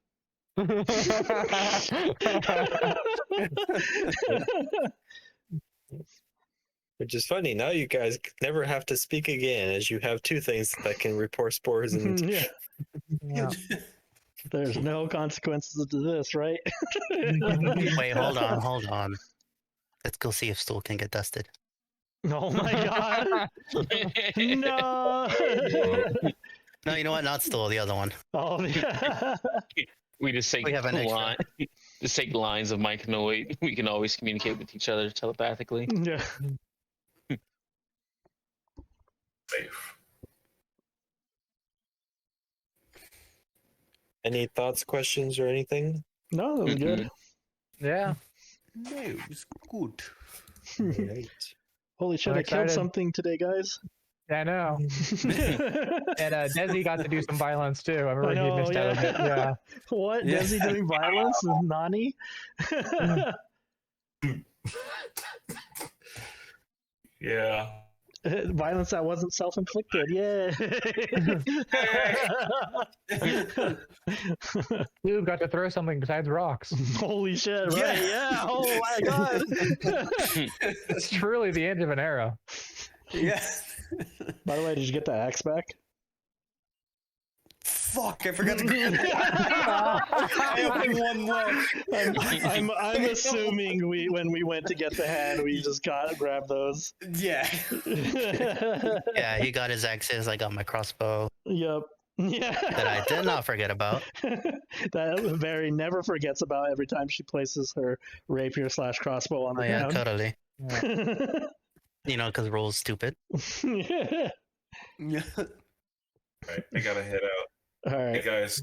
Which is funny. Now you guys never have to speak again, as you have two things that can report spores and Yeah, Yeah. there's no consequences to this, right? Wait, hold on. Let's go see if Stool can get dusted. Oh my god! No! No, you know what? Not Stool, the other one. Oh yeah. We just take We have an extra. just take lines of myconoid. We can always communicate with each other telepathically. Yeah. Safe. any thoughts, questions, or anything? No, that was good. Yeah. No, it was good. Right. Holy shit! I'm I killed excited. something today, guys. I know. And Dezi got to do some violence too. I remember I know, he missed out on it. Yeah. What? Yeah. Dezi doing violence with Nani? Yeah. Violence that wasn't self-inflicted. Yeah. Kuub got to throw something besides rocks. Holy shit! Right? Yeah. Oh my god. It's truly the end of an era. Yeah. By the way, did you get that axe back? Fuck, I forgot to grab it. I only one left. I'm assuming when we went to get the hand, we just grabbed those. Yeah. Yeah, he got his axes. I got my crossbow Yep. Yeah. that I did not forget about. That Veri never forgets about every time she places her rapier / crossbow on Oh the yeah, ground. totally. Yeah. You know, because rules stupid. Yeah. Yeah. Right. I gotta head out. All Hey right. guys.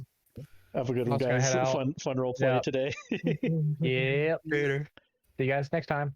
Have a good I one, was gonna guys. head out. Fun role play Yeah. today. Yep. See you guys next time.